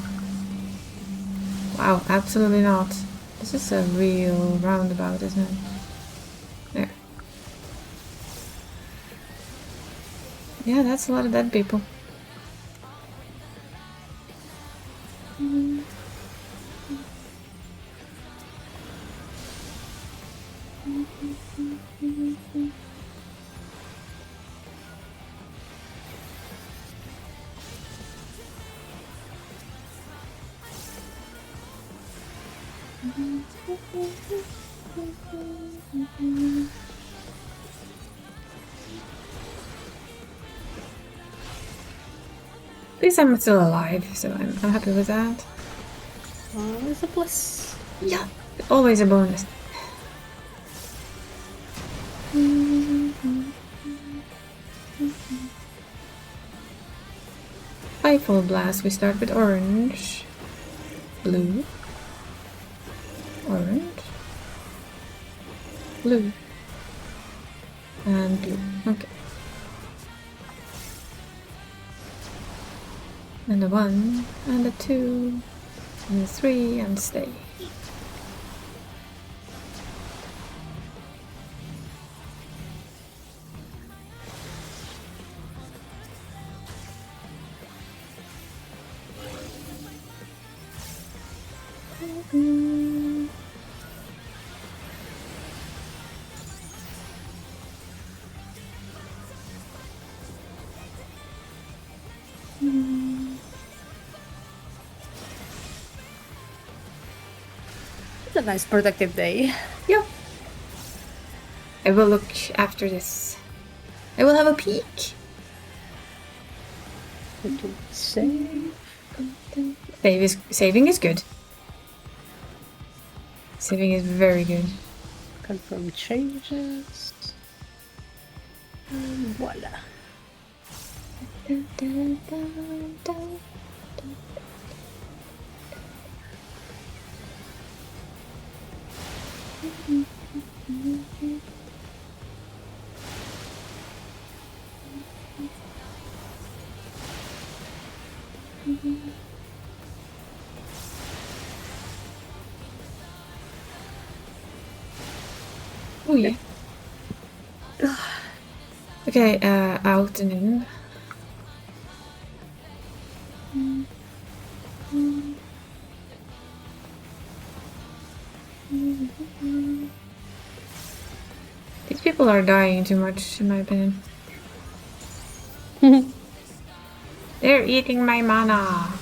Wow, absolutely not. This is a real roundabout, isn't it? There. Yeah, that's a lot of dead people. At least I'm still alive, so I'm happy with that. Always a bliss. Yeah, always a bonus. Fivefold blast. We start with orange, blue, orange, blue, and blue. Okay. And a 1, and a 2, and a 3, and stay. It's a nice productive day. Yeah. I will look after this. I will have a peek. Save. Saving is good. Saving is very good. Confirm changes. And voila. Oh yeah. Okay, out and in. These people are dying too much, in my opinion. They're eating my mana.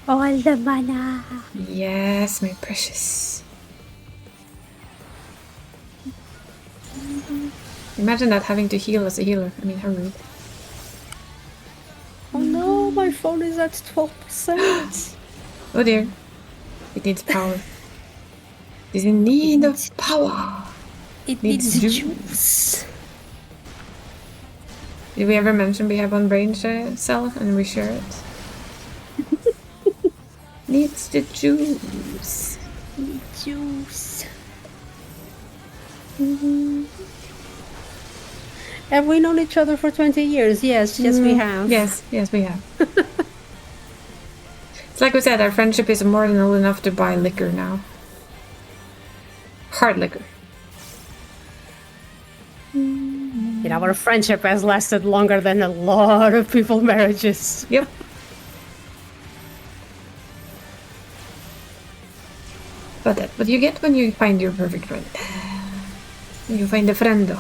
All the mana. Yes, my precious. Imagine that having to heal as a healer. I mean, how rude. Oh no, my phone is at 12%. Oh dear. It needs power. It's in need of power. It Needs needs juice. juice. Did we ever mention we have one brain cell and we share it? Needs the juice. Juice. Have we known each other for 20 years? Yes, yes we have. Yes, yes we have. It's like we said, our friendship is more than old enough to buy liquor now. Hard liquor. You know, our friendship has lasted longer than a lot of people's marriages. Yep. But that's what you get when you find your perfect friend. You find a friendo.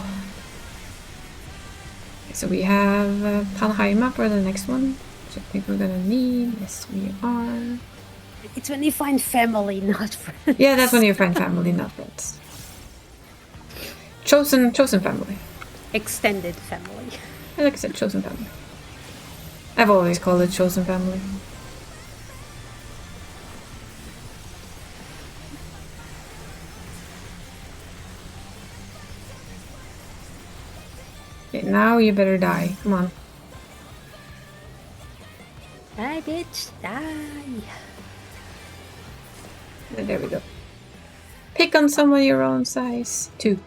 Okay, so we have Panheima for the next one, which I think we're gonna need. Yes, we are. It's when you find family, not friends. Yeah, that's when you find family, not friends. Chosen family. Extended family. Like I said, chosen family. I've always called it chosen family. Okay, now you better die. Come on. Die, bitch, die. There we go. Pick on someone your own size. 2.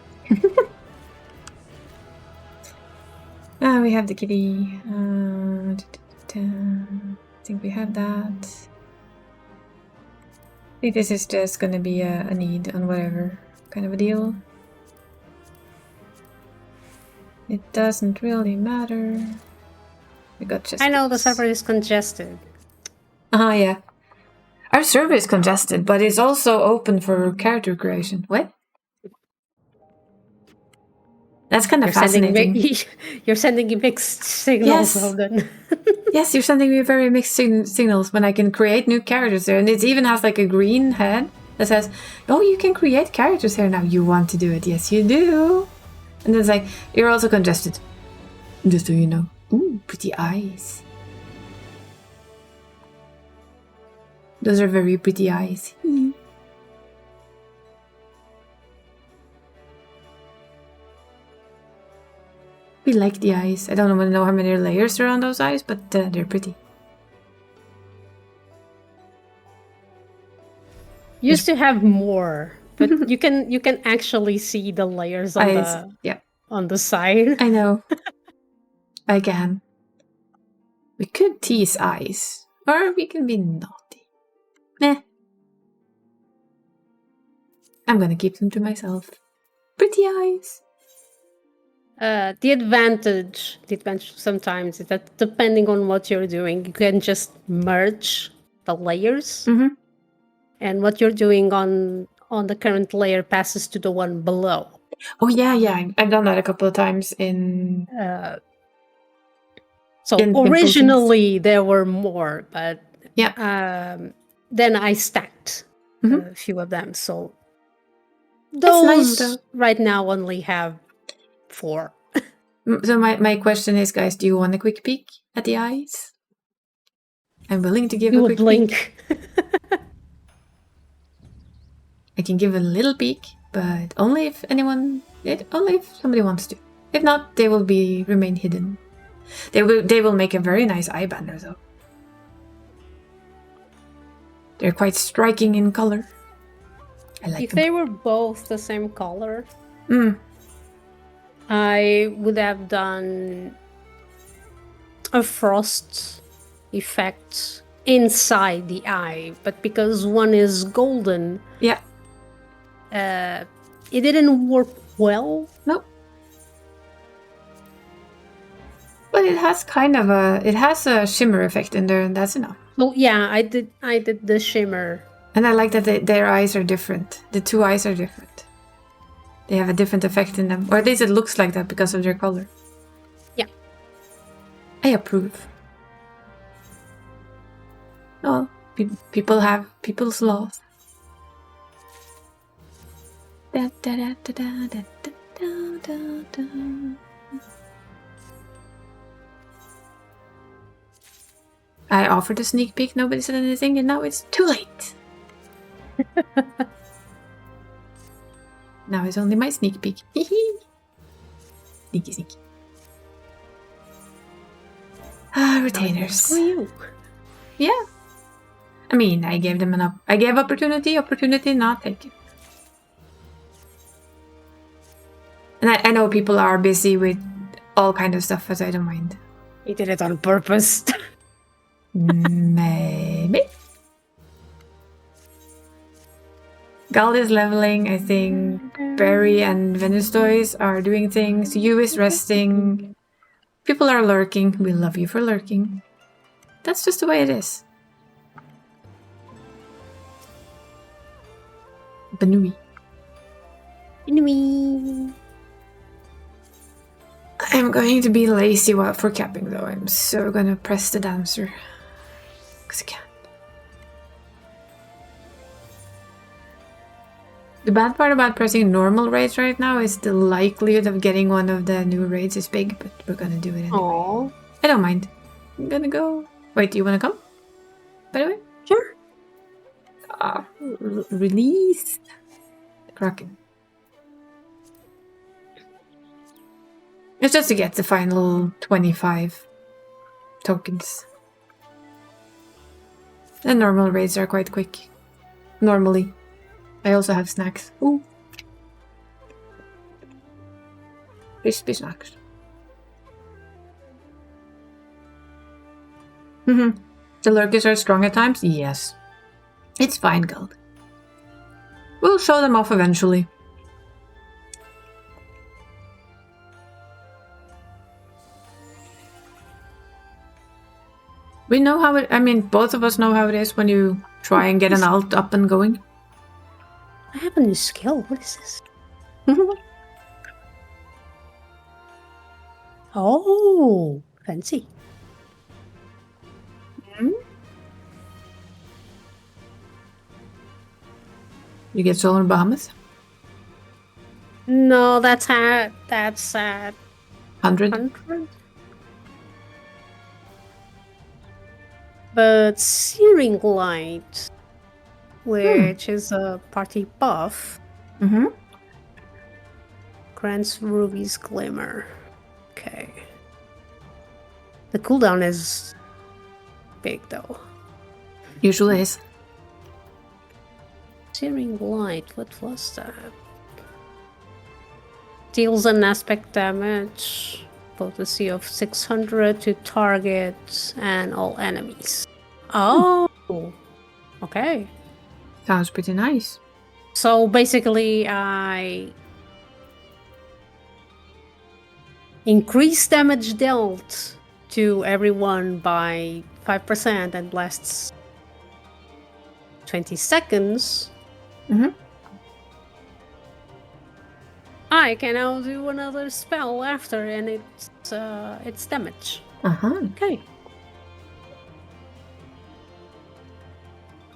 We have the kitty. I think we have that. I think this is just gonna be a need on whatever kind of a deal. It doesn't really matter. We got just. I know the server is congested. Yeah. Our server is congested, but it's also open for character creation. What? That's kind of fascinating. You're sending me mixed signals, Yes. Holden. Yes, you're sending me very mixed signals when I can create new characters there. And it even has like a green head that says, oh, you can create characters here now. You want to do it. Yes, you do. And it's like, you're also congested. Just so you know. Ooh, pretty eyes. Those are very pretty eyes. We like the eyes. I don't know how many layers are on those eyes, but they're pretty. Used to have more, but you can actually see the layers on on the side. I know. I can. We could tease eyes, or we can be naughty. Meh. I'm gonna keep them to myself. Pretty eyes. The advantage sometimes is that depending on what you're doing, you can just merge the layers, and what you're doing on the current layer passes to the one below. Oh yeah, I've done that a couple of times in. So originally there were more, but then I stacked a few of them. So those nice, right now only have 4. So my question is, guys, do you want a quick peek at the eyes? I'm willing to give a quick blink. peek. I can give a little peek, but only if somebody wants to. If not, they will remain hidden. They will make a very nice eye banner though. They're quite striking in color. I like If them. they were both the same color, I would have done a frost effect inside the eye, but because one is golden, it didn't work well. Nope. But it has a shimmer effect in there, and that's enough. Oh yeah, I did the shimmer. And I like that their eyes are different. The 2 eyes are different. They have a different effect in them. Or at least it looks like that because of their color. Yeah. I approve. Oh, people have people's laws. Da, da, da, da, da, da, da, da, da. I offered a sneak peek, nobody said anything, and now it's too late. Now it's only my sneak peek. Sneaky, sneaky. Retainers. Screw you. Yeah. I mean, I gave them I gave opportunity not taken. And I know people are busy with all kind of stuff, but I don't mind. He did it on purpose. Maybe. Gald is leveling, I think. Barry and Venustoys are doing things. You is resting. People are lurking. We love you for lurking. That's just the way it is. Banui. I'm going to be lazy for capping though. I'm so gonna press the dancer. Because I can. The bad part about pressing normal raids right now is the likelihood of getting one of the new raids is big, but we're gonna do it anyway. Aww. I don't mind. I'm gonna go. Wait, do you wanna come? By the way? Sure. Release the Kraken. It's just to get the final 25 tokens. The normal raids are quite quick. Normally. I also have snacks. Ooh. Crispy snacks. The lurkers are strong at times? Yes. It's fine, Gold. We'll show them off eventually. We know how it... I mean, both of us know how it is when you try and get an alt up and going. I have a new skill. What is this? Oh, fancy. You get Solar Bahamas? No, that's at 100? 100. But Searing Light, which is a party buff, grants Ruby's Glimmer. Okay. The cooldown is big though. Usually is. Searing Light, what was that? Deals an aspect damage, potency of 600 to targets and all enemies. Oh, okay. Sounds pretty nice. So basically, I increase damage dealt to everyone by 5% and lasts 20 seconds. I can now do another spell after, and it's damage. Okay.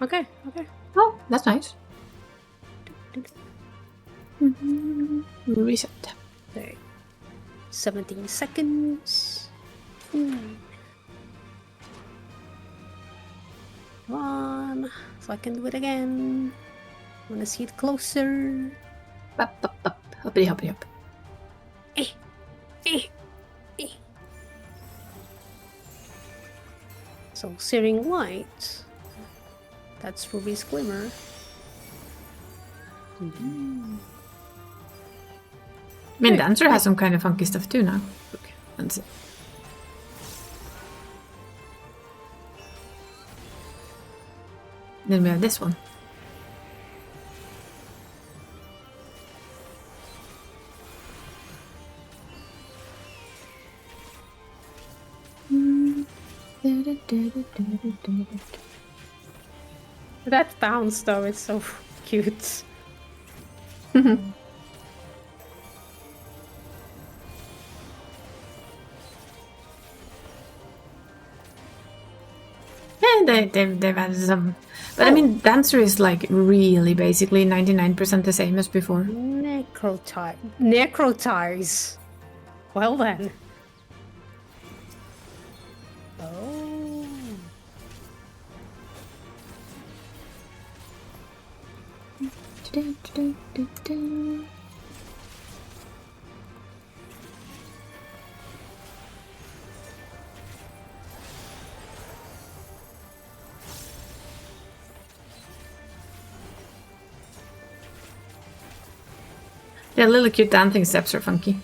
Okay. Oh, that's nice. Reset. Okay. 17 seconds. Come on, so I can do it again. I want to see it closer. Up. Hoppity hoppity hop. So Searing Light. That's Ruby's Glimmer. I mean, Dancer has some kind of funky stuff too now. Okay, let's see. Then we have this one. That bounce though is so cute. Yeah, they've added some. But I mean, Dancer is like really basically 99% the same as before. Necrotize. Well then. Oh. Yeah, little cute dancing steps are funky.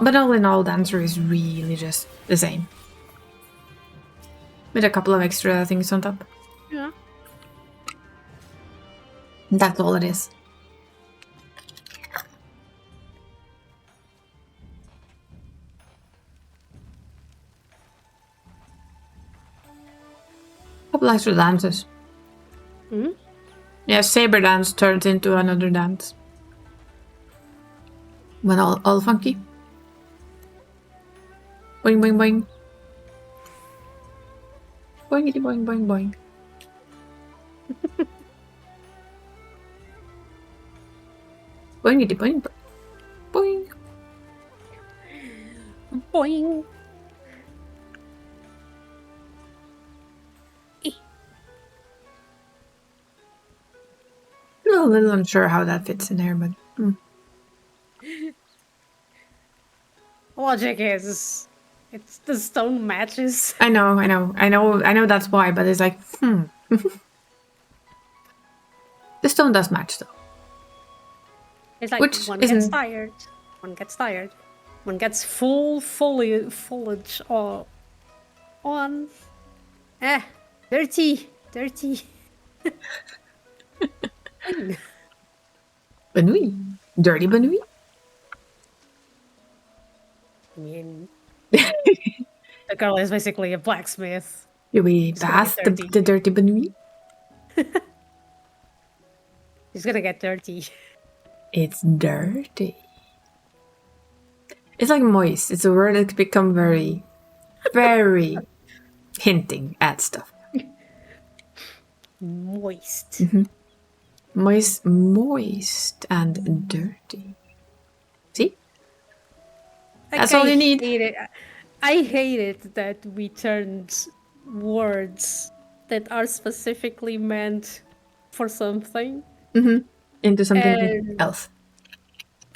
But all in all, Dancer is really just the same. With a couple of extra things on top. Yeah. That's all it is. Couple extra dances. Yeah, Saber Dance turns into another dance. When all funky. Boing boing boing. Boingity boing boing boing. Boingity boing boing. Boing. still a little unsure how that fits in there, but Logic is, it's the stone matches. I know that's why, but it's like, The stone does match though. It's like Which one isn't- gets tired, one gets tired, one gets full foliage on. Dirty. Banui. Dirty Banui. I mean, the girl is basically a blacksmith. Do we It's gonna pass get the dirty. Dirty Banui? She's gonna get dirty. It's dirty. It's like moist. It's a word that's become very, very hinting at stuff. Moist. Moist and dirty. See? That's all you need. I hate it that we turned words that are specifically meant for something. Into something And- else.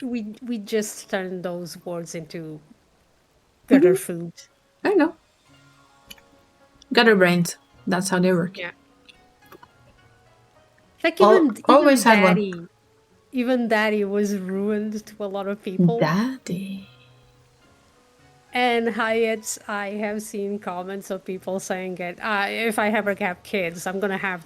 We just turned those words into gutter food. I know. Gutter brains. That's how they work. Yeah. Like Always had one. Daddy, even Daddy was ruined to a lot of people. Daddy. And Hyatt, I have seen comments of people saying that if I ever have kids, I'm gonna have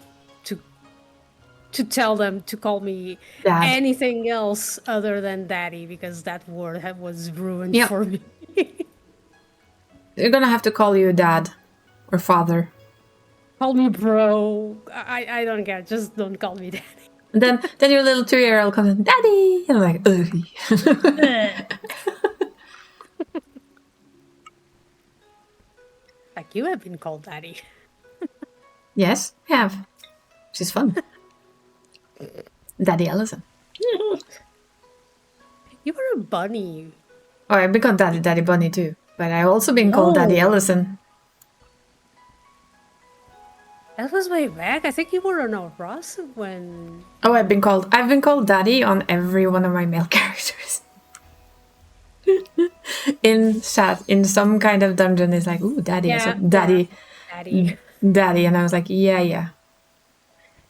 to tell them to call me Dad. anything else other than Daddy, because that word was ruined Yep. for me. You're gonna have to call you dad or father. Call me bro. I don't care. Just don't call me Daddy. And then your little 2-year-old comes in, Daddy! And I'm like, ugh. Like, you have been called Daddy. Yes, I have. She's fun. Daddy Allison. You were a bunny. Oh, I've been called Daddy Bunny too. But I've also been called Daddy Oh. Allison. That was way back. I think you were on a Ross when... Oh, I've been called Daddy on every one of my male characters. In chat, in some kind of dungeon, it's like, ooh, Daddy, Yeah, Daddy, Daddy. Daddy, and I was like, yeah.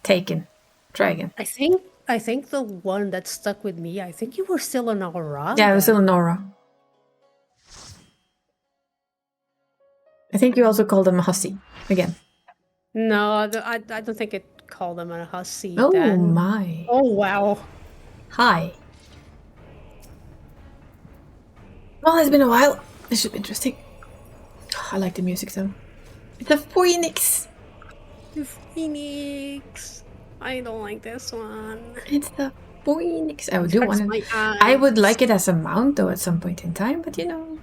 Taken. Try again. I think the one that stuck with me, I think you were still on Aura. Yeah, I was still Nora. I think you also called him a hussy again. No, I don't think it called him a hussy Oh then. my. Oh, wow. Hi. Well, it's been a while. This should be interesting. I like the music though. It's a phoenix. The Phoenix. I don't like this one. It's the phoenix. I would It do hurts want my it. I would eyes. like it as a mount though at some point in time, but you know.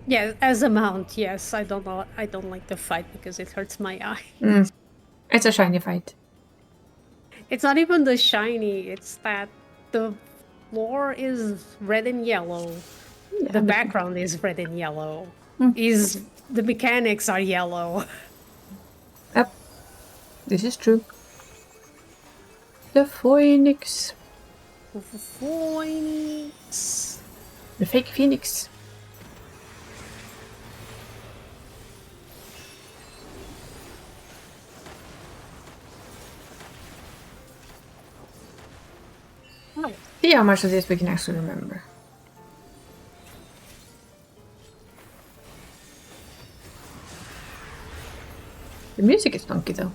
Yeah, as a mount, yes. I don't know. I don't like the fight because it hurts my eye. It's a shiny fight. It's not even the shiny. It's that the floor is red and yellow. Yeah, The but- background is red and yellow. Is the mechanics are yellow. Yep. This is true. The phoenix. Phoenix. The fake phoenix. See how much of this we can actually remember. The music is funky though.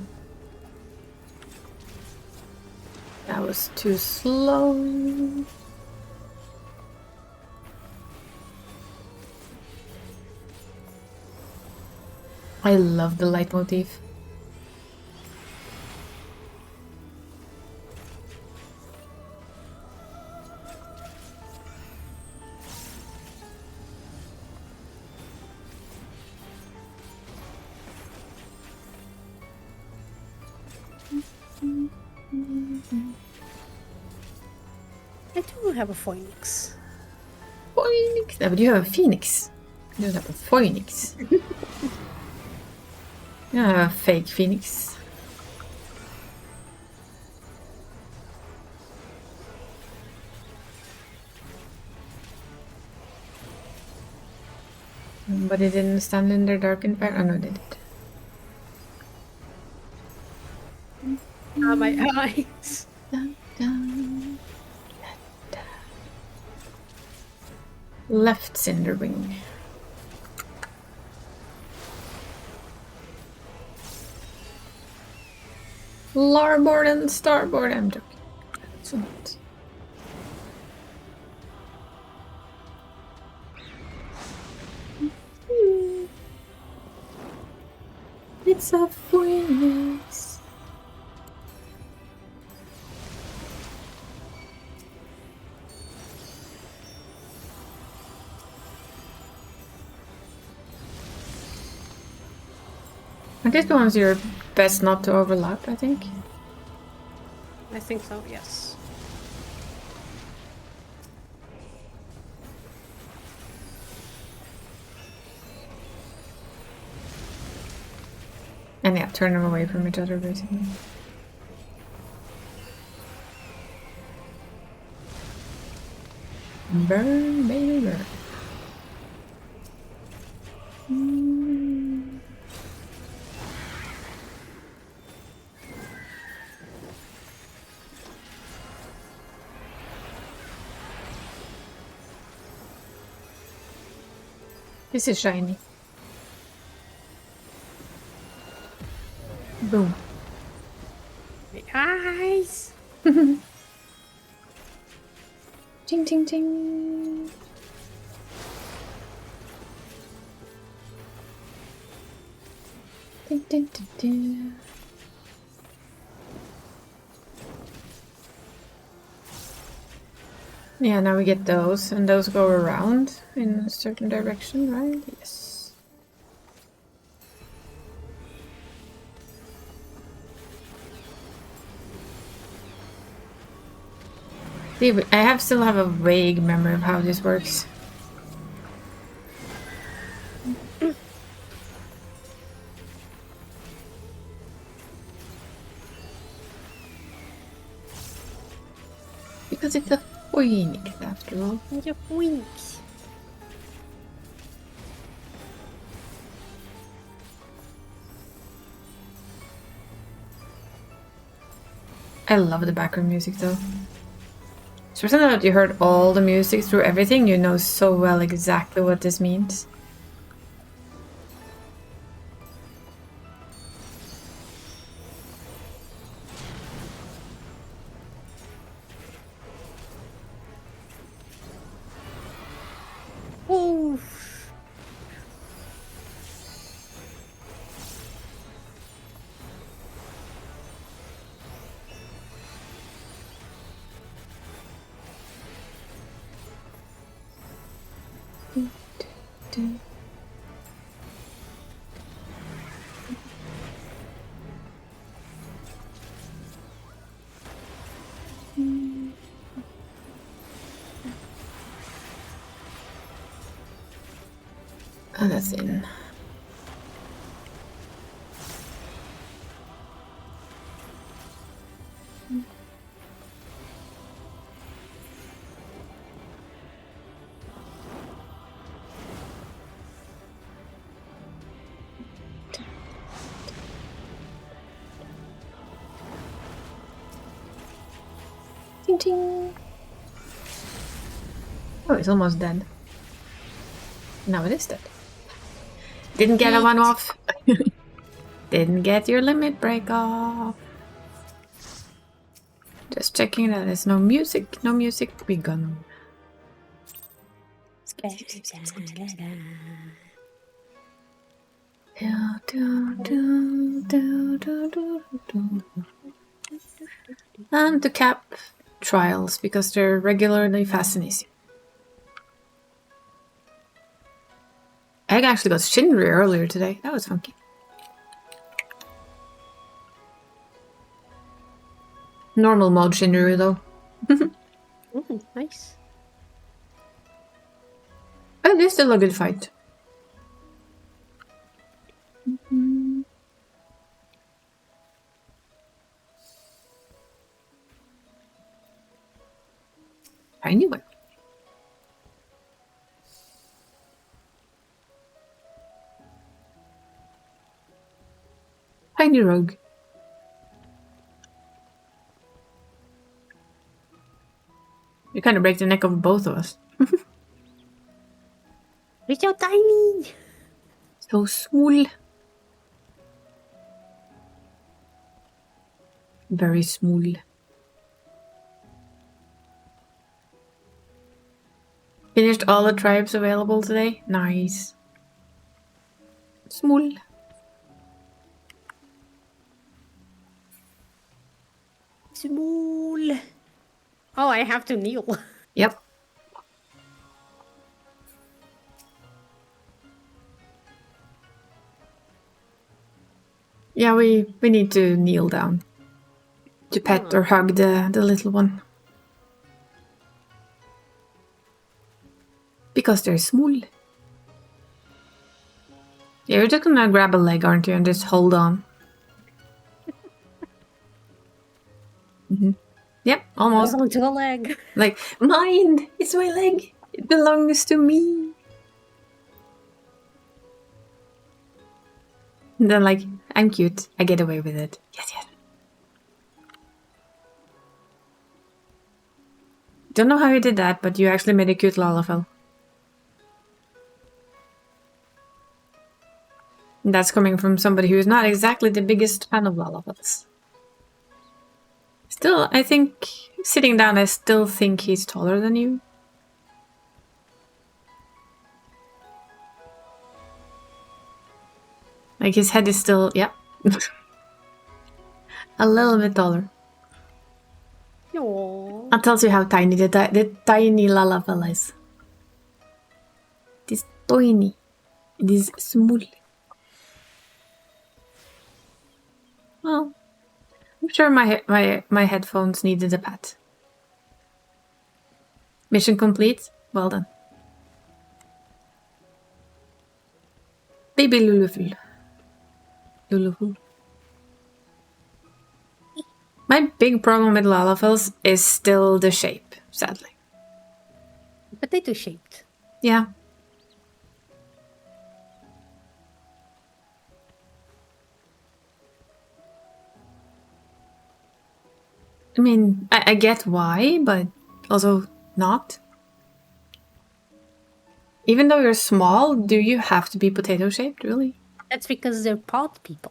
That was too slow. I love the leitmotif. I do have a phoenix. Phoenix. No, but you have a phoenix. You don't have a phoenix. You have a fake phoenix. But it didn't stand in their dark in fact. Oh no, they did. My eyes. Dun, dun, dun. Left cinder wing. Larboard and starboard. I'm joking. That's not. It's a phoenix. I guess the ones you're best not to overlap, I think. I think so, yes. And yeah, turn them away from each other, basically. Burn, baby, burn. This is shiny. Boom. My eyes! Ting, ting, ting. Ding, ding, ding, ding. Yeah, now we get those, and those go around in a certain direction, right? Yes. See, still have a vague memory of how this works. Because it's a phoenix after all. Your wings. I love the background music though. Especially now that you heard all the music through everything, you know so well exactly what this means. Oh! Oh, that's in. Ting, ting. Oh, it's almost dead. Now it is dead. Didn't get a one off. Didn't get your limit break off. Just checking that there's no music. No music. We gone. And to cap trials because they're regularly fascinating. I actually got Shinri earlier today. That was funky. Normal mode Shinri though. Nice. It is still a good fight. Tiny one. tiny rug. You kind of break the neck of both of us. It's so tiny. So small. Very small. Finished all the tribes available today? Nice. Small. Small. Oh, I have to kneel. Yep. Yeah, we need to kneel down. To pet or hug the little one. Because they're small. Yeah, you're just gonna grab a leg, aren't you, and just hold on. Yep, almost. Hold on to a leg. Like, mine! It's my leg! It belongs to me! And then like, I'm cute. I get away with it. Yes, yes. Don't know how you did that, but you actually made a cute Lalafell. And that's coming from somebody who is not exactly the biggest fan of Lalafells. Still, I think, sitting down, I still think he's taller than you. Like his head is still, yeah. A little bit taller. Aww. That tells you how tiny the tiny Lalafell is. It is tiny. It is small. Well, I'm sure my headphones needed a pat. Mission complete. Well done. Baby Luluful. Luluful. My big problem with Lalafells is still the shape, sadly. Potato shaped. Yeah. I mean, I get why, but also not. Even though you're small, do you have to be potato shaped, really? That's because they're pod people.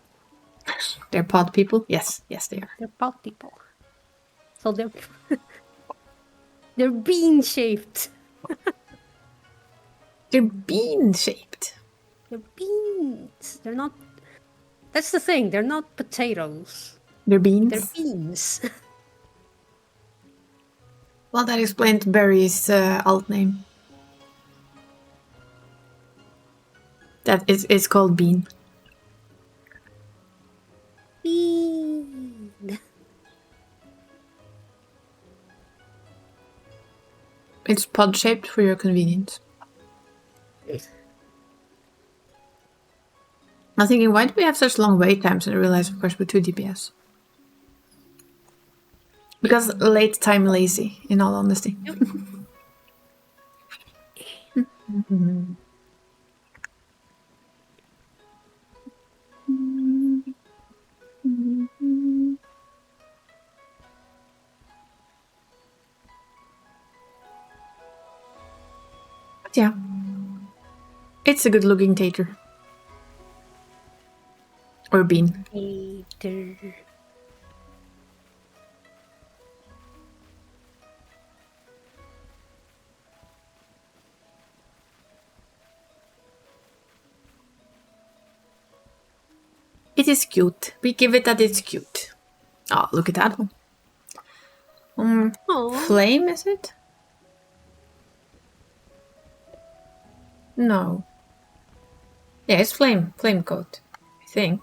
They're pod people? Yes, yes they are. They're pod people. So they're they're bean shaped. They're bean shaped. They're beans. They're not. That's the thing. They're not potatoes. They're beans? They're beans. Well, that explains Barry's alt name. That is, it's called Bean. Bean. It's pod shaped for your convenience. I'm thinking, why do we have such long wait times? And I realize, of course, with 2 DPS. Because late time lazy, in all honesty. But yeah, it's a good looking tater. Or bean. Tater. It is cute. We give it that it's cute. Oh, look at that one. Flame, is it? No. Yeah, it's flame. Flame coat, I think.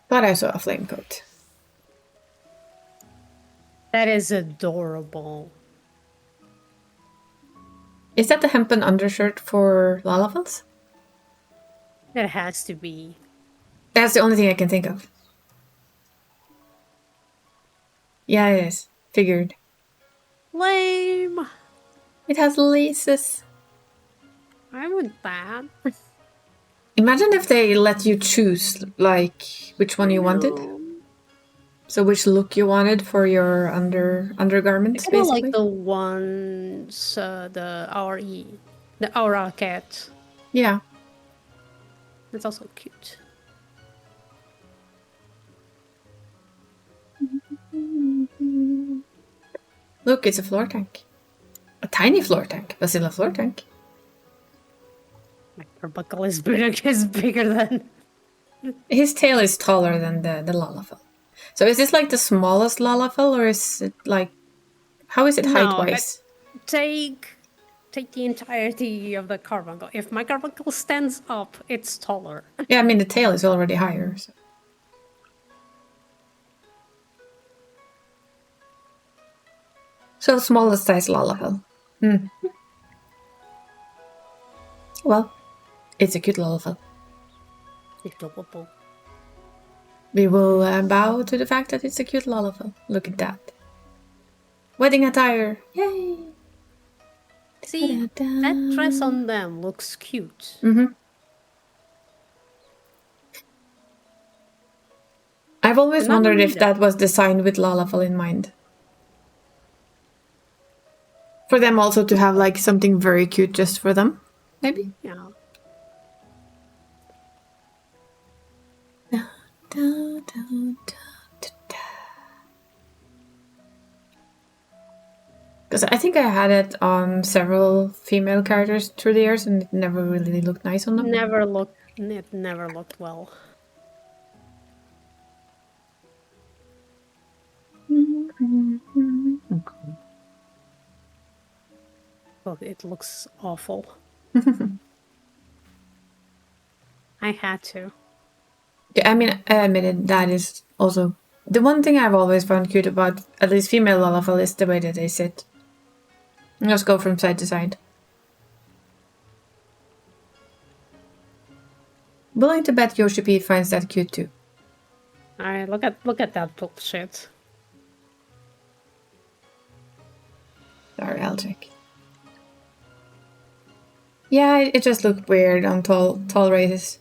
But I saw a flame coat. That is adorable. Is that the hempen undershirt for Lalafells? That has to be. That's the only thing I can think of. Yeah, it is. Figured. Lame. It has laces. I want that. Imagine if they let you choose, like, which one you wanted. So which look you wanted for your undergarments, Kind of basically. like the ones, the RE, the Aura cat. Yeah. It's also cute. Look, it's a floor tank. A tiny floor tank, but still a floor tank. My carbuncle is bigger than. His tail is taller than the Lalafell. So is this like the smallest Lalafell, or is it like... How is it No, height-wise? Take the entirety of the carbuncle. If my carbuncle stands up, it's taller. Yeah, I mean, the tail is already higher. So smallest size Lalafell. Well, it's a cute Lalafell. We will bow to the fact that it's a cute Lalafell. Look at that. Wedding attire! Yay! See, that dress on them looks cute. I've always Not wondered only if that was designed with Lalafell in mind. For them also to have like something very cute just for them, maybe? Yeah. Because I think I had it on several female characters through the years and it never really looked nice on them. It never looked well. Oh, it looks awful. I had to. Yeah, I mean, I admitted that is also... The one thing I've always found cute about at least female Lalafell is the way that they sit. Just go from side to side. Willing to bet Yoshi P finds that cute too. Alright, look at that bullshit. Sorry, I'll check. Yeah, it just looked weird on tall races.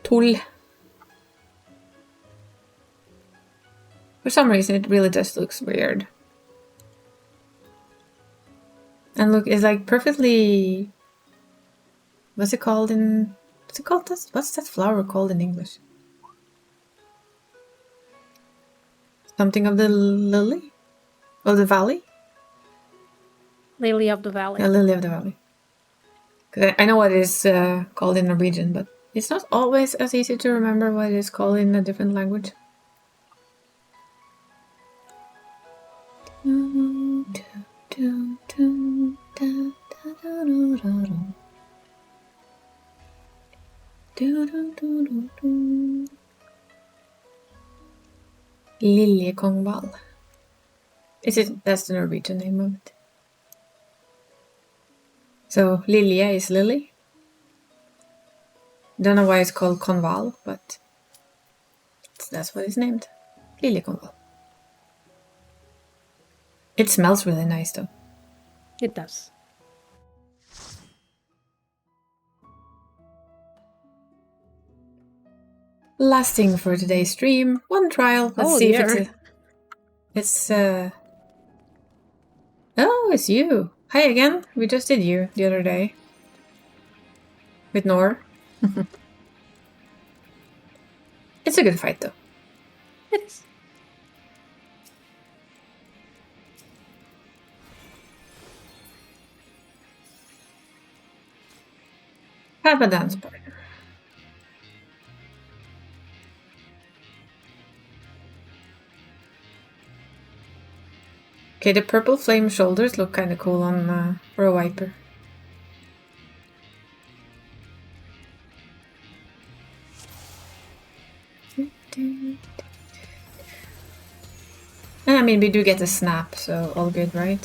Tall. For some reason, it really just looks weird. And look, it's like perfectly... What's it called in... What's it called? What's that flower called in English? Something of the lily? Of the valley? Lily of the Valley. Yeah, lily of the valley. 'Cause I know what it is called in Norwegian, but it's not always as easy to remember what it is called in a different language. Liljekongval. That's the Norwegian name of it. So Lilje is lily. Don't know why it's called konval, but that's what it's named. Liljekongval. It smells really nice though. It does. Last thing for today's stream, one trial. Let's see if it's Oh, it's you. Hi again. We just did you the other day. With Nor. It's a good fight though. It is. Have a dance partner. Okay, the purple flame shoulders look kind of cool on for a wiper. I mean, we do get a snap, so all good, right?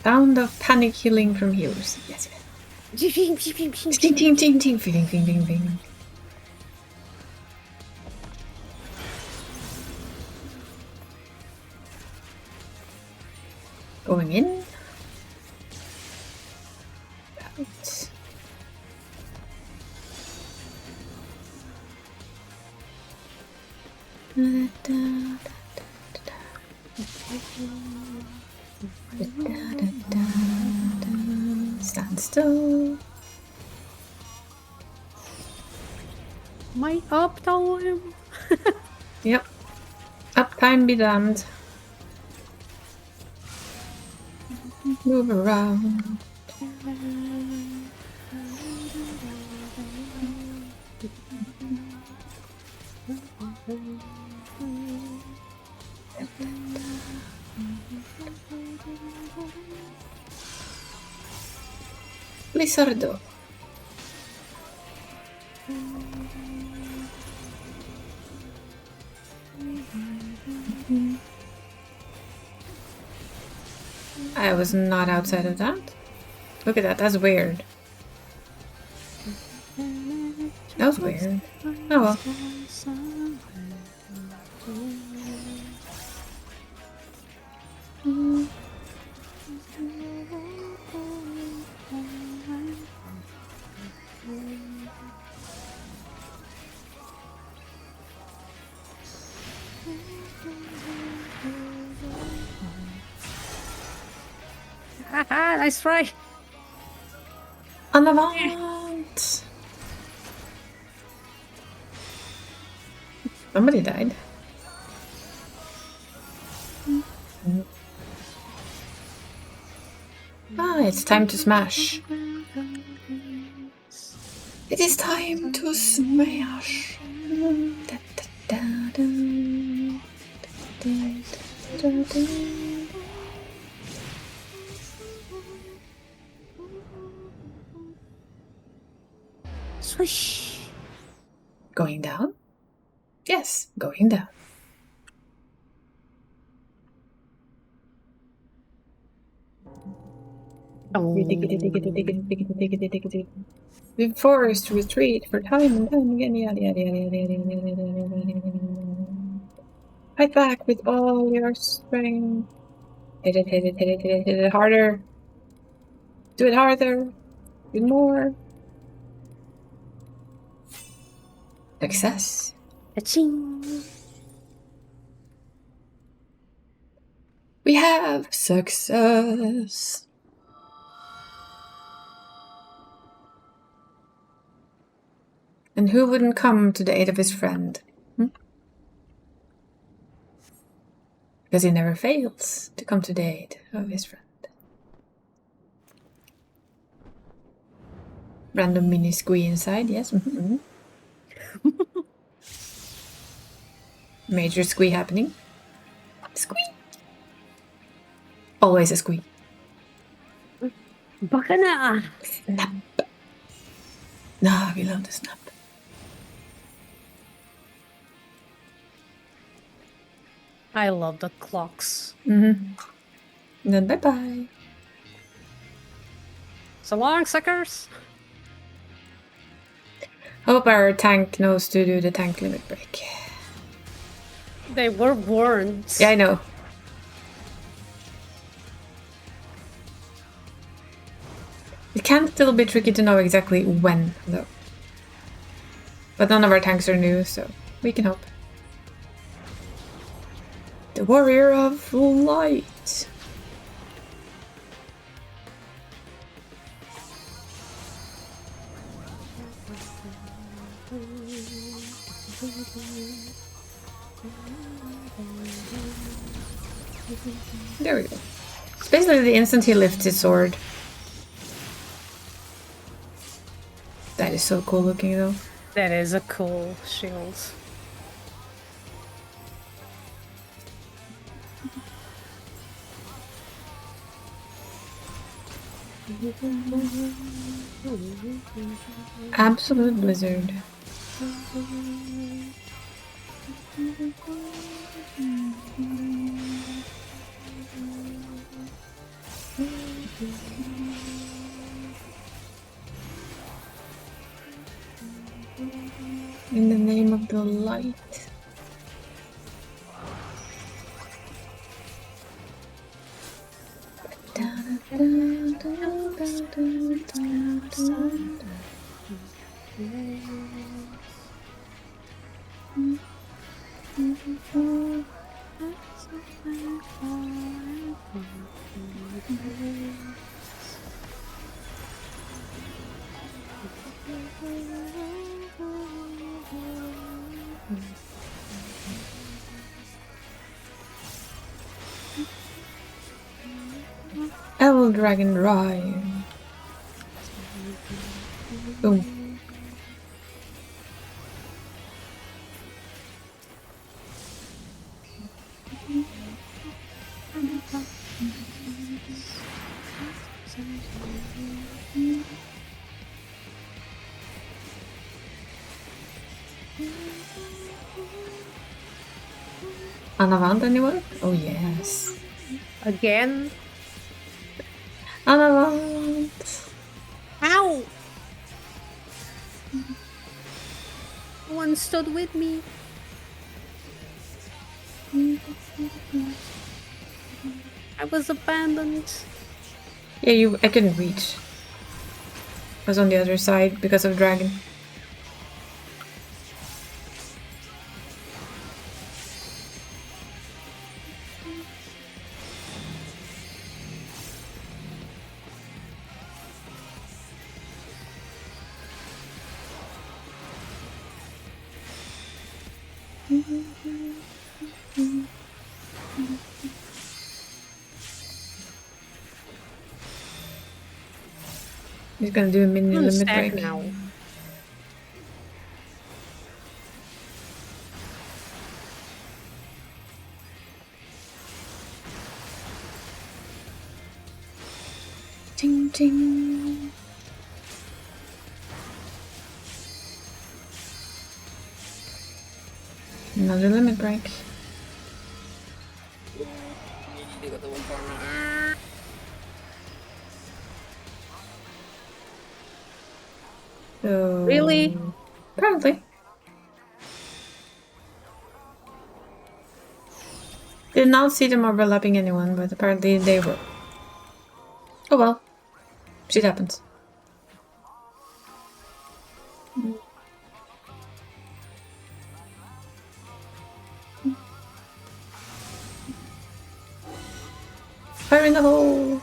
Sound of panic healing from healers. Yes, yes. Ting, ting, ting, ting, fing, fing, fing, fing. Going in. Out. Stand still. My uptime. Yep. Uptime be damned. Move around. Lizardo. I was not outside of that. Look at that, that's weird. That was weird. Oh well. Haha, nice try. En avant! Somebody died. Ah, it's time to smash. It is time to smash. Da, da, da, da. Da, da, da, da. Swish. Going down? Yes, going down. We forced retreat for time and time again. Yada, yada, yada, yada, yada, yada, yada, yada. Fight back with all your strength. Hit it, hit it, hit it, hit it, hit it harder. Do it harder. Do more. Success. Aching. We have success. And who wouldn't come to the aid of his friend? Because he never fails to come to the aid of his friend. Random mini squee inside, yes. Major squee happening. Squee! Always a squee. Bacana. Snap. Nah, we love the snap. I love the clocks. And then bye-bye. So long, suckers. Hope our tank knows to do the tank limit break. They were warned. Yeah, I know. It can still be tricky to know exactly when, though. But none of our tanks are new, so we can hope. The Warrior of Light. There we go. It's basically the instant he lifts his sword. That is so cool looking, though. That is a cool shield. Absolute blizzard. In the name of the light. Evil Dragon Drive. Boom. Anavant anyone? Oh yes. Again? Anavant! Ow! No one stood with me. I was abandoned. Yeah, I couldn't reach. I was on the other side because of dragon. He's gonna do a mini I'm limit stacked break. now. Ting ting. Another limit break. So Really? apparently. Did not see them overlapping anyone, but apparently they were. Oh well. Shit happens. Fire in the hole!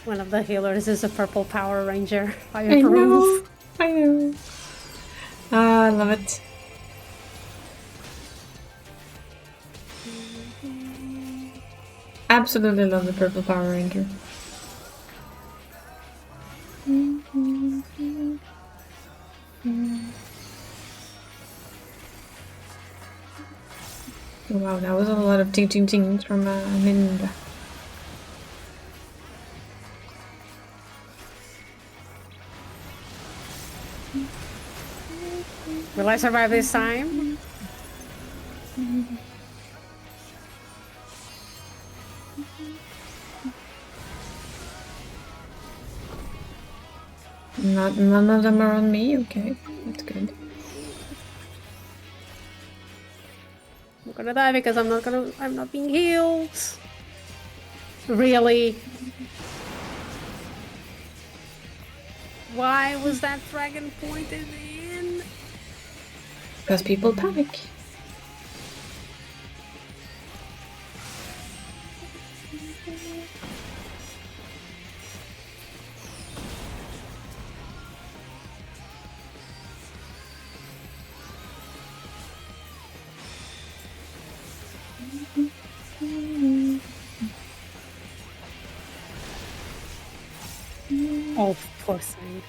One of the healers is a purple Power Ranger. I I know! approve. I know. Ah, I love it. Absolutely love the purple Power Ranger. Wow, that was a lot of ting ting tings from Ninja. Will I survive this time? None of them are on me. Okay, that's good. I'm gonna die because I'm not being healed. Really? Why was that dragon pointed in? Because people panic. Oh, poor thing.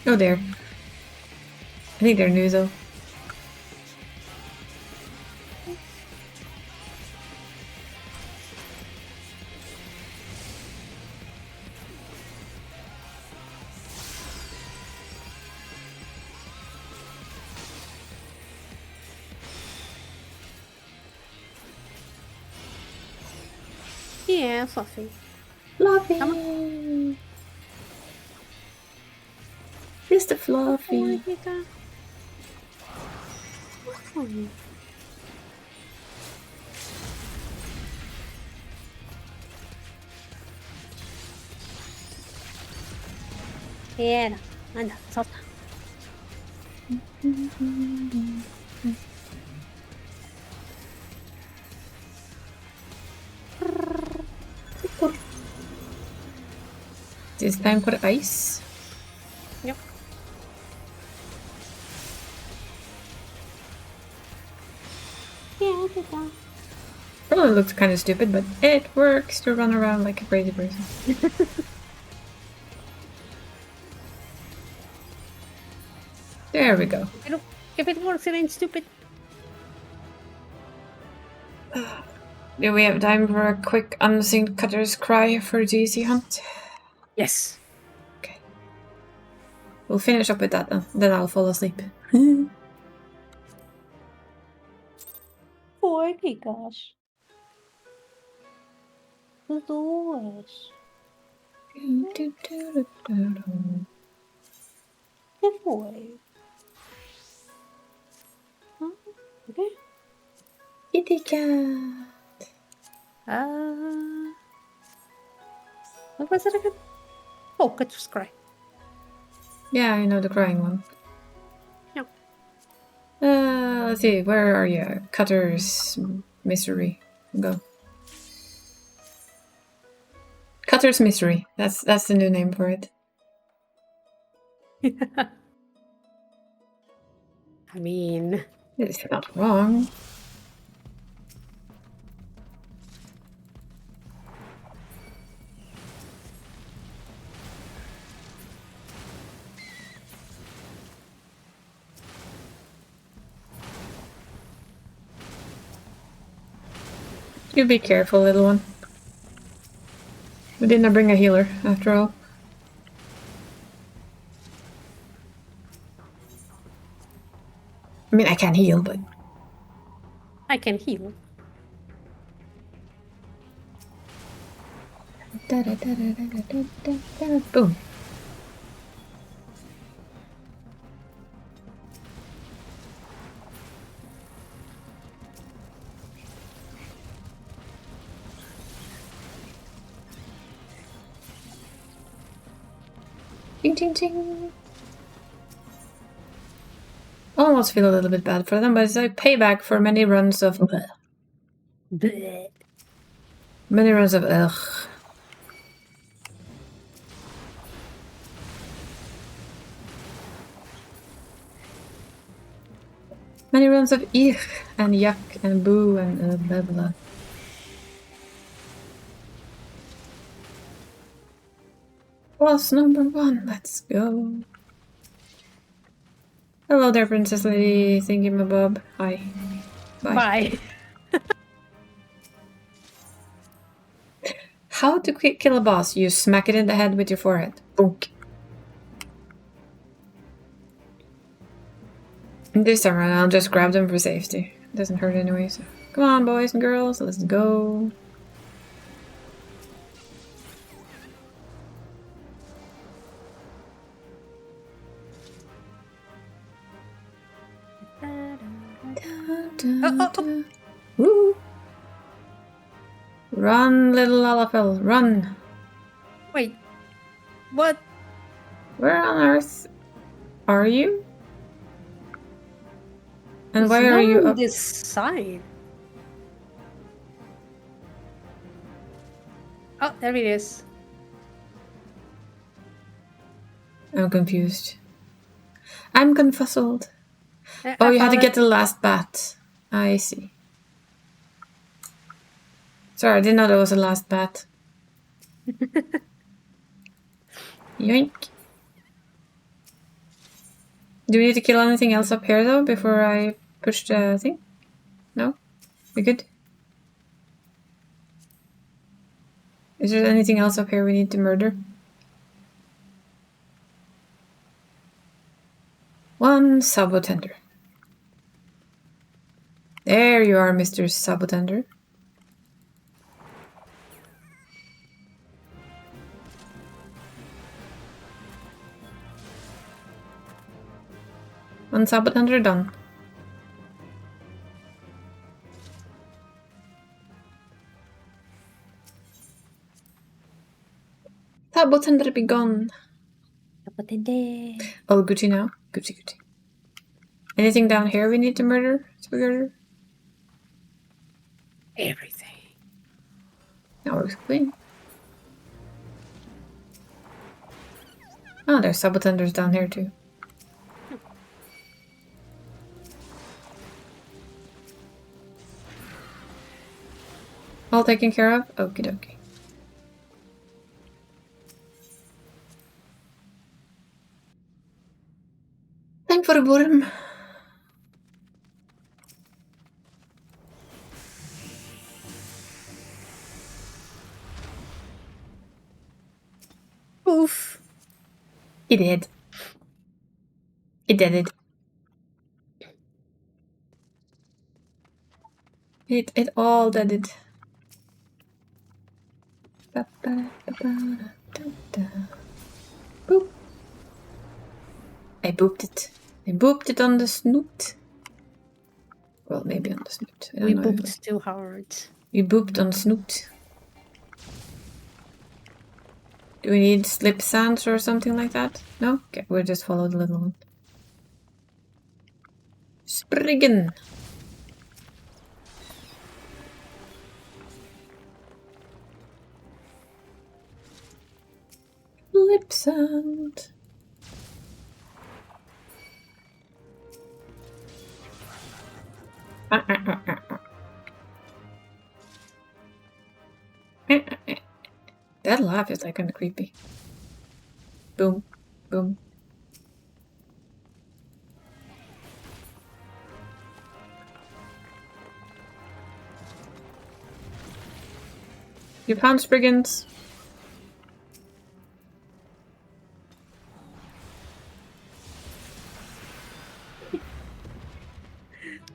Oh there. I think they're new though. Yeah, Fluffy. Fluffy! Mr. Fluffy. Yeah, anda, salta. It's time for ice. Yep. Yeah, good one. Probably looks kind of stupid, but it works to run around like a crazy person. There we go. If it works, it ain't stupid. Do we have time for a quick unseen cutter's cry for GC hunt? Yes. Okay. We'll finish up with that then I'll fall asleep. Oh my gosh. Duas. Que foi? Okay. Kitty cat. What was it again? Oh, Cutter's Cry. Yeah, I know the crying one. Yep. Let's see, where are you? Cutter's Misery. Go. Cutter's Misery. That's the new name for it. I mean, It's not wrong. You be careful, little one. We didn't bring a healer, after all. I mean, I can heal, but... I can heal. Boom. Ting ting ting. Almost feel a little bit bad for them, but it's like payback for many runs of Bleh. many runs of ugh. Many runs of ich and yuck and boo and blah blah. Boss number 1, let's go. Hello there, Princess Lady Thingamabob. Hi. Bye. Bye. How to kill a boss? You smack it in the head with your forehead. Boonk. And this time around, I'll just grab them for safety. It doesn't hurt anyway, so... Come on, boys and girls, let's go. Woo. Run, little Lalafell, run! Wait. What? Where on earth are you? And It's why are not you on up? this side? Oh, there it is. I'm confused. I'm confuzzled. I Oh, you had to found get it. the last bat. I see. Sorry, I didn't know there was a last bat. Yoink. Do we need to kill anything else up here though before I push the thing? No? We good? Is there anything else up here we need to murder? One Sabotender. There you are, Mr. Sabotender. One Sabbath Hunter done. Sabbath Hunter be gone. Oh, Gucci now. Gucci. Anything down here we need to murder? Everything. That works clean. Oh, there's Sabbath Hunters down here too. All taken care of? Okie dokie. Time for a worm. Oof. It did. It did it. It all did it. Boop. I booped it. I booped it on the snoot. Well, maybe on the snoot. I don't We know. booped too hard. We booped on snoot. Do we need slip sands or something like that? No? Okay, we'll just follow the little one. Spriggan! Slip sand. That laugh is like kind of creepy. Boom, boom. You found Spriggans.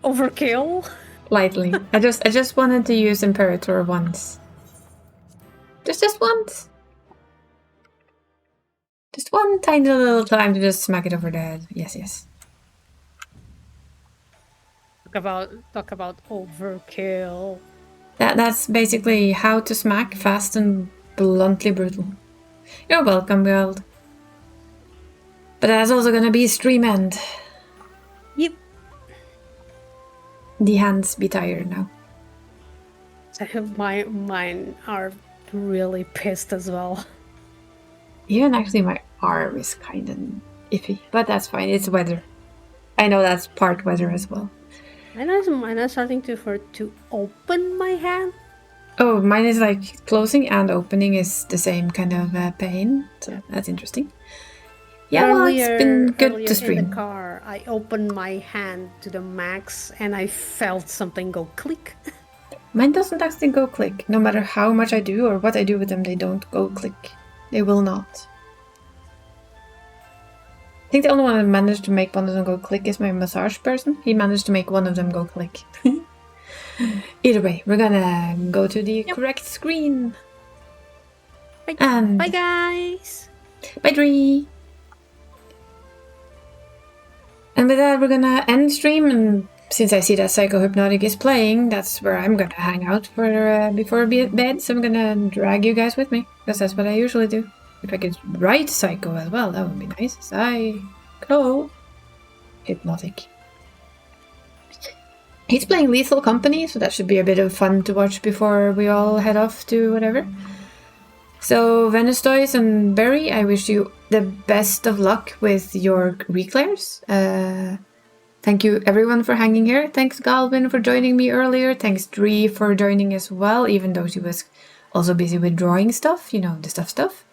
Overkill? Lightly. I just wanted to use Imperator once. Just once. Just one tiny little time to just smack it over the head. Yes. Talk about overkill. That's basically how to smack fast and bluntly brutal. You're welcome, girl. But that's also gonna be stream end. Yep. The hands be tired now. Mine are really pissed as well. Even actually my arm is kind of iffy. But that's fine, it's weather. I know that's part weather as well. Mine is starting to hurt to open my hand. Oh, mine is like closing and opening is the same kind of pain. So that's interesting. Yeah, well, it's been good to stream. In the car, I opened my hand to the max and I felt something go click. Mine doesn't actually go click. No matter how much I do or what I do with them, they don't go click. They will not. I think the only one that managed to make one of them go click is my massage person. He managed to make one of them go click. Either way, we're gonna go to the correct screen. Bye, And bye guys! bye, Dree! And with that, we're gonna end stream, and since I see that Psycho Hypnotic is playing, that's where I'm gonna hang out for before bed, so I'm gonna drag you guys with me, because that's what I usually do. If I could write Psycho as well, that would be nice. Psycho Hypnotic. He's playing Lethal Company, so that should be a bit of fun to watch before we all head off to whatever. So, Venustoys and Berry, I wish you the best of luck with your reclairs. Thank you everyone for hanging here. Thanks Galvin for joining me earlier. Thanks Dree for joining as well, even though she was also busy with drawing stuff, you know, the stuff.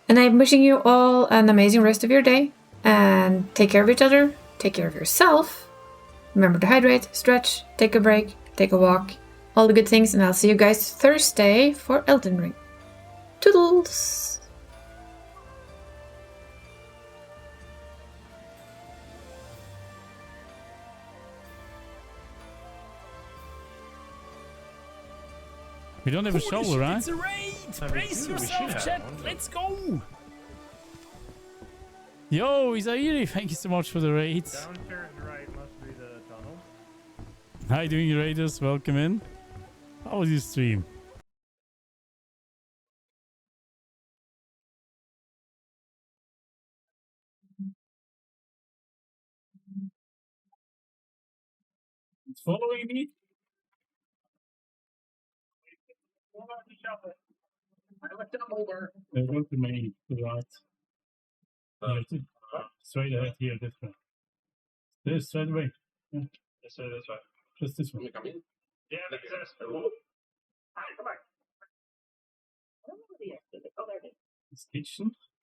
And I'm wishing you all an amazing rest of your day. And take care of each other. Take care of yourself. Remember to hydrate, stretch, take a break, take a walk. All the good things, and I'll see you guys Thursday for Elden Ring. Toodles! We don't have a shovel, right? It's a raid! Brace yourself, chat! Let's go! Yo, Isairi, thank you so much for the raids. Downstairs right must be the tunnel. How you doing, raiders? Welcome in. How was your stream? It's following me? They went to me, to the right. Straight ahead here, this way. This, straight away. Yeah. This way. Just this way. Come in? Yeah, that's Hi, come on. This kitchen.